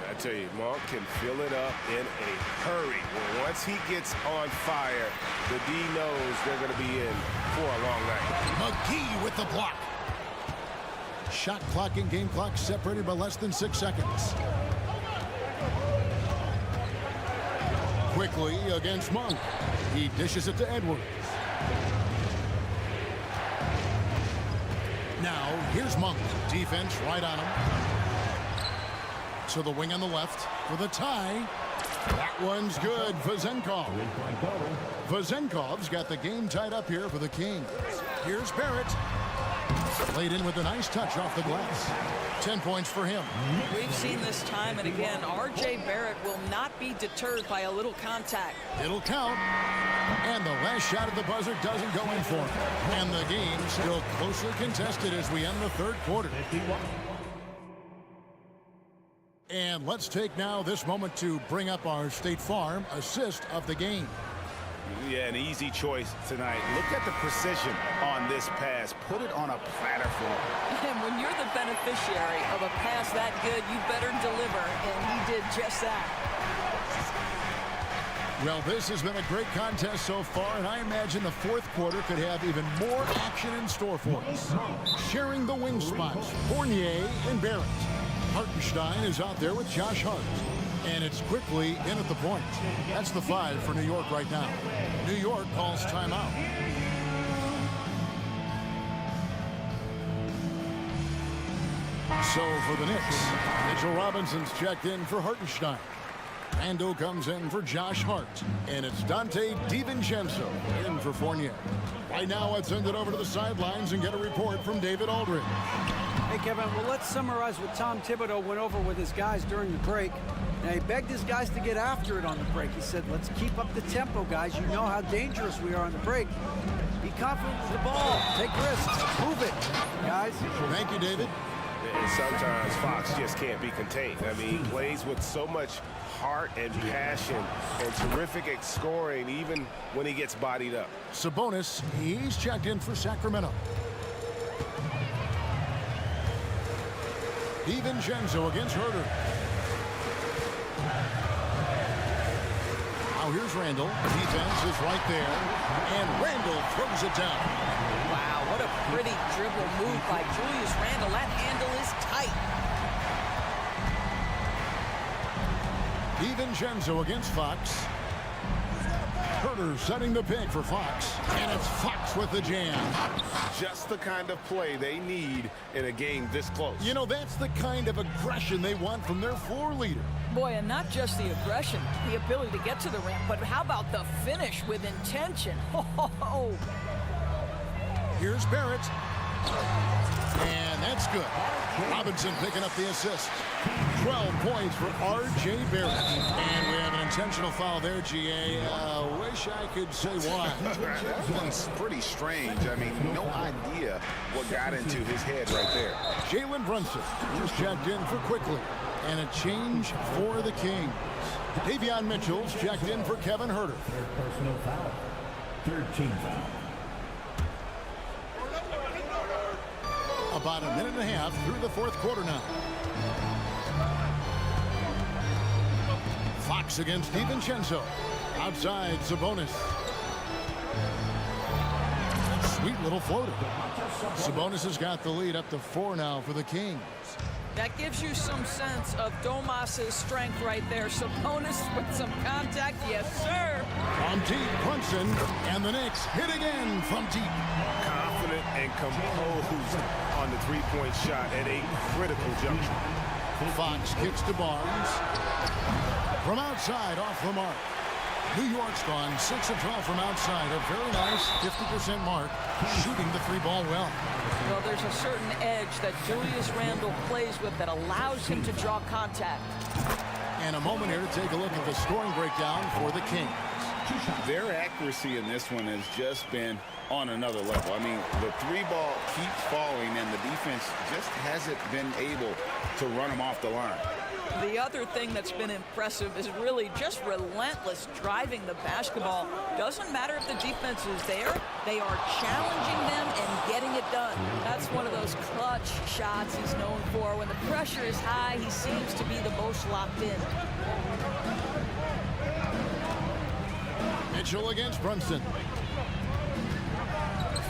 I tell you, Monk can fill it up in a hurry. Once he gets on fire, the D knows they're going to be in for a long night. McGee with the block. Shot clock and game clock separated by less than 6 seconds. Quickly against Monk. He dishes it to Edwards. Now, here's Monk. Defense right on him. To the wing on the left for the tie. That one's good. Vazenkov. Vazenkov's got the game tied up here for the Kings. Here's Barrett. Laid in with a nice touch off the glass. 10 points for him. We've seen this time and again. R.J. Barrett will not be deterred by a little contact. It'll count. And the last shot at the buzzer doesn't go in for him. And the game still closely contested as we end the third quarter. And let's take now this moment to bring up our State Farm assist of the game. Yeah, an easy choice tonight. Look at the precision on this pass. Put it on a platter for him. And when you're the beneficiary of a pass that good, you better deliver, and he did just that. Well, this has been a great contest so far, and I imagine the fourth quarter could have even more action in store for us. Sharing the wing spots, Fournier and Barrett. Hartenstein is out there with Josh Hart. And it's Quickly in at the point. That's the 5 for New York right now. New York calls timeout. So for the Knicks, Mitchell Robinson's checked in for Hartenstein. Randall comes in for Josh Hart. And it's Dante DiVincenzo in for Fournier. Right now, let's send it over to the sidelines and get a report from David Aldridge. Hey, Kevin, well, let's summarize what Tom Thibodeau went over with his guys during the break. Now, he begged his guys to get after it on the break. He said, let's keep up the tempo, guys. You know how dangerous we are on the break. Be confident with the ball. Take risks. Move it, guys. Thank you, David. And sometimes Fox just can't be contained. I mean, he plays with so much heart and passion and terrific at scoring even when he gets bodied up. Sabonis, he's checked in for Sacramento. DiVincenzo against Herter. Now here's Randall. Defense is right there. And Randall throws it down. Wow, what a pretty dribble move by Julius Randle. That handle is tight. DiVincenzo against Fox. Herter setting the pick for Fox. And it's Fox with the jam. Just the kind of play they need in a game this close. You know, that's the kind of aggression they want from their floor leader. Boy, and not just the aggression, the ability to get to the rim, but how about the finish with intention? Oh. Here's Barrett. And that's good. Robinson picking up the assist. 12 points for R.J. Barrett. And we have an intentional foul there, G.A. Wish I could say why. That one's pretty strange. I mean, no idea what got into his head right there. Jalen Brunson was checked in for Quickly. And a change for the Kings. Davion Mitchell's checked in for Kevin Herter. Third personal foul. Third team foul. About a minute and a half through the fourth quarter now. Fox against DiVincenzo. Outside, Sabonis. Sweet little floater. Sabonis has got the lead up to 4 now for the Kings. That gives you some sense of Domas's strength right there. Sabonis with some contact. Yes, sir. From deep, Brunson, and the Knicks hit again from deep. Confident and composed on the three-point shot at a critical juncture. Fox kicks to Barnes. From outside, off the mark. New York's gone 6 of 12 from outside. A very nice 50% mark, shooting the 3-ball well. Well, there's a certain edge that Julius Randle plays with that allows him to draw contact. And a moment here to take a look at the scoring breakdown for the Kings. Their accuracy in this one has just been on another level. I mean, the 3-ball keeps falling, and the defense just hasn't been able to run them off the line. The other thing that's been impressive is really just relentless driving the basketball. Doesn't matter if the defense is there, they are challenging them and getting it done. That's one of those clutch shots he's known for. When the pressure is high, he seems to be the most locked in. Mitchell against Brunson.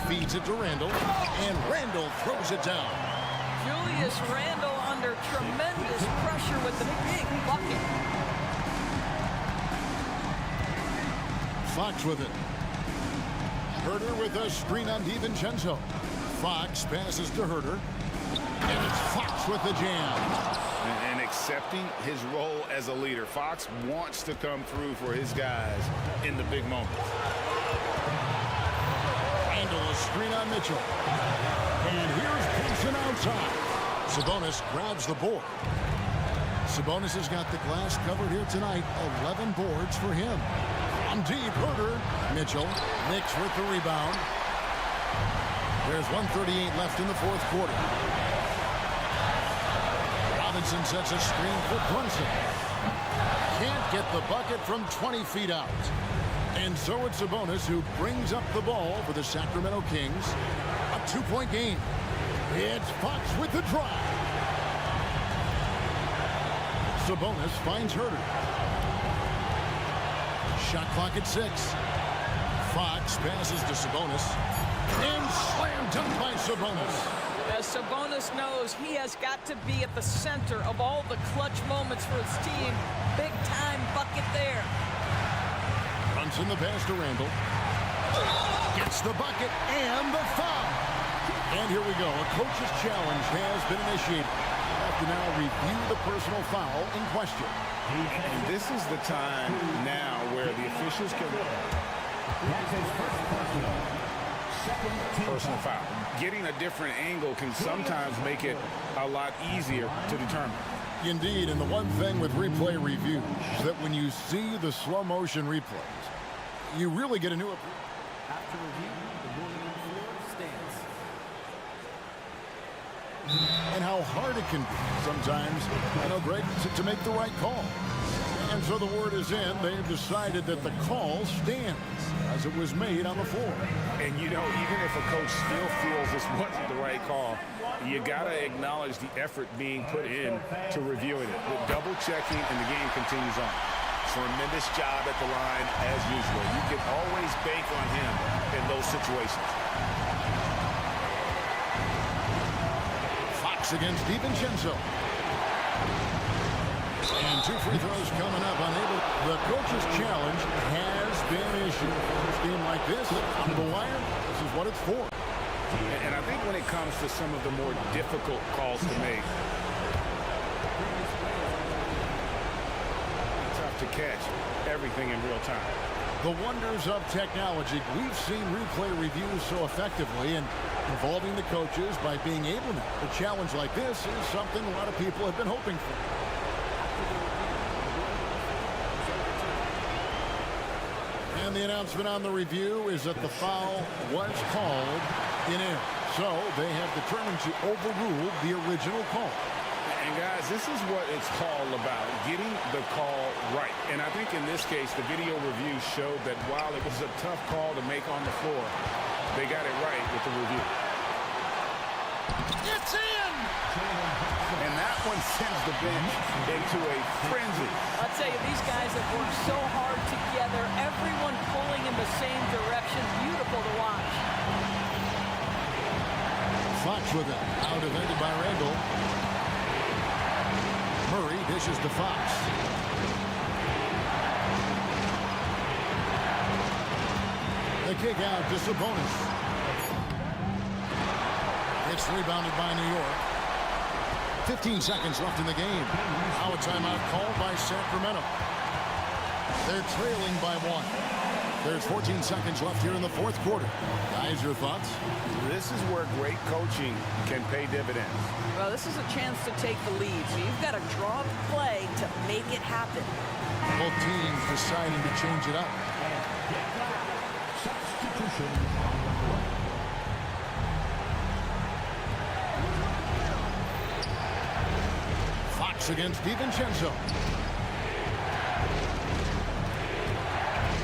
Feeds it to Randall, and Randall throws it down. Julius Randle under tremendous pressure with the big bucket. Fox with it. Herter with a screen on DiVincenzo. Fox passes to Herter. And it's Fox with the jam. And accepting his role as a leader. Fox wants to come through for his guys in the big moments. Randall a screen on Mitchell. And here's Pinson outside. Sabonis grabs the board. Sabonis has got the glass covered here tonight. 11 boards for him. On deep, Herter. Mitchell. Knicks with the rebound. There's 1:38 left in the fourth quarter. Robinson sets a screen for Brunson. Can't get the bucket from 20 feet out. And so it's Sabonis who brings up the ball for the Sacramento Kings. A 2-point game. It's Fox with the drive. Sabonis finds Herter. Shot clock at 6. Fox passes to Sabonis. And slam dunk by Sabonis. As Sabonis knows, he has got to be at the center of all the clutch moments for his team. Big time bucket there. Brunson the pass to Randall. Gets the bucket and the foul. And here we go. A coach's challenge has been initiated. We'll have to now review the personal foul in question. And this is the time now where the officials can... personal foul. Getting a different angle can sometimes make it a lot easier to determine. Indeed, and the one thing with replay reviews is that when you see the slow motion replays, you really get a new approach. After review, the ruling on the floor stands. And how hard it can be sometimes, Greg, to make the right call. And so the word is in. They've decided that the call stands as it was made on the floor. And, even if a coach still feels this wasn't the right call, you got to acknowledge the effort being put in to reviewing it. With double checking, and the game continues on. Tremendous job at the line as usual. You can always bank on him in those situations. Fox against DiVincenzo. And 2 free throws coming up. Unable. The coach's challenge has been issued. A game like this, on the wire, this is what it's for. And I think when it comes to some of the more difficult calls to make, tough to catch everything in real time. The wonders of technology. We've seen replay reviews so effectively, and involving the coaches by being able to. A challenge like this is something a lot of people have been hoping for. And the announcement on the review is that the foul was called in error. So they have determined to overrule the original call. And guys, this is what it's all about, getting the call right. And I think in this case, the video review showed that while it was a tough call to make on the floor, they got it right with the review. It's in! And that one sends the bench into a frenzy. I'll tell you, these guys have worked so hard together, everyone pulling in the same direction. Beautiful to watch. Fox with it, out defended by Randall. Murray dishes to Fox. The kick out to Sabonis. It's rebounded by New York. 15 seconds left in the game. Now a timeout called by Sacramento. They're trailing by 1. There's 14 seconds left here in the fourth quarter. Guys, your thoughts? This is where great coaching can pay dividends. Well, this is a chance to take the lead, so you've got to draw the play to make it happen. Both teams deciding to change it up. Substitution. Fox against DiVincenzo.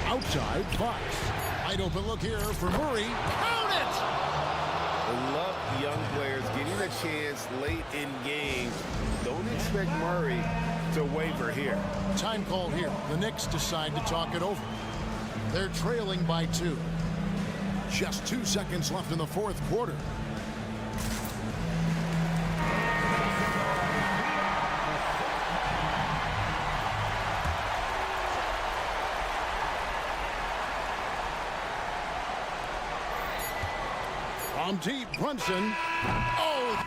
Outside, Fox. Wide open look here for Murray. Count it! I love young players getting a chance late in games. Don't expect Murray to waver here. Time call here. The Knicks decide to talk it over. They're trailing by 2. Just 2 seconds left in the fourth quarter. From deep, Brunson. Oh!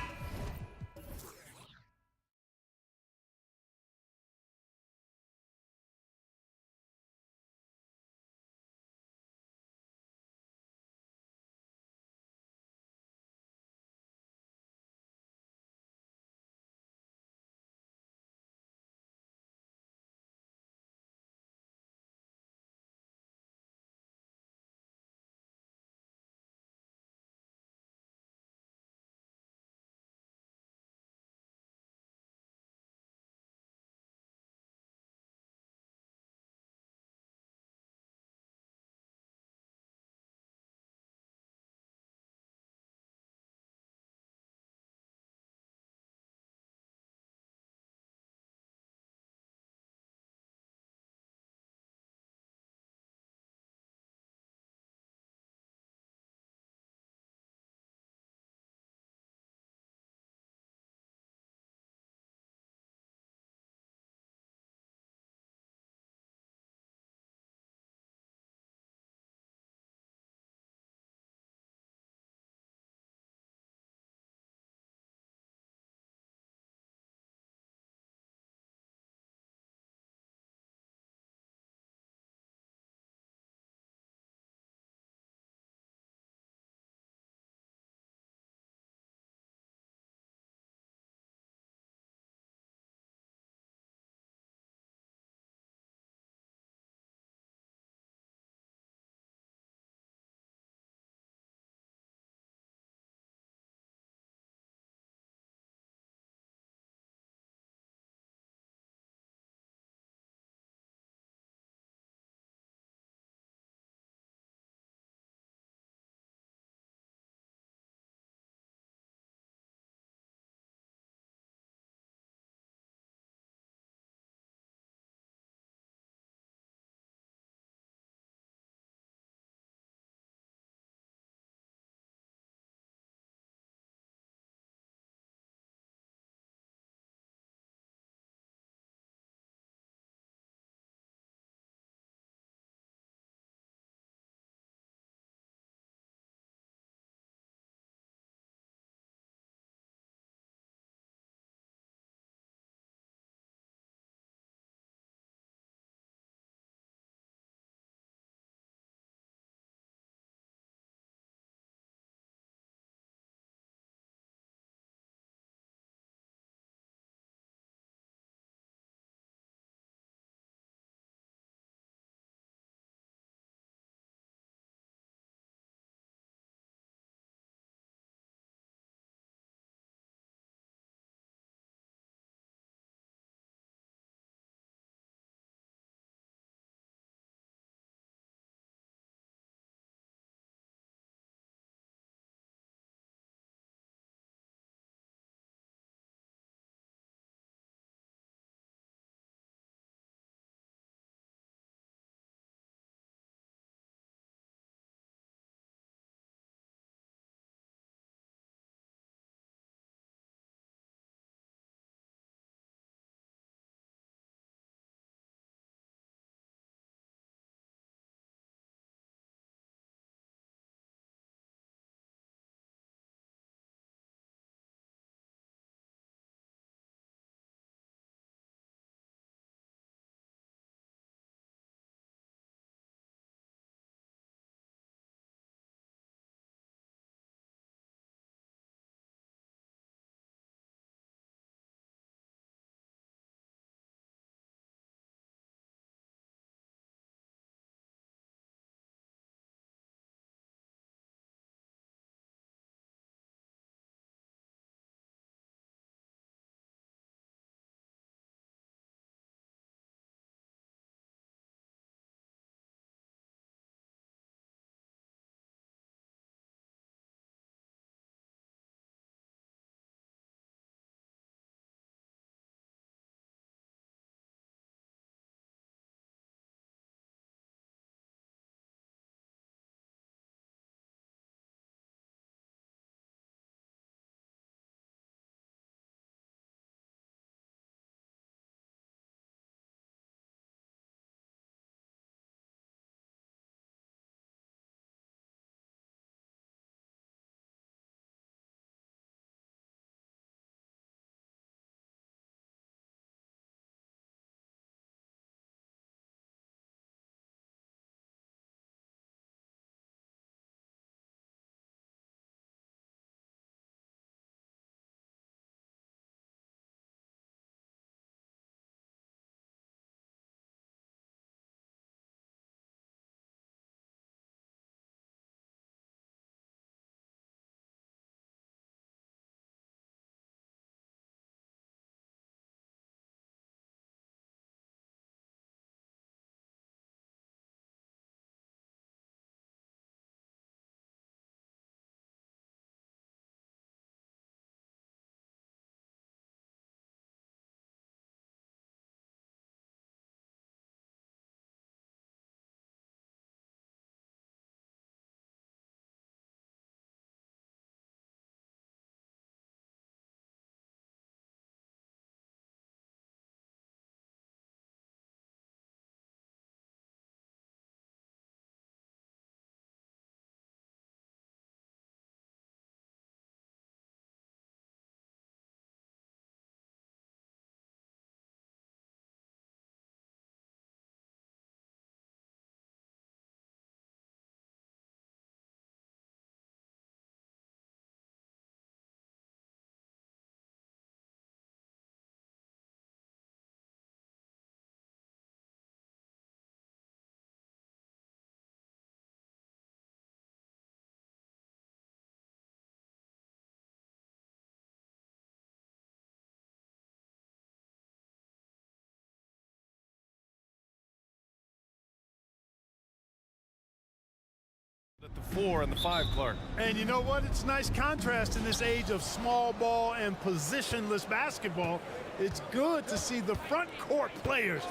4 and the 5, Clark. And you know what? It's a nice contrast in this age of small ball and positionless basketball. It's good to see the front court players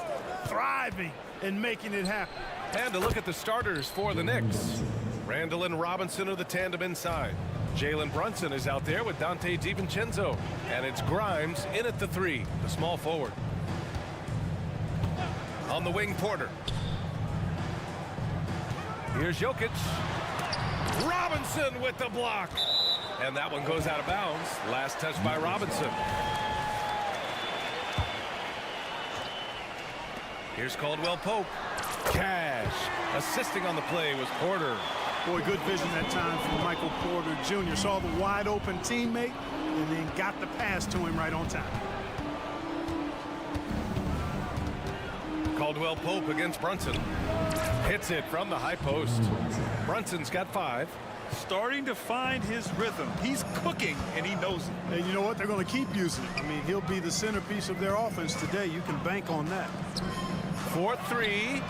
thriving and making it happen. And to look at the starters for the Knicks. Randall and Robinson are the tandem inside. Jalen Brunson is out there with Dante DiVincenzo. And it's Grimes in at the 3, the small forward. On the wing, Porter. Here's Jokic. Robinson with the block. And that one goes out of bounds. Last touch by Robinson. Here's Caldwell Pope. Cash. Assisting on the play was Porter. Boy, good vision that time from Michael Porter Jr. Saw the wide open teammate and then got the pass to him right on time. Caldwell Pope against Brunson. Hits it from the high post. Brunson's got 5. Starting to find his rhythm. He's cooking, and he knows it. And you know what? They're going to keep using it. I mean, he'll be the centerpiece of their offense today. You can bank on that. 4-3.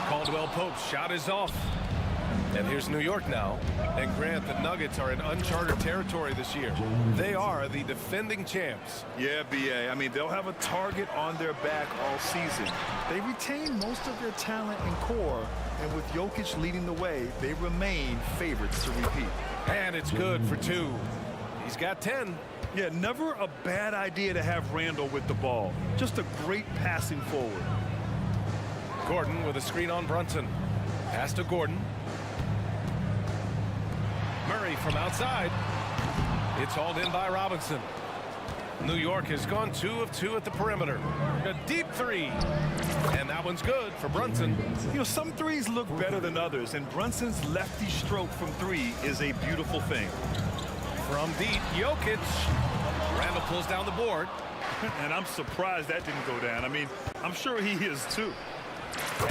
Caldwell Pope's shot is off. And here's New York now. And Grant, the Nuggets are in uncharted territory this year. They are the defending champs. Yeah, B.A. I mean, they'll have a target on their back all season. They retain most of their talent and core, and with Jokic leading the way, they remain favorites to repeat. And it's good for 2. He's got 10. Yeah, never a bad idea to have Randall with the ball. Just a great passing forward. Gordon with a screen on Brunson. Pass to Gordon. Murray from outside. It's hauled in by Robinson. New York has gone 2 of 2 at the perimeter. A deep 3. And that one's good for Brunson. You know, some threes look better than others, and Brunson's lefty stroke from 3 is a beautiful thing. From deep, Jokic. Randall pulls down the board. And I'm surprised that didn't go down. I mean, I'm sure he is too.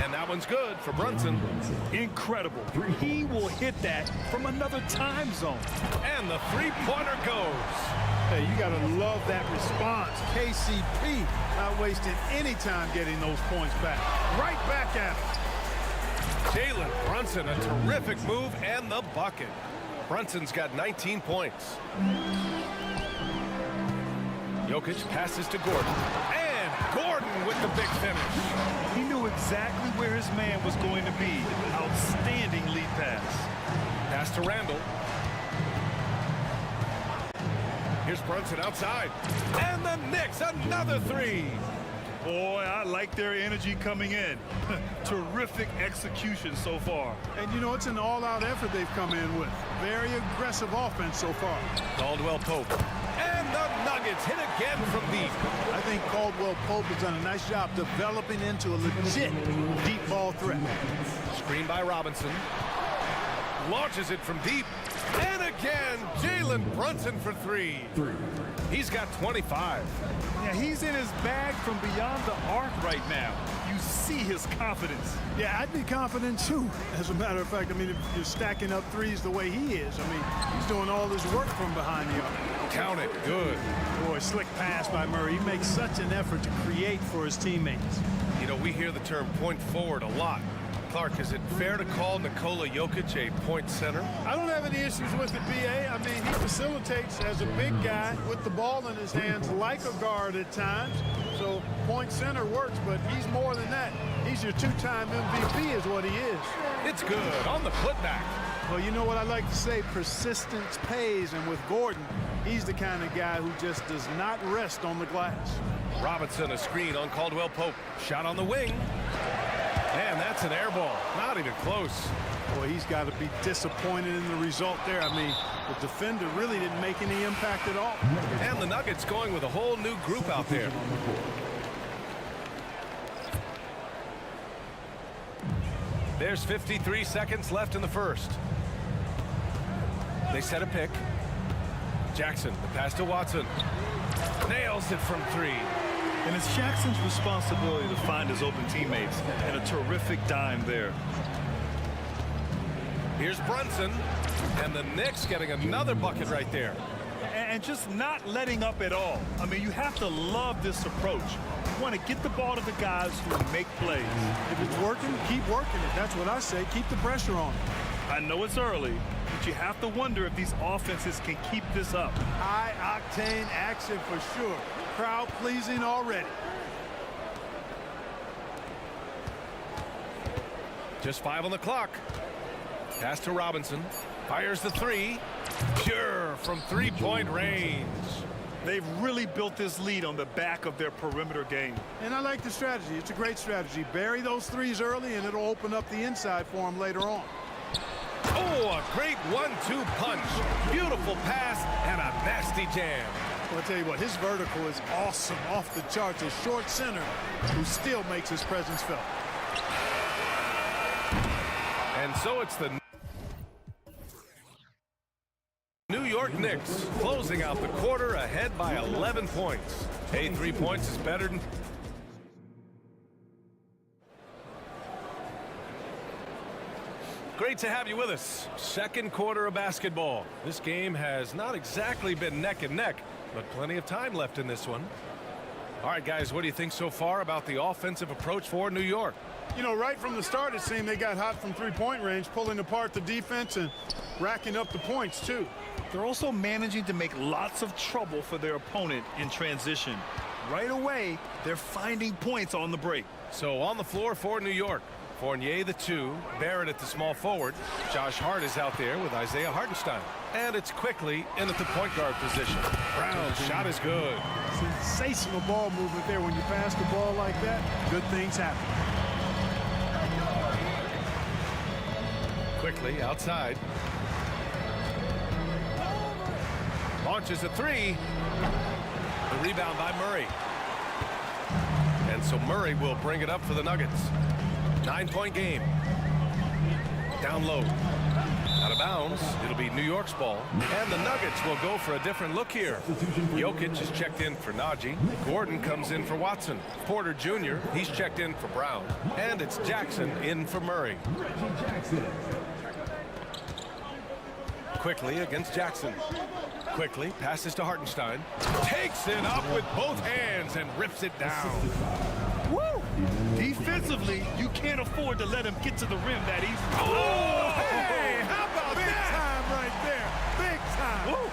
And that one's good for Brunson. Incredible. He will hit that from another time zone. And the 3-pointer goes. Hey, you got to love that response. KCP not wasting any time getting those points back. Right back at him. Jalen Brunson, a terrific move and the bucket. Brunson's got 19 points. Jokic passes to Gordon. And Gordon with the big finish. He knew exactly where his man was going to be. Outstanding lead pass. Pass to Randall. Here's Brunson outside. And the Knicks, another 3. Boy, I like their energy coming in. Terrific execution so far. And you know, it's an all-out effort they've come in with. Very aggressive offense so far. Caldwell Pope. And the Nuggets hit again from deep. I think Caldwell Pope has done a nice job developing into a legit deep ball threat. Screen by Robinson. Launches it from deep. And again, Jalen Brunson for 3. He's got 25. Yeah, he's in his bag from beyond the arc right now. You see his confidence. Yeah, I'd be confident too. As a matter of fact, I mean, if you're stacking up threes the way he is, I mean, he's doing all this work from behind the arc. Count it. Good. Boy, slick pass by Murray. He makes such an effort to create for his teammates. You know, we hear the term point forward a lot. Clark, is it fair to call Nikola Jokic a point center? I don't have any issues with it, B.A. I mean, he facilitates as a big guy with the ball in his hands like a guard at times. So point center works, but he's more than that. He's your 2-time MVP is what he is. It's good on the putback. Well, you know what I like to say, persistence pays, and with Gordon, he's the kind of guy who just does not rest on the glass. Robinson, a screen on Caldwell Pope. Shot on the wing. And that's an air ball. Not even close. Boy, he's got to be disappointed in the result there. I mean, the defender really didn't make any impact at all. And the Nuggets going with a whole new group out there. There's 53 seconds left in the first. They set a pick. Jackson, the pass to Watson. Nails it from 3. And it's Jackson's responsibility to find his open teammates, and a terrific dime there. Here's Brunson, and the Knicks getting another bucket right there. And just not letting up at all. I mean, you have to love this approach. You want to get the ball to the guys who make plays. If it's working, keep working it. That's what I say. Keep the pressure on. I know it's early, but you have to wonder if these offenses can keep this up. High-octane action for sure. Crowd-pleasing already. Just 5 on the clock. Pass to Robinson. Fires the three. Pure from three-point range. They've really built this lead on the back of their perimeter game. And I like the strategy. It's a great strategy. Bury those threes early, and it'll open up the inside for them later on. Oh, a great 1-2 punch. Beautiful pass and a nasty jam. Well, I'll tell you what, his vertical is awesome, off the charts. A short center who still makes his presence felt. And so it's the New York Knicks closing out the quarter ahead by 11 points. Hey, 3 points is better than... Great to have you with us. Second quarter of basketball. This game has not exactly been neck and neck, but plenty of time left in this one. All right, guys, what do you think so far about the offensive approach for New York? You know, right from the start, it seemed they got hot from three-point range, pulling apart the defense and racking up the points, too. They're also managing to make lots of trouble for their opponent in transition. Right away, they're finding points on the break. So on the floor for New York, Fournier the 2, Barrett at the small forward. Josh Hart is out there with Isaiah Hartenstein. And it's quickly in at the point guard position. Brown's shot is good. Sensational ball movement there. When you pass the ball like that, good things happen. Quickly outside. Launches a three. The rebound by Murray. And so Murray will bring it up for the Nuggets. 9-point game. Down low. Out of bounds. It'll be New York's ball. And the Nuggets will go for a different look here. Jokic is checked in for Najee. Gordon comes in for Watson. Porter Jr., he's checked in for Brown. And it's Jackson in for Murray. Quickly against Jackson. Quickly passes to Hartenstein. Takes it up with both hands and rips it down. Woo! Defensively, you can't afford to let him get to the rim that easily. Oh, hey, how about Big time right there. Big time. Woo!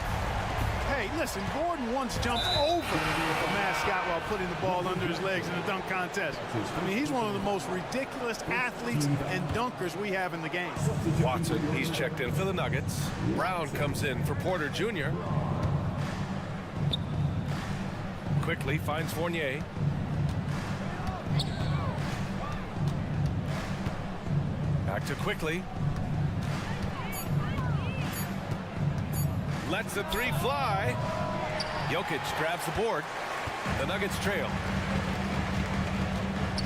Hey, listen, Gordon once jumped over the mascot while putting the ball under his legs in a dunk contest. I mean, he's one of the most ridiculous athletes and dunkers we have in the game. Watson, he's checked in for the Nuggets. Brown comes in for Porter Jr. Quickly finds Fournier. Back to Quickly. Lets the three fly. Jokic grabs the board. The Nuggets trail.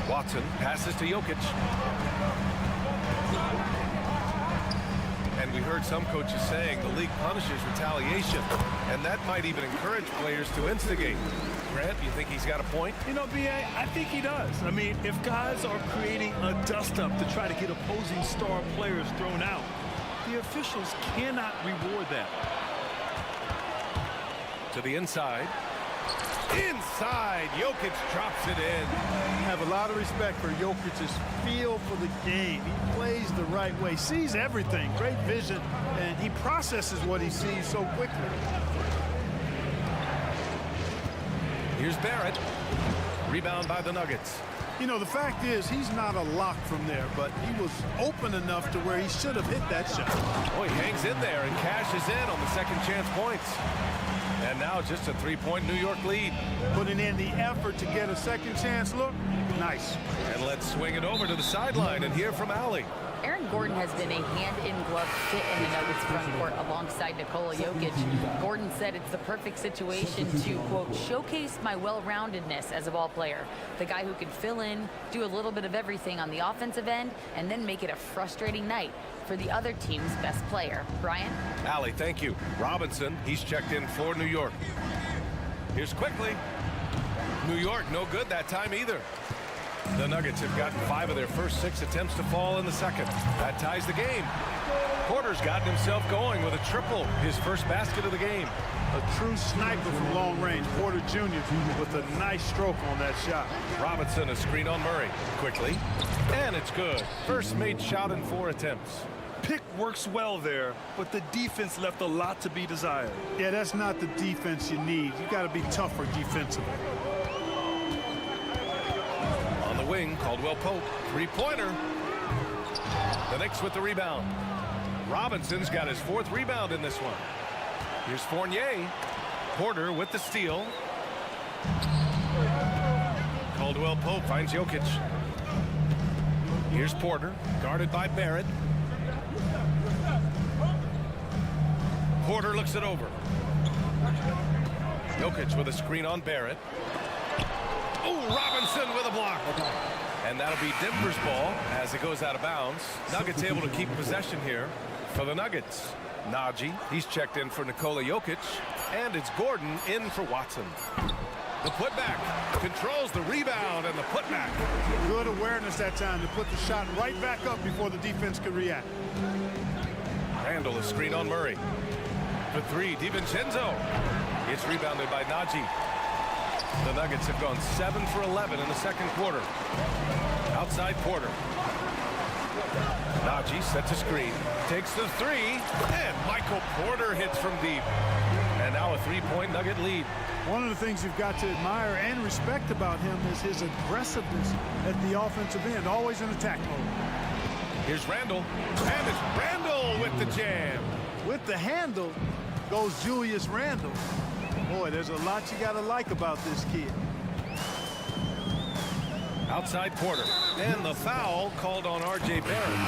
Watson passes to Jokic. And we heard some coaches saying the league punishes retaliation, and that might even encourage players to instigate. Grant, you think he's got a point? You know, B.A., I think he does. I mean, if guys are creating a dust-up to try to get opposing star players thrown out, the officials cannot reward that. To the inside. Inside, Jokic drops it in. I have a lot of respect for Jokic's feel for the game. He plays the right way, sees everything, great vision, and he processes what he sees so quickly. Here's Barrett. Rebound by the Nuggets. You know, the fact is he's not a lock from there, but he was open enough to where he should have hit that shot. Oh, he hangs in there and cashes in on the second chance points. And now just a three-point New York lead. Putting in the effort to get a second chance look, nice. And let's swing it over to the sideline and hear from Allie. Aaron Gordon has been a hand-in-glove fit in the Nuggets front court alongside Nikola Jokic. Gordon said it's the perfect situation to, quote, showcase my well-roundedness as a ball player. The guy who can fill in, do a little bit of everything on the offensive end, and then make it a frustrating night for the other team's best player. Brian? Allie, thank you. Robinson, he's checked in for New York. Here's Quickly. New York, no good that time either. The Nuggets have gotten 5 of their first 6 attempts to fall in the second. That ties the game. Porter's gotten himself going with a triple, his first basket of the game. A true sniper from long range, Porter Jr. with a nice stroke on that shot. Robinson, a screen on Murray. Quickly. And it's good. First made shot in 4 attempts. pick works well there, but the defense left a lot to be desired. Yeah, that's not the defense you need. You got to be tougher defensively. On the wing, Caldwell Pope, three-pointer. The Knicks with the rebound. Robinson's got his fourth rebound in this one. Here's Fournier. Porter with the steal. Caldwell Pope finds Jokic. Here's Porter, guarded by Barrett. Porter looks it over. Jokic with a screen on Barrett. Oh, Robinson with a block. And that'll be Denver's ball as it goes out of bounds. Nuggets able to keep possession here for the Nuggets. Najee, he's checked in for Nikola Jokic. And it's Gordon in for Watson. The putback controls the rebound and the putback. Good awareness that time to put the shot right back up before the defense could react. Randall, a screen on Murray. For three, DiVincenzo. It's rebounded by Najee. The Nuggets have gone 7 for 11 in the second quarter. Outside Porter. Najee sets a screen, takes the three, and Michael Porter hits from deep. And now a three-point Nugget lead. One of the things you've got to admire and respect about him is his aggressiveness at the offensive end, always in attack mode. Here's Randall, and it's Randall with the jam. With the handle goes Julius Randle. Boy, there's a lot you got to like about this kid. Outside Porter, and the foul called on R.J. Barrett.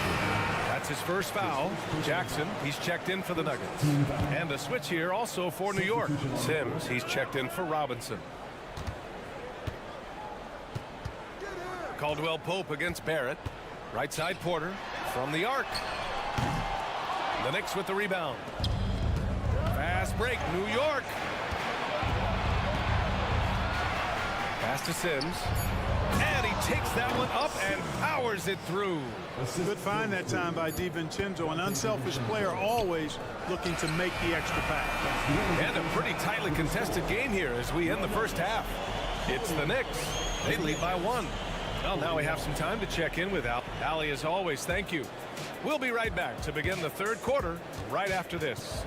That's his first foul. Jackson, he's checked in for the Nuggets. And a switch here also for New York. Sims, he's checked in for Robinson. Caldwell Pope against Barrett. Right side Porter from the arc. The Knicks with the rebound. Fast break, New York. Pass to Sims. And he takes that one up and powers it through. Good find that time by DiVincenzo, an unselfish player always looking to make the extra pass. And a pretty tightly contested game here as we end the first half. It's the Knicks. They lead by 1. Well, now we have some time to check in with Al. Allie, as always, thank you. We'll be right back to begin the third quarter right after this.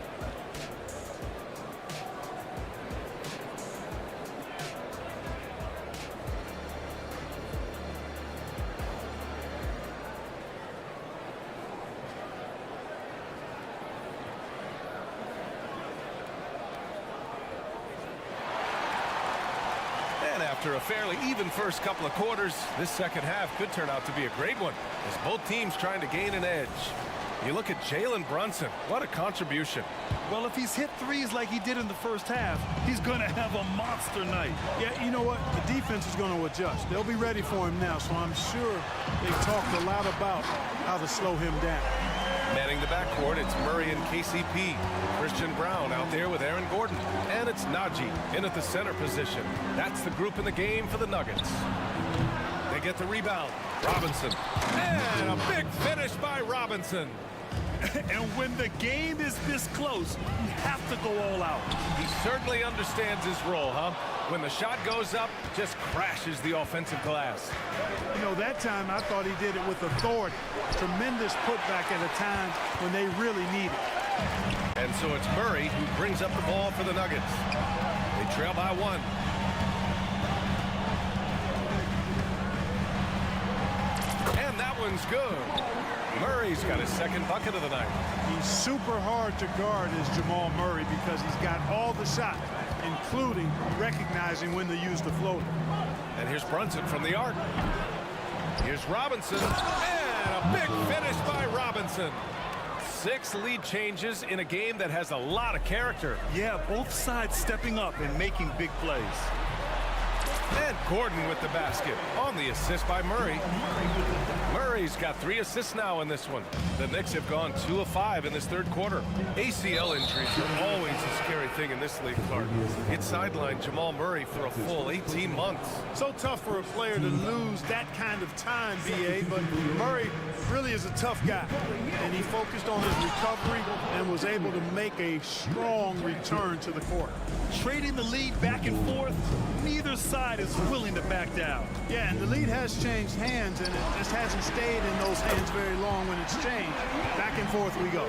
After a fairly even first couple of quarters, this second half could turn out to be a great one as both teams trying to gain an edge. You look at Jalen Brunson, what a contribution. Well, if he's hit threes like he did in the first half, he's going to have a monster night. Yeah, you know what? The defense is going to adjust. They'll be ready for him now, so I'm sure they've talked a lot about how to slow him down. Manning the backcourt, it's Murray and KCP. Christian Brown out there with Aaron Gordon. And it's Najee in at the center position. That's the group in the game for the Nuggets. They get the rebound. Robinson. And a big finish by Robinson. And when the game is this close, you have to go all out. He certainly understands his role, huh? When the shot goes up, just crashes the offensive glass. You know, that time I thought he did it with authority. Tremendous putback at a time when they really need it. And so it's Murray who brings up the ball for the Nuggets. They trail by 1. And that one's good. Murray's got his second bucket of the night. He's super hard to guard as Jamal Murray because he's got all the shots, including recognizing when to use the floater. And here's Brunson from the arc. Here's Robinson. And a big finish by Robinson. 6 lead changes in a game that has a lot of character. Yeah, both sides stepping up and making big plays. And Gordon with the basket on the assist by Murray. Murray's got 3 assists now in this one. The Knicks have gone 2 of 5 in this third quarter. ACL injuries are always a scary thing in this league, Clark. It sidelined Jamal Murray for a full 18 months. So tough for a player to lose that kind of time, B.A., but Murray really is a tough guy. And he focused on his recovery and was able to make a strong return to the court. Trading the lead back and forth, neither side side is willing to back down. Yeah, and the lead has changed hands, and it just hasn't stayed in those hands very long when it's changed. Back and forth we go.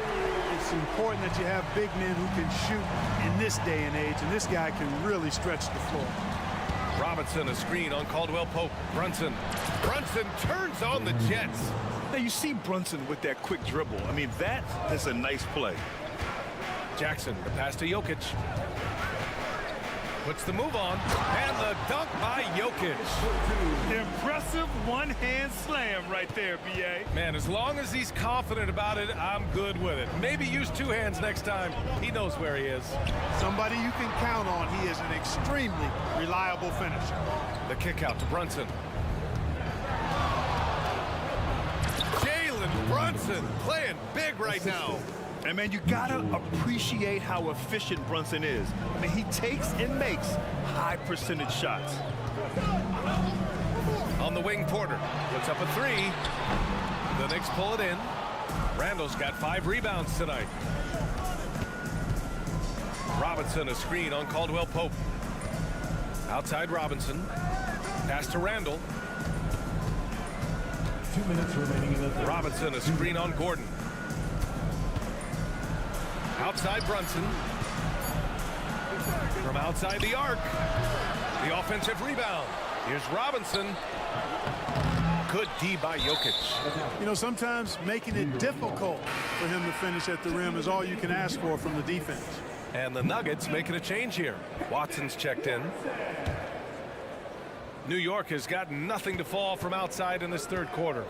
It's important that you have big men who can shoot in this day and age, and this guy can really stretch the floor. Robinson, a screen on Caldwell Pope. Brunson turns on the Jets. Now you see Brunson with that quick dribble. I mean, that is a nice play. Jackson, the pass to Jokic. Puts the move on, and the dunk by Jokic. Impressive one-hand slam right there, B.A. Man, as long as he's confident about it, I'm good with it. Maybe use two hands next time. He knows where he is. Somebody you can count on. He is an extremely reliable finisher. The kick out to Brunson. Jalen Brunson playing big right now. And man, you gotta appreciate how efficient Brunson is. I mean, he takes and makes high percentage shots. On the wing, Porter puts up a three. The Knicks pull it in. Randall's got 5 rebounds tonight. Robinson, a screen on Caldwell Pope. Outside Robinson. Pass to Randall. 2 minutes remaining in the third. Robinson, a screen on Gordon. Outside Brunson. From outside the arc. The offensive rebound. Here's Robinson. Good D by Jokic. You know, sometimes making it difficult for him to finish at the rim is all you can ask for from the defense. And the Nuggets making a change here. Watson's checked in. New York has got nothing to fall from outside in this third quarter.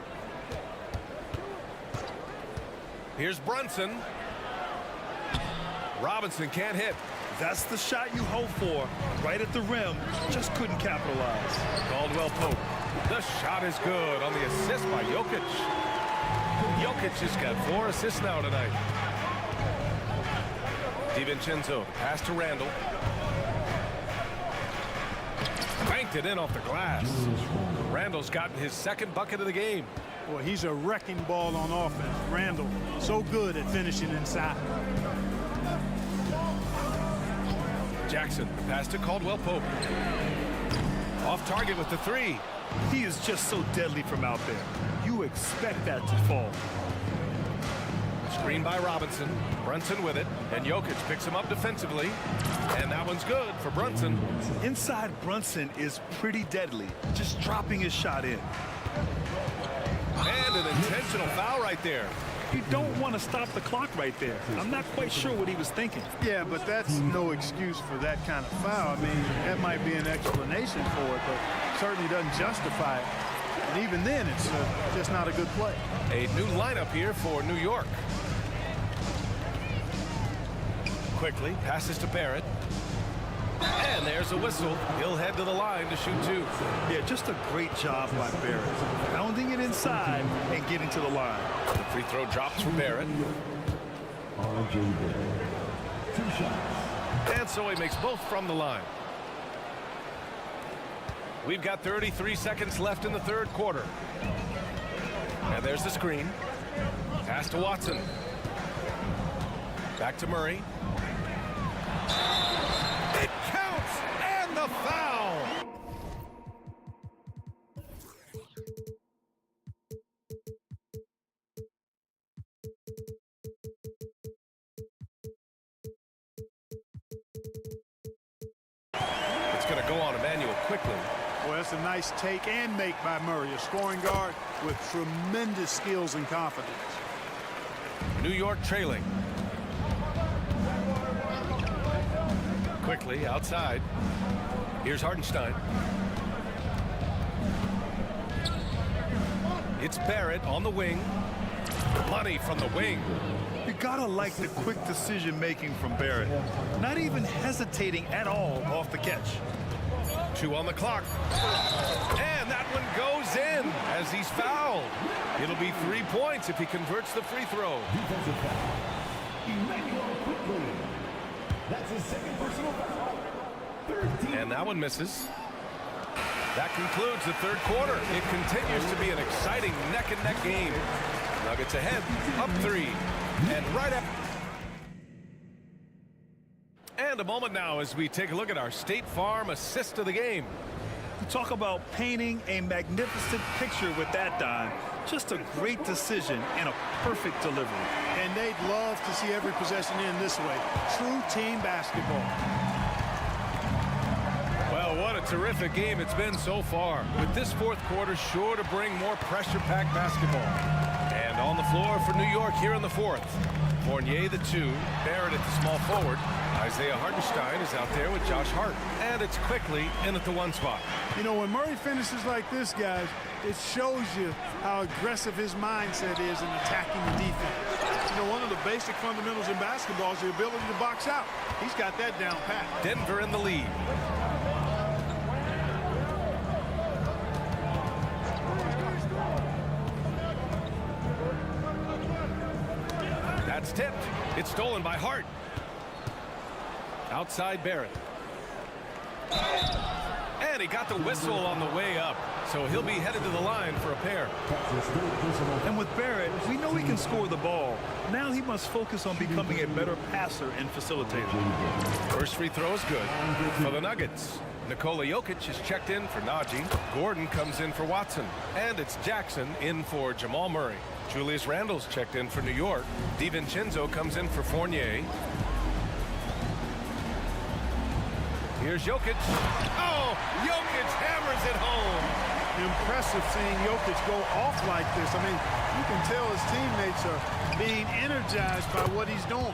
Here's Brunson. Robinson can't hit. That's the shot you hope for. Right at the rim. Just couldn't capitalize. Caldwell Pope. The shot is good on the assist by Jokic. Jokic has got 4 assists now tonight. DiVincenzo, pass to Randall. Banked it in off the glass. Randall's gotten his second bucket of the game. Boy, he's a wrecking ball on offense. Randall, so good at finishing inside. Jackson, pass to Caldwell Pope. Off target with the 3. He is just so deadly from out there. You expect that to fall. Screen by Robinson. Brunson with it. And Jokic picks him up defensively. And that one's good for Brunson. Inside Brunson is pretty deadly. Just dropping his shot in. And an intentional foul right there. You don't want to stop the clock right there. I'm not quite sure what he was thinking. Yeah, but that's no excuse for that kind of foul. I mean, that might be an explanation for it, but certainly doesn't justify it. And even then, it's just not a good play. A new lineup here for New York. Quickly, passes to Barrett. And there's a whistle. He'll head to the line to shoot 2. Yeah, just a great job by Barrett. Pounding it inside and getting to the line. The free throw drops for Barrett. And so he makes both from the line. We've got 33 seconds left in the third quarter. And there's the screen. Pass to Watson. Back to Murray. It counts, and the foul. It's going to go on Emmanuel quickly. Well, that's a nice take and make by Murray, a scoring guard with tremendous skills and confidence. New York trailing. Quickly outside. Here's Hartenstein. It's Barrett on the wing. Money from the wing. You gotta like the quick decision making from Barrett. Not even hesitating at all off the catch. 2 on the clock. And that one goes in as he's fouled. It'll be 3 points if he converts the free throw. That's his second personal foul. And that one misses. That concludes the third quarter. It continues to be an exciting neck-and-neck game. Nuggets ahead, up 3. And right after. And a moment now as we take a look at our State Farm assist of the game. Talk about painting a magnificent picture with that dime. Just a great decision and a perfect delivery. And they'd love to see every possession in this way. True team basketball. Well, what a terrific game it's been so far. With this fourth quarter sure to bring more pressure-packed basketball. And on the floor for New York here in the fourth. Fournier, the 2, Barrett at the small forward. Isaiah Hartenstein is out there with Josh Hart. And it's quickly in at the 1 spot. You know, when Murray finishes like this, guys, it shows you how aggressive his mindset is in attacking the defense. You know, one of the basic fundamentals in basketball is the ability to box out. He's got that down pat. Denver in the lead. That's tipped. It's stolen by Hart. Outside Barrett. And he got the whistle on the way up. So he'll be headed to the line for a pair. And with Barrett, we know he can score the ball. Now he must focus on becoming a better passer and facilitator. First free throw is good for the Nuggets. Nikola Jokic is checked in for Najee. Gordon comes in for Watson. And it's Jackson in for Jamal Murray. Julius Randle's checked in for New York. DiVincenzo comes in for Fournier. Here's Jokic. Oh, Jokic hammers it home. Impressive seeing Jokic go off like this. I mean, you can tell his teammates are being energized by what he's doing.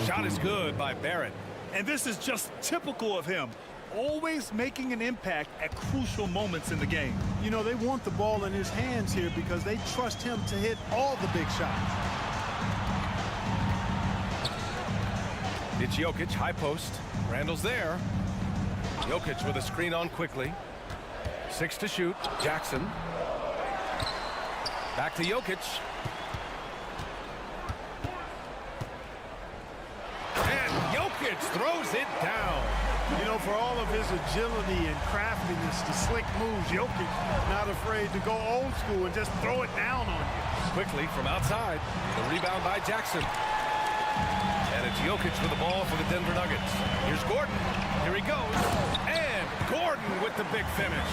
Shot is good by Barrett. And this is just typical of him. Always making an impact at crucial moments in the game. You know, they want the ball in his hands here because they trust him to hit all the big shots. It's Jokic, high post. Randle's there. Jokic with a screen on quickly. 6 to shoot. Jackson. Back to Jokic. And Jokic throws it down. You know, for all of his agility and craftiness, the slick moves, Jokic not afraid to go old school and just throw it down on you. Quickly from outside. The rebound by Jackson. And it's Jokic with the ball for the Denver Nuggets. Here's Gordon. Here he goes. And Gordon with the big finish.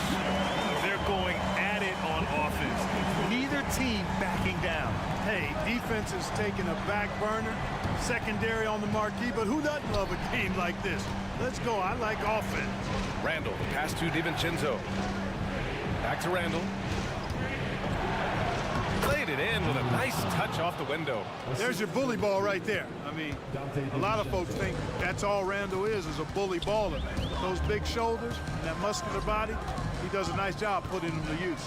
They're going at it on offense. Neither team backing down. Hey, defense is taking a back burner, secondary on the marquee, but who doesn't love a game like this? Let's go. I like offense. Randle, the pass to DiVincenzo. Back to Randle. Played it in with a nice touch off the window. There's your bully ball right there. I mean, a lot of folks think that's all Randle is a bully baller. Those big shoulders, that muscular body, he does a nice job putting them to use.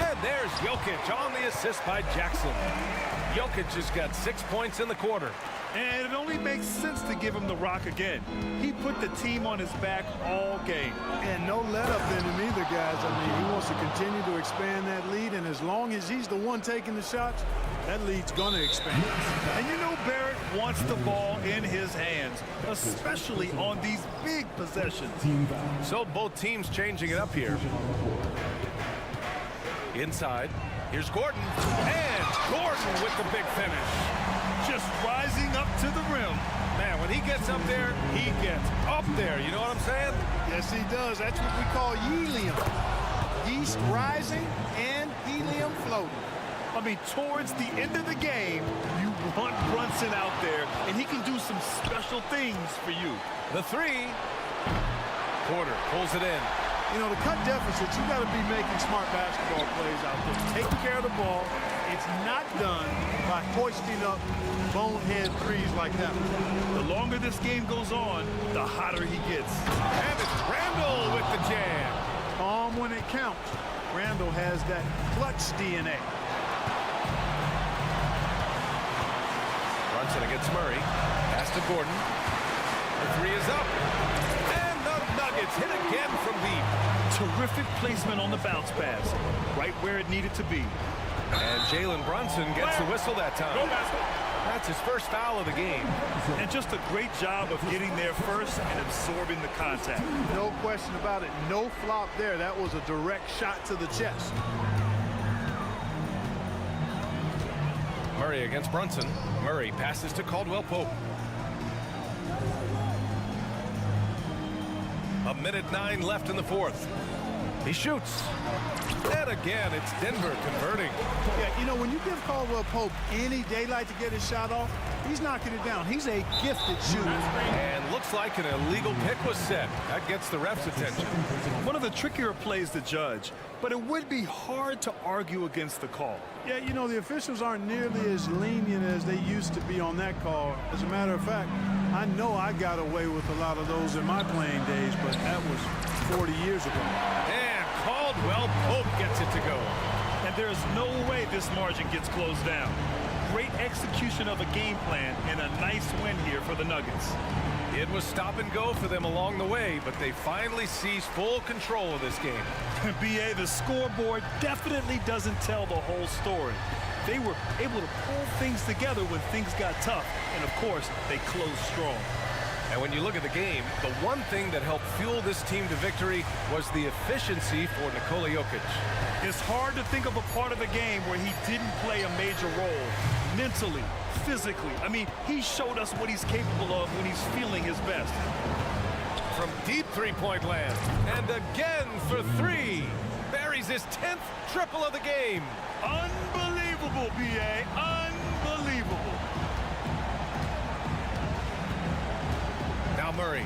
And there's Jokic on the assist by Jackson. Jokic has got 6 points in the quarter. And it only makes sense to give him the rock again. He put the team on his back all game. And no let up in him either, guys. I mean, he wants to continue to expand that lead, and as long as he's the one taking the shots, that lead's going to expand. And you know Barrett wants the ball in his hands, especially on these big possessions. So both teams changing it up here. Inside, here's Gordon. And Gordon with the big finish. Just rising up to the rim. Man, when he gets up there, he gets up there. You know what I'm saying? Yes, he does. That's what we call helium. Yeast rising and helium floating. I mean, towards the end of the game, you want Brunson out there, and he can do some special things for you. The 3. Porter pulls it in. You know, to cut deficits, you got to be making smart basketball plays out there. Taking care of the ball. It's not done by hoisting up bonehead threes like that. The longer this game goes on, the hotter he gets. And it's Randle with the jam. Calm when it counts. Randle has that clutch DNA. Brunson against Murray. Pass to Gordon. The 3 is up. And the Nuggets hit again from deep. Terrific placement on the bounce pass. Right where it needed to be. And Jalen Brunson gets the whistle that time. That's his first foul of the game. And just a great job of getting there first and absorbing the contact. No question about it. No flop there. That was a direct shot to the chest. Murray against Brunson. Murray passes to Caldwell Pope. 1:09 left in the fourth. He shoots. And again, it's Denver converting. Yeah, you know, when you give Caldwell Pope any daylight to get his shot off, he's knocking it down. He's a gifted shooter. And looks like an illegal pick was set. That gets the ref's attention. One of the trickier plays to judge, but it would be hard to argue against the call. Yeah, you know, the officials aren't nearly as lenient as they used to be on that call. As a matter of fact, I know I got away with a lot of those in my playing days, but that was 40 years ago. And Caldwell Pope gets it to go. And there's no way this margin gets closed down. Great execution of a game plan and a nice win here for the Nuggets. It was stop and go for them along the way, but they finally seized full control of this game. BA, the scoreboard definitely doesn't tell the whole story. They were able to pull things together when things got tough, and of course, they closed strong. And when you look at the game, the one thing that helped fuel this team to victory was the efficiency for Nikola Jokic. It's hard to think of a part of the game where he didn't play a major role. Mentally, physically. I mean, he showed us what he's capable of when he's feeling his best. From deep three-point land, and again for three. Buries his 10th triple of the game. Unbelievable, BA. Unbelievable. Now Murray.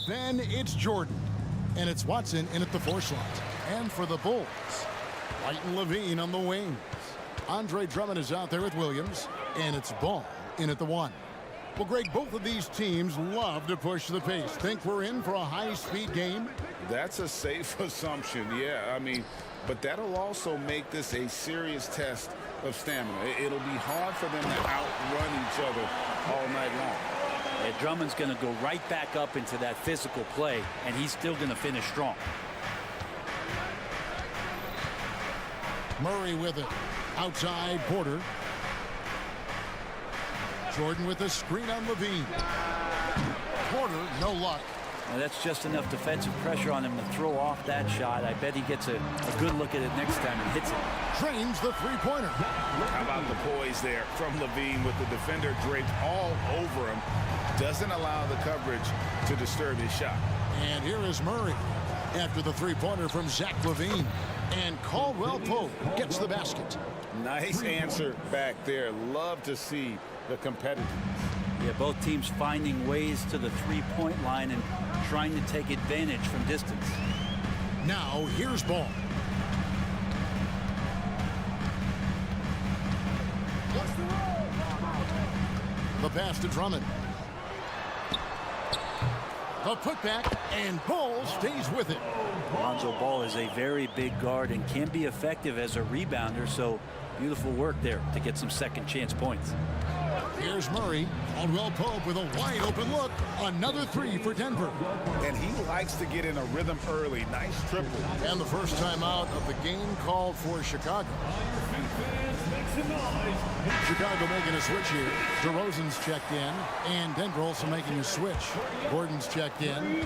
Then it's Jordan. And it's Watson in at the 4 slot. And for the Bulls, White and Levine on the wings. Andre Drummond is out there with Williams. And it's Ball in at the 1. Well, Greg, both of these teams love to push the pace. Think we're in for a high-speed game? That's a safe assumption, yeah. I mean, but that'll also make this a serious test of stamina. It'll be hard for them to outrun each other all night long. Yeah, Drummond's going to go right back up into that physical play, and he's still going to finish strong. Murray with it. Outside, Porter. Jordan with a screen on Levine. Porter, no luck. Now that's just enough defensive pressure on him to throw off that shot. I bet he gets a good look at it next time and hits it. Drains the three-pointer. How about the poise there from Levine with the defender draped all over him. Doesn't allow the coverage to disturb his shot. And here is Murray after the three-pointer from Zach Levine. And Caldwell Pope gets the basket. Nice answer back there. Love to see the competitiveness. Yeah, both teams finding ways to the three-point line and trying to take advantage from distance. Now here's Ball. The pass to Drummond. The putback, and Ball stays with it. Lonzo Ball is a very big guard and can be effective as a rebounder, so beautiful work there to get some second chance points. Here's Murray. Caldwell Pope with a wide open look. Another 3 for Denver. And he likes to get in a rhythm early. Nice triple. And the first time out of the game called for Chicago. Chicago making a switch here. DeRozan's checked in. And Denver also making a switch. Gordon's checked in.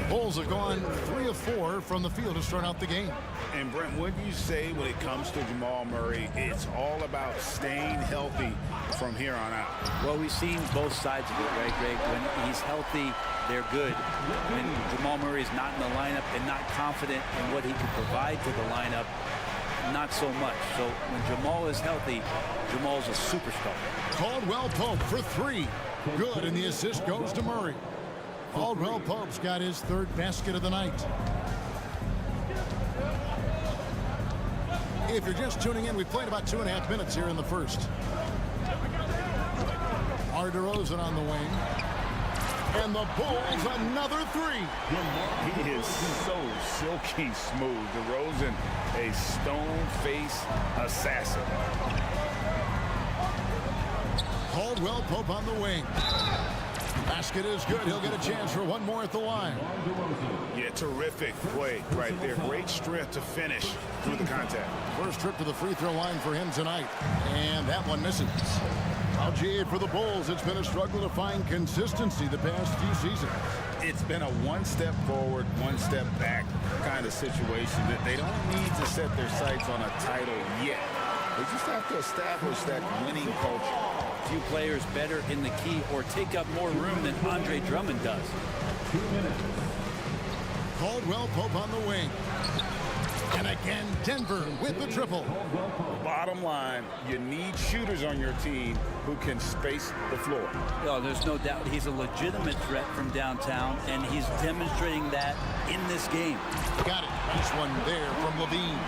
Bulls have gone 3 of 4 from the field to start out the game. And Brent, what do you say when it comes to Jamal Murray? It's all about staying healthy from here on out. Well, we've seen both sides of it, right, Greg? When he's healthy, they're good. When Jamal Murray is not in the lineup and not confident in what he can provide to the lineup, not so much. So when Jamal is healthy, Jamal's a superstar. Caldwell Pope for 3. Good, and the assist goes to Murray. Caldwell Pope's got his 3rd basket of the night. If you're just tuning in, we played about 2.5 minutes here in the first. DeRozan on the wing. And the Bulls another 3. He is so silky smooth. DeRozan, a stone face assassin. Caldwell Pope on the wing. Basket is good. He'll get a chance for one more at the line. Yeah, terrific play right there. Great strength to finish through the contact. First trip to the free throw line for him tonight. And that one misses. Now, GA, for the Bulls, it's been a struggle to find consistency the past few seasons. It's been a one step forward, one step back kind of situation that they don't need to set their sights on a title yet. They just have to establish that winning culture. Few players better in the key or take up more room than Andre Drummond does. Caldwell Pope on the wing. And again, Denver with the triple. Bottom line, you need shooters on your team who can space the floor. Oh, there's no doubt he's a legitimate threat from downtown, and he's demonstrating that in this game. Got it. Nice one there from Levine.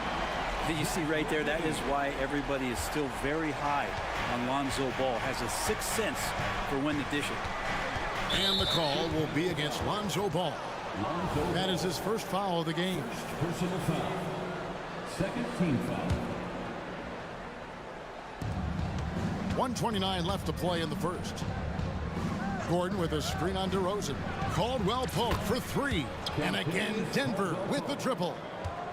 You see right there, that is why everybody is still very high on Lonzo Ball. Has a sixth sense for when to dish it. And the call will be against Lonzo Ball. That is his first foul of the game. Personal foul. Second team foul. 1:29 left to play in the first. Gordon with a screen on DeRozan. Caldwell Pope for 3. And again, Denver with the triple.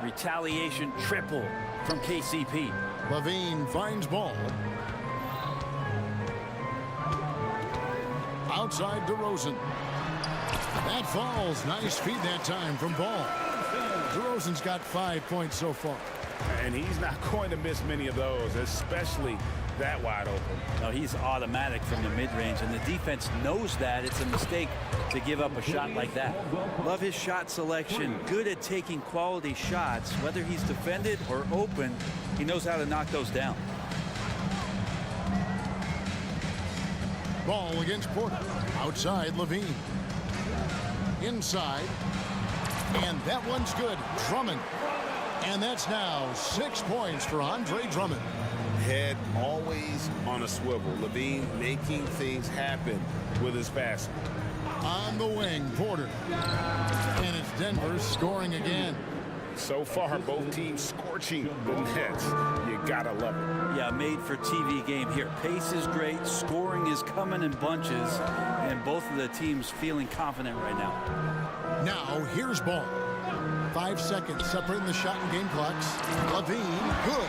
Retaliation triple from KCP. Levine finds Ball. Outside DeRozan. That falls. Nice feed that time from Ball. DeRozan's got 5 points so far. And he's not going to miss many of those, especially that wide open. No, he's automatic from the mid-range, and the defense knows that. It's a mistake to give up a shot like that. Love his shot selection. Good at taking quality shots. Whether he's defended or open, he knows how to knock those down. Ball against Porter. Outside Levine. inside. And that one's good. Drummond. And that's now 6 points for Andre Drummond. Head always on a swivel. Levine making things happen with his passing. On the wing, Porter. And it's Denver scoring again. So far, both teams scorching the nets. You gotta love it. Yeah, made for TV game here. Pace is great, scoring is coming in bunches, and both of the teams feeling confident right now. Now, here's ball. 5 seconds separating the shot and game clocks. Levine, good.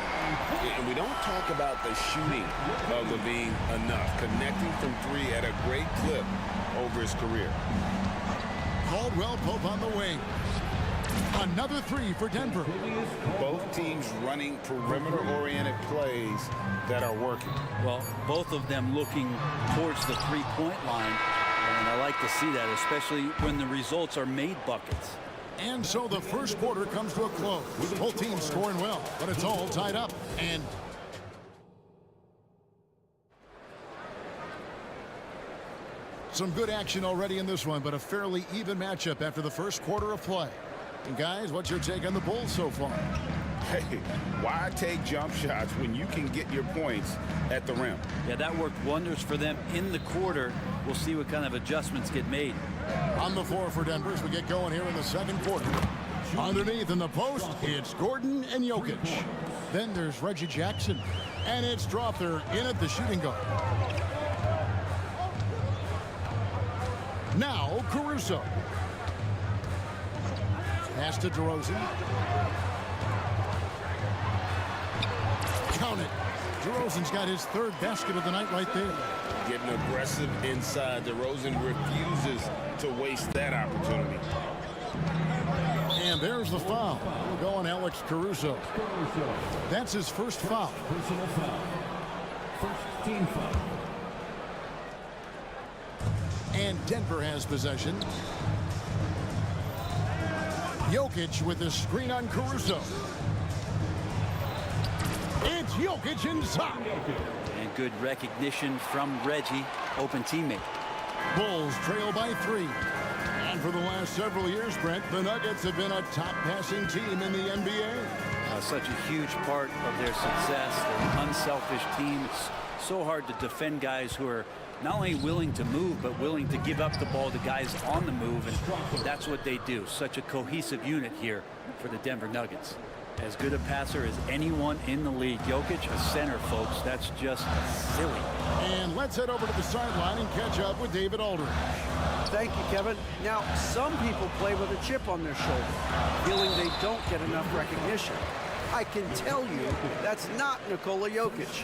And we don't talk about the shooting of Levine enough. Connecting from three at a great clip over his career. Caldwell Pope on the wing. Another three for Denver. Both teams running perimeter-oriented plays that are working. Well, both of them looking towards the three-point line, and I like to see that, especially when the results are made buckets. And so the first quarter comes to a close. Both teams scoring well, but it's all tied up. And some good action already in this one, but a fairly even matchup after the first quarter of play. And guys, what's your take on the Bulls so far? Hey, why take jump shots when you can get your points at the rim? Yeah, that worked wonders for them in the quarter. We'll see what kind of adjustments get made. On the floor for Denver as we get going here in the second quarter. Underneath in the post, it's Gordon and Jokic. Then there's Reggie Jackson. And it's Strother in at the shooting guard. Now, Caruso. Pass to DeRozan. Count it. DeRozan's got his third basket of the night right there. Getting aggressive inside. DeRozan refuses to waste that opportunity. And there's the foul. We'll go on Alex Caruso. That's his first foul. Personal foul. First team foul. And Denver has possession. Jokic with a screen on Caruso. It's Jokic inside. And good recognition from Reggie, open teammate. Bulls trail by 3. And for the last several years, Brent, the Nuggets have been a top passing team in the NBA. Such a huge part of their success. They're an unselfish team. It's so hard to defend guys who are not only willing to move, but willing to give up the ball to guys on the move, and that's what they do. Such a cohesive unit here for the Denver Nuggets. As good a passer as anyone in the league. Jokic, a center, folks. That's just silly. And let's head over to the sideline and catch up with David Aldridge. Thank you, Kevin. Now, some people play with a chip on their shoulder, feeling they don't get enough recognition. I can tell you that's not Nikola Jokic.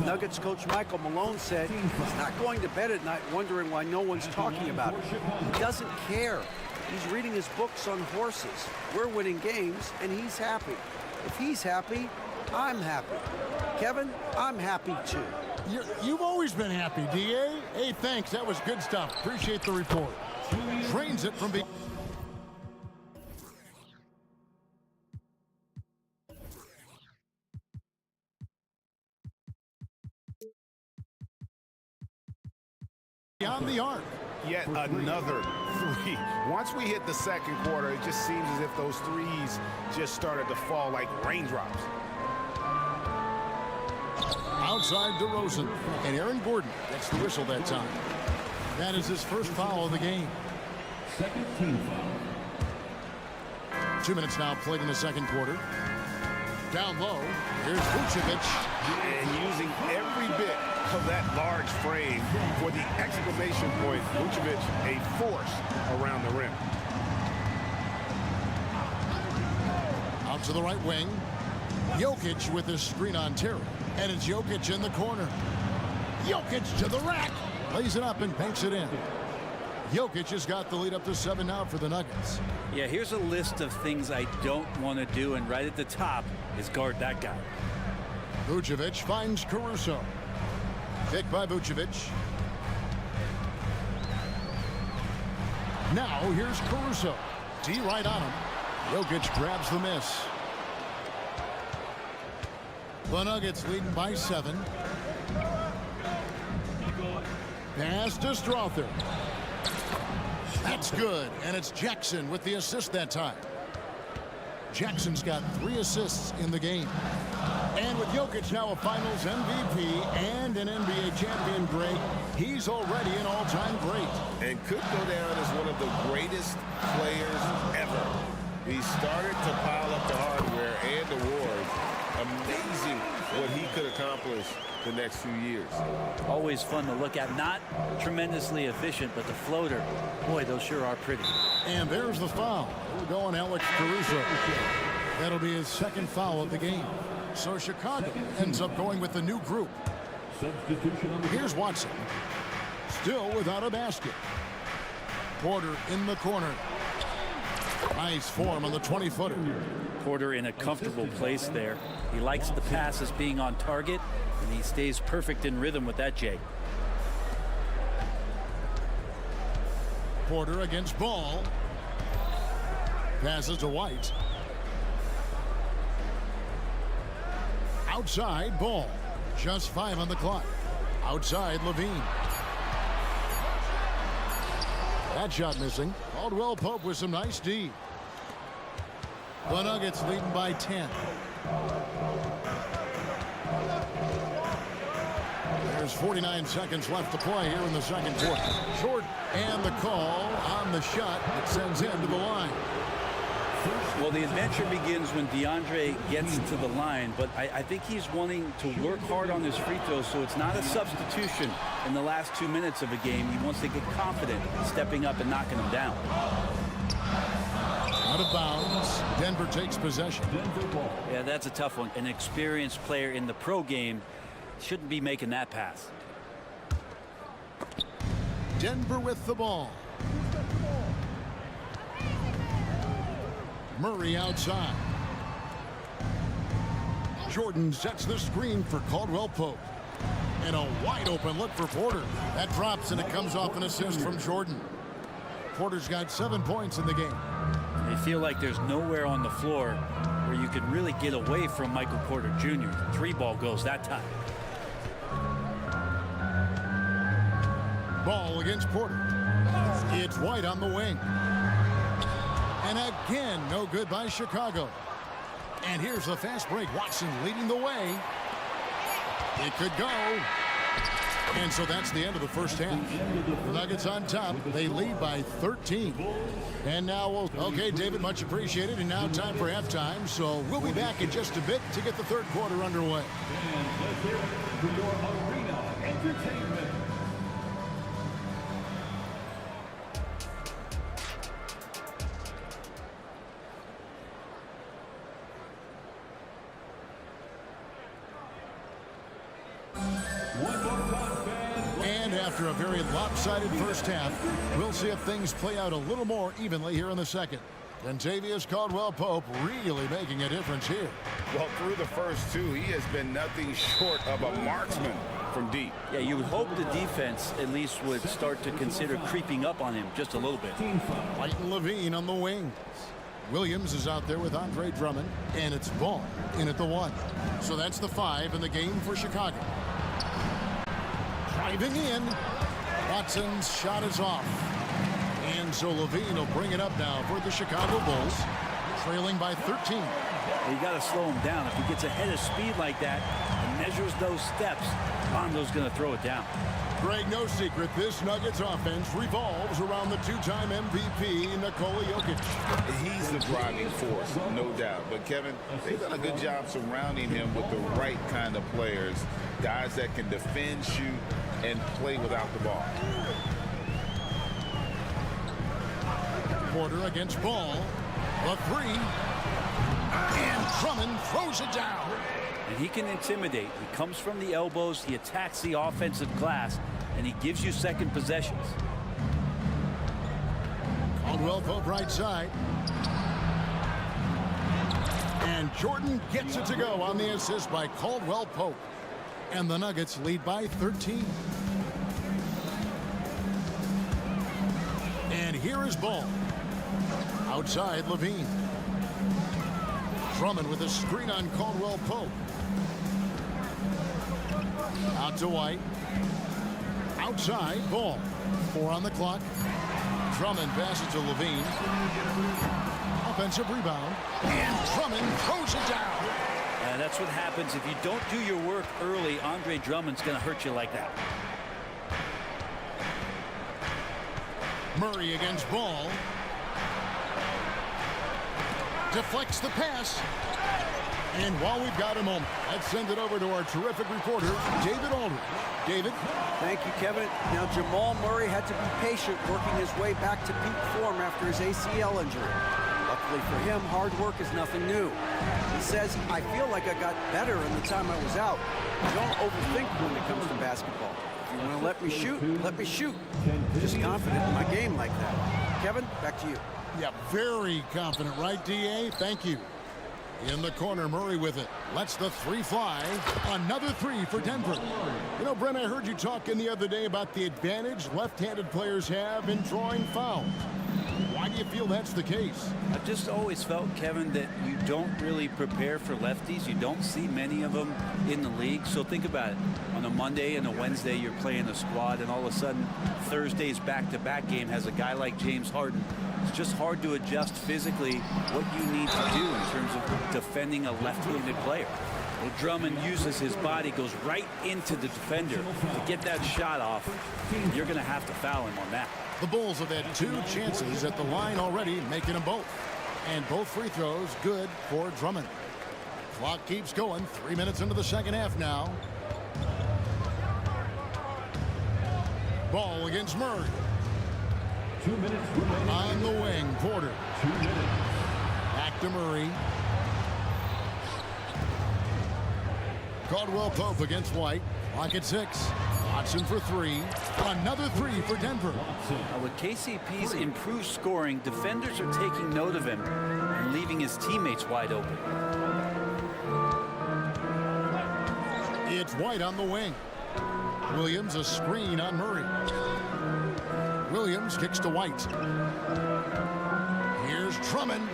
Nuggets coach Michael Malone said he's not going to bed at night wondering why no one's talking about it. He doesn't care. He's reading his books on horses. We're winning games, and he's happy. If he's happy, I'm happy. Kevin, I'm happy too. You've always been happy, D.A. Hey, thanks. That was good stuff. Appreciate the report. Trains it from beyond the arc. Yet another three. Once we hit the second quarter, it just seems as if those threes just started to fall like raindrops. Outside DeRozan, and Aaron Gordon gets the whistle that time. That is his first foul of the game. Second team foul. 2 minutes now played in the second quarter. Down low, here's Vucevic. And using every bit of that large frame for the exclamation point. Vucevic, a force around the rim. Out to the right wing. Jokic with his screen on Terry. And it's Jokic in the corner. Jokic to the rack. Lays it up and banks it in. Jokic has got the lead up to 7 now for the Nuggets. Yeah, here's a list of things I don't want to do, and right at the top is guard that guy. Vucevic finds Caruso. Picked by Vucevic. Now here's Caruso. D right on him. Jokic grabs the miss. The Nuggets leading by 7. Pass to Strother. That's good, and it's Jackson with the assist that time. Jackson's got 3 assists in the game. And with Jokic now a Finals MVP and an NBA champion, Greg, he's already an all-time great. And could go down as one of the greatest players ever. He started to pile up the hardware and awards. Amazing what he could accomplish the next few years. Always fun to look at. Not tremendously efficient, but the floater, boy, those sure are pretty. And there's the foul. We're going Alex Caruso. That'll be his second foul of the game. So Chicago ends up going with the new group. Here's Watson. Still without a basket. Porter in the corner. Nice form on the 20-footer. Porter in a comfortable place there. He likes the passes being on target, and he stays perfect in rhythm with that, Jay. Porter against Ball. Passes to White. Outside, Ball. Just 5 on the clock. Outside, Levine. That shot missing. Caldwell Pope with some nice D. The Nuggets leading by 10. There's 49 seconds left to play here in the second quarter. Short, and the call on the shot that sends him to the line. Well, the adventure begins when DeAndre gets to the line, but I think he's wanting to work hard on his free throws, so it's not a substitution in the last 2 minutes of a game. He wants to get confident, stepping up and knocking them down. Out of bounds. Denver takes possession. Yeah, that's a tough one. An experienced player in the pro game shouldn't be making that pass. Denver with the ball. Murray outside. Jordan sets the screen for Caldwell Pope. And a wide open look for Porter. That drops and it comes off an assist from Jordan. Porter's got 7 points in the game. They feel like there's nowhere on the floor where you can really get away from Michael Porter Jr. 3-ball goes that time. Ball against Porter. It's White on the wing. And again, no good by Chicago. And here's the fast break. Watson leading the way. It could go. And so that's the end of the first half. The Nuggets on top. They lead by 13. And now, okay, David, much appreciated. And now time for halftime. So we'll be back in just a bit to get the third quarter underway. And let's hear it for your arena entertainment. And after a very lopsided first half, we'll see if things play out a little more evenly here in the second. Contavious Caldwell-Pope really making a difference here. Well, through the first 2, he has been nothing short of a marksman from deep. Yeah, you would hope the defense at least would start to consider creeping up on him just a little bit. White and Levine on the wing. Williams is out there with Andre Drummond, and it's Ball in at the 1. So that's the 5 in the game for Chicago. Driving in. Watson's shot is off. And so Levine will bring it up now for the Chicago Bulls, trailing by 13. Well, you got to slow him down. If he gets ahead of speed like that and measures those steps, Lonzo's going to throw it down. Greg, no secret, this Nuggets offense revolves around the 2-time MVP, Nikola Jokic. He's the driving force, no doubt. But, Kevin, they've done a good job surrounding him with the right kind of players, guys that can defend, shoot, and play without the ball. Porter against Ball. A 3. And Drummond throws it down. And he can intimidate. He comes from the elbows, he attacks the offensive glass, and he gives you second possessions. Caldwell Pope right side. And Jordan gets it to go on the assist by Caldwell Pope. And the Nuggets lead by 13. And here is Ball. Outside, Levine. Drummond with a screen on Caldwell Pope. Out to White. Outside, Ball. 4 on the clock. Drummond passes to Levine. Offensive rebound. And Drummond throws it down. And that's what happens if you don't do your work early. Andre Drummond's going to hurt you like that. Murray against Ball. Deflects the pass. And while we've got a moment, let's send it over to our terrific reporter, David Aldridge. David? Thank you, Kevin. Now, Jamal Murray had to be patient working his way back to peak form after his ACL injury. Luckily for him, hard work is nothing new. He says, I feel like I got better in the time I was out. Don't overthink when it comes to basketball. If you want to let me shoot, let me shoot. Just confident in my game like that. Kevin, back to you. Yeah, very confident, right, D.A.? Thank you. In the corner, Murray with it. Lets the three fly. Another three for Denver. You know, Brent, I heard you talking the other day about the advantage left-handed players have in drawing fouls. Why do you feel that's the case? I've just always felt, Kevin, that you don't really prepare for lefties. You don't see many of them in the league. So think about it. On a Monday and a Wednesday, you're playing a squad, and all of a sudden, Thursday's back-to-back game has a guy like James Harden. It's just hard to adjust physically what you need to do in terms of defending a left-handed player. Well, Drummond uses his body, goes right into the defender to get that shot off. You're going to have to foul him on that. The Bulls have had two chances at the line already, making them both. And both free throws good for Drummond. Clock keeps going. 3 minutes into the second half now. Ball against Murray. 2 minutes remaining. On the wing, Porter. 2 minutes. Back to Murray. Caldwell Pope against White. Clock at 6. Watson for three. Another three for Denver. Now, with KCP's improved scoring, defenders are taking note of him and leaving his teammates wide open. It's White on the wing. Williams a screen on Murray. Williams kicks to White. Here's Drummond.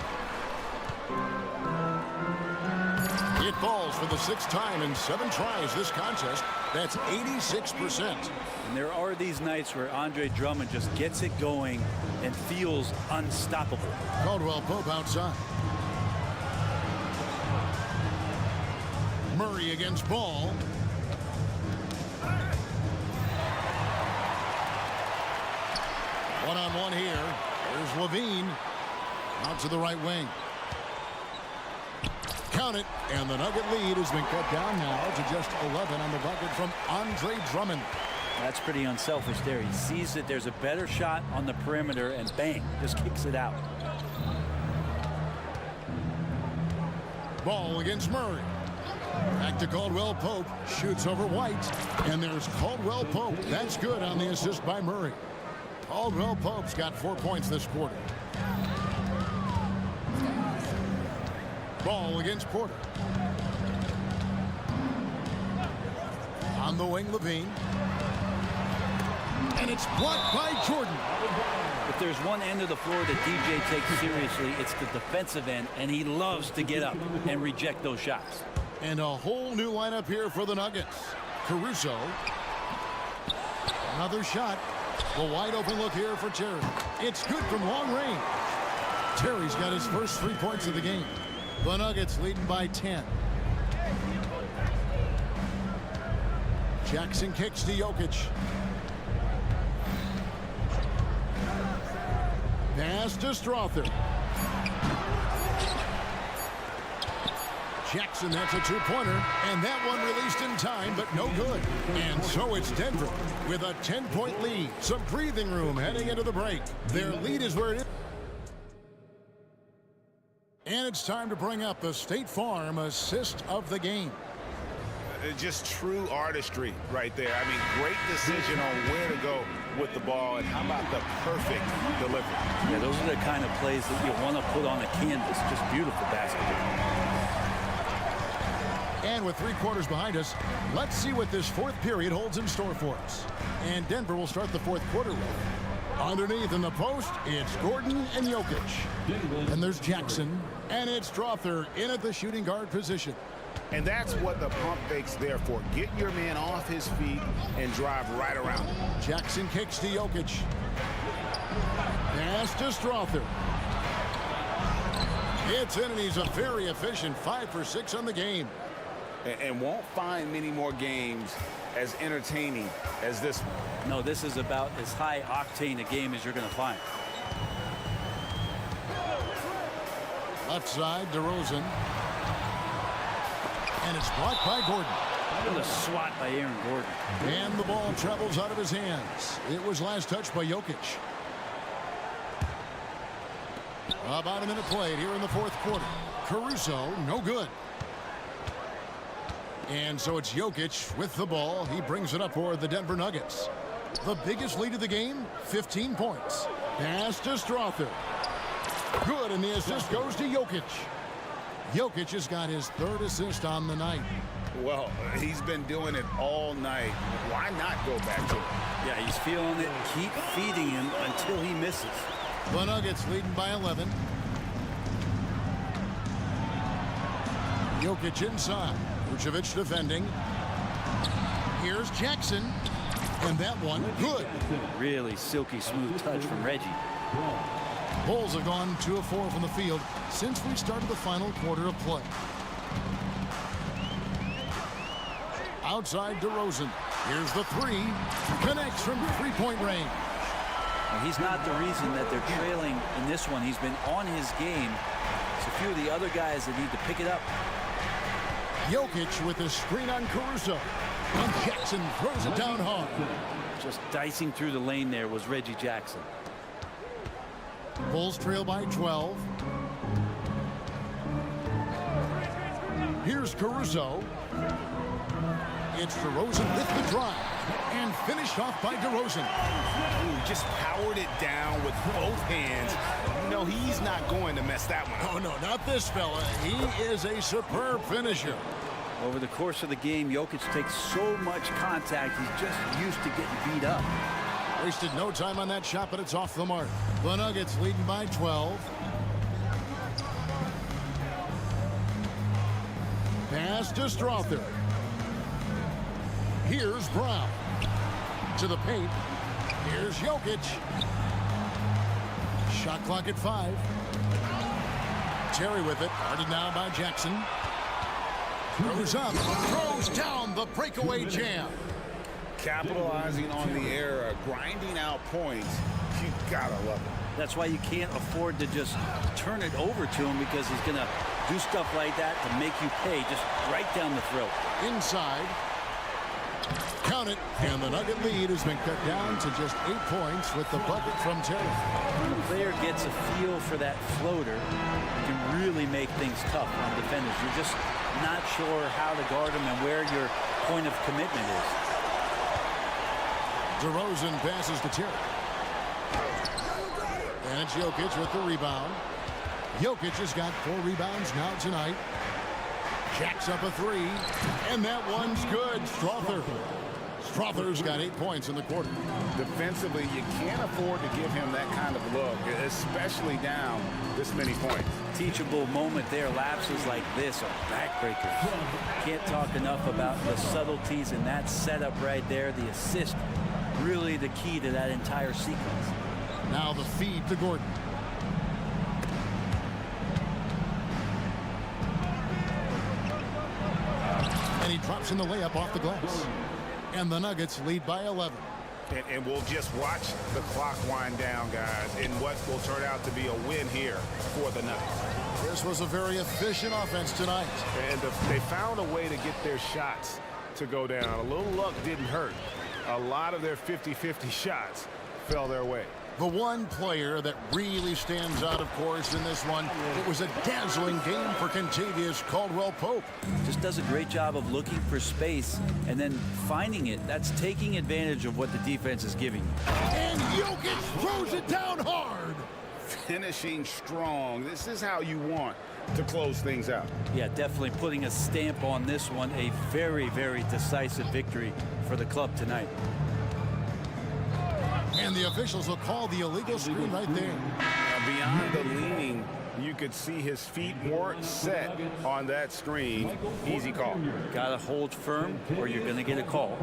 It falls for the 6th time in 7 tries this contest. That's 86%. And there are these nights where Andre Drummond just gets it going and feels unstoppable. Caldwell Pope outside. Murray against Ball. One-on-one here. There's Levine. Out to the right wing. Count it, and the Nugget lead has been cut down now to just 11 on the bucket from Andre Drummond. That's pretty unselfish there. He sees that there's a better shot on the perimeter, and bang, just kicks it out. Ball against Murray. Back to Caldwell Pope. Shoots over White, and there's Caldwell Pope. That's good on the assist by Murray. Caldwell Pope's got 4 points this quarter. Ball against Porter. On the wing, Levine. And it's blocked by Jordan. If there's one end of the floor that DJ takes seriously, it's the defensive end, and he loves to get up and reject those shots. And a whole new lineup here for the Nuggets. Caruso. Another shot. The wide open look here for Terry. It's good from long range. Terry's got his first 3 points of the game. The Nuggets leading by 10. Jackson kicks to Jokic. Pass to Strother. Jackson, that's a two-pointer, and that one released in time, but no good. And so it's Denver with a 10-point lead. Some breathing room heading into the break. Their lead is where it is. And it's time to bring up the State Farm assist of the game. Just true artistry right there. I mean, great decision on where to go with the ball, and how about the perfect delivery. Yeah, those are the kind of plays that you want to put on a canvas. Just beautiful basketball. And with 3 quarters behind us, let's see what this 4th period holds in store for us. And Denver will start the 4th quarter with. Underneath in the post, it's Gordon and Jokic. And there's Jackson. And it's Strother in at the shooting guard position. And that's what the pump fake's there for. Get your man off his feet and drive right around him. Jackson kicks to Jokic. Pass to Strother. It's in, and he's a very efficient 5 for 6 on the game. And won't find many more games as entertaining as this one. No, this is about as high octane a game as you're going to find. Left side, DeRozan. And it's blocked by Gordon. What a swat by Aaron Gordon. And the ball travels out of his hands. It was last touched by Jokic. About a minute played here in the fourth quarter. Caruso, no good. And so it's Jokic with the ball. He brings it up for the Denver Nuggets. The biggest lead of the game, 15 points. Pass to Strother. Good, and the assist goes to Jokic. Jokic has got his 3rd assist on the night. Well, he's been doing it all night. Why not go back to it? Yeah, he's feeling it. Keep feeding him until he misses. The Nuggets leading by 11. Jokic inside. Vucevic defending. Here's Jackson. And that one, good. Really silky smooth touch from Reggie. Bulls have gone 2 of 4 from the field since we started the final quarter of play. Outside DeRozan. Here's the 3. Connects from 3-point range. Well, he's not the reason that they're trailing in this one. He's been on his game. It's a few of the other guys that need to pick it up. Jokic with a screen on Caruso. And Jackson throws it down hard. Just dicing through the lane there was Reggie Jackson. Bulls trail by 12. Here's Caruso. It's DeRozan with the drive. And finished off by DeRozan. Ooh, just powered it down with both hands. You know, he's not going to mess that one up. Oh, no, not this fella. He is a superb finisher. Over the course of the game, Jokic takes so much contact, he's just used to getting beat up. Wasted no time on that shot, but it's off the mark. The Nuggets leading by 12. Pass to Strother. Here's Brown. To the paint. Here's Jokic. Shot clock at 5. Terry with it. Guarded now by Jackson. Throws up. Throws down the breakaway jam. Capitalizing on the error, grinding out points. You gotta love it. That's why you can't afford to just turn it over to him, because he's going to do stuff like that to make you pay just right down the throat. Inside. Count it. And the Nugget lead has been cut down to just 8 points with the bucket from Terry. When the player gets a feel for that floater, you can really make things tough on defenders. You're just not sure how to guard them and where your point of commitment is. DeRozan passes to Terry. And it's Jokic with the rebound. Jokic has got 4 rebounds now tonight. Jacks up a 3. And that one's good. Strother's got 8 points in the quarter. Defensively, you can't afford to give him that kind of look, especially down this many points. Teachable moment there. Lapses like this are backbreakers. Can't talk enough about the subtleties in that setup right there. The assist, really the key to that entire sequence. Now the feed to Gordon. And he drops in the layup off the glass. And the Nuggets lead by 11. And we'll just watch the clock wind down, guys, in what will turn out to be a win here for the Nuggets. This was a very efficient offense tonight. And they found a way to get their shots to go down. A little luck didn't hurt. A lot of their 50-50 shots fell their way. The one player that really stands out, of course, in this one, it was a dazzling game for Kentavious Caldwell-Pope. Just does a great job of looking for space and then finding it. That's taking advantage of what the defense is giving you. And Jokic throws it down hard. Finishing strong. This is how you want to close things out. Yeah, definitely putting a stamp on this one. A very, very decisive victory for the club tonight. And the officials will call the illegal screen right there. Beyond the leaning, you could see his feet weren't set on that screen. Easy call. Got to hold firm or you're going to get a call.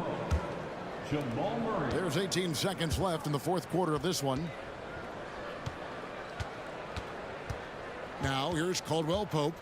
There's 18 seconds left in the fourth quarter of this one. Now here's Caldwell Pope.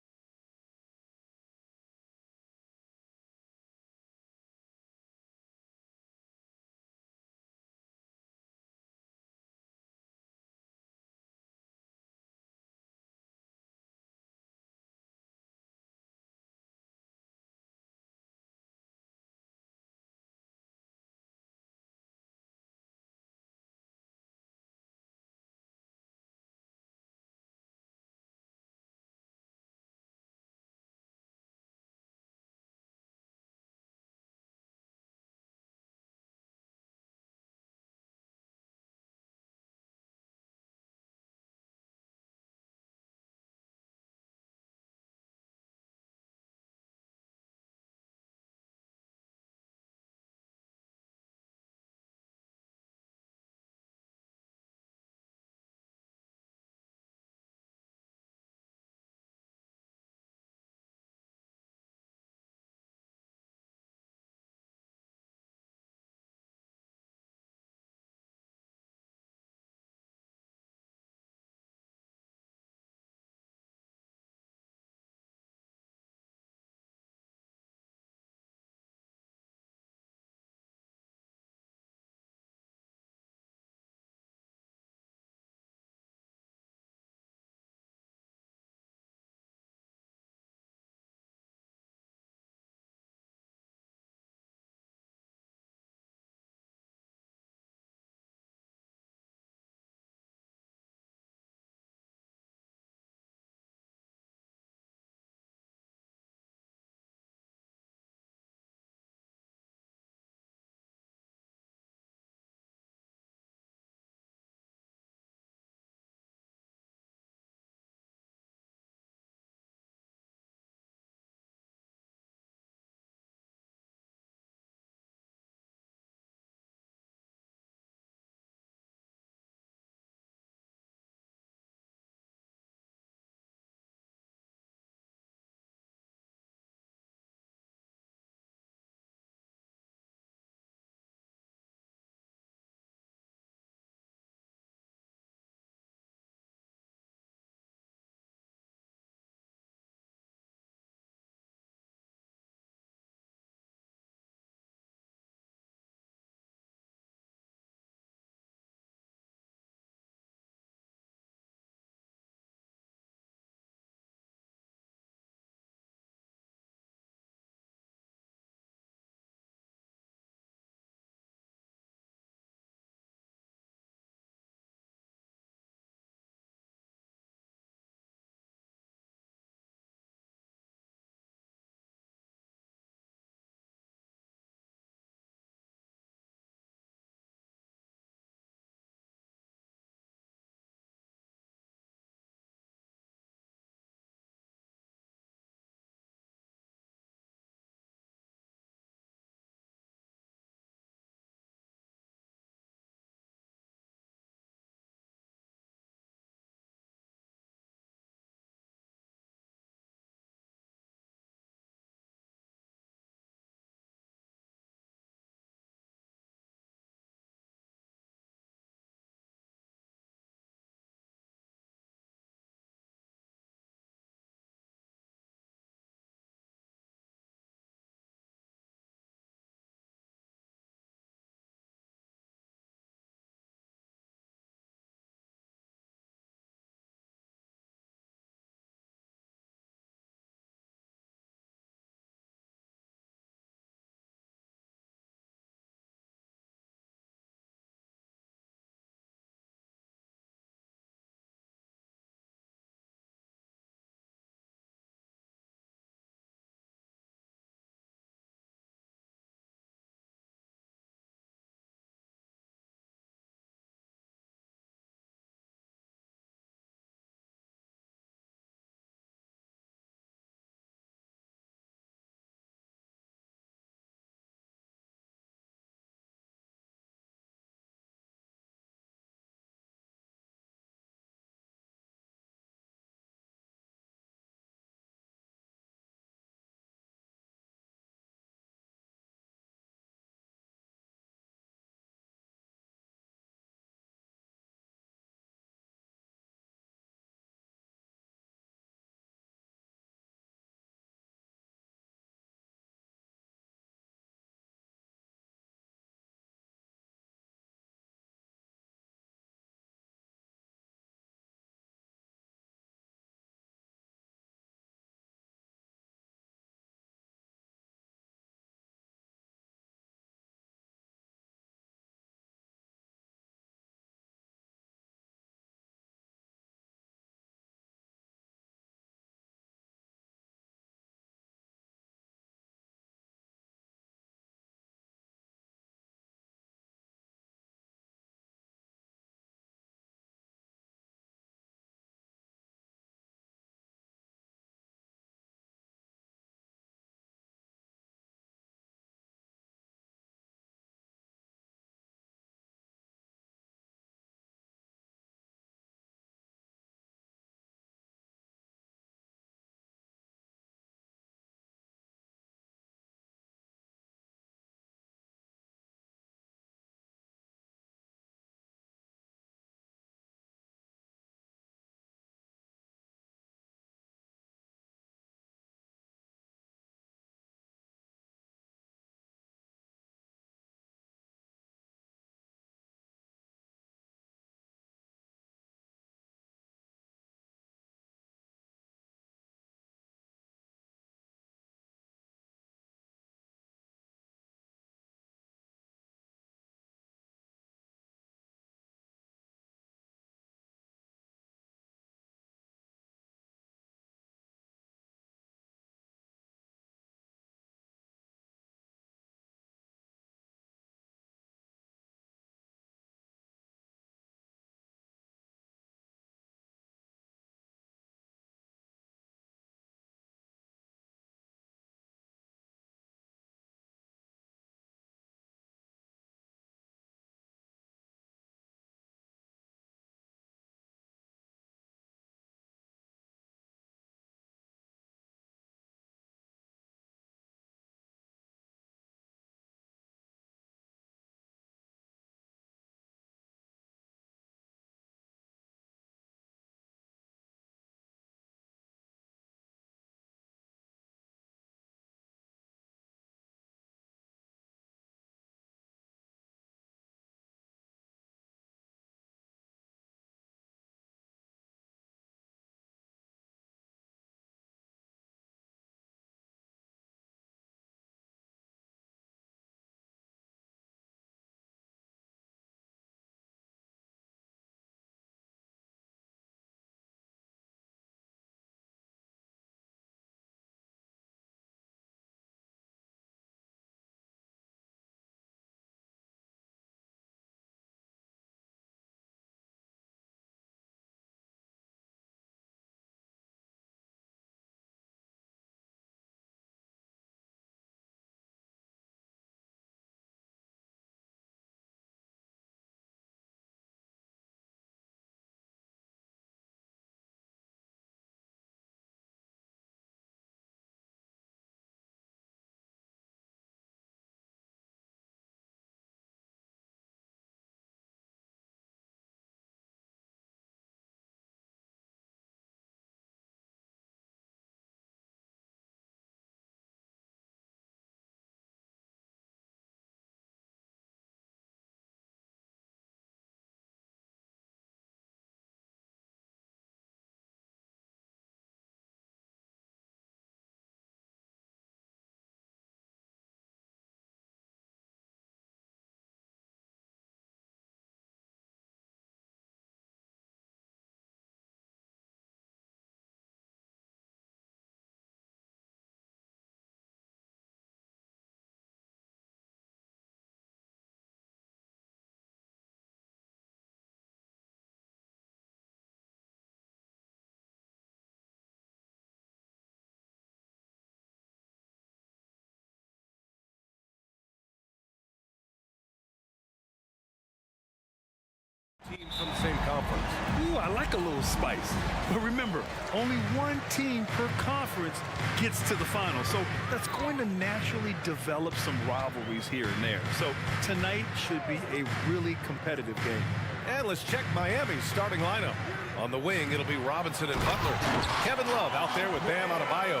teams from the same conference. Ooh, I like a little spice. But remember, only one team per conference gets to the final. So that's going to naturally develop some rivalries here and there. So tonight should be a really competitive game. And let's check Miami's starting lineup. On the wing, it'll be Robinson and Butler. Kevin Love out there with Bam Adebayo.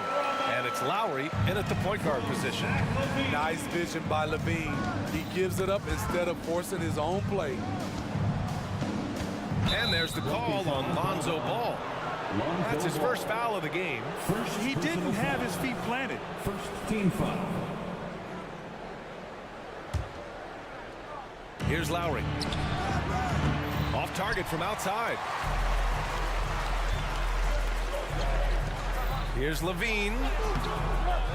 And it's Lowry in at the point guard position. Nice vision by Levine. He gives it up instead of forcing his own play. And there's the call on Lonzo Ball. That's his first foul of the game. He didn't have his feet planted. First team foul. Here's Lowry. Off target from outside. Here's Levine.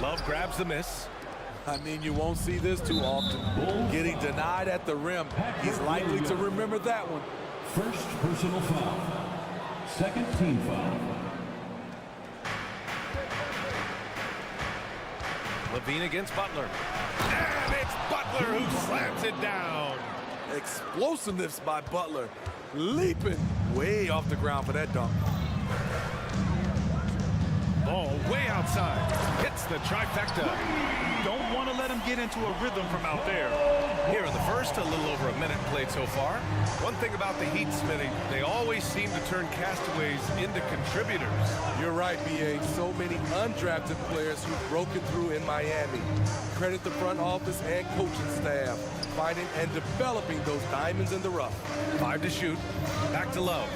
Love grabs the miss. I mean, you won't see this too often. Getting denied at the rim. He's likely to remember that one. First personal foul. Second team foul. Levine against Butler. And it's Butler who slams it down. Explosiveness by Butler. Leaping way off the ground for that dunk. Ball way outside. Hits the trifecta. Don't want to let him get into a rhythm from out there. Here in the first, a little over a minute played so far. One thing about the Heat, Smitty, they always seem to turn castaways into contributors. You're right, B.A. So many undrafted players who've broken through in Miami. Credit the front office and coaching staff, finding and developing those diamonds in the rough. 5 to shoot. Back to Love.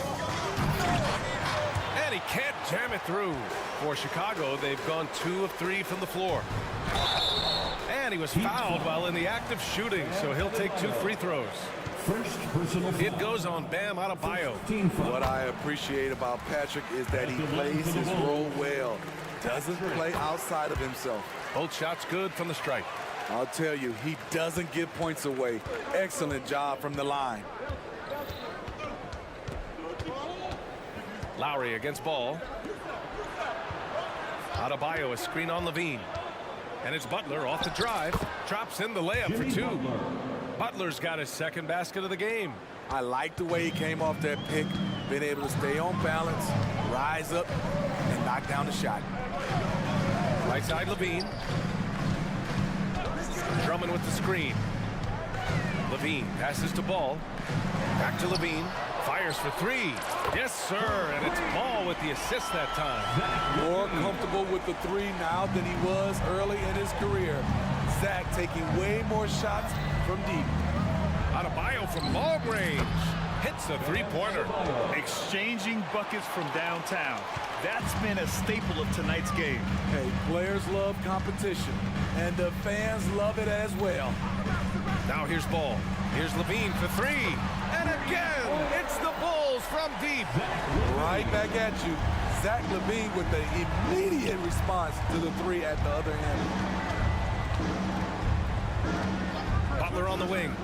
And he can't jam it through. For Chicago, they've gone 2 of 3 from the floor. And he was fouled while in the act of shooting, so he'll take 2 free throws. First personal foul. It goes on Bam Adebayo. What I appreciate about Patrick is that he plays his role well. Doesn't play outside of himself. Both shots good from the stripe. I'll tell you, he doesn't give points away. Excellent job from the line. Lowry against Ball. Adebayo, a screen on Levine. And it's Butler off the drive. Drops in the layup for 2. Butler's got his second basket of the game. I like the way he came off that pick. Been able to stay on balance, rise up, and knock down the shot. Right side Levine. Drummond with the screen. Levine passes to Ball. Back to Levine. Fires for 3. Yes, sir. And it's Ball with the assist that time. More comfortable with the 3 now than he was early in his career. Zach taking way more shots from deep. Adebayo from long range. Hits a 3-pointer. Exchanging buckets from downtown. That's been a staple of tonight's game. Hey, players love competition, and the fans love it as well. Now here's Ball. Here's Levine for 3. And again, it's the Bulls from deep. Right back at you. Zach Levine with the immediate response to the 3 at the other end. Butler on the wing.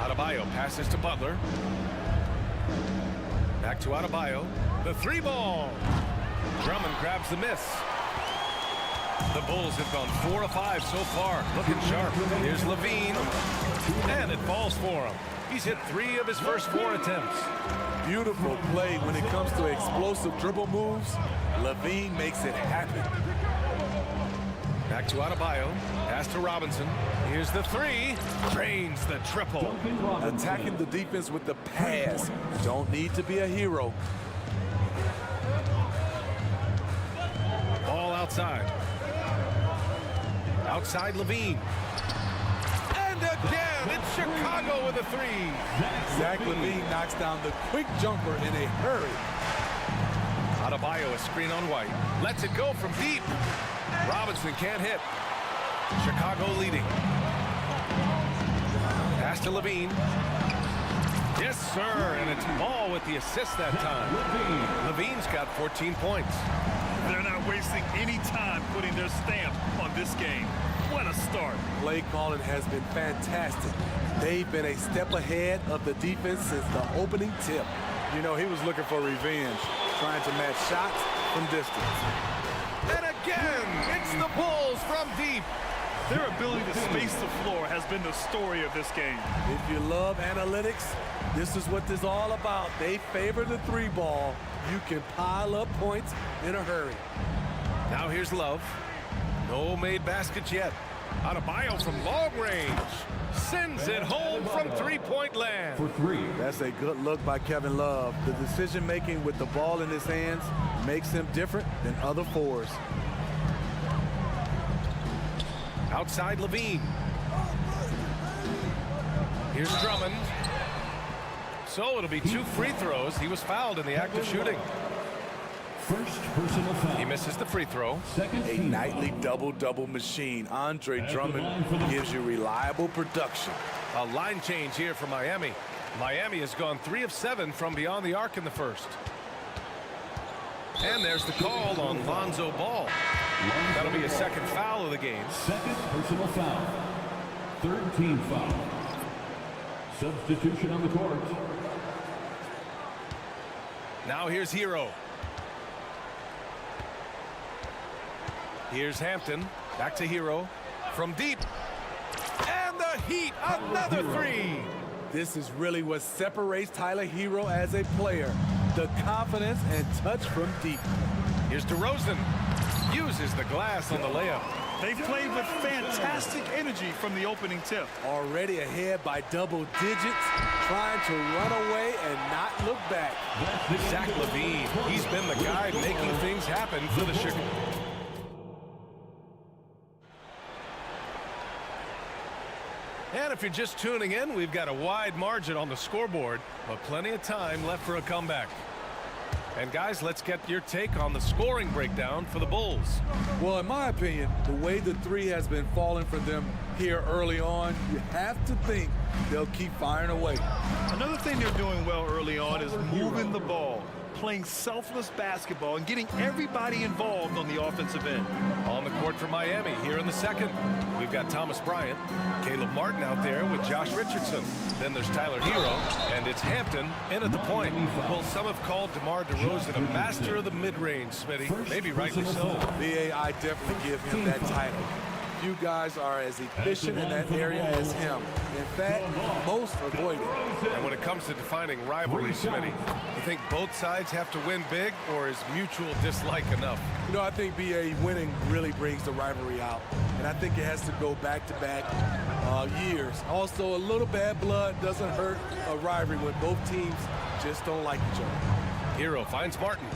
Adebayo passes to Butler. Back to Adebayo. The 3-ball. Drummond grabs the miss. The Bulls have gone 4 of 5 so far. Looking sharp. Here's Levine. And it falls for him. He's hit 3 of his first 4 attempts. Beautiful play when it comes to explosive dribble moves. Levine makes it happen. Back to Adebayo. Pass to Robinson. Here's the 3. Drains the triple. Attacking the defense with the pass. Don't need to be a hero. Ball outside. Outside Levine. And again, it's Chicago with a 3. Zach Levine knocks down the quick jumper in a hurry. Adebayo, a screen on White. Lets it go from deep. Robinson can't hit. Chicago leading. Pass to Levine. Yes, sir, and it's Ball with the assist that time. Levine's got 14 points. They're not wasting any time putting their stamp on this game. What a start. Play calling has been fantastic. They've been a step ahead of the defense since the opening tip. You know, he was looking for revenge, trying to match shots from distance. And again, it's the Bulls from deep. Their ability to space the floor has been the story of this game. If you love analytics, this is what this is all about. They favor the three ball. You can pile up points in a hurry. Now here's Love. No made baskets yet. Adebayo from long range. Sends it home from three-point land. For three. That's a good look by Kevin Love. The decision-making with the ball in his hands makes him different than other fours. Outside Levine. Here's Drummond. So it'll be 2 free throws. He was fouled in the act of shooting. First personal foul. He misses the free throw. A nightly double-double machine. Andre Drummond gives you reliable production. A line change here for Miami. Miami has gone 3 of 7 from beyond the arc in the first. And there's the call on Lonzo Ball. That'll be a second foul of the game. Second personal foul. Third team foul. Substitution on the court. Now here's Hero. Here's Hampton. Back to Hero. From deep. And the Heat, another 3. This is really what separates Tyler Hero as a player. The confidence and touch from deep. Here's DeRozan. Uses the glass on the layup. They played with fantastic energy from the opening tip. Already ahead by double digits, trying to run away and not look back. Zach LaVine, he's been the guy making things happen for the Chicago. And if you're just tuning in, we've got a wide margin on the scoreboard, but plenty of time left for a comeback. And guys, let's get your take on the scoring breakdown for the Bulls. Well, in my opinion, the way the three has been falling for them here early on, you have to think they'll keep firing away. Another thing they're doing well early on is moving the ball, playing selfless basketball, and getting everybody involved on the offensive end. On the court for Miami here in the second, we've got Thomas Bryant, Caleb Martin out there with Josh Richardson. Then there's Tyler Hero, and it's Hampton in at the point. Well, some have called DeMar DeRozan a master of the mid-range, Smitty. Maybe rightly so. BA, I definitely give him that title. You guys are as efficient in that area as him. In fact, most avoid it. And when it comes to defining rivalry, Smitty, you think both sides have to win big, or is mutual dislike enough? You know, I think BA winning really brings the rivalry out. And I think it has to go back-to-back years. Also, a little bad blood doesn't hurt a rivalry when both teams just don't like each other. Hero finds Martin.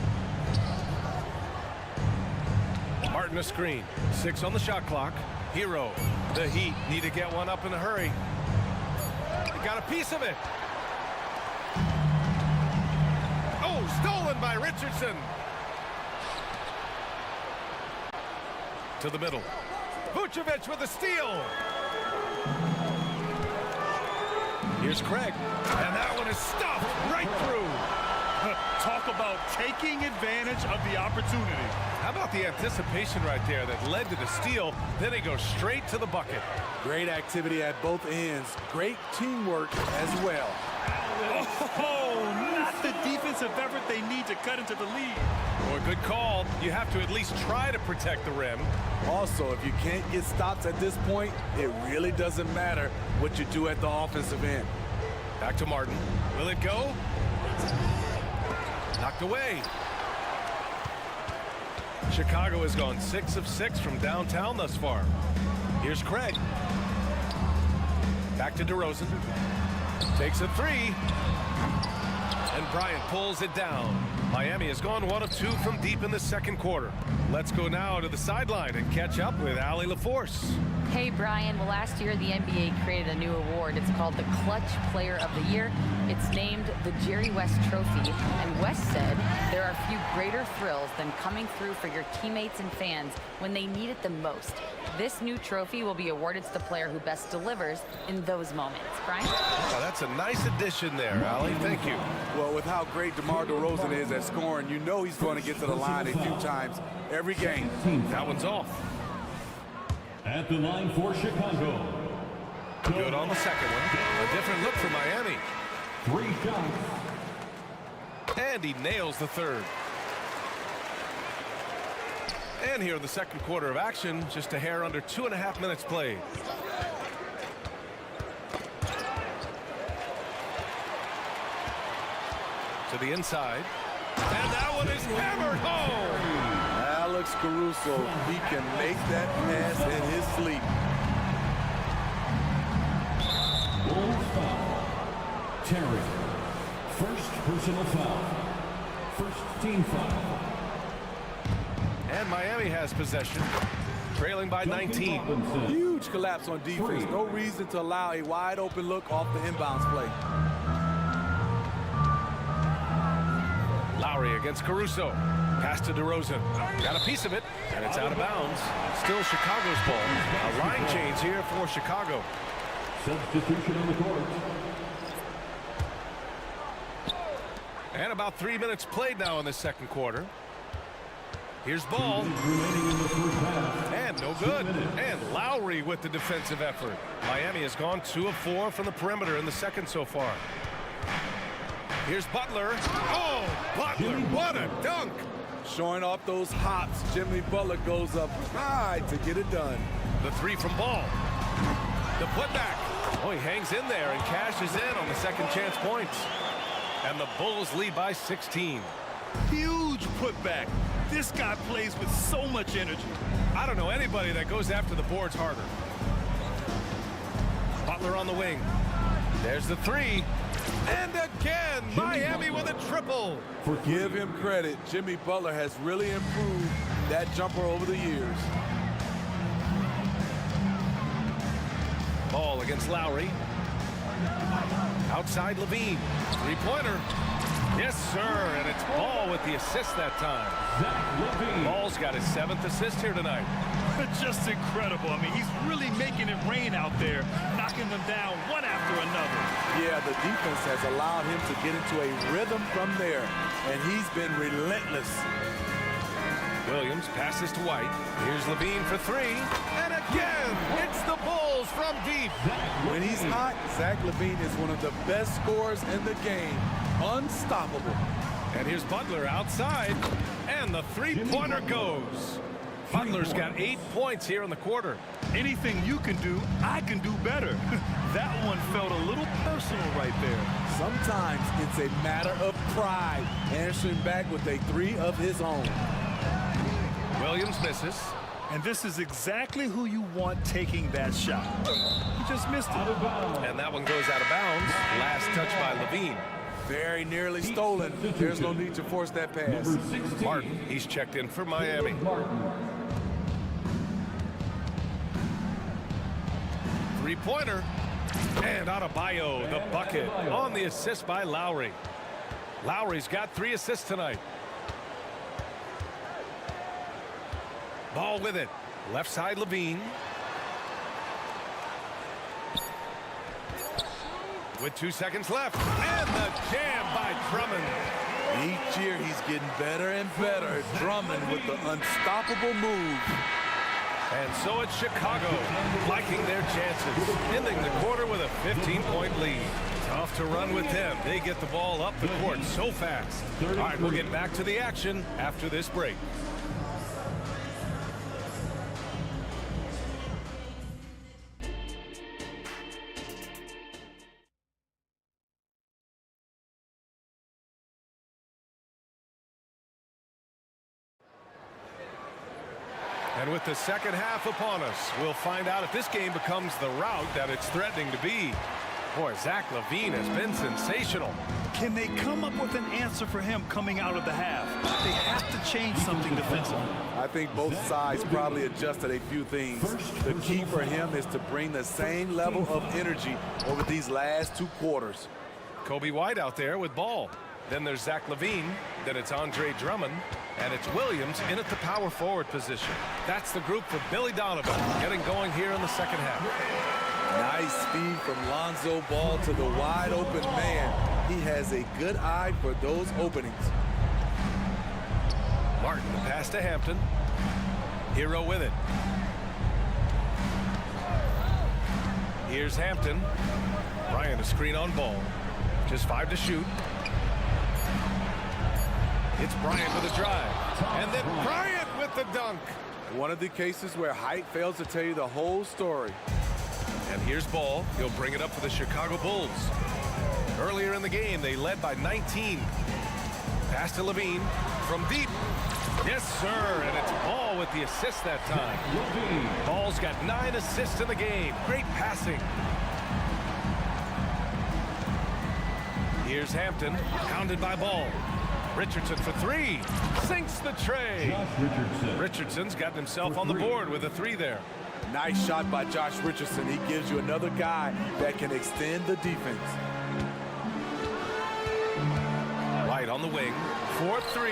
Martin a screen. 6 on the shot clock. Hero. The Heat need to get one up in a hurry. He got a piece of it. Oh, stolen by Richardson. To the middle. Vucevic with a steal. Here's Craig. And that one is stuffed right through. Talk about taking advantage of the opportunity. How about the anticipation right there that led to the steal? Then he goes straight to the bucket. Great activity at both ends. Great teamwork as well. Oh, not the defensive effort they need to cut into the lead. Well, good call. You have to at least try to protect the rim. Also, if you can't get stops at this point, it really doesn't matter what you do at the offensive end. Back to Martin. Will it go? Knocked away. Chicago has gone 6 of 6 from downtown thus far. Here's Craig. Back to DeRozan. Takes a 3. And Bryant pulls it down. Miami has gone 1 of 2 from deep in the second quarter. Let's go now to the sideline and catch up with Allie LaForce. Hey, Brian. Well, last year, the NBA created a new award. It's called the Clutch Player of the Year. It's named the Jerry West Trophy. And West said there are few greater thrills than coming through for your teammates and fans when they need it the most. This new trophy will be awarded to the player who best delivers in those moments. Brian? Well, that's a nice addition there, Allie. Thank you. Well, with how great DeMar DeRozan is at scoring, you know he's going to get to the line a few times every game. That one's off. At the line for Chicago. Good on the second one. A different look for Miami. 3 shots. And he nails the third. And here in the second quarter of action, just a hair under 2.5 minutes played. To the inside. And that one is hammered home. Alex Caruso, he can make that pass in his sleep. Bulls foul. Terry. First personal foul. First team foul. And Miami has possession, trailing by 19. Huge collapse on defense. No reason to allow a wide open look off the inbounds play. Lowry against Caruso. Pass to DeRozan. Got a piece of it, and it's out of bounds. Still Chicago's ball. A line change here for Chicago. Substitution on the court. And about 3 minutes played now in the second quarter. Here's Ball. And no good. And Lowry with the defensive effort. Miami has gone 2 of 4 from the perimeter in the second so far. Here's Butler. Oh, Butler, what a dunk. Showing off those hops, Jimmy Butler goes up high to get it done. The three from Ball. The putback. Oh, he hangs in there and cashes in on the second chance points. And the Bulls lead by 16. Huge putback. This guy plays with so much energy. I don't know anybody that goes after the boards harder. Butler on the wing. There's the three. And again, Miami with a triple. Give him credit. Jimmy Butler has really improved that jumper over the years. Ball against Lowry. Outside Levine. Three-pointer. Yes, sir. And it's Ball with the assist that time. Ball's got his 7th assist here tonight. Just incredible. I mean, he's really making it rain out there, knocking them down one after another. Yeah, the defense has allowed him to get into a rhythm from there, and he's been relentless. Williams passes to White. Here's Levine for three. And again, it's the Bulls from deep. When he's hot, Zach LaVine is one of the best scorers in the game. Unstoppable. And here's Butler outside, and the three-pointer goes. Butler's got 8 points here in the quarter. Anything you can do, I can do better. That one felt a little personal right there. Sometimes it's a matter of pride, answering back with a three of his own. Williams misses. And this is exactly who you want taking that shot. He just missed it. And that one goes out of bounds. Last touch by Levine. Very nearly stolen. There's no need to force that pass. Martin, he's checked in for Miami. Three-pointer. And Adebayo, the bucket, on the assist by Lowry. Lowry's got 3 assists tonight. Ball with it. Left side Levine. With 2 seconds left. And the jam by Drummond. Each year he's getting better and better. Drummond with the unstoppable move. And so it's Chicago liking their chances, ending the quarter with a 15-point lead. Tough to run with them. They get the ball up the court so fast. All right, we'll get back to the action after this break. And with the second half upon us, we'll find out if this game becomes the rout that it's threatening to be. Boy, Zach LaVine has been sensational. Can they come up with an answer for him coming out of the half? They have to change something defensively. I think both sides probably adjusted a few things. The key for him is to bring the same level of energy over these last 2 quarters. Kobe White out there with ball. Then there's Zach LaVine. Then it's Andre Drummond. And it's Williams in at the power forward position. That's the group for Billy Donovan getting going here in the second half. Nice speed from Lonzo Ball to the wide open man. He has a good eye for those openings. Martin, the pass to Hampton. Hero with it. Here's Hampton. Bryant a screen on Ball. Just 5 to shoot. It's Bryant with a drive. And then Bryant with with the dunk. One of the cases where height fails to tell you the whole story. And here's Ball. He'll bring it up for the Chicago Bulls. Earlier in the game, they led by 19. Pass to Levine from deep. Yes, sir, and it's Ball with the assist that time. Ball's got 9 assists in the game. Great passing. Here's Hampton, pounded by Ball. Richardson for 3. Sinks the tray. Richardson's gotten himself on the board with a 3 there. Nice shot by Josh Richardson. He gives you another guy that can extend the defense. White on the wing for 3.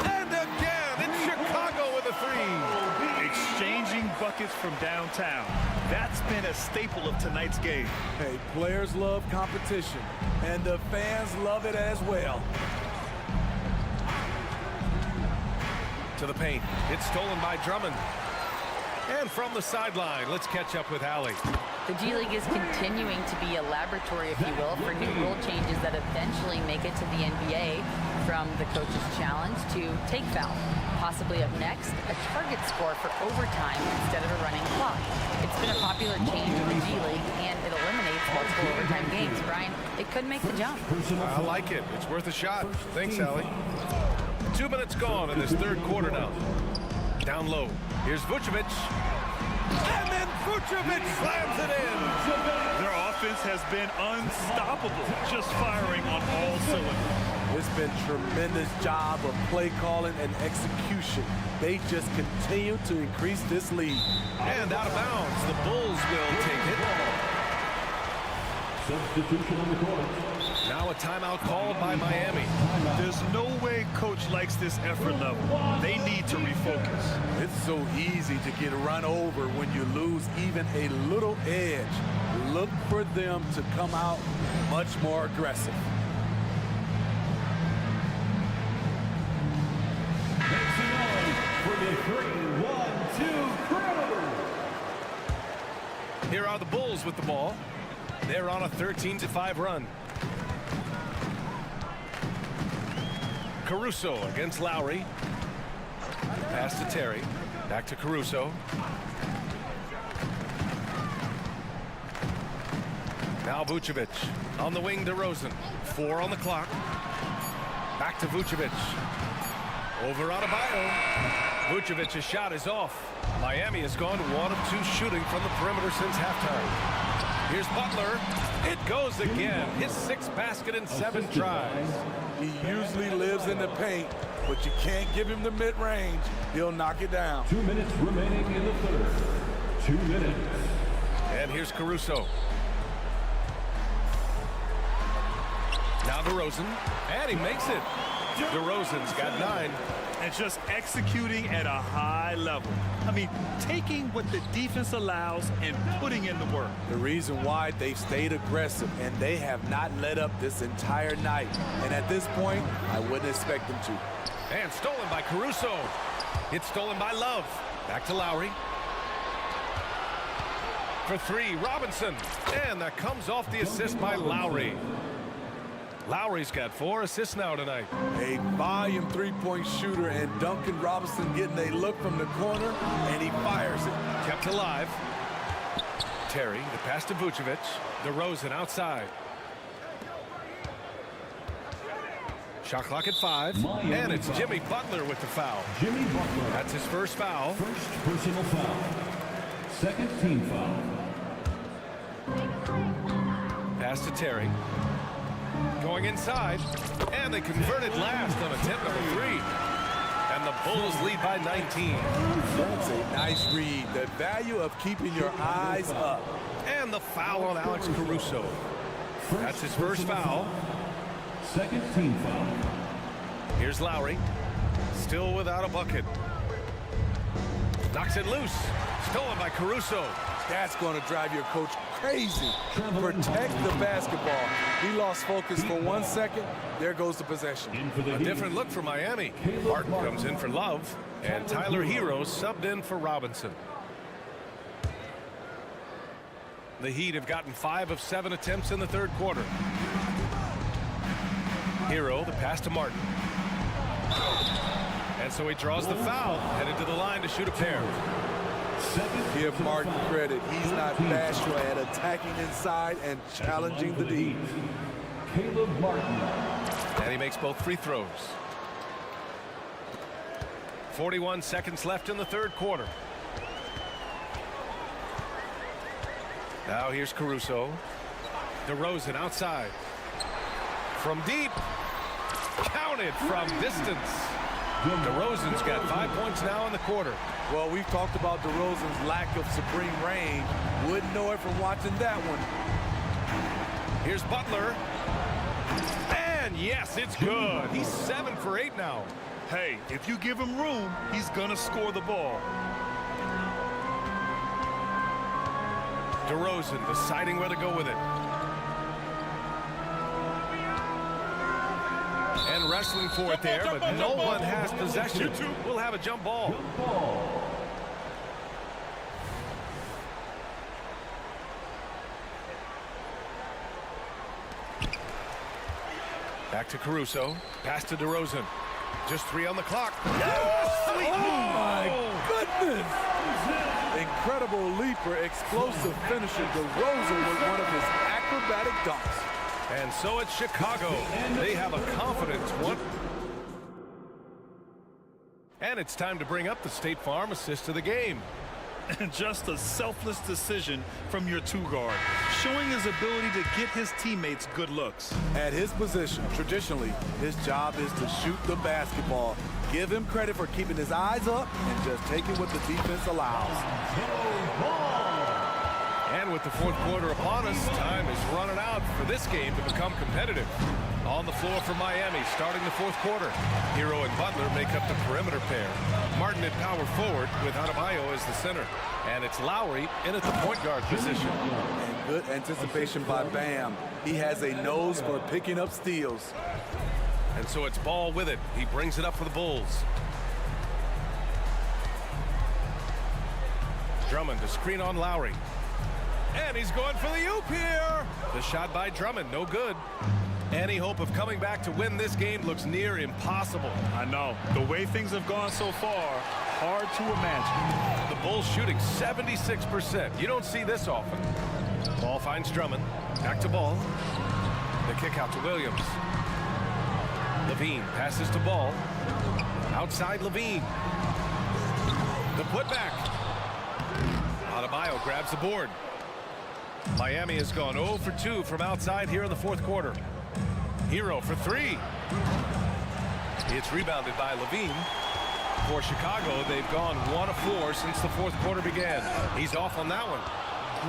And again, it's Chicago with a 3. Exchanging buckets from downtown. That's been a staple of tonight's game. Hey, players love competition, and the fans love it as well. To the paint. It's stolen by Drummond. And from the sideline, let's catch up with Allie. The G League is continuing to be a laboratory, if you will, for new rule changes that eventually make it to the NBA, from the coach's challenge to take foul. Possibly up next, a target score for overtime instead of a running clock. It's been a popular change in the G League, and it eliminates multiple overtime games. Brian, it could make the jump. I like it. It's worth a shot. Thanks, Allie. 2 minutes gone in this third quarter now. Down low. Here's Vucevic. And then Vucevic slams it in. Their offense has been unstoppable, just firing on all cylinders. It's been tremendous job of play calling and execution. They just continue to increase this lead. And out of bounds, the Bulls will take it. Substitution on the court. Now a timeout called by Miami. There's no way coach likes this effort level. They need to refocus. It's so easy to get run over when you lose even a little edge. Look for them to come out much more aggressive. For the 3-1-2 crew. Here are the Bulls with the ball. They're on a 13-5 run. Caruso against Lowry. Pass to Terry. Back to Caruso. Now Vucevic on the wing to Rosen. 4 on the clock. Back to Vucevic. Over Adebayo. Vucevic's shot is off. Miami has gone 1 of 2 shooting from the perimeter since halftime. Here's Butler. It goes again. His 6th basket in 7 tries. He usually lives in the paint, but you can't give him the mid-range. He'll knock it down. 2 minutes remaining in the third. 2 minutes. And here's Caruso. Now DeRozan. And he makes it. DeRozan's got 9. And just executing at a high level. I mean, taking what the defense allows and putting in the work. The reason why they've stayed aggressive, and they have not let up this entire night. And at this point, I wouldn't expect them to. And stolen by Caruso. It's stolen by Love. Back to Lowry. For 3, Robinson. And that comes off the assist by Lowry. Lowry's got 4 assists now tonight. A volume three-point shooter, and Duncan Robinson getting a look from the corner, and he fires it. Kept alive. Terry, the pass to Vucevic. DeRozan outside. Shot clock at 5. And it's Jimmy Butler with the foul. Jimmy Butler. That's his first foul. First personal foul. Second team foul. Pass to Terry. Going inside, and they converted last on attempt number 3. And the Bulls lead by 19. That's a nice read. The value of keeping your eyes up. And the foul on Alex Caruso. That's his first foul. Second team foul. Here's Lowry. Still without a bucket. Knocks it loose. Stolen by Caruso. That's going to drive your coach crazy. Protect the basketball. He lost focus for 1 second. There goes the possession. A different look for Miami. Martin comes in for Love, and Tyler Hero subbed in for Robinson. The Heat have gotten 5 of 7 attempts in the third quarter. Hero, the pass to Martin. And so he draws the foul, headed to the line to shoot a pair. Give Martin credit. He's not bashful at attacking inside and challenging the D. And he makes both free throws. 41 seconds left in the third quarter. Now here's Caruso. DeRozan outside. From deep. Counted from distance. DeRozan's got 5 points now in the quarter. Well, we've talked about DeRozan's lack of supreme range. Wouldn't know it from watching that one. Here's Butler. And yes, it's good. He's 7 for 8 now. Hey, if you give him room, he's gonna score the ball. DeRozan deciding where to go with it. And wrestling for it there, but no one has possession. We'll have a jump ball. Back to Caruso. Pass to DeRozan. Just 3 on the clock. Oh, my goodness! Incredible leaper, explosive finisher. DeRozan was one of his acrobatic dunks. And so it's Chicago. They have a confident one. And it's time to bring up the State Farm assist of the game. And just a selfless decision from your two-guard, showing his ability to get his teammates good looks. At his position, traditionally, his job is to shoot the basketball. Give him credit for keeping his eyes up and just taking what the defense allows. And with the fourth quarter upon us, time is running out for this game to become competitive. On the floor for Miami, starting the fourth quarter. Hero and Butler make up the perimeter pair. Martin at power forward with Adebayo as the center. And it's Lowry in at the point guard position. And good anticipation by Bam. He has a nose for picking up steals. And so it's Ball with it. He brings it up for the Bulls. Drummond to screen on Lowry. And he's going for the oop here. The shot by Drummond, no good. Any hope of coming back to win this game looks near impossible. I know. The way things have gone so far, hard to imagine. The Bulls shooting 76%. You don't see this often. Ball finds Drummond. Back to Ball. The kick out to Williams. Levine passes to Ball. Outside Levine. The putback. Adebayo grabs the board. Miami has gone 0 for 2 from outside here in the fourth quarter. Hero for 3. It's rebounded by Levine. For Chicago, they've gone 1 of 4 since the fourth quarter began. He's off on that one.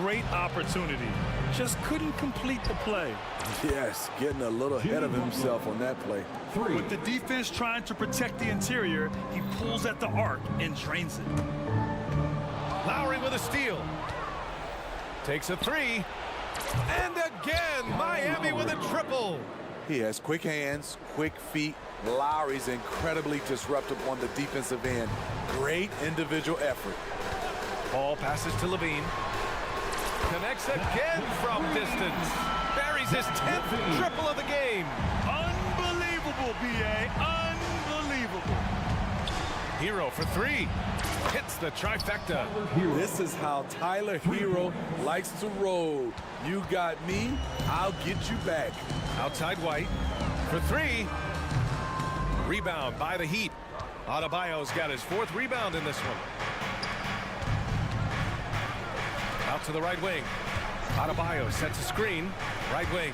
Great opportunity. Just couldn't complete the play. Yes, getting a little ahead of himself on that play. With the defense trying to protect the interior, he pulls at the arc and drains it. Lowry with a steal. Takes a 3. And again, Miami with a triple. He has quick hands, quick feet. Lowry's incredibly disruptive on the defensive end. Great individual effort. Ball passes to Levine. Connects again from distance. Buries his 10th triple of the game. Unbelievable, B.A. Unbelievable. Hero for 3. Hits the trifecta. This is how Tyler Hero likes to roll. You got me, I'll get you back. Outside White for 3. Rebound by the Heat. Adebayo's got his 4th rebound in this one. Out to the right wing. Adebayo sets a screen. Right wing.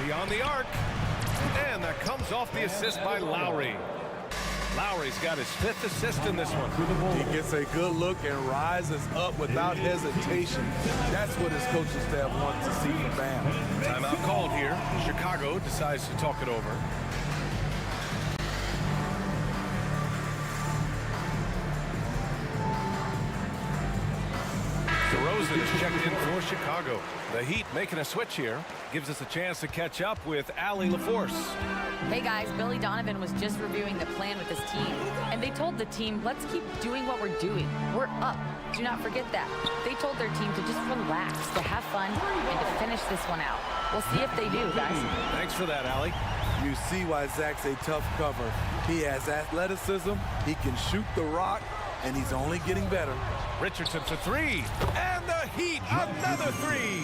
Beyond the arc. And that comes off the assist by Lowry. Lowry's got his 5th assist in this one. He gets a good look and rises up without hesitation. That's what his coaching staff wants to see from Bam. Timeout called here. Chicago decides to talk it over. DeRozan is checked in for Chicago. The Heat making a switch here. Gives us a chance to catch up with Allie LaForce. Hey guys, Billy Donovan was just reviewing the plan with his team, and they told the team, let's keep doing what we're doing. We're up. Do not forget that. They told their team to just relax, to have fun, and to finish this one out. We'll see if they do, guys. Thanks for that, Allie. You see why Zach's a tough cover. He has athleticism, he can shoot the rock, and he's only getting better. Richardson for three, and the Heat, another three.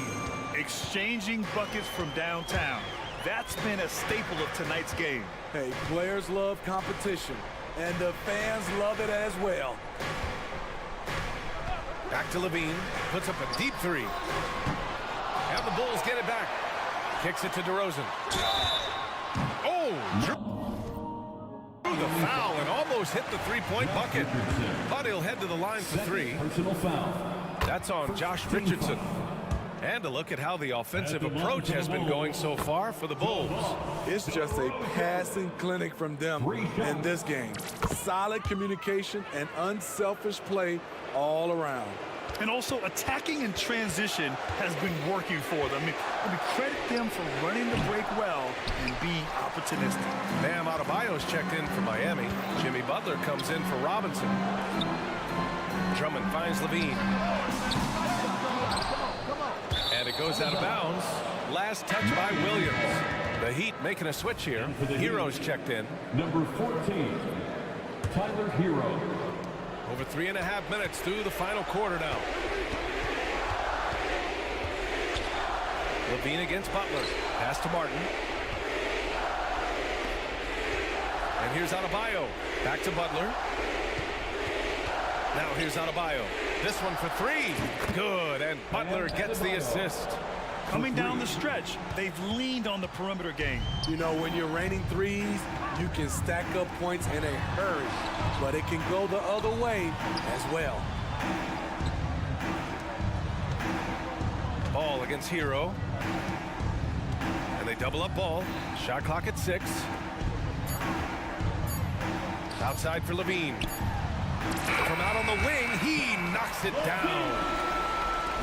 Exchanging buckets from downtown. That's been a staple of tonight's game. Hey, players love competition, and the fans love it as well. Back to Levine, puts up a deep three. And the Bulls get it back. Kicks it to DeRozan. Oh, drew the foul and almost hit the three-point bucket. But he'll head to the line for three. Personal foul. That's on Josh Richardson. And a look at how the offensive approach has been going so far for the Bulls. It's just a passing clinic from them in this game. Solid communication and unselfish play all around. And also attacking in transition has been working for them. I mean, credit them for running the break well and being opportunistic. Bam Adebayo's checked in for Miami. Jimmy Butler comes in for Robinson. Drummond finds Levine. And it goes out of bounds. Last touch by Williams. The Heat making a switch here. Hero's checked in. Number 14, Tyler Hero. Over 3.5 minutes through the final quarter now. Levine against Butler. Pass to Martin. And here's Adebayo. Back to Butler. Now here's Adebayo. This one for three. Good, and Butler gets the assist. Coming down the stretch, they've leaned on the perimeter game. You know, when you're raining threes, you can stack up points in a hurry, but it can go the other way as well. Ball against Hero. And they double up Ball. Shot clock at 6. Outside for Levine. From out on the wing, he knocks it down.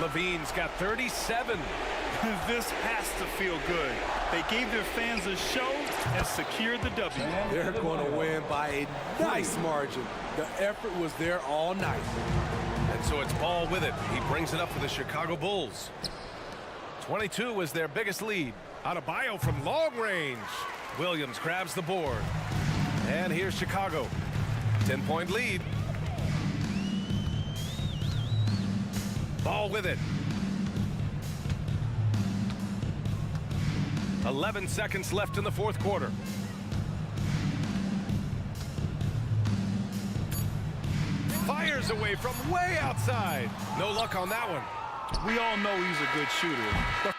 Levine's got 37. This has to feel good. They gave their fans a show and secured the W. They're going to win by a nice margin. The effort was there all night. And so it's Ball with it. He brings it up for the Chicago Bulls. 22 was their biggest lead. Adebayo from long range. Williams grabs the board. And here's Chicago. 10-point lead. Ball with it. 11 seconds left in the fourth quarter. Fires away from way outside. No luck on that one. We all know he's a good shooter.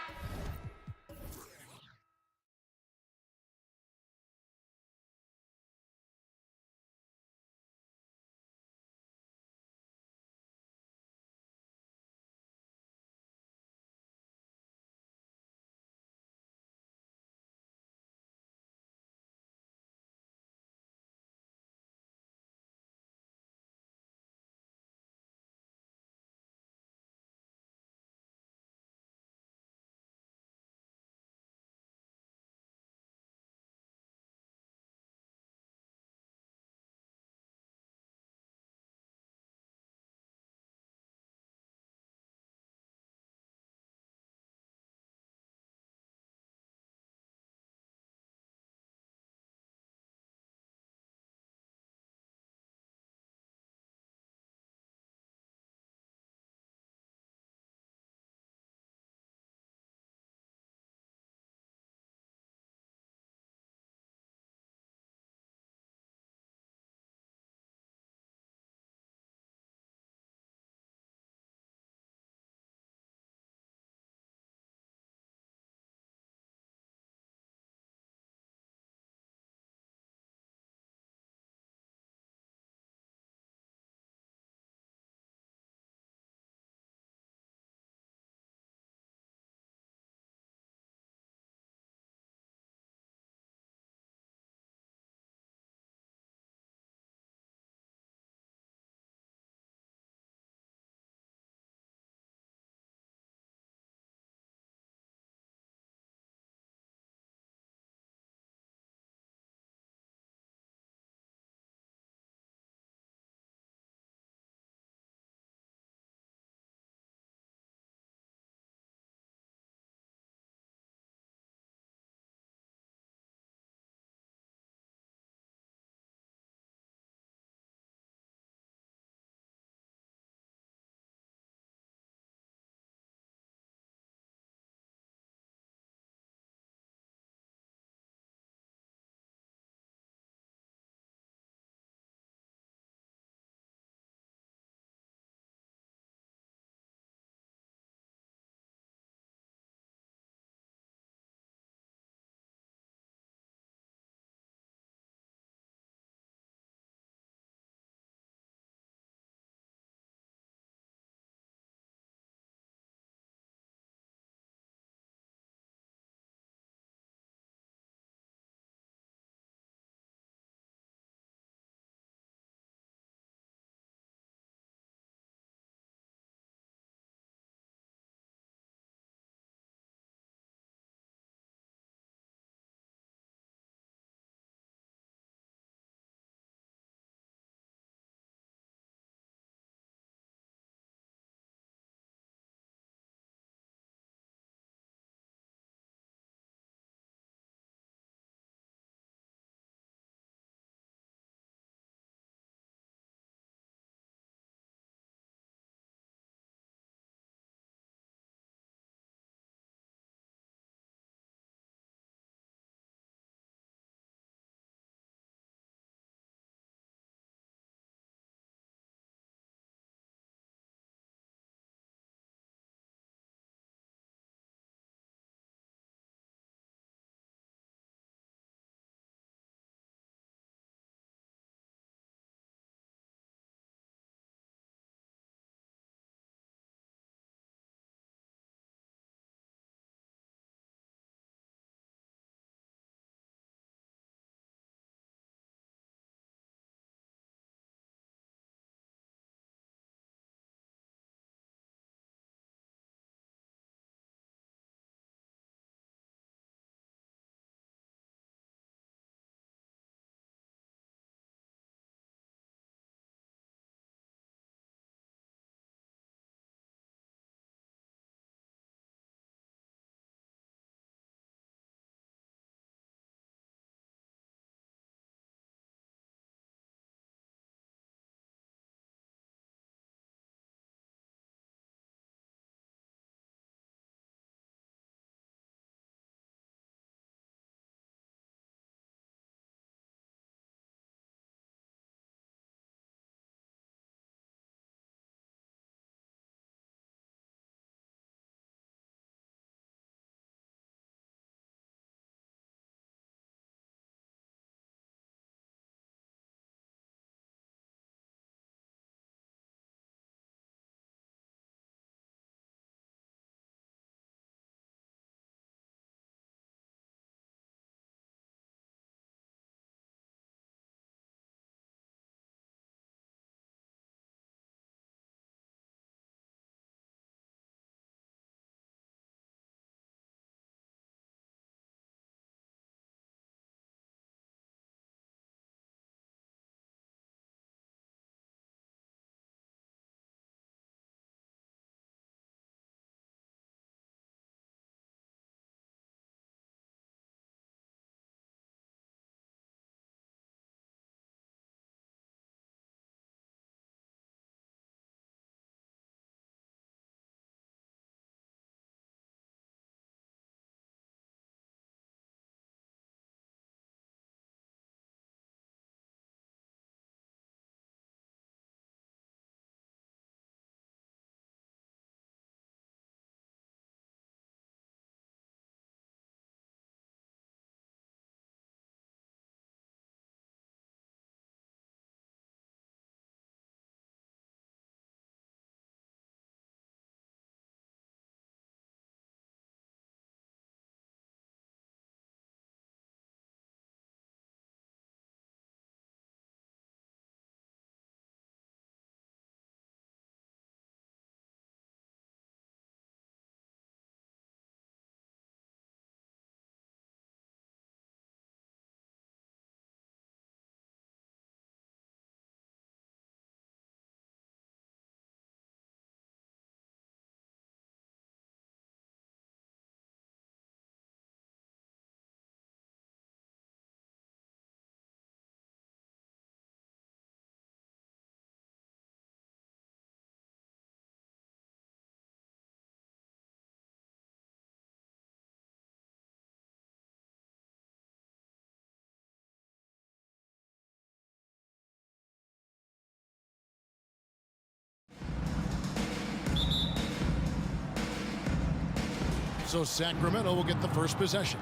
So Sacramento will get the first possession.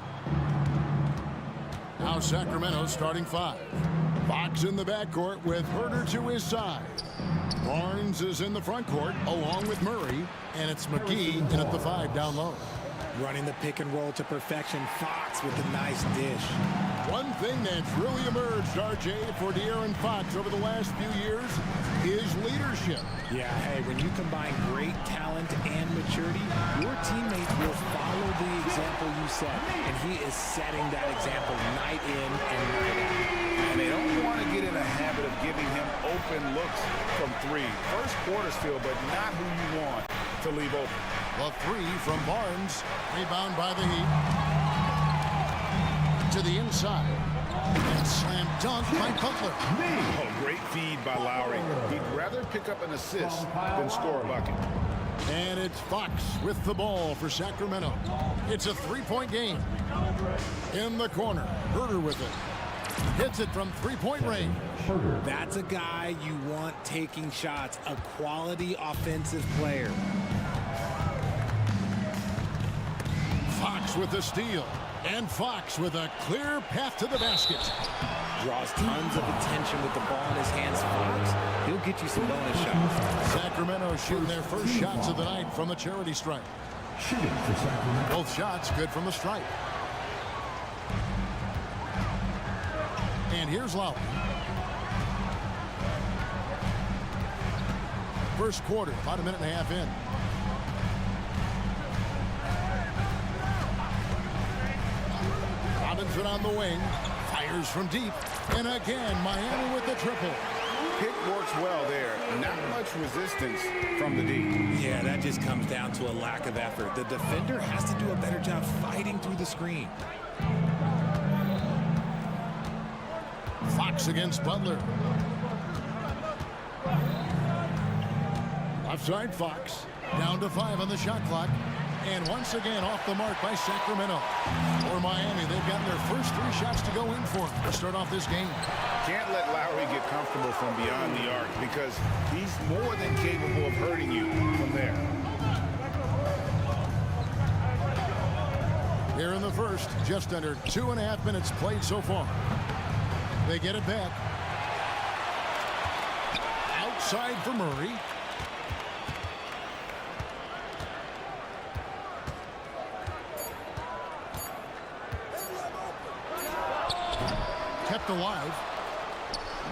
Now Sacramento starting 5. Fox in the backcourt with Herter to his side. Barnes is in the front court along with Murray, and it's McGee in at the 5 down low. Running the pick and roll to perfection. Fox with a nice dish. One thing that's really emerged, RJ, for De'Aaron Fox over the last few years is leadership. Yeah, hey, when you combine great talent and maturity, your teammates will follow the example you set, and he is setting that example night in and night out. And they don't want to get in a habit of giving him open looks from 3. First quarter still, but not who you want to leave open. The 3 from Barnes, rebound by the Heat. To the inside. And slam dunk by Butler. Oh, great feed by Lowry. He'd rather pick up an assist than score a bucket. And it's Fox with the ball for Sacramento. It's a 3-point game. In the corner, Herter with it. Hits it from 3-point range. That's a guy you want taking shots, a quality offensive player. Fox with the steal. And Fox with a clear path to the basket. Draws tons of attention with the ball in his hands. Fox, he'll get you some bonus shots. Sacramento shooting their first shots of the night from the charity stripe. Shooting for Sacramento. Both shots good from the stripe. And here's Lowry. First quarter, about a minute and a half in. Robinson on the wing, fires from deep, and again Miami with the triple. Pick works well there. Not much resistance from the D. Yeah, that just comes down to a lack of effort. The defender has to do a better job fighting through the screen. Fox against Butler. Left side Fox, down to 5 on the shot clock. And once again off the mark by Sacramento. For Miami, they've gotten their first 3 shots to go in for to start off this game. Can't let Lowry get comfortable from beyond the arc because he's more than capable of hurting you from there. Here in the first, just under 2.5 minutes played so far. They get it back. Outside for Murray. Kept alive.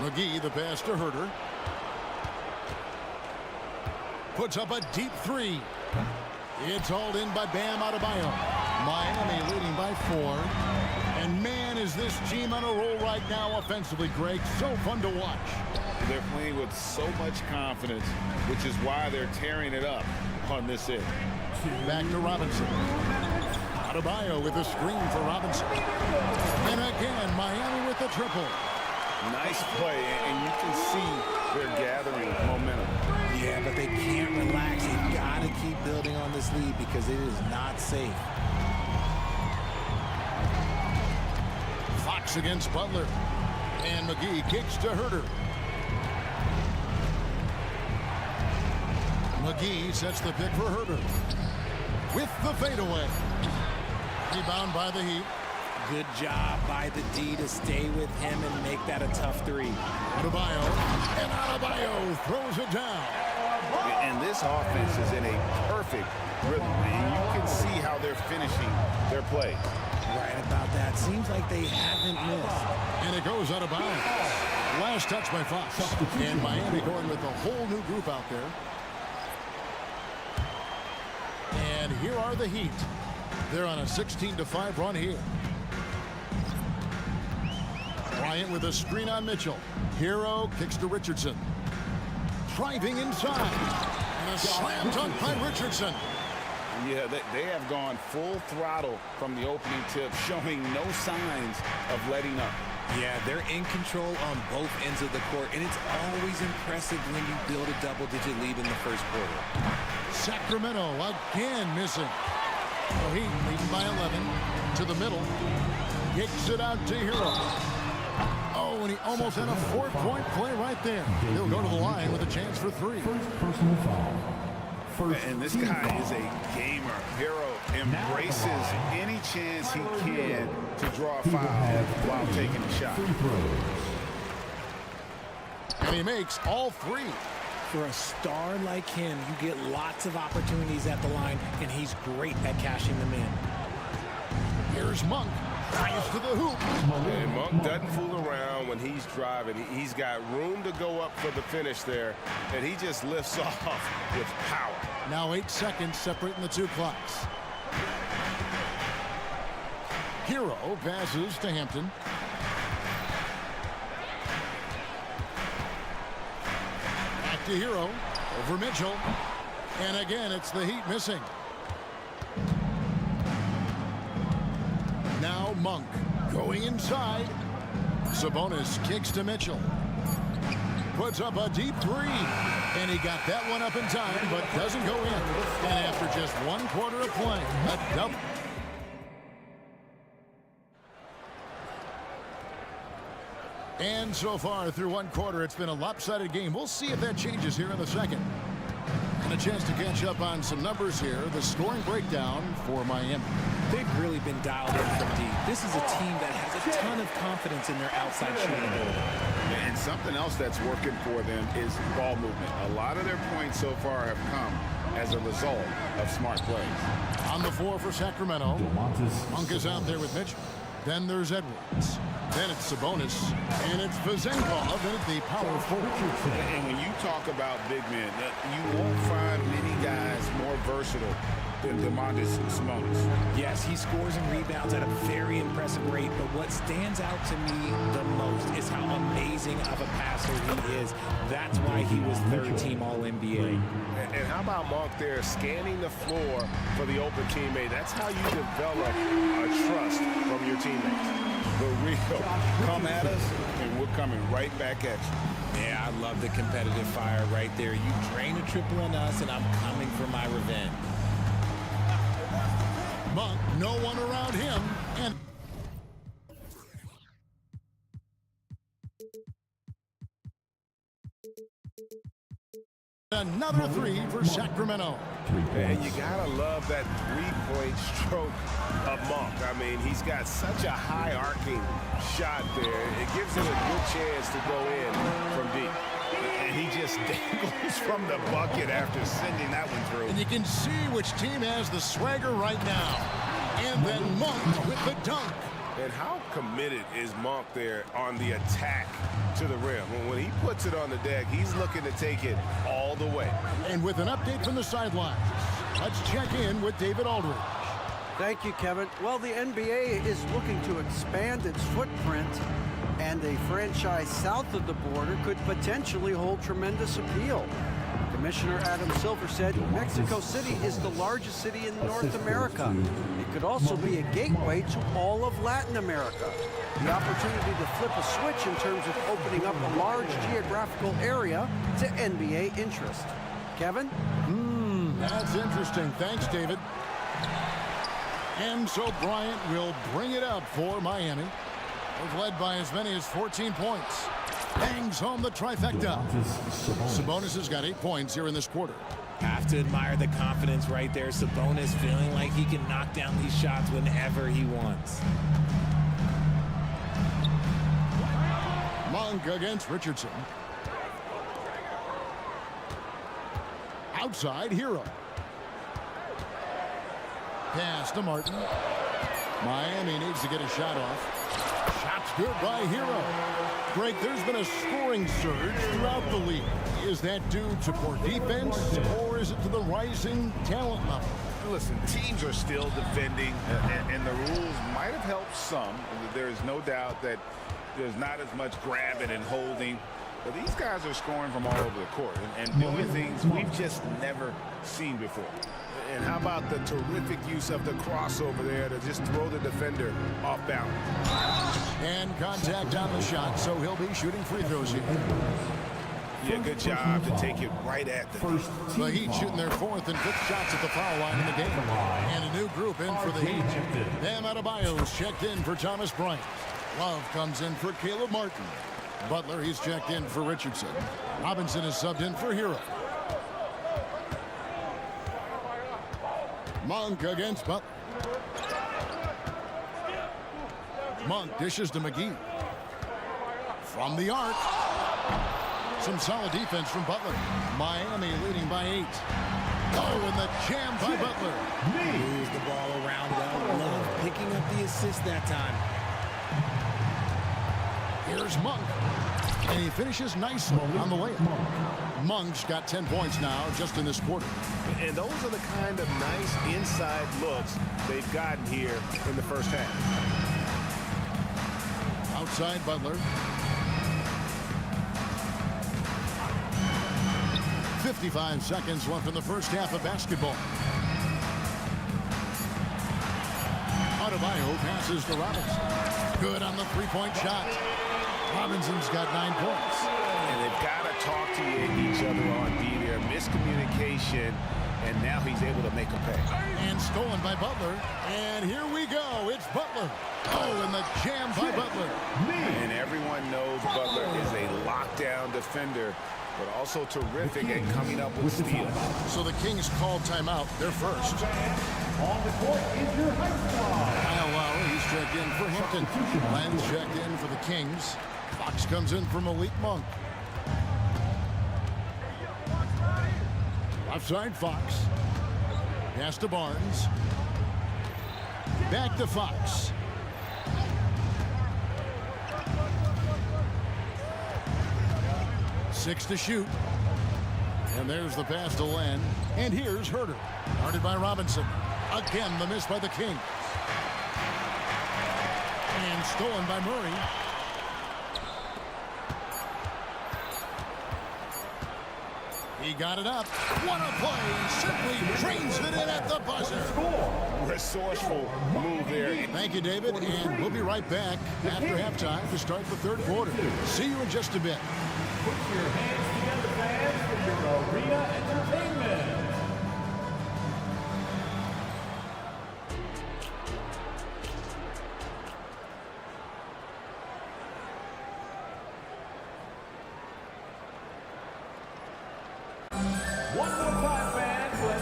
McGee, the pass to Herter. Puts up a deep 3. It's hauled in by Bam Adebayo. Miami leading by 4. And man, is this team on a roll right now offensively, Greg. So fun to watch. They're playing with so much confidence, which is why they're tearing it up on this end. Back to Robinson. Adebayo with a screen for Robinson. And again, Miami with the triple. Nice play, and you can see they're gathering momentum. Yeah, but they can't relax. They've got to keep building on this lead because it is not safe. Fox against Butler. And McGee kicks to Herter. McGee sets the pick for Herter. With the fadeaway. Rebound by the Heat. Good job by the D to stay with him and make that a tough 3. Adebayo. And Adebayo throws it down. And this offense is in a perfect rhythm. And you can see how they're finishing their play. Right about that. Seems like they haven't missed. And it goes out of bounds. Last touch by Fox. And Miami going with a whole new group out there. And here are the Heat. They're on a 16-5 run here. Bryant with a screen on Mitchell. Hero kicks to Richardson. Driving inside. And a slam dunk by Richardson. Yeah, they have gone full throttle from the opening tip, showing no signs of letting up. Yeah, they're in control on both ends of the court, and it's always impressive when you build a double-digit lead in the first quarter. Sacramento again missing. So Heat leading by 11 to the middle. Kicks it out to Hero. Oh, and he almost had a 4-point play right there. He'll go to the line with a chance for 3. First personal foul. And this guy is a gamer. Hero embraces any chance he can to draw a foul while taking a shot. And he makes all three. For a star like him, you get lots of opportunities at the line, and he's great at cashing them in. Here's Monk. Drives to the hoop. And Monk doesn't fool around when he's driving. He's got room to go up for the finish there, and he just lifts off with power. Now 8 seconds separating the two clocks. Hero passes to Hampton. Back to Hero. Over Mitchell. And again, it's the Heat missing. Now Monk going inside. Sabonis kicks to Mitchell. Puts up a deep three. And he got that one up in time, but doesn't go in. And after just 1 quarter of play, a double. And so far through 1 quarter, it's been a lopsided game. We'll see if that changes here in the second. And a chance to catch up on some numbers here. The scoring breakdown for Miami. They've really been dialed in from deep. This is a team that has a ton of confidence in their outside shooting ability. And something else that's working for them is ball movement. A lot of their points so far have come as a result of smart plays. On the floor for Sacramento, Monk is out there with Mitchell. Then there's Edwards. Then it's Sabonis. And it's Vezenkov at the power forward. And when you talk about big men, you won't find many guys more versatile than Domantas Sabonis. Yes, he scores and rebounds at a very impressive rate, but what stands out to me the most is how amazing of a passer he is. That's why he was third-team All-NBA. And how about Monk there scanning the floor for the open teammate? That's how you develop a trust from your teammates. The real come at us, and we're coming right back at you. Yeah, I love the competitive fire right there. You drain a triple on us, and I'm coming for my revenge. Monk, no one around him, and another three for Sacramento. And you gotta love that three-point stroke of Monk. I mean, he's got such a high arcing shot there. It gives him a good chance to go in from deep. And he just dangles from the bucket after sending that one through. And you can see which team has the swagger right now. And then Monk with the dunk. And how committed is Monk there on the attack to the rim? When he puts it on the deck, he's looking to take it all the way. And with an update from the sidelines, let's check in with David Aldridge. Thank you, Kevin. Well, the NBA is looking to expand its footprint, and a franchise south of the border could potentially hold tremendous appeal. Commissioner Adam Silver said Mexico City is the largest city in North America. It could also be a gateway to all of Latin America. The opportunity to flip a switch in terms of opening up a large geographical area to NBA interest. Kevin? That's interesting. Thanks, David. And so Bryant will bring it up for Miami. They've led by as many as 14 points. Bangs home the trifecta. Sabonis has got 8 points here in this quarter. Have to admire the confidence right there. Sabonis feeling like he can knock down these shots whenever he wants. Monk against Richardson. Outside, Hero. Pass to Martin. Miami needs to get a shot off. Shot's good by Hero. Greg, there's been a scoring surge throughout the league. Is that due to poor defense, or is it to the rising talent level? Listen, teams are still defending, and the rules might have helped some. There is no doubt that there's not as much grabbing and holding. But these guys are scoring from all over the court and doing things we've just never seen before. And how about the terrific use of the crossover there to just throw the defender off balance? And contact on the shot, so he'll be shooting free throws here. Yeah, good job to take it right at the first. The Heat shooting their 4th and 5th shots at the foul line in the game. And a new group in for the Heat. Bam Adebayo's checked in for Thomas Bryant. Love comes in for Caleb Martin. Butler, he's checked in for Richardson. Robinson is subbed in for Hero. Monk against Butler. Monk dishes to McGee. From the arc. Some solid defense from Butler. Miami leading by 8. Oh, and the jam by Butler. Moves the ball around well. Love picking up the assist that time. Here's Monk. And he finishes nicely on the layup. Monk's got 10 points now just in this quarter. And those are the kind of nice inside looks they've gotten here in the first half. Outside Butler. 55 seconds left in the first half of basketball. Adebayo passes to Robinson. Good on the three-point shot. Robinson's got 9 points. And they've got to talk to each other on D there. Miscommunication, and now he's able to make a pay. And stolen by Butler. And here we go. It's Butler. Oh, and the jam by Butler. And everyone knows Butler is a lockdown defender, but also terrific at coming up with steals. So the Kings called timeout. They're first. On the court is your Kyle Lowry, he's checked in for Hampton. Len's checked in for the Kings. Fox comes in for Malik Monk. Offside Fox. Pass to Barnes. Back to Fox. Six to shoot. And there's the pass to Len. And here's Herter. Guarded by Robinson. Again, the miss by the Kings. And stolen by Murray. He got it up. What a play. Simply drains it in at the buzzer. Resourceful move there. Thank you, David. And we'll be right back after halftime to start the third quarter. See you in just a bit. Put your hands together, fans, for your arena entertainment.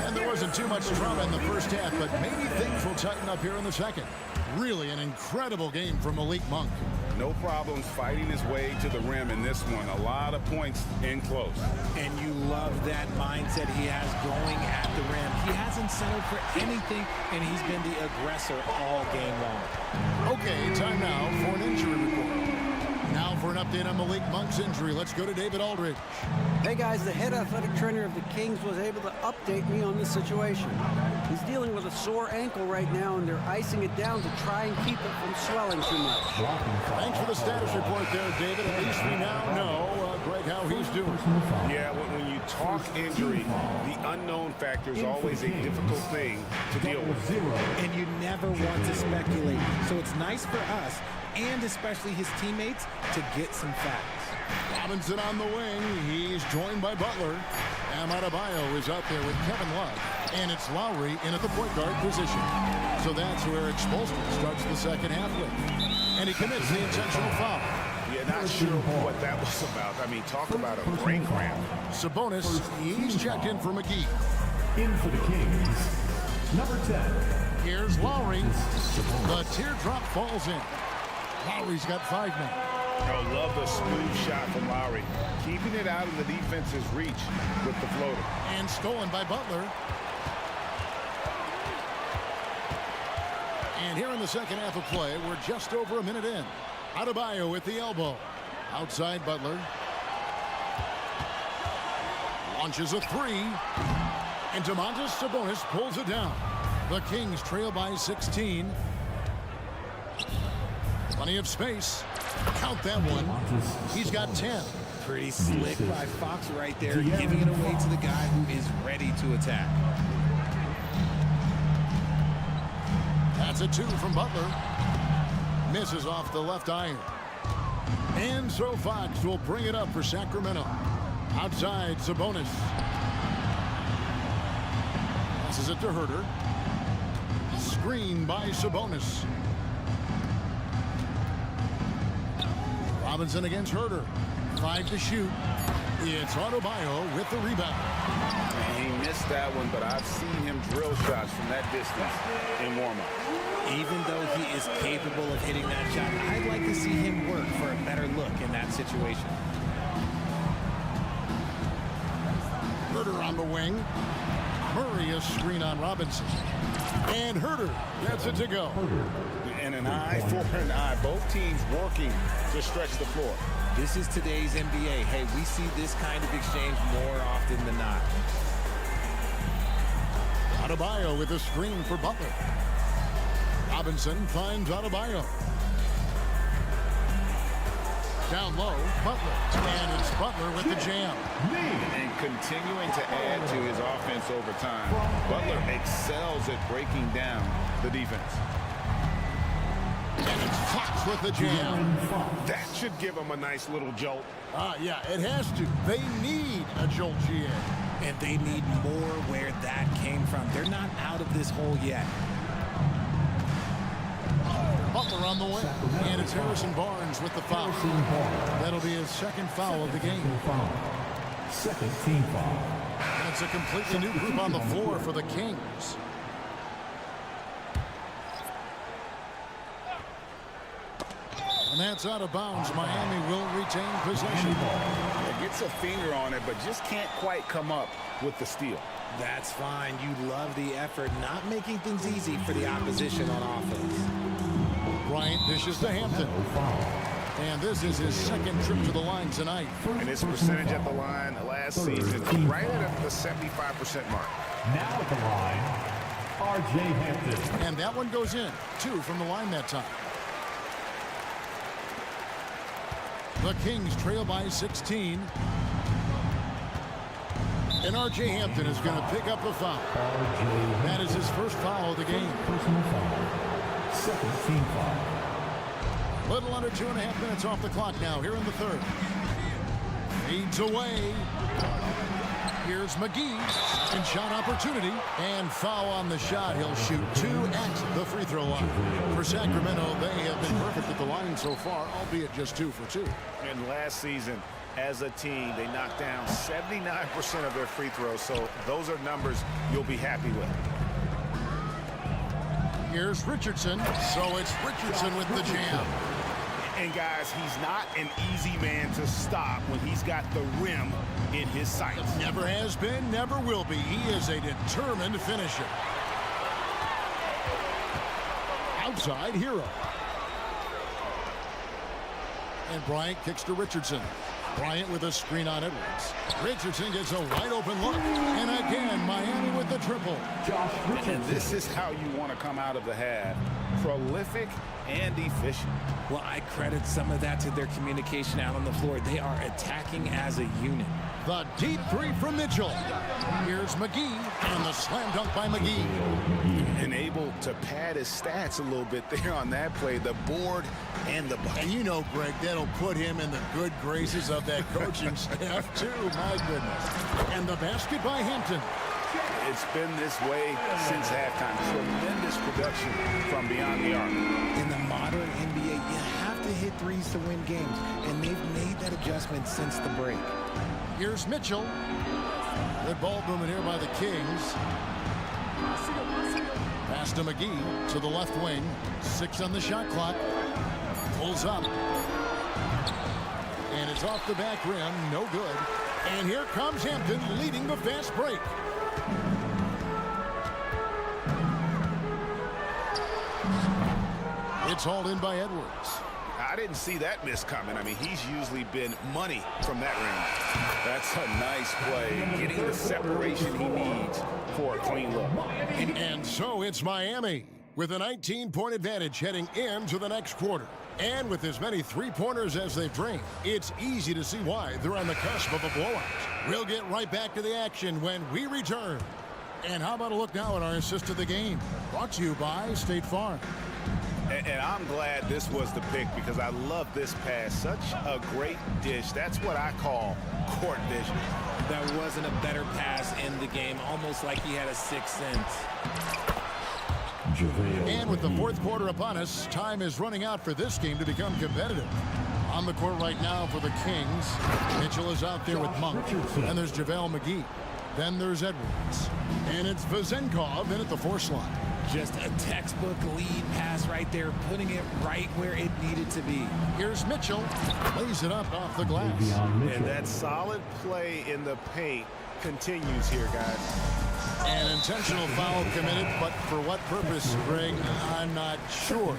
And there wasn't too much drama in the first half, but maybe things will tighten up here in the second. Really an incredible game from Malik Monk. No problems fighting his way to the rim in this one. A lot of points in close. And you love that mindset he has going at the rim. He hasn't settled for anything, and he's been the aggressor all game long. Okay, time now for an injury report. Now for an update on Malik Monk's injury, let's go to David Aldridge. Hey guys, the head athletic trainer of the Kings was able to update me on this situation. He's dealing with a sore ankle right now, and they're icing it down to try and keep it from swelling too much. Thanks for the status report there, David. At least we now know, Greg, how he's doing. Yeah, when you talk injury, the unknown factor is always a difficult thing to deal with. And you never want to speculate. So it's nice for us, and especially his teammates, to get some facts. Robinson on the wing. He's joined by Butler. Adebayo is out there with Kevin Love. And it's Lowry in at the point guard position. So that's where Expulsion starts the second half with. And he commits the intentional foul. Yeah, not sure what that was about. I mean, talk about a brain cramp. Sabonis, he's checked in for McGee. In for the Kings, number 10. Here's Lowry. The teardrop falls in. Lowry's got 5 now. I love the smooth shot from Lowry. Keeping it out of the defense's reach with the floater. And stolen by Butler. And here in the second half of play, we're just over a minute in. Adebayo with the elbow. Outside Butler. Launches a 3. And Domantas Sabonis pulls it down. The Kings trail by 16. Plenty of space. Count that one. He's got 10. Pretty slick by Fox right there, giving it away to the guy who is ready to attack. That's a 2 from Butler. Misses off the left iron. And so Fox will bring it up for Sacramento. Outside, Sabonis. Passes it to Herter. Screen by Sabonis. Robinson against Herter. 5 to shoot. It's Adebayo with the rebound. And he missed that one, but I've seen him drill shots from that distance in warm-up. Even though he is capable of hitting that shot, I'd like to see him work for a better look in that situation. Herter on the wing. Murray a screen on Robinson. And Herter gets it to go. And an eye for an eye. Both teams working to stretch the floor. This is today's NBA. Hey, we see this kind of exchange more often than not. Adebayo with a screen for Butler. Robinson finds Adebayo. Down low, Butler. And it's Butler with the jam. And continuing to add to his offense over time. Butler excels at breaking down the defense. And it's Fox with the jam. That should give him a nice little jolt. Yeah, it has to. They need a jolt, GA. And they need more where that came from. They're not out of this hole yet. Butler on the way. And it's Harrison Barnes with the foul. That'll be his second foul of the game. Second team foul. And it's a completely new group on the floor for the Kings. And that's out of bounds. Miami will retain possession. It gets a finger on it, but just can't quite come up with the steal. That's fine. You love the effort, not making things easy for the opposition on offense. Bryant dishes to Hampton. And this is his second trip to the line tonight. And his percentage at the line last season, right at the 75% mark. Now at the line, R.J. Hampton. And that one goes in. 2 from the line that time. The Kings trail by 16. And R.J. Hampton is going to pick up the foul. That is his first foul of the game. Personal foul. Second team foul. Little under 2.5 minutes off the clock now here in the third. Feeds away. Here's McGee. And shot opportunity. And foul on the shot. He'll shoot 2 at the free throw line. For Sacramento, they have been perfect at the line so far, albeit just 2 for 2. And last season, as a team, they knocked down 79% of their free throws. So those are numbers you'll be happy with. Here's Richardson. So it's Richardson with the jam. And guys, he's not an easy man to stop when he's got the rim in his sights. Never has been, never will be. He is a determined finisher. Outside Hero. And Bryant kicks to Richardson. Bryant with a screen on Edwards. Richardson gets a wide open look. And again, Miami with the triple. And this is how you want to come out of the half. Prolific and efficient. Well, I credit some of that to their communication out on the floor. They are attacking as a unit. The deep 3 from Mitchell. Here's McGee. And the slam dunk by McGee. And able to pad his stats a little bit there on that play. The board and the bucket. And you know, Greg, that'll put him in the good graces of that coaching staff, too. My goodness. And the basket by Hampton. It's been this way since halftime. Tremendous production from beyond the arc. In the modern NBA, you have to hit threes to win games, and they've made that adjustment since the break. Here's Mitchell. Good ball movement here by the Kings. Pass to McGee to the left wing. 6 on the shot clock. Pulls up. And it's off the back rim. No good. And here comes Hampton leading the fast break. It's hauled in by Edwards. I didn't see that miss coming. I mean, he's usually been money from that range. That's a nice play. Getting the separation he needs for a clean look. And so it's Miami with a 19-point advantage heading into the next quarter. And with as many three-pointers as they've drained, it's easy to see why they're on the cusp of a blowout. We'll get right back to the action when we return. And how about a look now at our assist of the game? Brought to you by State Farm. And I'm glad this was the pick because I love this pass. Such a great dish. That's what I call court vision. That wasn't a better pass in the game, almost like he had a sixth sense. And with the fourth quarter upon us, time is running out for this game to become competitive. On the court right now for the Kings. Mitchell is out there with Monk. And there's JaVale McGee. Then there's Edwards. And it's Vezenkov in at the 4 slot. Just a textbook lead pass right there, putting it right where it needed to be. Here's Mitchell. Lays it up off the glass. And that solid play in the paint continues here, guys. An intentional foul committed, but for what purpose, Greg, I'm not sure.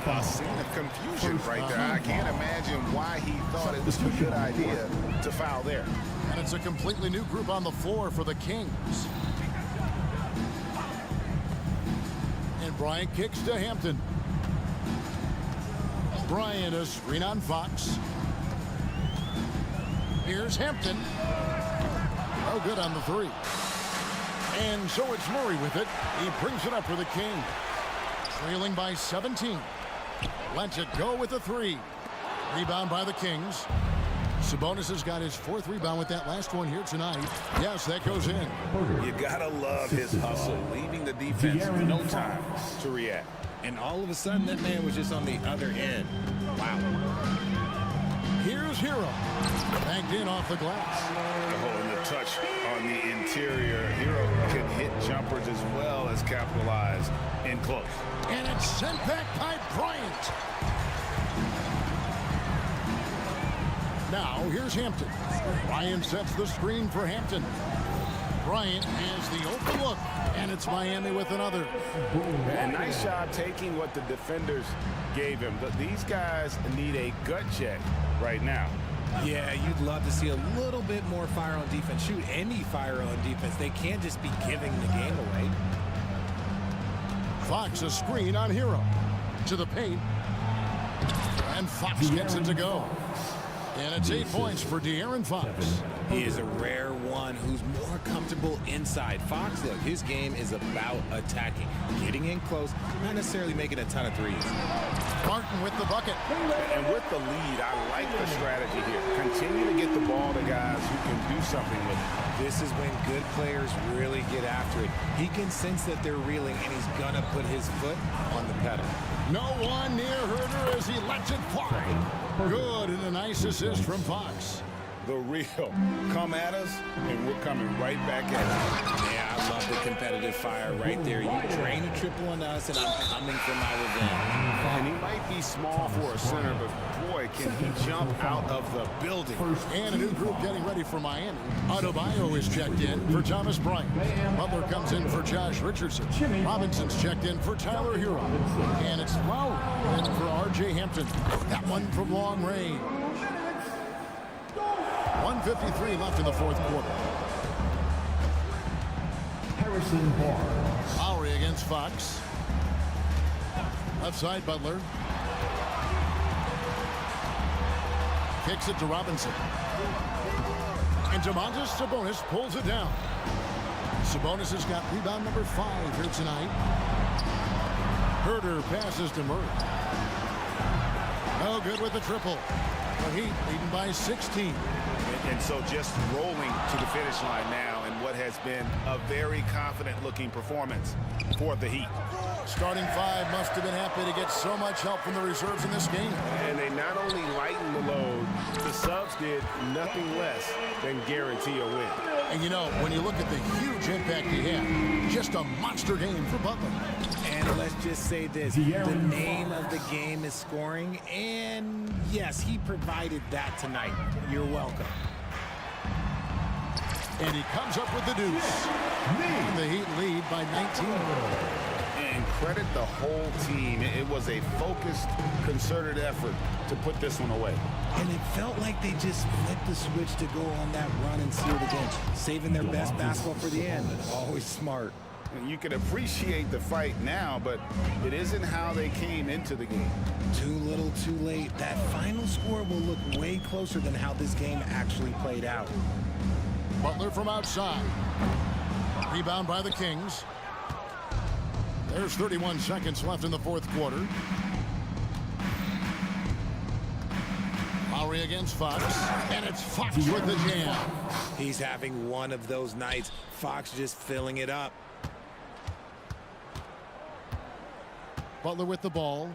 A scene of confusion right there. I can't imagine why he thought it was a good idea to foul there. And it's a completely new group on the floor for the Kings. And Bryant kicks to Hampton. Bryant, a screen on Fox. Here's Hampton. Oh, good on the 3. And so it's Murray with it. He brings it up for the King. Trailing by 17. Lets it go with the 3. Rebound by the Kings. Sabonis has got his 4th rebound with that last one here tonight. Yes, that goes in. You gotta love his hustle, leaving the defense no time to react. And all of a sudden, that man was just on the other end. Wow. Here's Hero. Banked in off the glass. And the touch on the interior. Hero can hit jumpers as well as capitalize in close. And it's sent back by Bryant. Now, here's Hampton. Bryant sets the screen for Hampton. Bryant has the open look, and it's Miami with another. And nice job taking what the defenders gave him. These guys need a gut check right now. Yeah, you'd love to see a little bit more fire on defense. Shoot, any fire on defense. They can't just be giving the game away. Fox a screen on Hero. To the paint. And Fox gets it to go. And it's 8 points for De'Aaron Fox. He is a rare one who's more comfortable inside. Fox, look, his game is about attacking, getting in close, not necessarily making a ton of threes. Martin with the bucket. And with the lead, I like the strategy here. Continue to get the ball to guys who can do something with it. This is when good players really get after it. He can sense that they're reeling, and he's going to put his foot on the pedal. No one near Herder as he lets it fly. Good, and a nice assist from Fox. The real. Come at us, and we're coming right back at you. Yeah, I love the competitive fire right there. You drain a triple on us, and I'm coming for my revenge. And he might be small for a center, but boy, can he jump out of the building. And a new group getting ready for Miami. Adebayo is checked in for Thomas Bryant. Butler comes in for Josh Richardson. Robinson's checked in for Tyler Hero. And it's Lowry in for R.J. Hampton. That one from long range. 1:53 left in the 4th quarter. Harrison Barnes. Lowry against Fox. Left side, Butler. Kicks it to Robinson. And Domantas Sabonis pulls it down. Sabonis has got rebound number 5 here tonight. Herder passes to Murray. Oh, good with the triple. The Heat leading by 16. And so just rolling to the finish line now in what has been a very confident-looking performance for the Heat. Starting 5 must have been happy to get so much help from the reserves in this game. And they not only lightened the load, the subs did nothing less than guarantee a win. And you know, when you look at the huge impact he had, just a monster game for Butler. And let's just say this, the name of the game is scoring, and yes, he provided that tonight. You're welcome. And he comes up with the deuce. And the Heat lead by 19. And credit the whole team. It was a focused, concerted effort to put this one away. And it felt like they just flipped the switch to go on that run and seal the game, saving their best basketball for the end. Always smart. And you can appreciate the fight now, but it isn't how they came into the game. Too little, too late. That final score will look way closer than how this game actually played out. Butler from outside. Rebound by the Kings. There's 31 seconds left in the 4th quarter. Lowry against Fox. And it's Fox with the jam. He's having one of those nights. Fox just filling it up. Butler with the ball.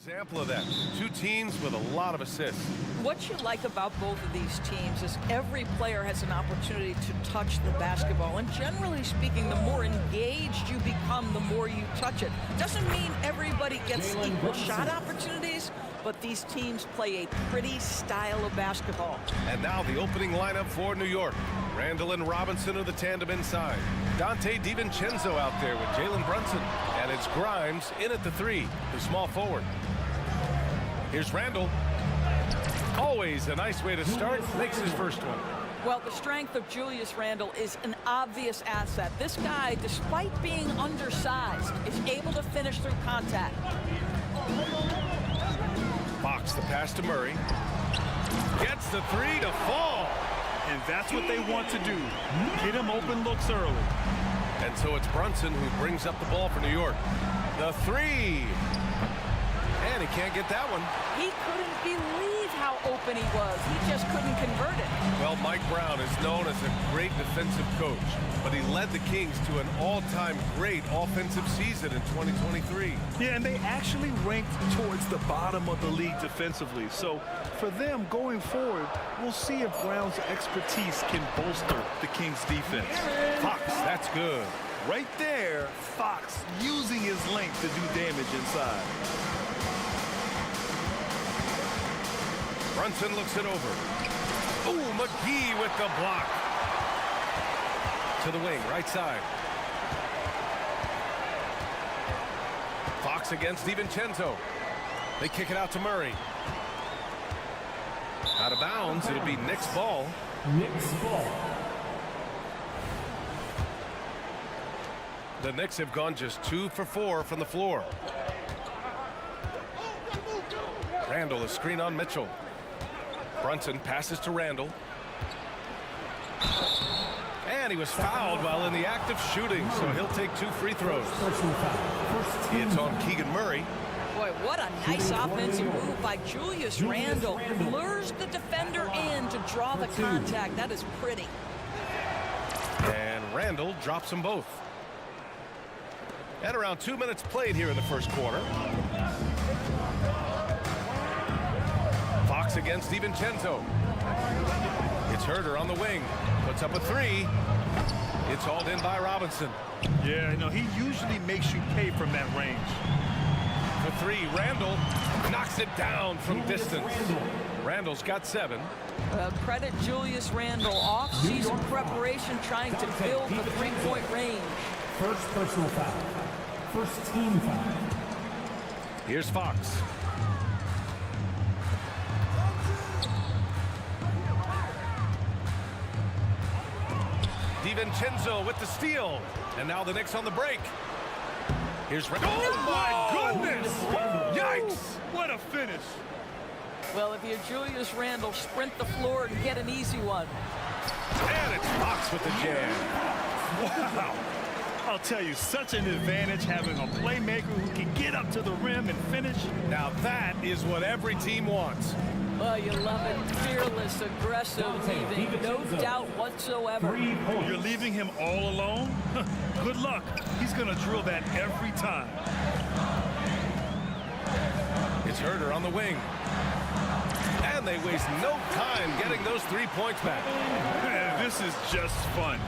Example of that. Two teams with a lot of assists. What you like about both of these teams is every player has an opportunity to touch the basketball. And generally speaking, the more engaged you become, the more you touch it. Doesn't mean everybody gets equal shot opportunities, but these teams play a pretty style of basketball. And now the opening lineup for New York. Randall and Robinson are the tandem inside. Dante DiVincenzo out there with Jalen Brunson. And it's Grimes in at the three, the small forward. Here's Randall. Always a nice way to start. Makes his first one. Well, the strength of Julius Randle is an obvious asset. This guy, despite being undersized, is able to finish through contact. Fox the pass to Murray. Gets the three to fall. And that's what they want to do. Get him open looks early. And so it's Brunson who brings up the ball for New York. The three. And he can't get that one. He couldn't believe how open he was. He just couldn't convert it. Well, Mike Brown is known as a great defensive coach, but he led the Kings to an all-time great offensive season in 2023. Yeah, and they actually ranked towards the bottom of the league defensively. So for them going forward, we'll see if Brown's expertise can bolster the Kings defense. Fox, that's good. Right there, Fox using his length to do damage inside. Brunson looks it over. Ooh, McGee with the block. To the wing, right side. Fox against DiVincenzo. They kick it out to Murray. Out of bounds, it'll be Knicks ball. Knicks ball. The Knicks have gone just 2 for 4 from the floor. Randall, a screen on Mitchell. Brunson passes to Randall. And he was fouled while in the act of shooting, so he'll take 2 free throws. It's on Keegan Murray. Boy, what a nice offensive move by Julius Randle. Lures the defender in to draw the contact. That is pretty. And Randall drops them both. At around 2 minutes played here in the first quarter. Fox against DiVincenzo. It's Herter on the wing. Puts up a three. It's hauled in by Robinson. Yeah, you know, he usually makes you pay from that range. For three, Randall knocks it down from distance. Randall's got 7. Credit Julius Randle. Off-season preparation trying to build the three-point range. First personal foul. First team foul. Here's Fox. DiVincenzo with the steal. And now the Knicks on the break. Here's Randall. Oh, my goodness! Yikes! What a finish. Well, if you're Julius Randle, sprint the floor and get an easy one. And it's Fox with the jam. Wow. I'll tell you, such an advantage having a playmaker who can get up to the rim and finish. Now that is what every team wants. Well, you love it. Fearless, aggressive, leaving no doubt whatsoever. You're leaving him all alone? Good luck. He's going to drill that every time. It's Herter on the wing. And they waste no time getting those 3 points back. Man, this is just fun.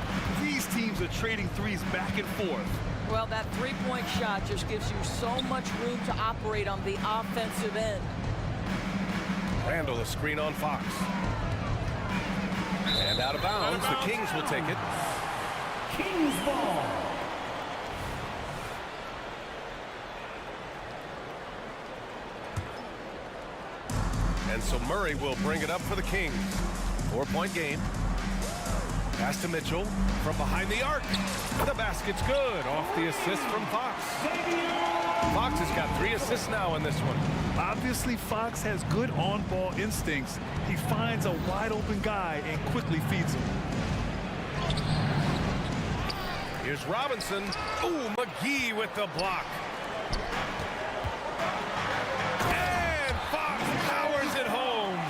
These teams are trading threes back and forth. Well, that three-point shot just gives you so much room to operate on the offensive end. Randall, a screen on Fox. And out of bounds, the Kings will take it. Kings ball. And so Murray will bring it up for the Kings. 4-point game. Pass to Mitchell from behind the arc. The basket's good off the assist from Fox. Fox has got 3 assists now in this one. Obviously, Fox has good on-ball instincts. He finds a wide-open guy and quickly feeds him. Here's Robinson. Ooh, McGee with the block. And Fox powers it home.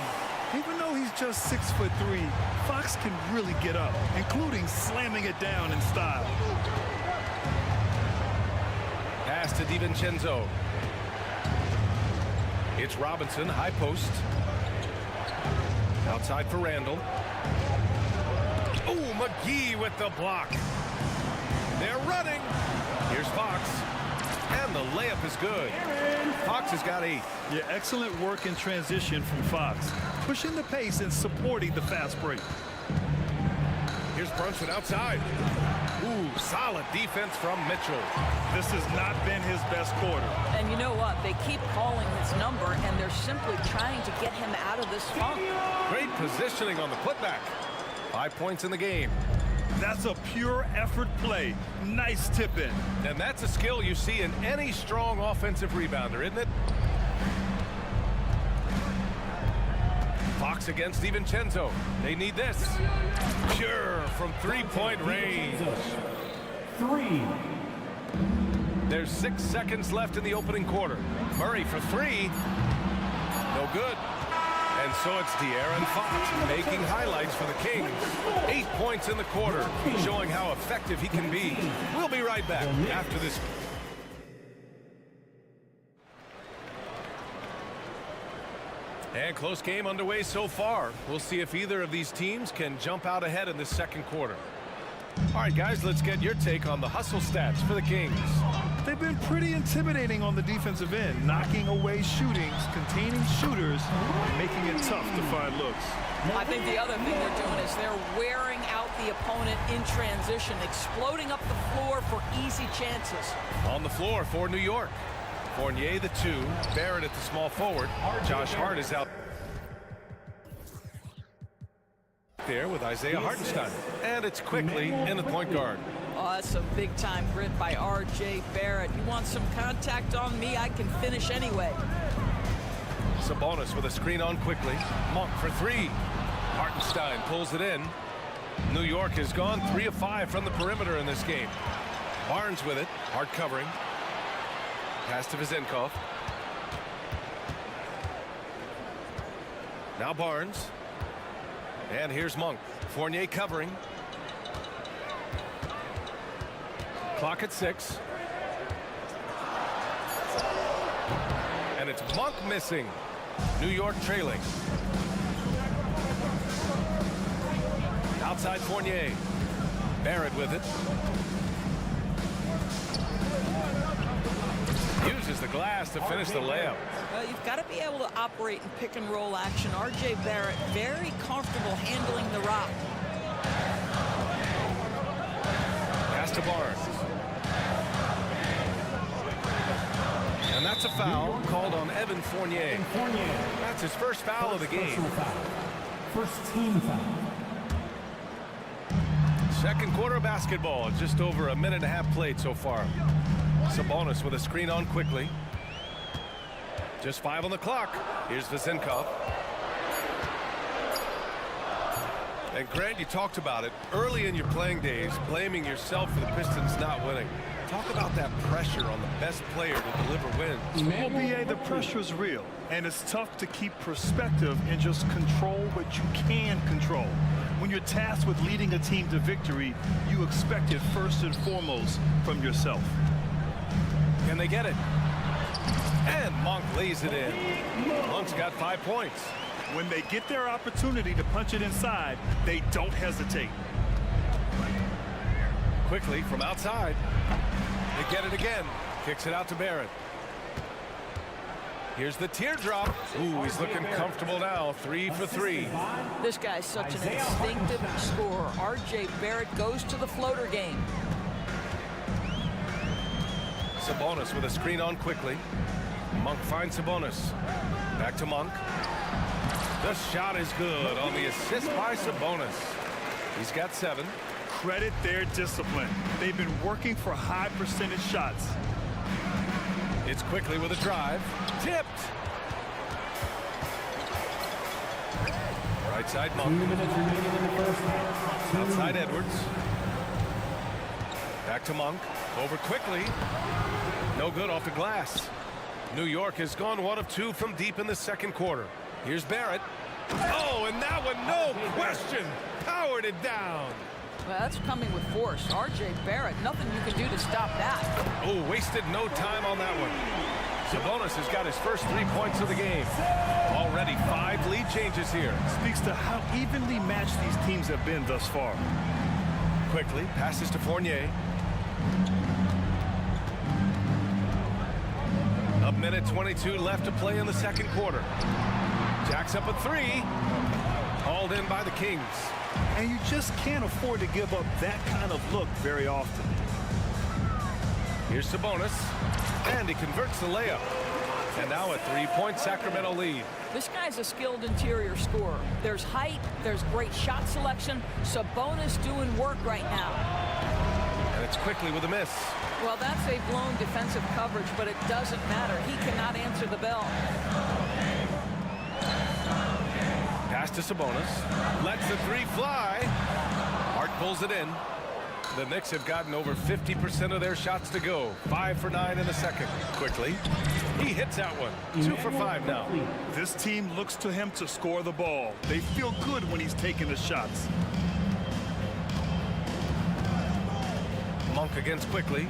Even though he's just 6'3", Fox can really get up, including slamming it down in style. Pass to DiVincenzo. It's Robinson, high post. Outside for Randall. Oh, McGee with the block. They're running. Here's Fox. And the layup is good. Fox has got 8. Yeah, excellent work in transition from Fox. Pushing the pace and supporting the fast break. Here's Brunson outside. Ooh, solid defense from Mitchell. This has not been his best quarter. And you know what? They keep calling his number, and they're simply trying to get him out of this funk. Great positioning on the putback. 5 points in the game. That's a pure effort play. Nice tip in. And that's a skill you see in any strong offensive rebounder, isn't it? Fox against DiVincenzo. They need this. Sure, from three-point range. 3. There's 6 seconds left in the opening quarter. Murray for 3. No good. And so it's De'Aaron Fox making highlights for the Kings. 8 points in the quarter, showing how effective he can be. We'll be right back after this. And close game underway so far. We'll see if either of these teams can jump out ahead in this second quarter. All right, guys, let's get your take on the hustle stats for the Kings. They've been pretty intimidating on the defensive end, knocking away shootings, containing shooters, and making it tough to find looks. I think the other thing they're doing is they're wearing out the opponent in transition, exploding up the floor for easy chances. On the floor for New York. Fournier the 2, Barrett at the small forward. Josh Hart is out there with Isaiah Hartenstein. And it's quickly in the point guard. Oh, that's a big-time grit by R.J. Barrett. You want some contact on me, I can finish anyway. Sabonis with a screen on quickly. Monk for 3. Hartenstein pulls it in. New York has gone 3 of 5 from the perimeter in this game. Barnes with it. Hard covering. Pass to Vizenkov. Now Barnes. And here's Monk. Fournier covering. Clock at 6. And it's Monk missing. New York trailing. Outside Fournier. Barrett with it. Uses the glass to finish the layup. You've got to be able to operate in pick and roll action. R.J. Barrett very comfortable handling the rock. Pass to Barnes. And that's a foul called on Evan Fournier. That's his first foul of the game. First team foul. Second quarter of basketball, just over a minute and a half played so far. Sabonis with a screen on quickly. Just 5 on the clock. Here's Vizenkov. And Grant, you talked about it early in your playing days, blaming yourself for the Pistons not winning. Talk about that pressure on the best player to deliver wins. Well, BA, the pressure is real, and it's tough to keep perspective and just control what you can control. When you're tasked with leading a team to victory, you expect it first and foremost from yourself. Can they get it? And Monk lays it in. Monk's got 5 points. When they get their opportunity to punch it inside, they don't hesitate. Quickly from outside. They get it again. Kicks it out to Barrett. Here's the teardrop. Ooh, he's looking comfortable now. 3 for 3. This guy's such an instinctive scorer. R.J. Barrett goes to the floater game. Sabonis with a screen on quickly. Monk finds Sabonis. Back to Monk. The shot is good on the assist by Sabonis. He's got 7. Credit their discipline. They've been working for high percentage shots. It's quickly with a drive. Tipped. Right side Monk. Outside Edwards. Back to Monk. Over quickly. No good off the glass. New York has gone 1 of 2 from deep in the second quarter. Here's Barrett. Oh, and that one, no question, powered it down. Well, that's coming with force. R.J. Barrett, nothing you can do to stop that. Oh, wasted no time on that one. Sabonis has got his first 3 points of the game. Already 5 lead changes here. Speaks to how evenly matched these teams have been thus far. Quickly passes to Fournier. A minute 22 left to play in the second quarter. Jacks up a 3. Hauled in by the Kings. And you just can't afford to give up that kind of look very often. Here's Sabonis, and he converts the layup. And now a 3-point Sacramento lead. This guy's a skilled interior scorer. There's height, there's great shot selection. Sabonis doing work right now. And it's quickly with a miss. Well, that's a blown defensive coverage, but it doesn't matter. He cannot answer the bell. Pass to Sabonis. Lets the 3 fly. Hart pulls it in. The Knicks have gotten over 50% of their shots to go. 5 for 9 in the second. Quickly, he hits that one. 2 for 5 now. This team looks to him to score the ball. They feel good when he's taking the shots. Monk against Quickly.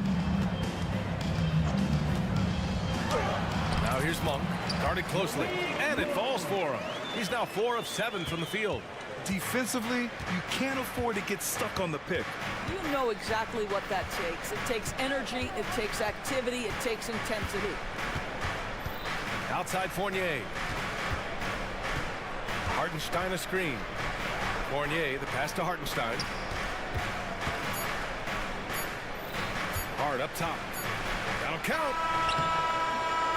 Now here's Monk, guarded closely, and it falls for him. He's now 4 of 7 from the field. Defensively, you can't afford to get stuck on the pick. You know exactly what that takes. It takes energy, it takes activity, it takes intensity. Outside Fournier. Hartenstein a screen. Fournier, the pass to Hartenstein. Hard up top. That'll count.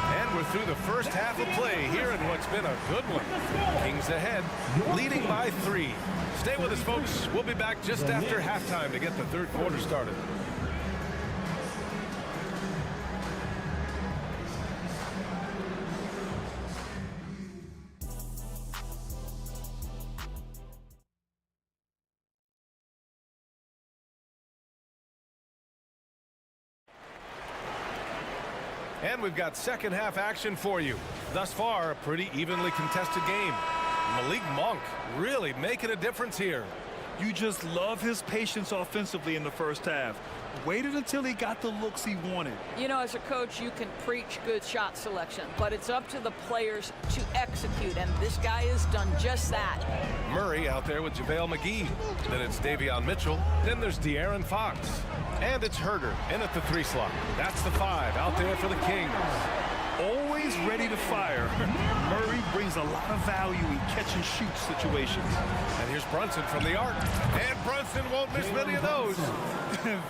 And we're through the first half of play here in what's been a good one. Kings ahead, leading by 3. Stay with us, folks. We'll be back just after halftime to get the third quarter started. And we've got second half action for you. Thus far, a pretty evenly contested game. Malik Monk really making a difference here. You just love his patience offensively in the first half. Waited until he got the looks he wanted. You know, as a coach, you can preach good shot selection, but it's up to the players to execute, and this guy has done just that. Murray out there with JaVale McGee. Then it's Davion Mitchell. Then there's De'Aaron Fox. And it's Herder in at the 3 slot. That's the 5 out there for the Kings. Always ready to fire. Murray brings a lot of value in catch-and-shoot situations. And here's Brunson from the arc. And Brunson won't miss many of those.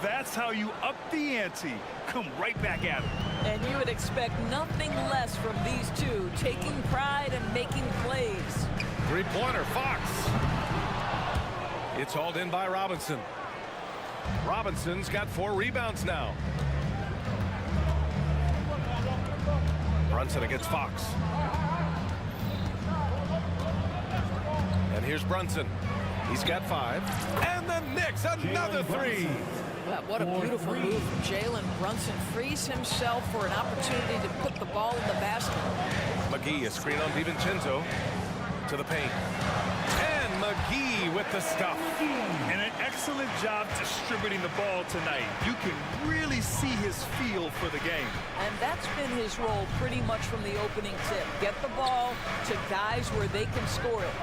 That's how you up the ante. Come right back at him. And you would expect nothing less from these two, taking pride and making plays. 3-pointer, Fox. It's hauled in by Robinson. Robinson's got 4 rebounds now. Brunson against Fox. And here's Brunson. He's got 5. And the Knicks, another 3. But what a beautiful move from Jalen Brunson. Frees himself for an opportunity to put the ball in the basket. McGee, a screen on DiVincenzo. To the paint. And McGee with the stuff. And an excellent job distributing the ball tonight. You can really see his feel for the game. And that's been his role pretty much from the opening tip. Get the ball to guys where they can score it.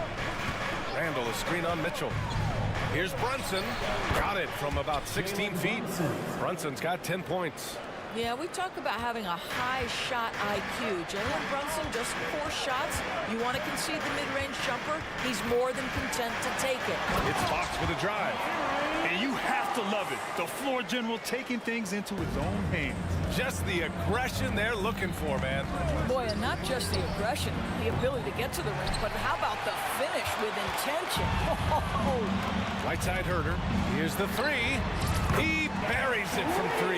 Randall, a screen on Mitchell. Here's Brunson. Got it from about 16 feet. Brunson's got 10 points. Yeah, we talk about having a high shot IQ. Jalen Brunson, just 4 shots. You want to concede the mid-range jumper? He's more than content to take it. It's Fox with a drive. And you have to love it. The floor general taking things into his own hands. Just the aggression they're looking for, man. Boy, and not just the aggression, the ability to get to the rim, but how about the finish with intention? Right side Herder. Here's the 3. He buries it from 3.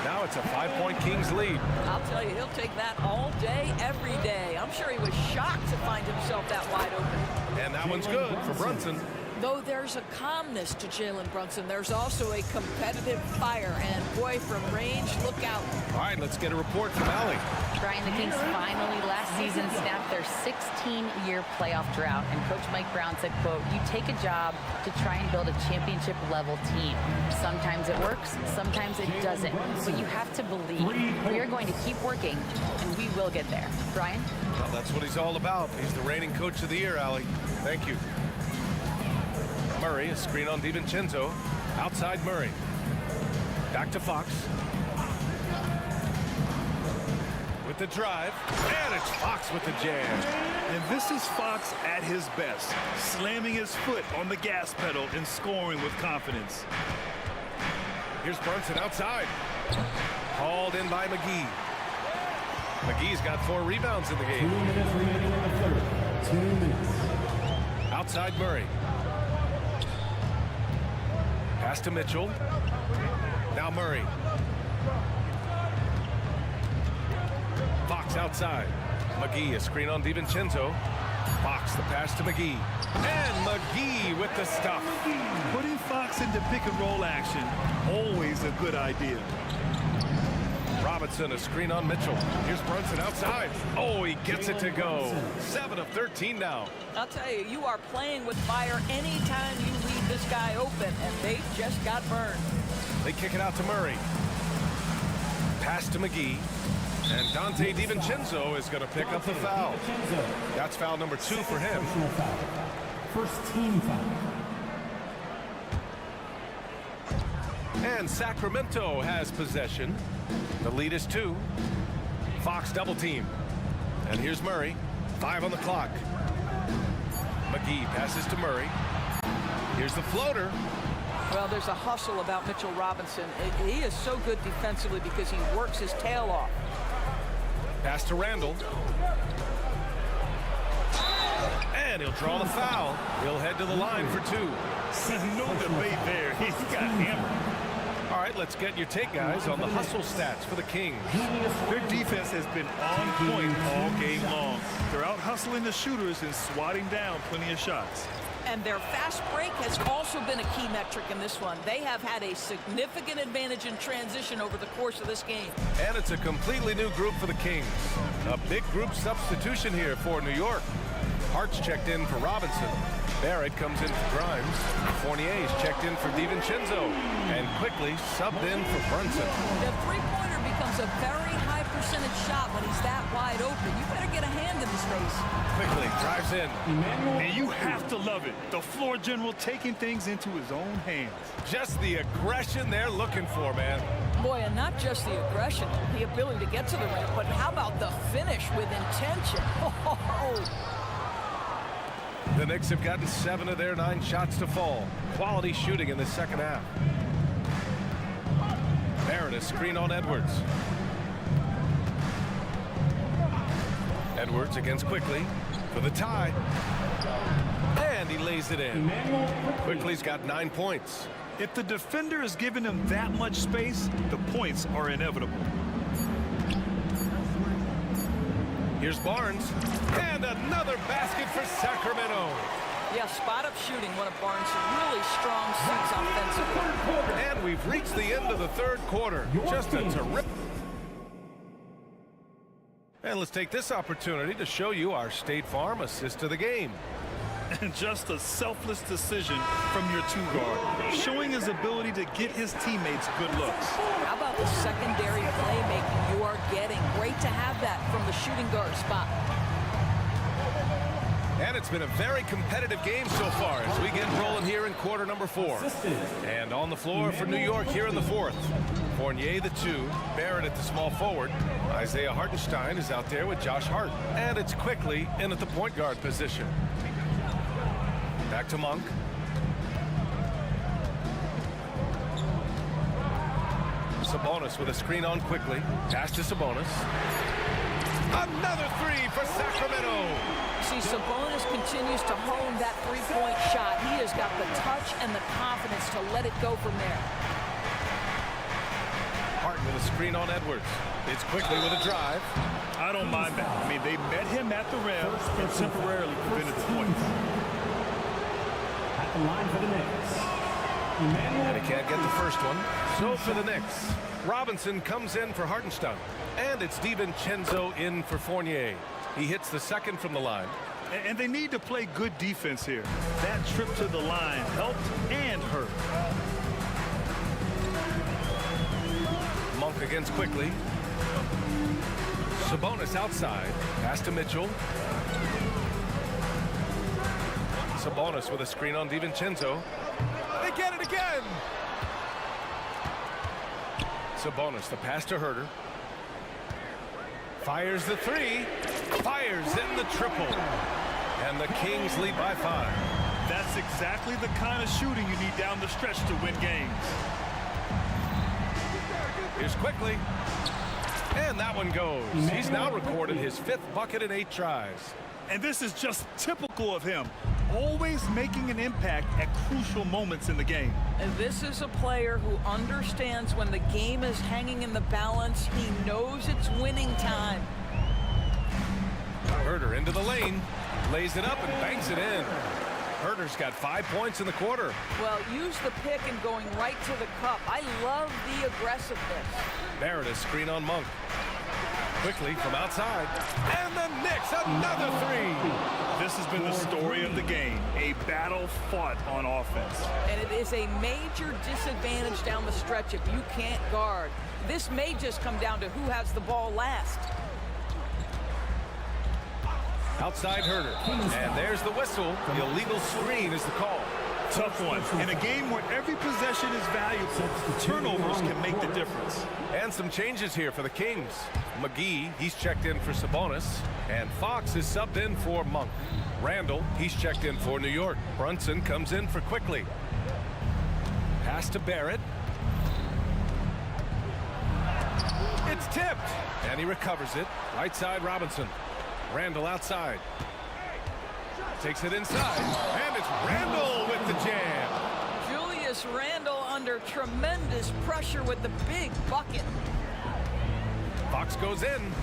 Now it's a 5-point Kings lead. I'll tell you, he'll take that all day, every day. I'm sure he was shocked to find himself that wide open. And that one's good for Brunson. Though there's a calmness to Jalen Brunson, there's also a competitive fire. And boy, from range, look out. All right, let's get a report from Allie. Brian, the Kings finally last season snapped their 16-year playoff drought, and Coach Mike Brown said, quote, "You take a job to try and build a championship-level team. Sometimes it works, sometimes it doesn't, but you have to believe. We are going to keep working, and we will get there." Brian? Well, that's what he's all about. He's the reigning coach of the year, Allie. Thank you. Murray, a screen on DiVincenzo. Outside Murray. Back to Fox. With the drive, and it's Fox with the jam. And this is Fox at his best, slamming his foot on the gas pedal and scoring with confidence. Here's Brunson outside. Hauled in by McGee. McGee's got 4 rebounds in the game. 2 minutes remaining in the third. 2 minutes. Outside Murray. Pass to Mitchell. Now Murray. Fox outside. McGee, a screen on DiVincenzo. Fox, the pass to McGee. And McGee with the stuff. Putting Fox into pick-and-roll action, always a good idea. Robinson, a screen on Mitchell. Here's Brunson outside. Oh, he gets it to go. 7 of 13 now. I'll tell you, you are playing with fire anytime you leave this guy open, and they just got burned. They kick it out to Murray. Pass to McGee. And Dante DiVincenzo is going to pick up the foul. That's foul number 2 for him. First team foul. And Sacramento has possession. The lead is 2. Fox double team. And here's Murray. 5 on the clock. McGee passes to Murray. Here's the floater. Well, there's a hustle about Mitchell Robinson. He is so good defensively because he works his tail off. Pass to Randall. And he'll draw the foul. He'll head to the line for 2. No debate there. He's got hammered. All right, let's get your take, guys, on the hustle stats for the Kings. Their defense has been on point all game long. They're out hustling the shooters and swatting down plenty of shots. And their fast break has also been a key metric in this one. They have had a significant advantage in transition over the course of this game. And it's a completely new group for the Kings. A big group substitution here for New York. Hart's checked in for Robinson. Barrett comes in for Grimes. Fournier's checked in for DiVincenzo. And quickly subbed in for Brunson. The three-pointer becomes a very high percentage shot when he's that wide open. You better get a hand in his face. Quickly drives in. And you have to love it. The floor general taking things into his own hands. Just the aggression they're looking for, man. Boy, and not just the aggression, the ability to get to the rim, but how about the finish with intention? The Knicks have gotten 7 of their 9 shots to fall. Quality shooting in the second half. Barrett, a screen on Edwards. Edwards against Quickly for the tie. And he lays it in. Quickly's got 9 points. If the defender is giving him that much space, the points are inevitable. Here's Barnes. And another basket for Sacramento. Yeah, spot-up shooting, one of Barnes' really strong suits offensively. And we've reached the end of the third quarter. Just a terrific... And let's take this opportunity to show you our State Farm assist of the game. And just a selfless decision from your 2-guard, showing his ability to get his teammates good looks. How about the secondary playmaking you are getting? Great to have that from the shooting guard spot. And it's been a very competitive game so far as we get rolling here in quarter number 4. And on the floor for New York here in the 4th. Fournier the 2, Barrett at the small forward. Isaiah Hartenstein is out there with Josh Hart. And it's Quickly in at the point guard position. Back to Monk. Sabonis with a screen on Quickly. Pass to Sabonis. Another 3 for Sacramento. See, Sabonis continues to hone that three-point shot. He has got the touch and the confidence to let it go from there. Hart with a screen on Edwards. It's Quickly with a drive. I don't mind that. I mean, they met him at the rim and temporarily prevented the points. At the line for the Knicks. And he can't get the first one. So for the Knicks, Robinson comes in for Hartenstein. And it's DiVincenzo in for Fournier. He hits the second from the line. And they need to play good defense here. That trip to the line helped and hurt. Monk against quickly. Sabonis outside. Pass to Mitchell. Sabonis with a screen on DiVincenzo. They get it again! Sabonis, the pass to Herter. Fires the three. Fires in the triple. And the Kings lead by 5. That's exactly the kind of shooting you need down the stretch to win games. Here's quickly. And that one goes. He's now recorded his 5th bucket in 8 tries. And this is just typical of him. Always making an impact at crucial moments in the game. And this is a player who understands when the game is hanging in the balance. He knows it's winning time. Herter into the lane. Lays it up and banks it in. Herter's got 5 points in the quarter. Well, use the pick and going right to the cup. I love the aggressiveness. Barrett is screen on Monk. Quickly from outside. And the Knicks, another 3. This has been the story of the game. A battle fought on offense. And it is a major disadvantage down the stretch if you can't guard. This may just come down to who has the ball last. Outside Herter. And there's the whistle. The illegal screen is the call. Tough one. In a game where every possession is valuable, turnovers can make the difference. And some changes here for the Kings. McGee, he's checked in for Sabonis. And Fox is subbed in for Monk. Randall, he's checked in for New York. Brunson comes in for Quickly. Pass to Barrett. It's tipped. And he recovers it. Right side Robinson. Randall outside. Takes it inside. And it's Randall with the jam. Julius Randle under tremendous pressure with the big bucket. Fox goes in.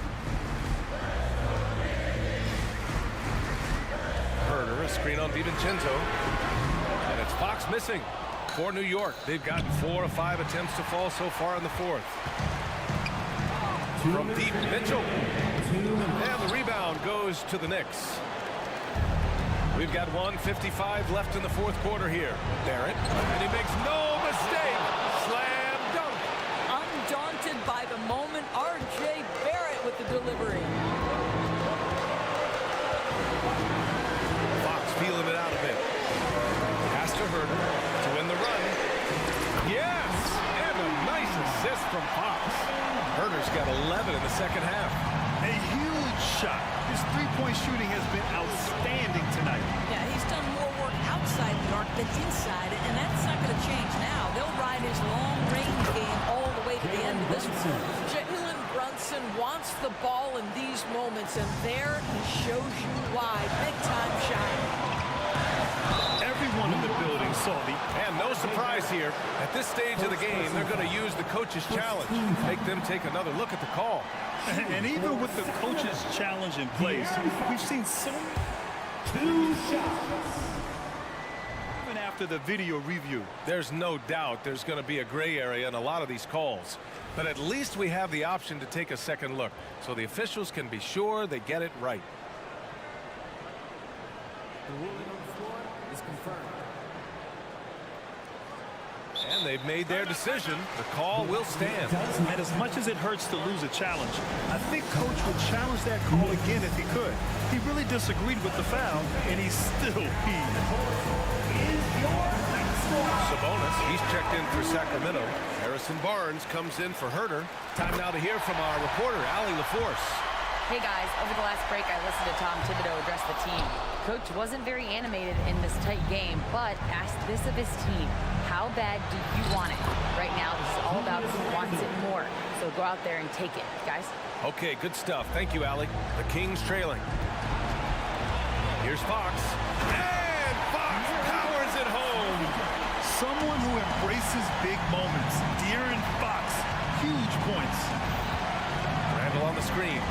Herter, a screen on DiVincenzo. And it's Fox missing for New York. They've gotten 4 of 5 attempts to fall so far in the 4th. From deep, Mitchell. And the rebound goes to the Knicks. We've got 1:55 left in the 4th quarter here. Barrett, and he makes no mistake. Slam dunk. Undaunted by the moment, R.J. Barrett with the delivery. Fox feeling it out a bit. Pass to Herter to win the run. Yes! And a nice assist from Fox. Herter's got 11 in the 2nd half. A huge shot. His three-point shooting has been outstanding tonight. Yeah, he's done more work outside the arc than inside, and that's not going to change now. They'll ride his long-range game all the way to the end of this one. Jalen Brunson wants the ball in these moments, and there he shows you why. Big-time shot. Everyone in the building saw the... And no surprise here. At this stage of the game, they're going to use the coach's challenge. Make them take another look at the call. And even with the coach's challenge in place, we've seen so many... 2 shots. Even after the video review. There's no doubt there's going to be a gray area in a lot of these calls. But at least we have the option to take a second look, so the officials can be sure they get it right. The ruling on the floor is confirmed. And they've made their decision. The call will stand. And as much as it hurts to lose a challenge, I think Coach would challenge that call again if he could. He really disagreed with the foul, and he still peed. Sabonis, he's checked in for Sacramento. Harrison Barnes comes in for Herter. Time now to hear from our reporter, Allie LaForce. Hey guys, over the last break I listened to Tom Thibodeau address the team. Coach wasn't very animated in this tight game, but asked this of his team. How bad do you want it? Right now, this is all about who wants it more. So go out there and take it, guys. Okay, good stuff. Thank you, Allie. The Kings trailing. Here's Fox. And Fox powers it home. Someone who embraces big moments. De'Aaron Fox, huge points. Randall on the screen.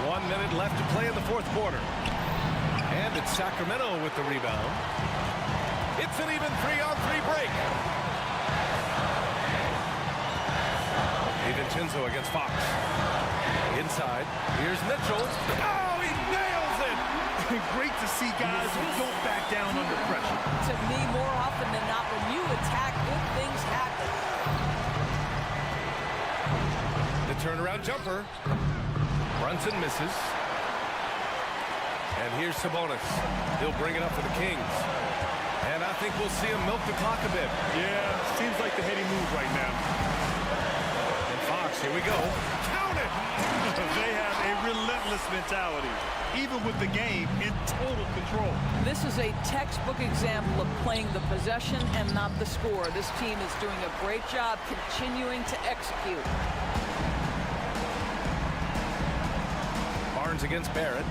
1 minute left to play in the 4th quarter. And it's Sacramento with the rebound. It's an even 3-on-3 break. DiVincenzo against Fox. Inside, here's Mitchell. Oh, he nails it! Great to see guys who don't back down under pressure. To me, more often than not, when you attack, good things happen. The turnaround jumper. Brunson misses. And here's Sabonis. He'll bring it up for the Kings. And I think we'll see him milk the clock a bit. Yeah, seems like the heady move right now. And Fox, here we go. Count it! They have a relentless mentality, even with the game in total control. This is a textbook example of playing the possession and not the score. This team is doing a great job continuing to execute. Barnes against Barrett.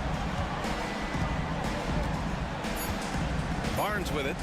Barnes with it.